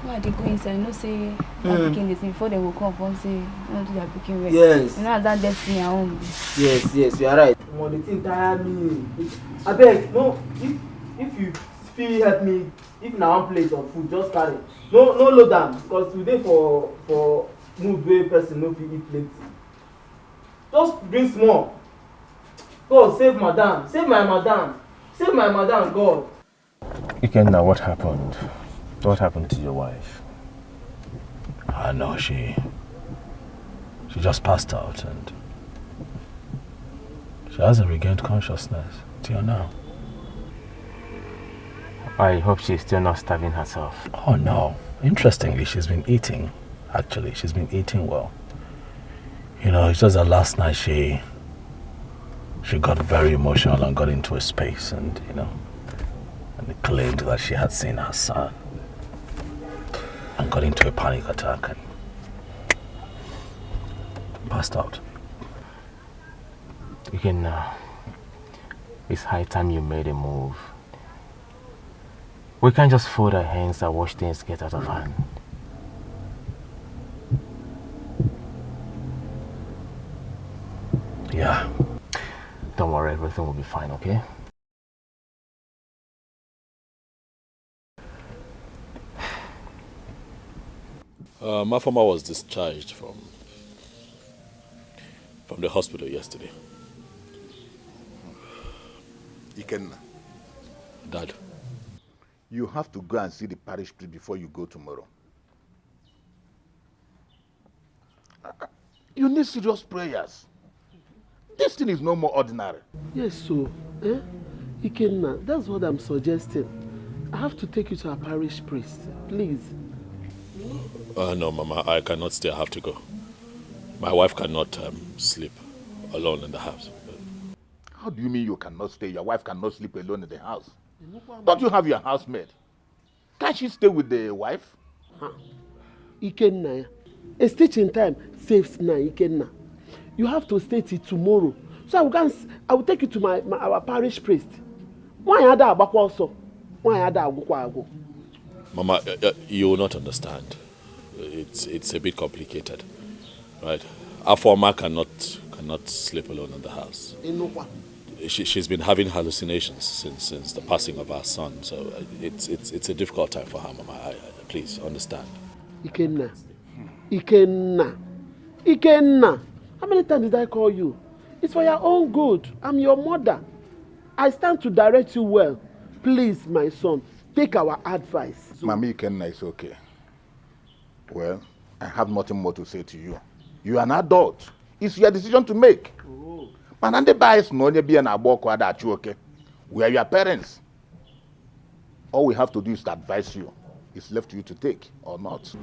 Why they go inside? No say I'm picking this before they will come and say no do their picking well. Yes. You know that destiny at home. Yes, you are right. The thing tire me. I beg, no. If you feel help me, if na one plate of food, just carry. No load am because today for mood wey person no fit eat plenty. Just bring small. God save madam, save my madam, save my madam, God. Ikenna, what happened? What happened to your wife? I know she just passed out and she hasn't regained consciousness till now. I hope she's still not starving herself. Oh no. Interestingly, she's been eating. Actually, she's been eating well. You know, it's just that last night she got very emotional and got into a space and, you know, and claimed that she had seen her son and got into a panic attack and passed out. It's high time you made a move. We can't just fold our hands and watch things get out of hand. Yeah. Don't worry, everything will be fine, okay? Mafama was discharged from the hospital yesterday. Ikenna. Dad. You have to go and see the parish priest before you go tomorrow. You need serious prayers. This thing is no more ordinary. Yes, so, Ikenna, that's what I'm suggesting. I have to take you to our parish priest, please. No, Mama, I cannot stay. I have to go. My wife cannot sleep alone in the house. How do you mean you cannot stay? Your wife cannot sleep alone in the house? Don't you have your housemaid? Can't she stay with the wife? Ikenna, a stitch in time saves now, Ikenna. You have to stay till tomorrow. So I will take you to our parish priest. Mama, you will not understand. It's a bit complicated, right? Afoma cannot sleep alone in the house. She's been having hallucinations since the passing of our son, so it's a difficult time for her, Mama. Please understand. Ikenna. How many times did I call you? It's for your own good. I'm your mother. I stand to direct you well. Please, my son, take our advice. Mami Ikenna is okay. Well, I have nothing more to say to you. You are an adult. It's your decision to make. We are your parents. All we have to do is to advise you. It's left to you to take or not.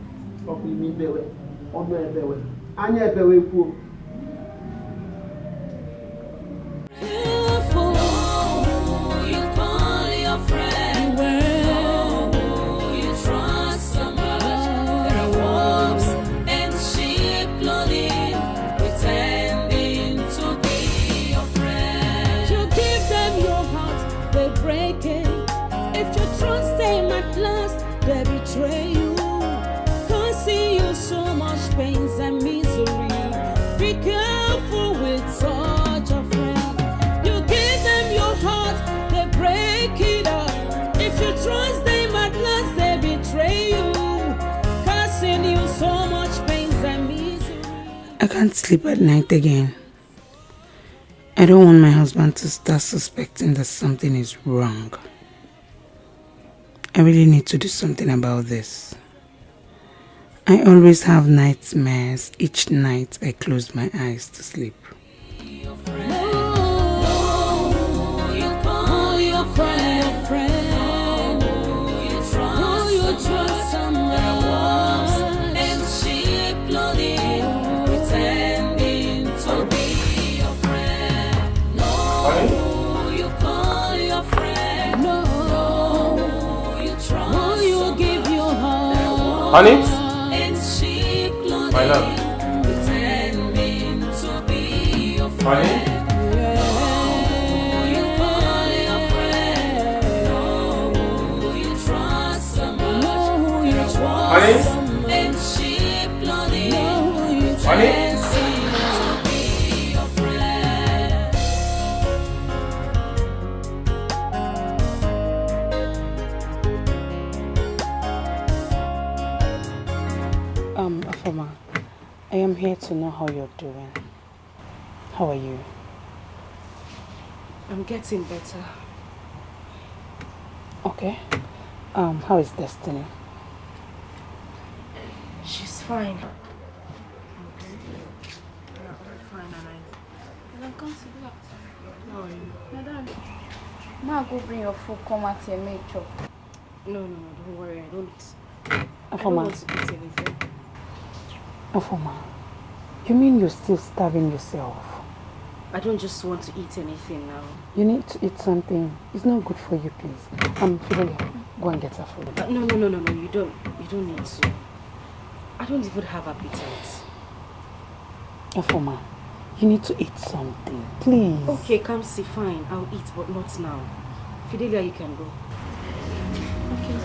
They betray you, causing you so much pains and misery. Be careful with such a friend. You give them your heart, they break it up. If you trust them at last, they betray you, causing you so much pains and misery. I can't sleep at night again. I don't want my husband to start suspecting that something is wrong. I really need to do something about this. I always have nightmares each night I close my eyes to sleep. Honey? My love. Honey? And sheep clothing. Afoma, I am here to know how you're doing. How are you? I'm getting better. Okay. How is Destiny? She's fine. Come sit down. How are you? Madam, ma go bring your food, come at here, make chop. No, don't worry. I don't Afoma. want to eat anything. Afoma, you mean you're still starving yourself? I don't just want to eat anything now. You need to eat something. It's not good for you, please. Fidelia, go and get her food. No, you don't. You don't need to. I don't even have appetite. Afoma, you need to eat something, please. Okay, come see, fine. I'll eat, but not now. Fidelia, you can go. Okay.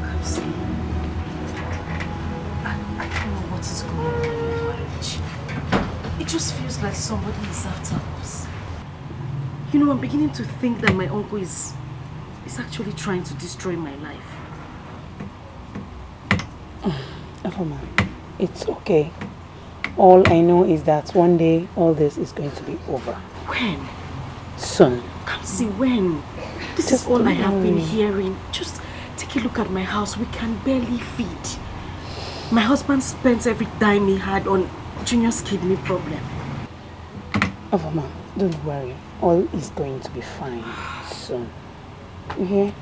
Come see. I don't know what is going on in my marriage. It just feels like somebody is after us. You know, I'm beginning to think that my uncle is actually trying to destroy my life. Afoma, it's okay. All I know is that one day all this is going to be over. When? Soon. Come see, when? This is all I have been hearing. Just take a look at my house. We can barely feed. My husband spent every dime he had on Junior's kidney problem. Afoma, don't worry. All is going to be fine soon. You hear?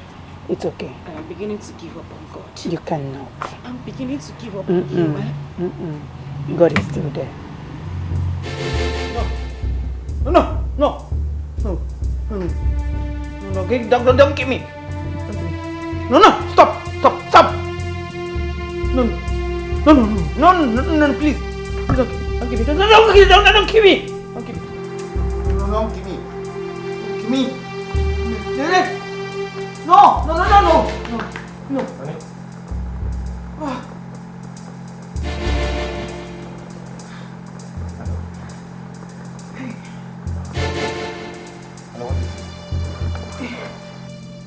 It's okay. I am beginning to give up on God. You cannot. I'm beginning to give up on you. God is still there. No, don't kill me. No, stop. No, please. Don't kill me. Don't kill me. Don't kill me. No.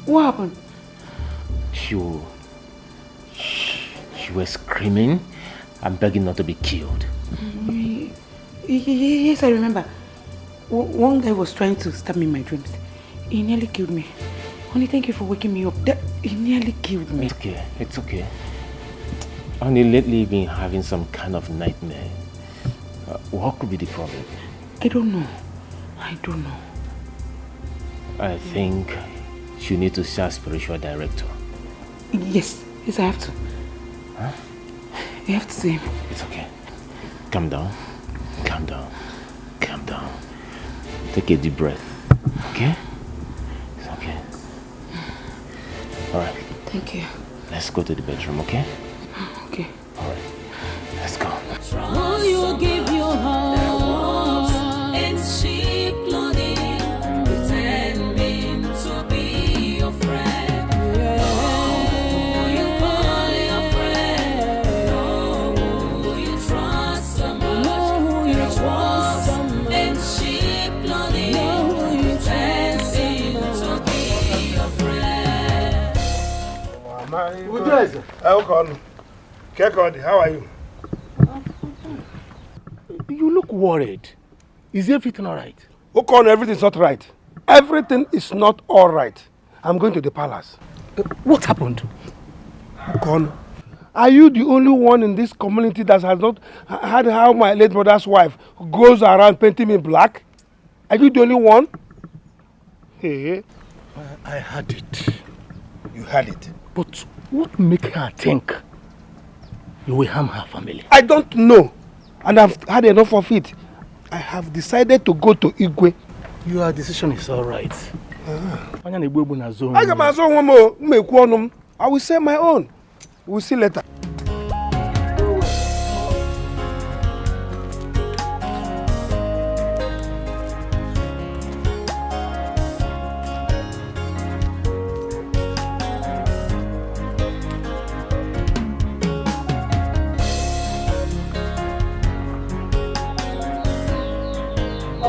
What happened? She was screaming and begging not to be killed. Yes, I remember. One guy was trying to stab me in my dreams. He nearly killed me. Honey, thank you for waking me up. He nearly killed me. It's okay. Only lately been having some kind of nightmare. What could be the problem? I don't know. I think you need to see a spiritual director. Yes, I have to. Huh? I have to see him. It's okay. Calm down. Take a deep breath. Okay? It's okay. Alright. Thank you. Let's go to the bedroom, okay? Okay. Alright. Let's go. Will you give your heart and sheep clothing, pretending to be your friend? Oh, you call your friend? No, you trust so much. There are wolves and sheep clothing, pretending to be your friend. How are you? You look worried. Is everything all right? Okon, everything's not right. Everything is not all right. I'm going to the palace. What happened? Okon, are you the only one in this community that has not had how my late mother's wife goes around painting me black? Are you the only one? Hey. I had it. You had it? But what make her think you will harm her family? I don't know. And I've had enough of it. I have decided to go to Igwe. Your decision is all right. I will say my own. We'll see later.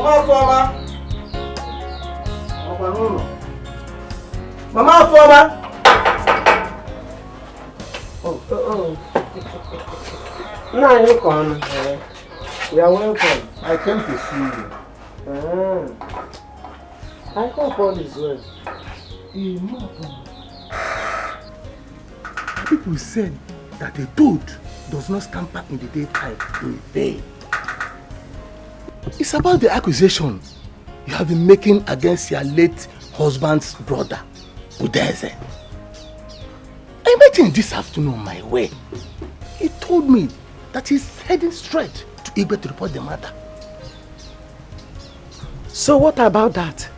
Mama Foma. Mama Foma. Oh. Now you come. You are welcome. I came to see you. I hope all is well. People said that a toad does not scamper in the daytime in vain. It's about the accusation you have been making against your late husband's brother, Udeze. I met him this afternoon on my way. He told me that he's heading straight to Igwe to report the matter. So what about that?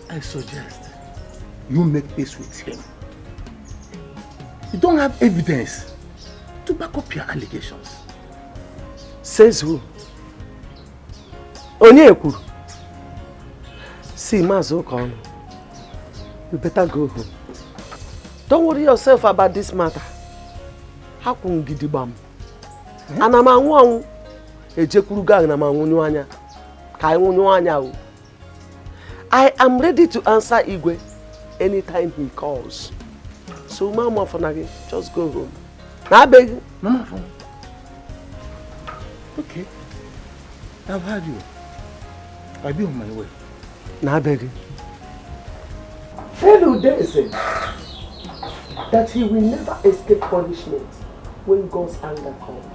I suggest you make peace with him. You don't have evidence to back up your allegations. Says who? Onyeku. See, Mazokon, you better go home. Don't worry yourself about this matter. How can you do it? And I'm a one. I am ready to answer Igwe anytime he calls. So, Mama Fonagi, just go home. I beg you. Mama Fonagi. Okay. I've heard you. I'll be on my way. Now, I beg you. Tell Udeze that he will never escape punishment when God's anger comes.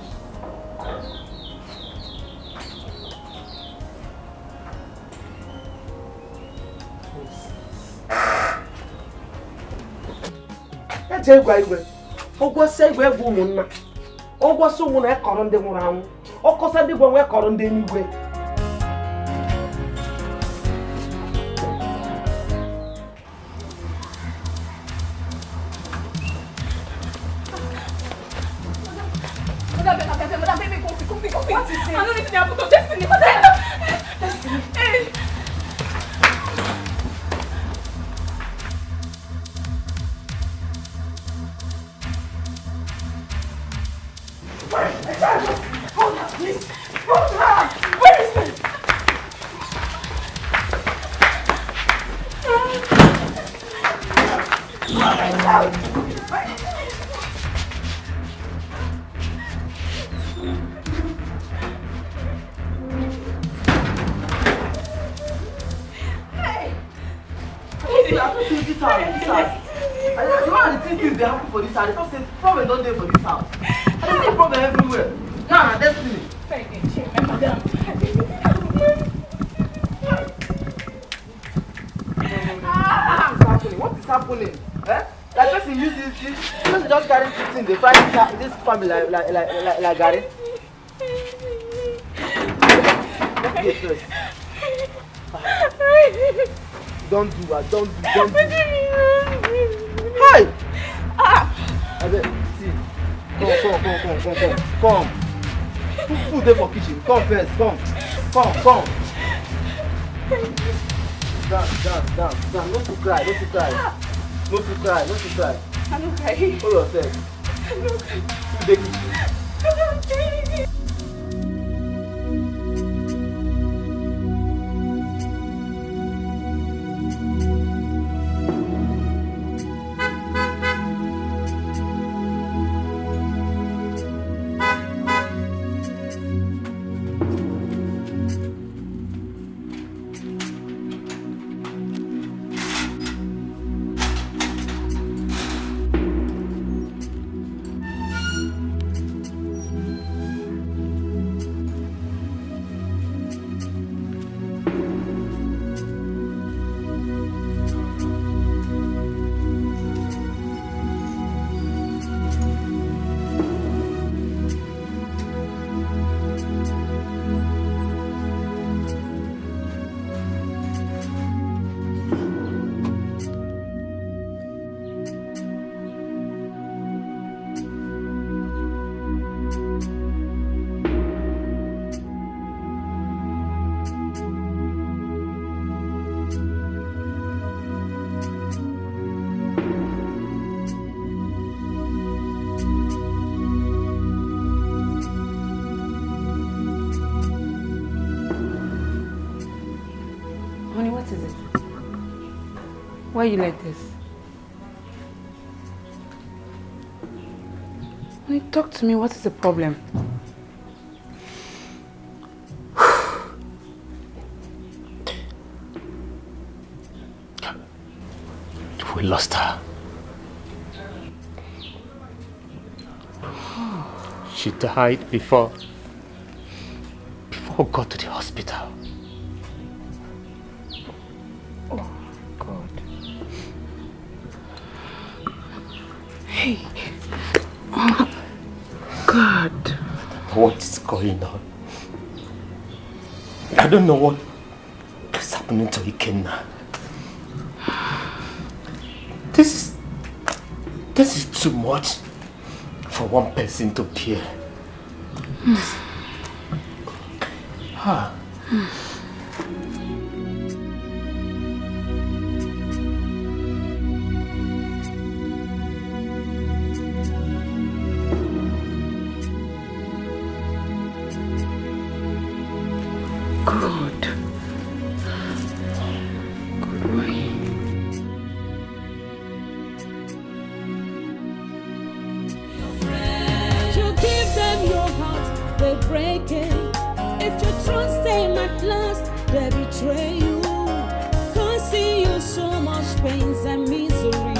What is it? I don't need to happen to Destiny. What the hell? Destiny. Hey. Hold her, please. Hold her. Where is it? They happen for this house. They don't say problem don't dey for this house. I see problem everywhere. Now, Destiny. What is happening? Eh? Like person use this. Person just carry 15. They find this family like Gary. Let's go first. Don't do that. Don't do. Hey! See. Come. Food there for kitchen. Come first. Come. Dance. Not to cry. I'm not crying. Hold yourself. I'm not crying. I'm not crying. you like this? When you talk to me, what is the problem? We lost her. She died before we got to the hospital. Oh, God. Hey. Oh, God. What is going on? I don't know what is happening to Ikenna. This is too much for one person to bear. Huh. Good. Good boy. You give them your heart, they break it. If you trust them at last, they betray you. Causing you so much pains and misery.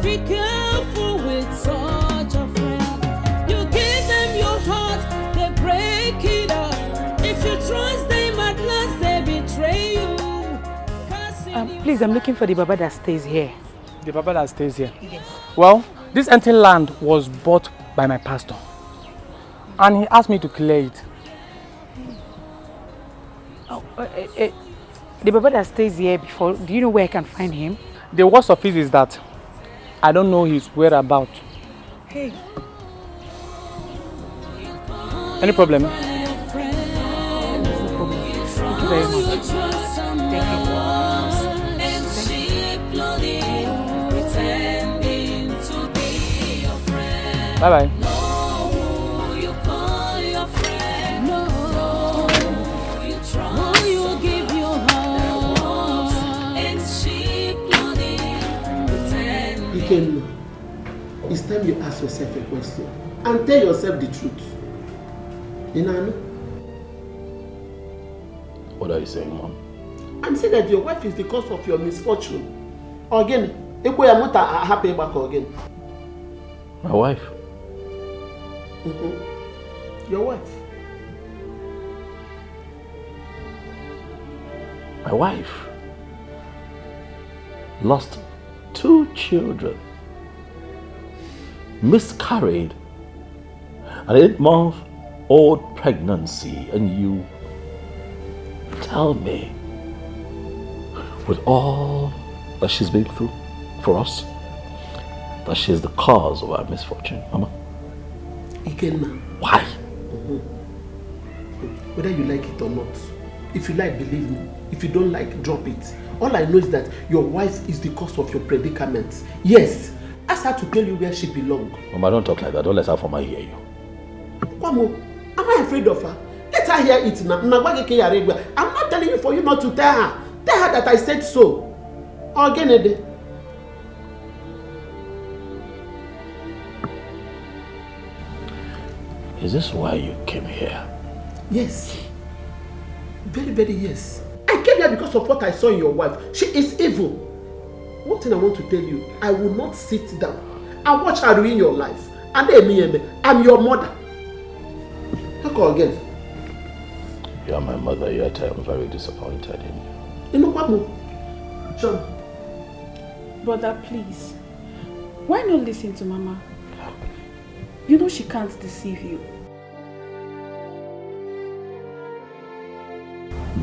Be careful with such a friend. You give them your heart, they break it up. If you trust them at last, they betray you. Please, I'm looking for the Baba that stays here. The Baba that stays here? Yes. Well, this empty land was bought by my pastor. And he asked me to clear it. Oh, the Baba that stays here before, do you know where I can find him? The worst of it is that I don't know his whereabouts. Hey. Any problem? Thank you very much. Bye-bye. It's time you ask yourself a question and tell yourself the truth. You know? What are you saying, Mom? I'm saying that your wife is the cause of your misfortune. Again, happy back again. My wife? Your wife. My wife lost 2 children, miscarried, an 8-month-old pregnancy, and you tell me, with all that she's been through for us, that she's the cause of our misfortune, Mama? Ikenna. Why? Whether you like it or not, if you like, believe me. If you don't like, drop it. All I know is that your wife is the cause of your predicament. Yes, ask her to tell you where she belongs. Mama, don't talk like that. Don't let her from her hear you. Kwamo, am I afraid of her? Let her hear it now. I'm not telling you for you not to tell her. Tell her that I said so. Again, Is this why you came here? Yes. Very, very yes. I came here because of what I saw in your wife. She is evil. One thing I want to tell you, I will not sit down and watch her ruin your life. And I'm your mother. Talk again. You are my mother, yet I am very disappointed in you. You know what, John? Brother, please. Why not listen to Mama? You know she can't deceive you.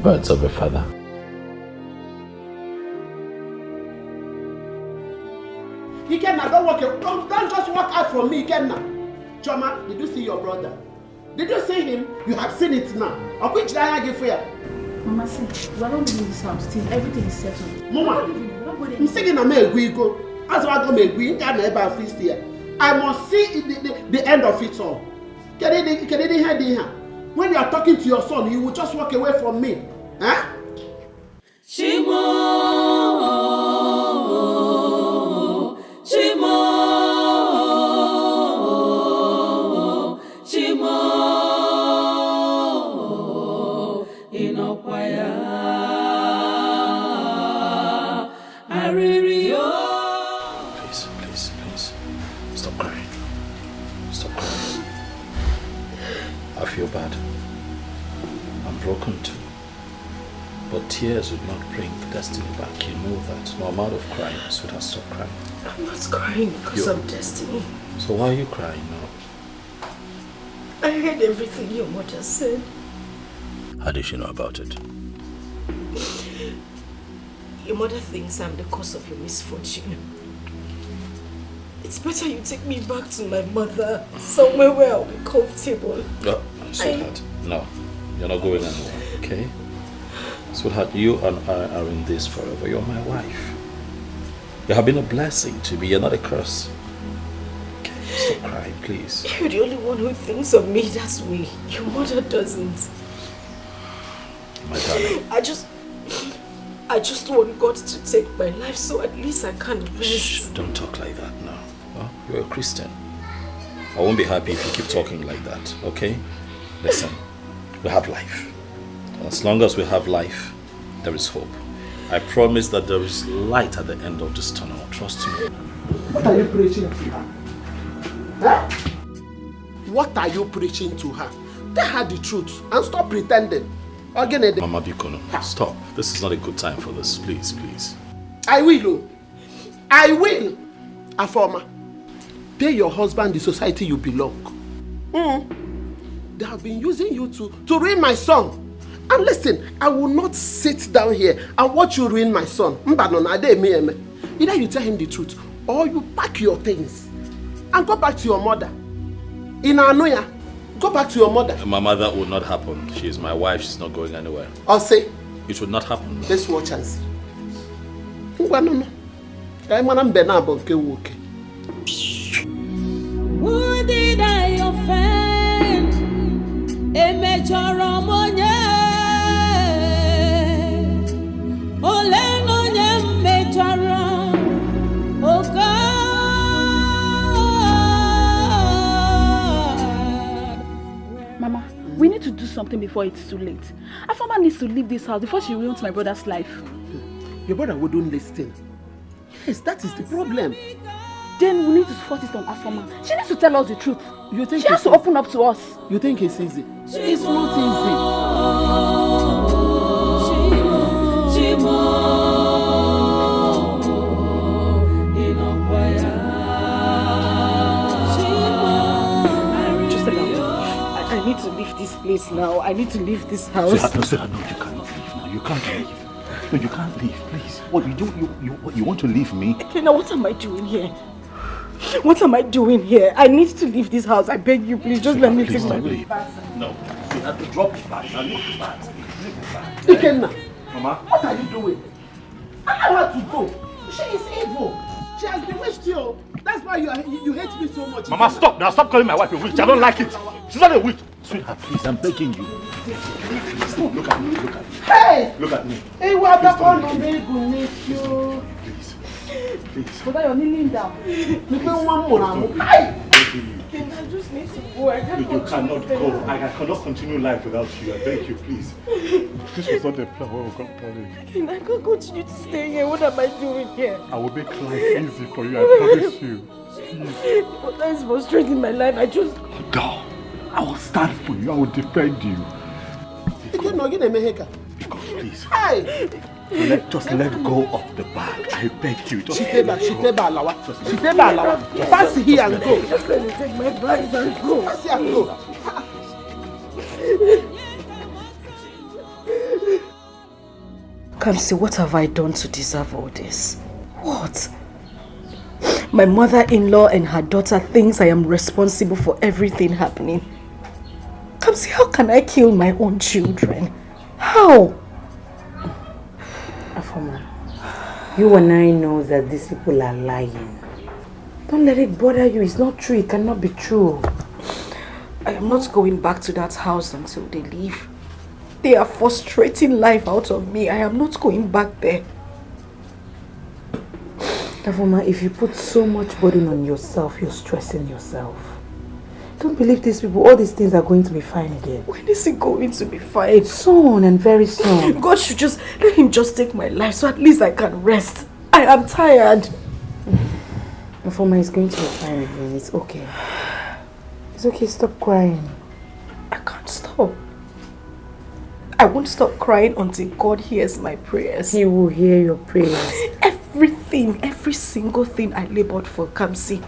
Birds of a feather. Ikenna, don't just walk out from me, Ikenna. Choma, did you see your brother? Did you see him? You have seen it now. Of which lie I give for you? Mama, see, we are not leaving this house till everything is settled. Mama, I'm saying I'm a go. As I go make we can't ever feast here. I must see the end of it all. Can you hear here? When you are talking to your son, you will just walk away from me. Huh? Shimo. Stop crying. I feel bad. I'm broken too. But tears would not bring Destiny back. You know that. No amount of crying, sweetheart, stop crying. I'm not crying because of Destiny. So why are you crying now? I heard everything your mother said. How did she know about it? Your mother thinks I'm the cause of your misfortune. It's better you take me back to my mother, somewhere where I'll be comfortable. Sweetheart, no. You're not going anywhere, okay? Sweetheart, you and I are in this forever. You're my wife. You have been a blessing to me. You're not a curse. Okay, stop crying, please. You're the only one who thinks of me that way. Your mother doesn't. My darling. I just want God to take my life so at least I can rest. Shh, don't talk like that now. Well, you're a Christian. I won't be happy if you keep talking like that, okay? Listen, we have life. As long as we have life, there is hope. I promise that there is light at the end of this tunnel. Trust me. What are you preaching to her? Huh? What are you preaching to her? Tell her the truth and stop pretending. Again, Mama Bikono, stop. This is not a good time for this. Please, please. I will. I will. Afoma, pay your husband the society you belong. They have been using you to ruin my son. And listen, I will not sit down here and watch you ruin my son. Either you tell him the truth or you pack your things and go back to your mother. In Anoya, go back to your mother. My mother would not happen. She is my wife. She's not going anywhere. I'll say. It would not happen. Let's watch and see. Who did I offend? A major Ramonia. Olenonya major Ram. Oh God. Mama, we need to do something before it's too late. Afoma needs to leave this house before she ruins my brother's life. Your brother wouldn't listen. Yes, that is the problem. Then we need to force it on Afoma. She needs to tell us the truth. You think she has to open up to us. You think it's easy? It's not easy. Just allow me. I need to leave this place now. I need to leave this house. Sweetheart, no, you cannot leave now. You can't leave. No, you can't leave, please. What you want to leave me? Okay, now what am I doing here? What am I doing here? I need to leave this house. I beg you, please, just let me take my leave. No, you have to drop the bag. Now leave the bag. Ikenna, Mama, what are you doing? Allow her to go. She is evil. She has bewitched you. That's why you hate me so much. Mama, stop now. Stop calling my wife a witch. I don't like it. She's not a witch. Sweetheart, please, I'm begging you. Look at me. Look at me. Hey! Look at me. Hey, what happened to me? Please. But you're kneeling down. I just need to go. I can't You cannot go. I cannot continue life without you. I beg you, please. This was not the plan when we got married. I can't continue to stay here. What am I doing here? I will make life easy for you. I promise you. But that is frustrating my life. I just... No. I will stand for you. I will defend you. Please. Hey! Just let go of the bag. I beg you. Just Fancy here and go. Just let me take my bags and go. Fancy and go. Kamsi, what have I done to deserve all this? What? My mother-in-law and her daughter thinks I am responsible for everything happening. Kamsi, how can I kill my own children? How? Afoma, you and I know that these people are lying. Don't let it bother you. It's not true. It cannot be true. I am not going back to that house until they leave. They are frustrating life out of me. I am not going back there. Afoma, if you put so much burden on yourself, you're stressing yourself. Don't believe these people. All these things are going to be fine again. When is it going to be fine? Soon and very soon. God should just let him just take my life so at least I can rest. I am tired. Afoma, it's going to be fine again. It's okay. It's okay, stop crying. I can't stop. I won't stop crying until God hears my prayers. He will hear your prayers. Everything, every single thing I labored for, Kamsi,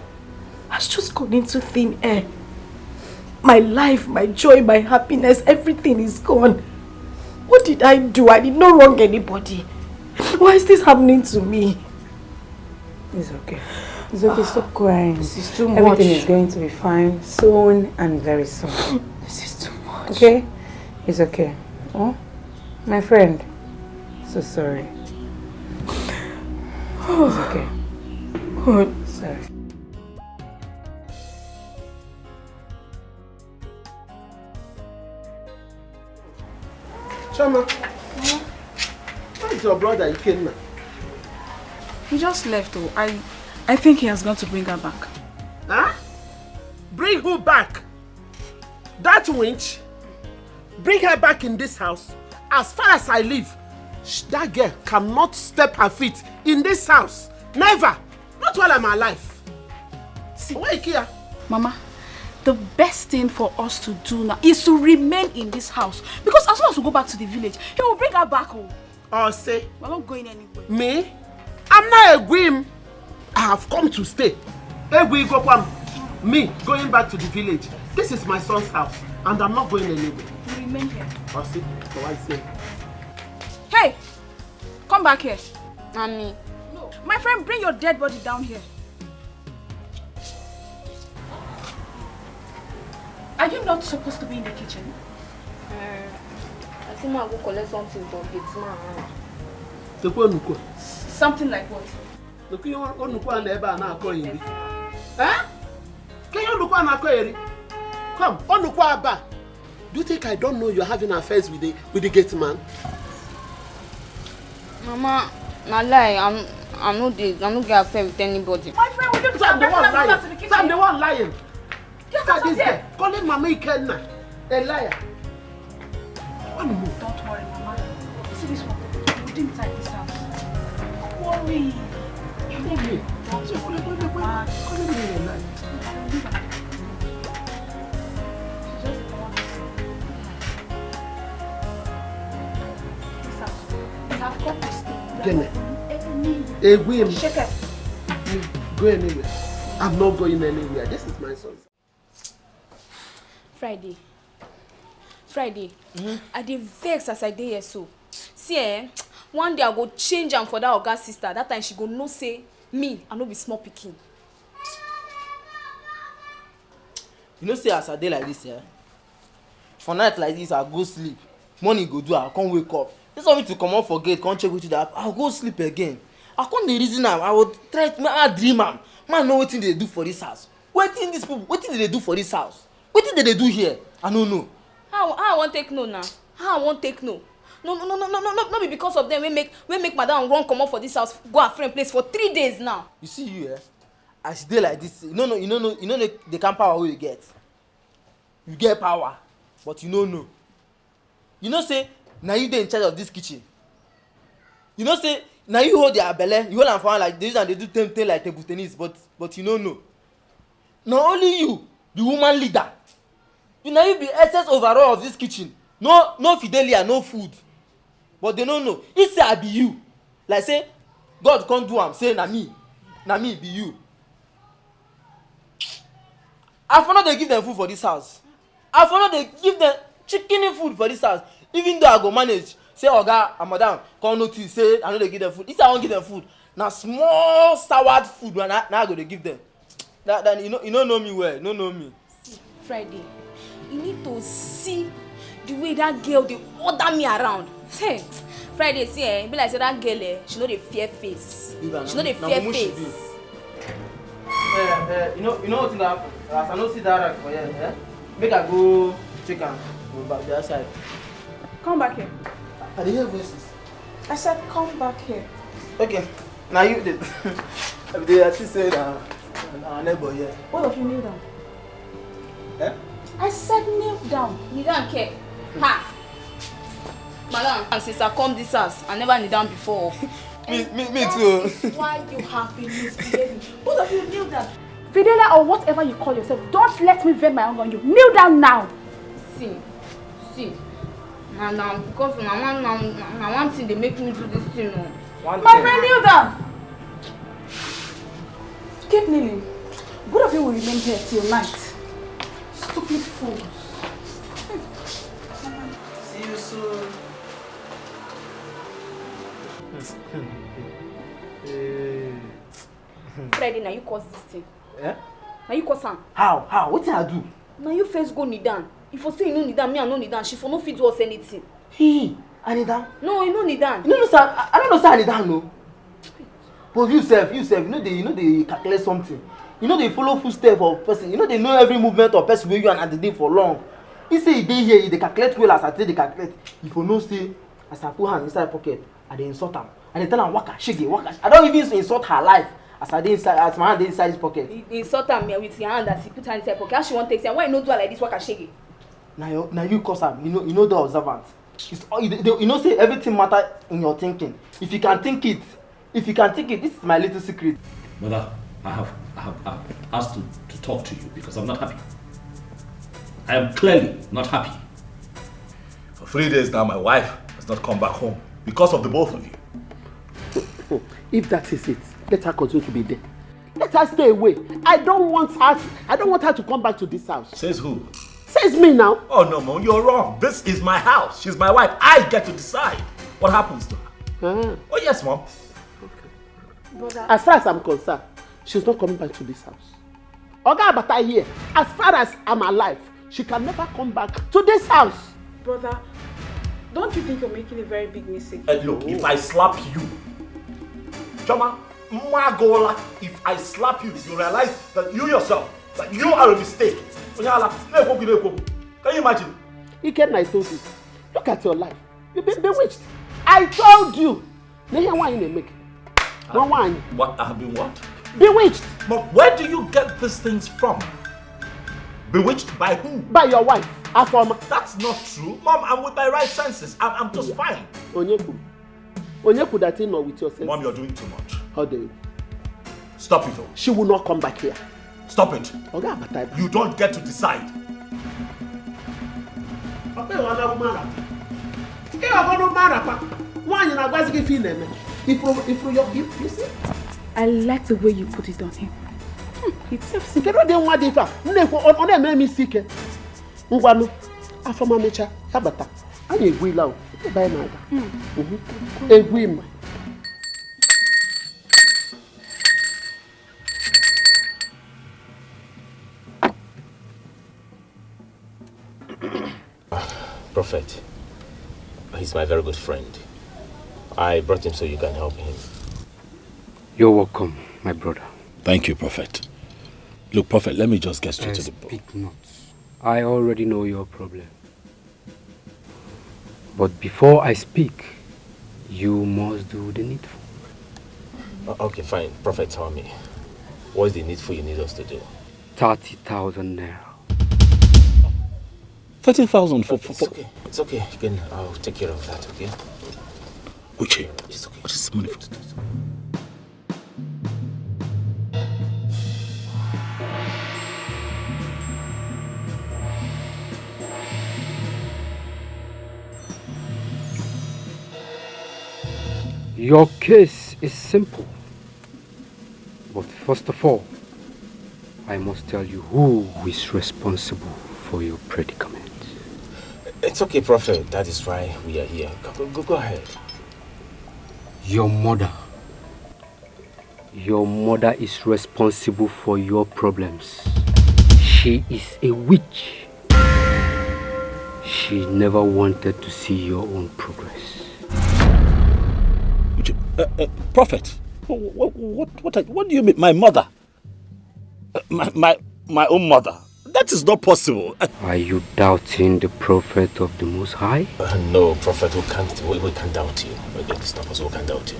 has just gone into thin air. My life, my joy, my happiness, everything is gone. What did I do? I did not wrong anybody. Why is this happening to me? It's okay. It's okay, stop crying. This is too much. Everything is going to be fine soon and very soon. This is too much. Okay? It's okay. Oh, my friend. So sorry. It's okay. What? Sorry. Chama, where is your brother Ikenna? He just left though. I think he has gone to bring her back. Huh? Bring who back? That wench? Bring her back in this house. As far as I live, that girl cannot step her feet in this house. Never. Not while I'm alive. See, why here? Mama, the best thing for us to do now is to remain in this house. Because as soon as we go back to the village, he will bring her back home. Or say, we're not going anywhere. Me? I'm not a gwim. I have come to stay. Me going back to the village. This is my son's house, and I'm not going anywhere. We remain here. Or see, so I say. Hey! Come back here. Mommy. No. My friend, bring your dead body down here. Are you not supposed to be in the kitchen? I think I'll go collect something from Gitman. Something like what? Look, you want to never now call you. Huh? Can you look on a query? Come, on the Kwaba. Do you think I don't know you're having affairs with the gate man? Mama, na lie. I'm not get affair with anybody. My friend, we don't Sam, the one lying. to the kitchen. Sam, the one lying. Get Look at out this of here. guy. Calling Mama Ikenna a liar. Don't worry, Mama. See this one. We didn't inside this house. Don't worry. Don't me. Calling me a liar. Shake it. Go anywhere. I'm not going anywhere. This is my son's. Friday. I dey vex as I dey here so. See one day I go change am for that Oga sister. That time she go know say me, I no be small pikin. You know say as I dey like this, for night like this I go sleep. Morning go do I come wake up. This want me to come out for gate, come check with you that I'll go sleep again. I come the reason I would try to make dream am. Man know wetin they do for this house. Wetin these people, wetin they do for this house? Wetin they do here? I don't know. How I wan take no now? How I wan take no? No be because of them we make madam run comot for this house, go her friend place for 3 days now. You see you as you dey like this, you know the kind power wey you get. You get power, but you no know. You know say na you dey in charge of this kitchen. You know say na you hold their belle, you hold am for hand like this and they do thing like table tennis, but you no know. Na only you, the woman leader. You na you be excess overall of this kitchen. No fidelia, no food. But they no know. If say I be you, like say God come do am, say na me be you. I for not dey give them food for this house. I for not dey give them chicken food for this house. Even though I go manage, say oga and madam come notice say I no dey give them food. If I wan give them food, na small soured food na I go dey give them. That you no know me well, no know me. Friday, you need to see the way that girl dey order me around. Hey, Friday see be like say that girl she no dey fear face. She no dey fear face. You know wetin go happen? As I no see that rag for here, make I go check am for back the other side. Come back here. I dey hear voices. I said come back here. Okay, now you dey actually say na our neighbor here. Both of you kneel down. Eh? I said kneel down. Kneel down, care. Ha! Madam, and since I come this house, I never kneel down before. Me too. Why you have been misbehaving? Both of you kneel down. Fidelia or whatever you call yourself, don't let me vent my anger on you. Kneel down now. See. Now, because now one thing they make me do this thing. My friend, kneel down. Keep kneeling. Both of you will remain here till night. Stupid fools. See you soon. Friday, now you cause this thing. Yeah? Now you cause her. How? What did I do? Now you first go kneel down. If you say you no kneel down, me I no kneel down. She for no fit do us anything. I kneel down? No, you no kneel down. You know, sir, I don't know, sir, I kneel down, no. But you self, you know they calculate something. You know they follow footsteps of person. You know they know every movement of person where you and the day for long. He say they here, they calculate well as I say they calculate. If you know say, as I put hand inside pocket, I dey insult her. And they tell her waka, shake waka. I don't even insult her life. As my hand dey inside his pocket. He insult her with your hand as he put her inside pocket. How she want to take say, why you no do her like this waka shake? Now you cause her. You know the observant. You know say everything matter in your thinking. If you can think it, this is my little secret. Mother, I have asked to talk to you because I'm not happy. I am clearly not happy. For 3 days now, my wife has not come back home because of the both of you. If that is it, let her continue to be there. Let her stay away. I don't want her to come back to this house. Says who? Says me now. Oh no, Mom, you're wrong. This is my house. She's my wife. I get to decide what happens to her. Oh yes, Mom. Brother. As far as I'm concerned, she's not coming back to this house. Oga Abata here, as far as I'm alive, she can never come back to this house. Brother, don't you think you're making a very big mistake? Look, if I slap you, Choma, Magola, if I slap you, you realize that you yourself, that you are a mistake. Can you imagine? Again, I told you, look at your life. You've been bewitched. I told you. What? I have been what? Bewitched. But where do you get these things from? Bewitched by who? By your wife. That's not true. Mom, I'm with my right senses. I'm just fine. Onyeku that in or with your senses. Mom, you're doing too much. How dare you? Stop it all. She will not come back here. Stop it. Okay, you don't get to decide. You see? I like the way you put it on him. It's self-seeking. Prophet, he's my very good friend. I brought him so you can help him. You're welcome, my brother. Thank you, Prophet. Look, Prophet, let me just get straight to the point. Speak not. I already know your problem. But before I speak, you must do the needful. Okay, fine. Prophet, tell me. What is the needful you need us to do? 30,000 naira. 30,000 for... It's okay. I'll take care of that, okay? Uche, it's okay. What is the money for? Your case is simple. But first of all, I must tell you who is responsible for your predicament. It's okay, Prophet. That is why we are here. Go ahead. Your mother. Your mother is responsible for your problems. She is a witch. She never wanted to see your own progress. Prophet, what do you mean, my mother? My own mother? That is not possible. Are you doubting the prophet of the Most High? No, Prophet, we can't doubt you. It's not possible, we can't doubt you.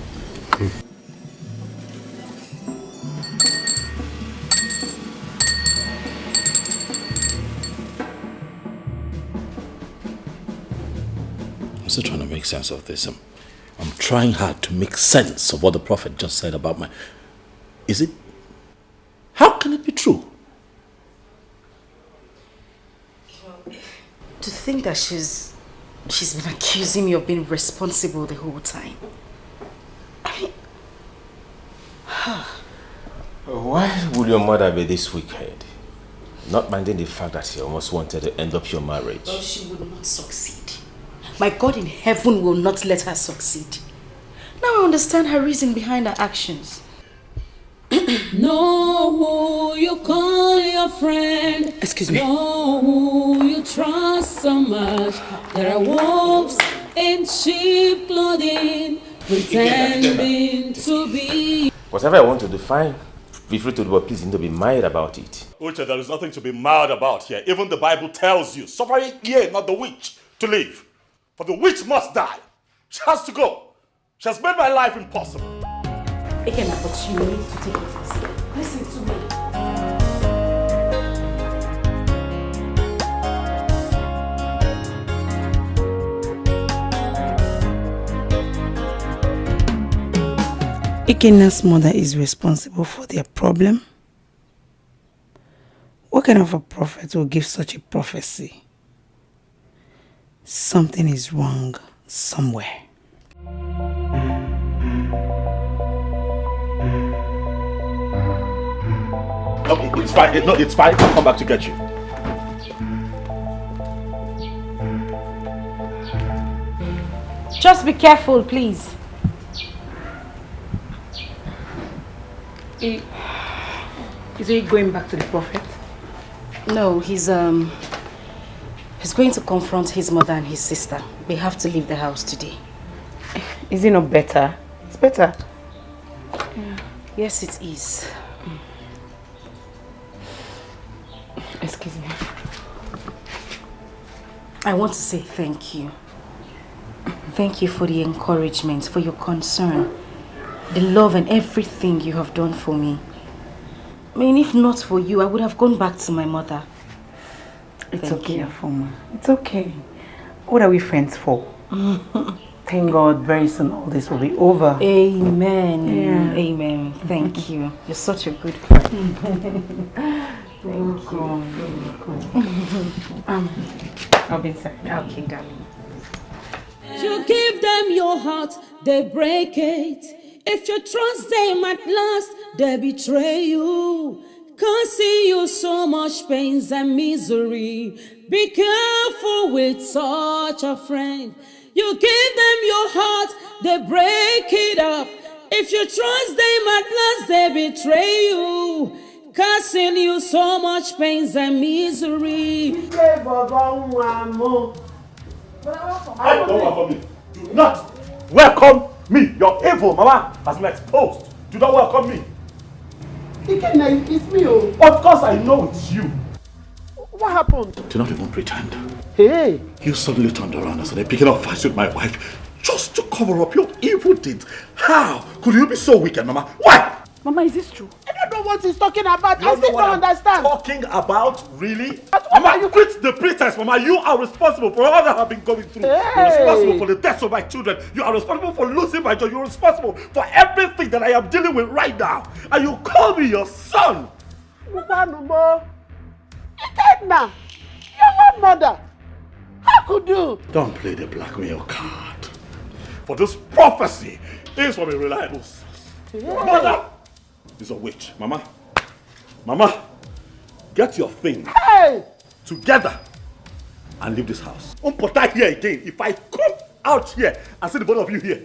I'm still trying to make sense of this. I'm trying hard to make sense of what the prophet just said about my... Is it... How can it be true? To think that she's been accusing me of being responsible the whole time. I mean... Why would your mother be this wicked? Not minding the fact that she almost wanted to end up your marriage. Well, she would not succeed. My God in heaven will not let her succeed. Now I understand her reason behind her actions. Know who you call your friend. Excuse me. Know who you trust so much. There are wolves in sheep clothing, pretending to be. Whatever I want to do, fine. Be free to do, but please don't be mad about it. Uche, there is nothing to be mad about here. Even the Bible tells you, suffer ye not the witch to live. For the witch must die. She has to go. She has made my life impossible. Again, but you need to take it easy. Listen to me. Ikenna's mother is responsible for their problem? What kind of a prophet will give such a prophecy? Something is wrong somewhere. No, it's fine. No, it's fine. I'll come back to get you. Just be careful, please. Is he going back to the prophet? No, he's going to confront his mother and his sister. They have to leave the house today. Is it not better? It's better. Yeah. Yes, it is. Excuse me. I want to say thank you. Thank you for the encouragement, for your concern, the love and everything you have done for me. I mean, if not for you, I would have gone back to my mother. It's okay, Afoma. It's okay. What are we friends for? Thank God very soon all this will be over. Amen. Yeah. Amen. Thank you. You're such a good friend. Thank you. I'll be inside. Okay, darling. You give them your heart, they break it. If you trust them at last, they betray you. Causing you so much pains and misery. Be careful with such a friend. You give them your heart, they break it up. If you trust them at last, they betray you. Causing you so much pains and misery. Hey, don't welcome me. Do not welcome me. You're evil, Mama has been exposed. Do not welcome me. Ikenna, it's me. Of course I know it's you. What happened? Do not even pretend. Hey. You suddenly turned around and started picking up fights with my wife just to cover up your evil deeds. How could you be so wicked, Mama? Why? Mama, is this true? I don't know what he's talking about. You I still don't understand. Talking about, really? Mama, you quit the pretense, Mama. You are responsible for all that I've been going through. Hey. You're responsible for the deaths of my children. You are responsible for losing my job. You're responsible for everything that I am dealing with right now. And you call me your son. Ikenna, your own mother. How could you? Don't play the blackmail card. For this prophecy is from a reliable source. Mother is a witch. Mama, get your thing together and leave this house. Don't put that here again. If I come out here and see the both of you here.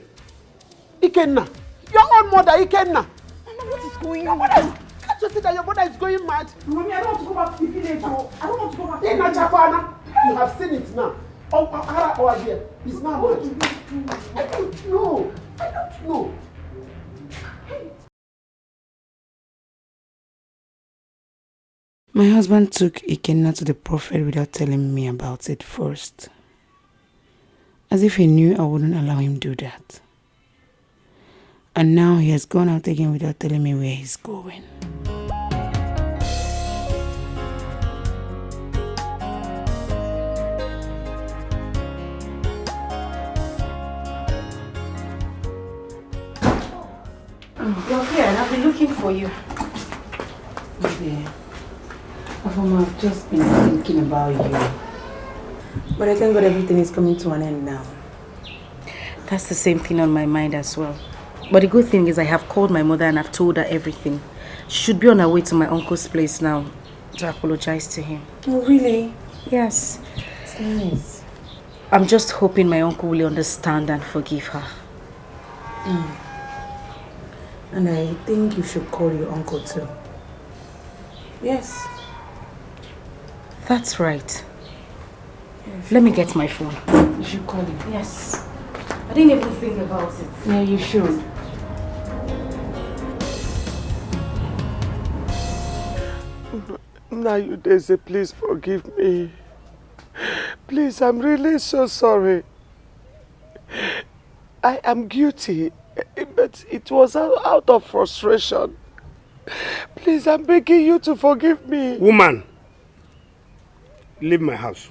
Ikenna, your own mother, Ikenna. Mama, what is going on? Can't you see that your mother is going mad? Mommy, I don't want to go back to the village. I don't want to go back to the village. You have seen it now. Oh, dear. It's not mad. I don't know. My husband took Ikenna to the prophet without telling me about it first. As if he knew I wouldn't allow him do that. And now he has gone out again without telling me where he's going. You're here and I've been looking for you. Afoma, I've just been thinking about you. But I thank God everything is coming to an end now. That's the same thing on my mind as well. But the good thing is I have called my mother and I've told her everything. She should be on her way to my uncle's place now to apologize to him. Oh, really? Yes. It's nice. I'm just hoping my uncle will understand and forgive her. And I think you should call your uncle too. Yes. That's right. Let me get my phone. You should call him. Yes. I didn't even think about it. Yeah, you should. Now you Daisy, please forgive me. Please, I'm really so sorry. I am guilty, but it was out of frustration. Please, I'm begging you to forgive me. Woman, leave my house.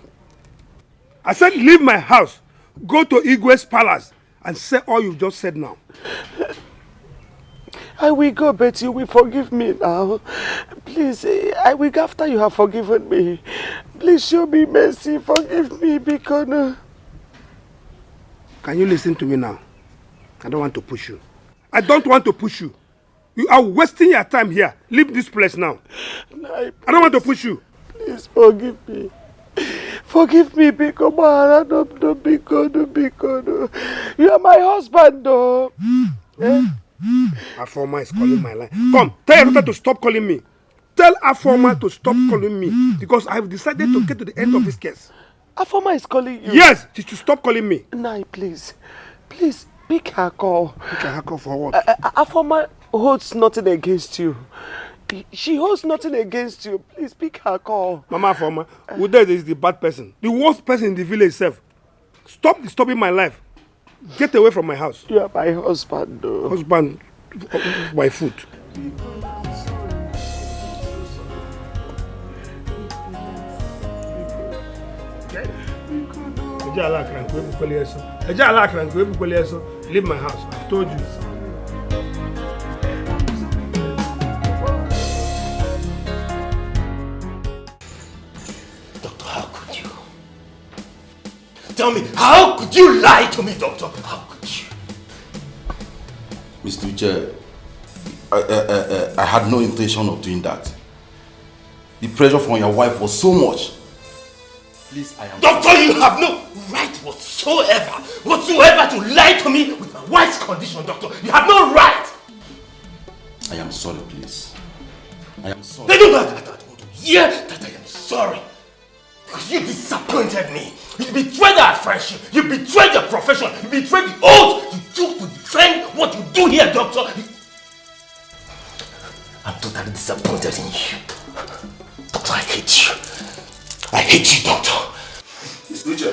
I said leave my house. Go to Igwe's palace and say all you've just said now. I will go, but you will forgive me now. Please, I will go after you have forgiven me. Please show me mercy, forgive me, because... Can you listen to me now? I don't want to push you. I don't want to push you. You are wasting your time here. Leave this place now. I don't want to push you. Please forgive me. Forgive me, because don't be good. You are my husband, though. Afoma is calling my line. Come, tell your daughter to stop calling me. Tell Afoma to stop calling me because I have decided to get to the end of this case. Afoma is calling you? Yes, she should stop calling me. Nai, please. Please, pick her call. Pick her call for what? Afoma holds nothing against you. She holds nothing against you. Please pick her call. Mama Afoma, Ude is the bad person. The worst person in the village itself. Stop disturbing my life. Get away from my house. You are my husband, though. Husband by foot. Leave my house. I've told you. Doctor, how could you? Tell me, how could you lie to me, doctor? How could you? Mr. Uche, I had no intention of doing that. The pressure from your wife was so much. Please, I am... Doctor, you have no right whatsoever to lie to me with my wife's condition, doctor. You have no right. I am sorry, please. I am sorry. They don't want to hear that I am sorry. Because you disappointed me. You betrayed our friendship. You betrayed your profession. You betrayed the oath you took to defend what you do here, doctor. I'm totally disappointed in you. Doctor, I hate you. I hate you, doctor. Mr. Uche.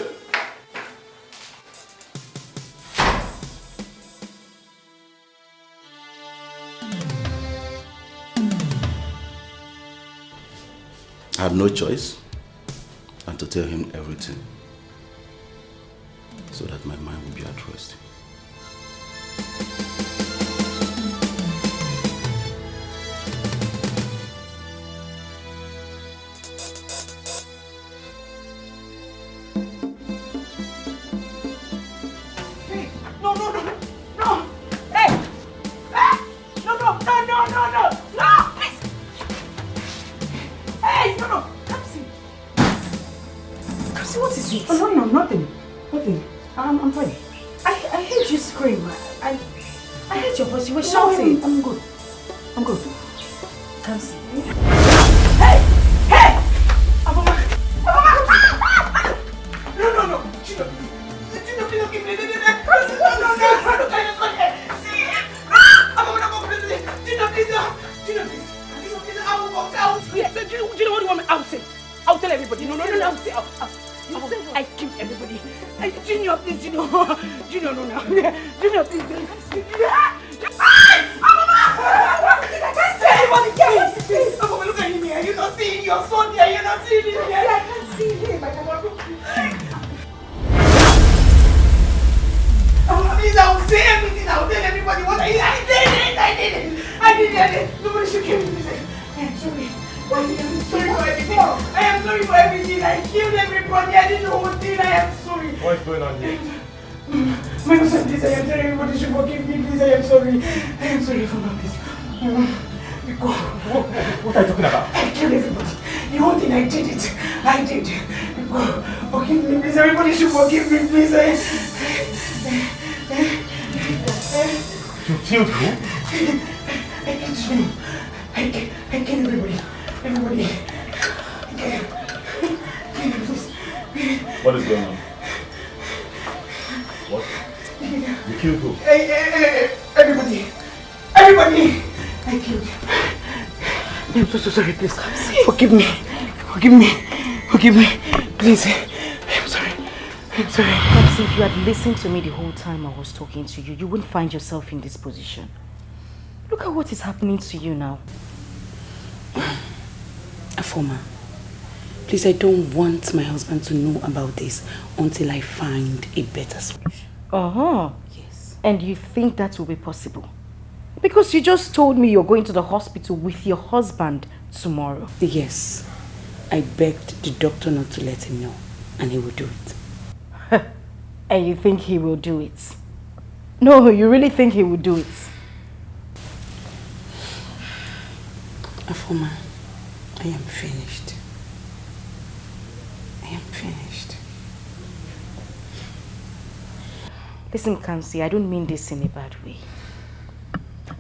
I had no choice than to tell him everything so that my mind would be at rest. I'm fine. I heard you scream. I heard your voice. You were shouting. I'm good. I'm good. Come see. Hey! Hey! Aboma! No! Gino, please give me the Gino, what do you want me? I'll say. I'll tell everybody. No. I'll say. I killed everybody. Junior, please, Junior, no. Junior, please. Look at him here. You're not seeing your son here. You're not seeing him here. I can't see him. Please, I will say everything. I will tell everybody what I did it. Nobody should kill me. I'm sorry. I'm sorry for everything. I am sorry for everything. I killed everybody. I didn't know what did. I am sorry. What's going on here? My husband, please, I am sorry. Everybody should forgive me. Please, I am sorry. I am sorry for my please. What are you talking about? I killed everybody. The whole thing, I did it. I did. Forgive me, please. Everybody should forgive me, please. You killed who? I killed you. I killed everybody. Everybody. What is going on? What? You killed who? Everybody. Everybody. I killed. I'm so sorry, please. Forgive me. Forgive me. Forgive me. Please. I'm sorry. I'm sorry. Kamsi, if you had listened to me the whole time I was talking to you, you wouldn't find yourself in this position. Look at what is happening to you now. Afoma, please, I don't want my husband to know about this until I find a better solution. Yes. And you think that will be possible? Because you just told me you're going to the hospital with your husband tomorrow. Yes. I begged the doctor not to let him know, and he will do it. And you think he will do it? No, you really think he will do it? Afoma, I am finished. I am finished. Listen, Kamsi, I don't mean this in a bad way.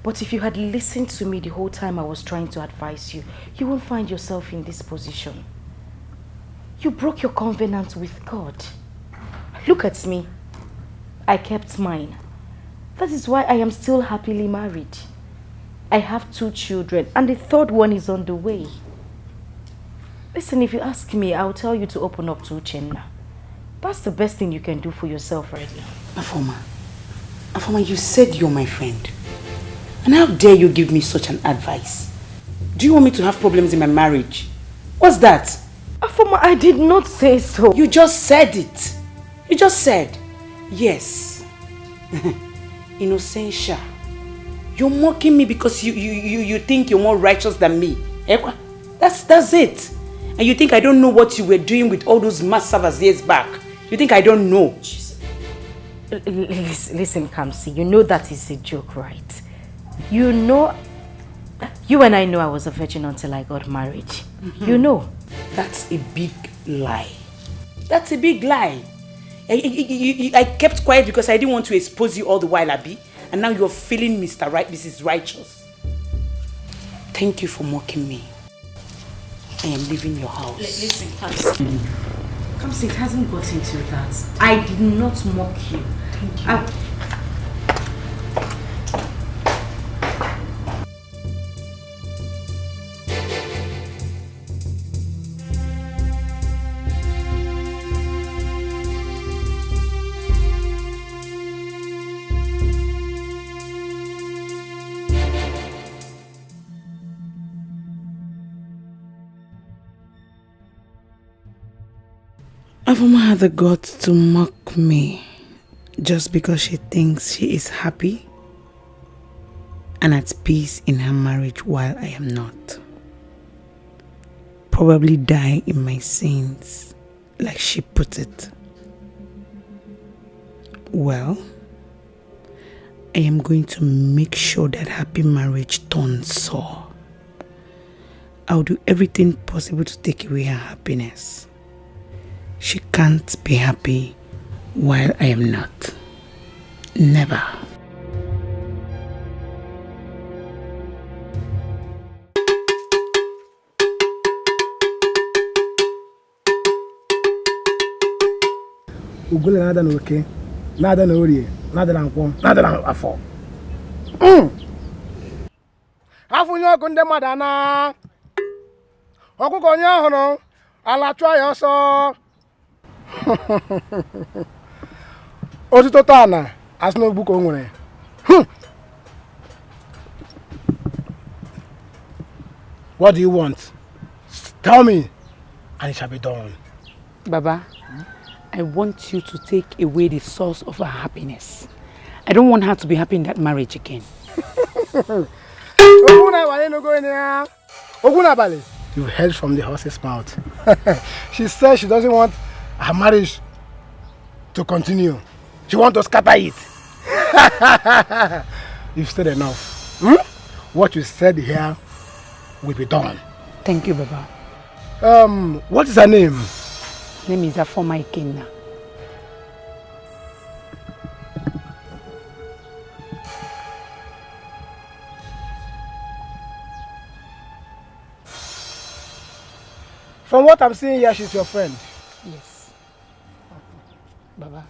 But if you had listened to me the whole time I was trying to advise you, you won't find yourself in this position. You broke your covenant with God. Look at me. I kept mine. That is why I am still happily married. I have 2 children and the 3rd one is on the way. Listen, if you ask me, I'll tell you to open up to Uchenna. That's the best thing you can do for yourself right now. Afoma, you said you're my friend. And how dare you give me such an advice? Do you want me to have problems in my marriage? What's that? Afoma, I did not say so. You just said it. You just said, yes. Innocentia. You're mocking me because you think you're more righteous than me. That's it. And you think I don't know what you were doing with all those mass servers years back. You think I don't know? Listen, Kamsi, you know that is a joke, right? You know, you and I know I was a virgin until I got married. You know. That's a big lie. That's a big lie. I kept quiet because I didn't want to expose you all the while, Abi. And now you're feeling Mr. Right, Mrs. Righteous. Thank you for mocking me. I am leaving your house. Listen, Kamsi. Kamsi, it hasn't gotten to that. I did not mock you. Thank you. Afoma had the guts to mock me just because she thinks she is happy and at peace in her marriage while I am not. Probably die in my sins, like she put it. Well, I am going to make sure that happy marriage turns sour. I'll do everything possible to take away her happiness. She can't be happy while I am not. Never. Ugule nada na oke, nada na orie, nada na nkwọ, nada na afọ. Afụnye ọkụ ndị mmadụ ana. Ọkụkọ onye ọhụrụ, ala chụọ ya ọsọ. Otito tana, asị n'ogbu ka o nwere. What do you want? Tell me, and it shall be done. Baba, I want you to take away the source of her happiness. I don't want her to be happy in that marriage again. Oguna bale no go in there. Oguna bale. You heard from the horse's mouth. She says she doesn't want her marriage to continue. She wants to scatter it. You've said enough. What you said here will be done. Thank you, Baba. What is her name? Name is Afoma Ikenna. From what I'm seeing here, she's your friend. Yes. Baba.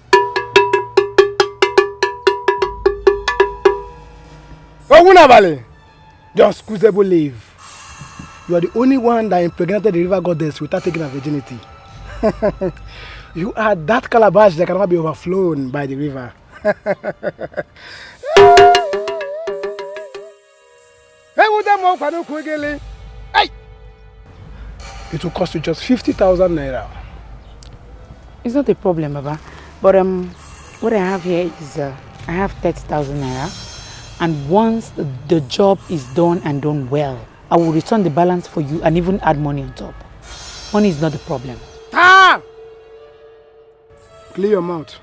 Ogunabale, just excusable leave. You are the only one that impregnated the river goddess without taking her virginity. You are that calabash that cannot be overflown by the river. It will cost you just 50,000 naira. It's not a problem, Baba. But what I have here is I have 30,000 naira, and once the job is done and done well, I will return the balance for you and even add money on top. Money is not the problem. Ah! Clear your mouth.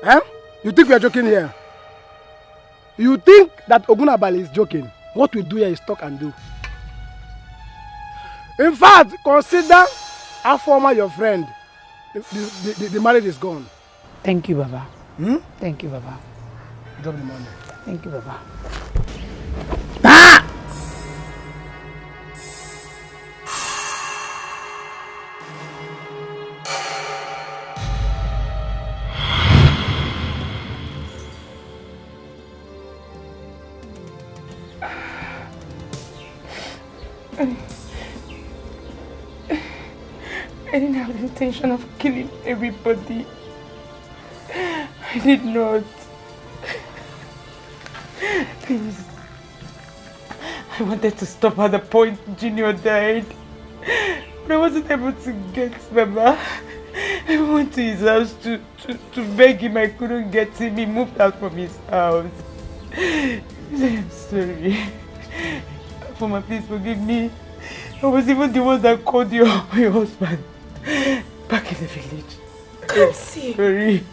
Huh? You think we are joking here? You think that Ogunabali is joking? What we do here is talk and do. In fact, consider Afoma your friend. The marriage is gone. Thank you, Baba. Thank you, Baba. Drop the money. Thank you, Baba. Ah! I didn't have the intention of killing everybody. I did not. Please. I wanted to stop at the point Junior died. But I wasn't able to get Mama. I went to his house to beg him. I couldn't get him. He moved out from his house. I'm sorry. Mama, please forgive me. I was even the one that called your husband back in the village. I'm sorry.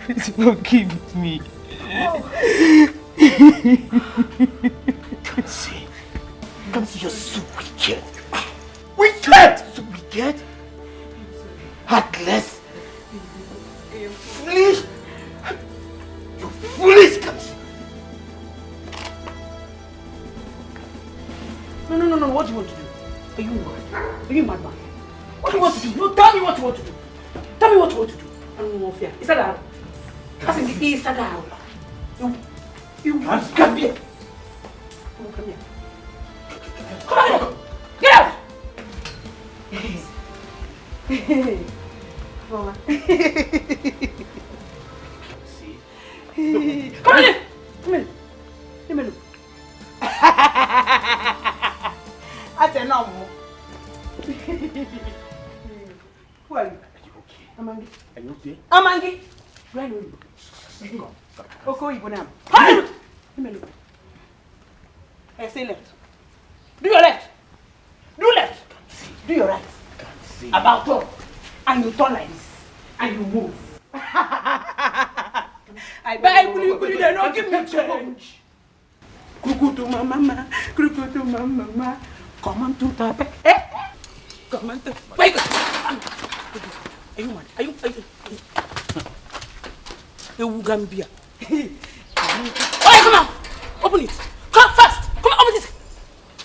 Please forgive me. Kamsi, you're so wicked. Wicked! So wicked? Heartless? Foolish? You're foolish, Kamsi. No, what do you want to do? Are you mad? Are you mad, man? What do you want to do? No, tell me what you want to do. Tell me what you want to do. I don't know fear. Is that out? That's in the east, out. You come here. Come here. Come on! Get out! Mama. See? Come here! Come here. Let me look. That's enough. Who are you? Are you okay? Amangi. Are you okay? Amangi! Where are you? Come. Okay, you now. Let me look. I say left. Do your left. Do left. Do your right. About turn. And you turn like this. And you move. I beg you, they don't give me change. Kuku to my mama. Kuku to my mama. Come on to the bed. Come on to. Wait. Are you mad? Are you? You Gambia. Oh, come on. Open it. Come fast. Come on, open it.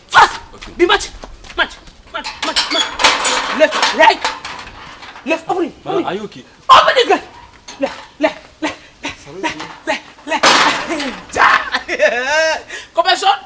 Fast. Okay. Be match. Left, right. Left, open it. Open it. Are you okay? Open it, guys. Left. Come on, son.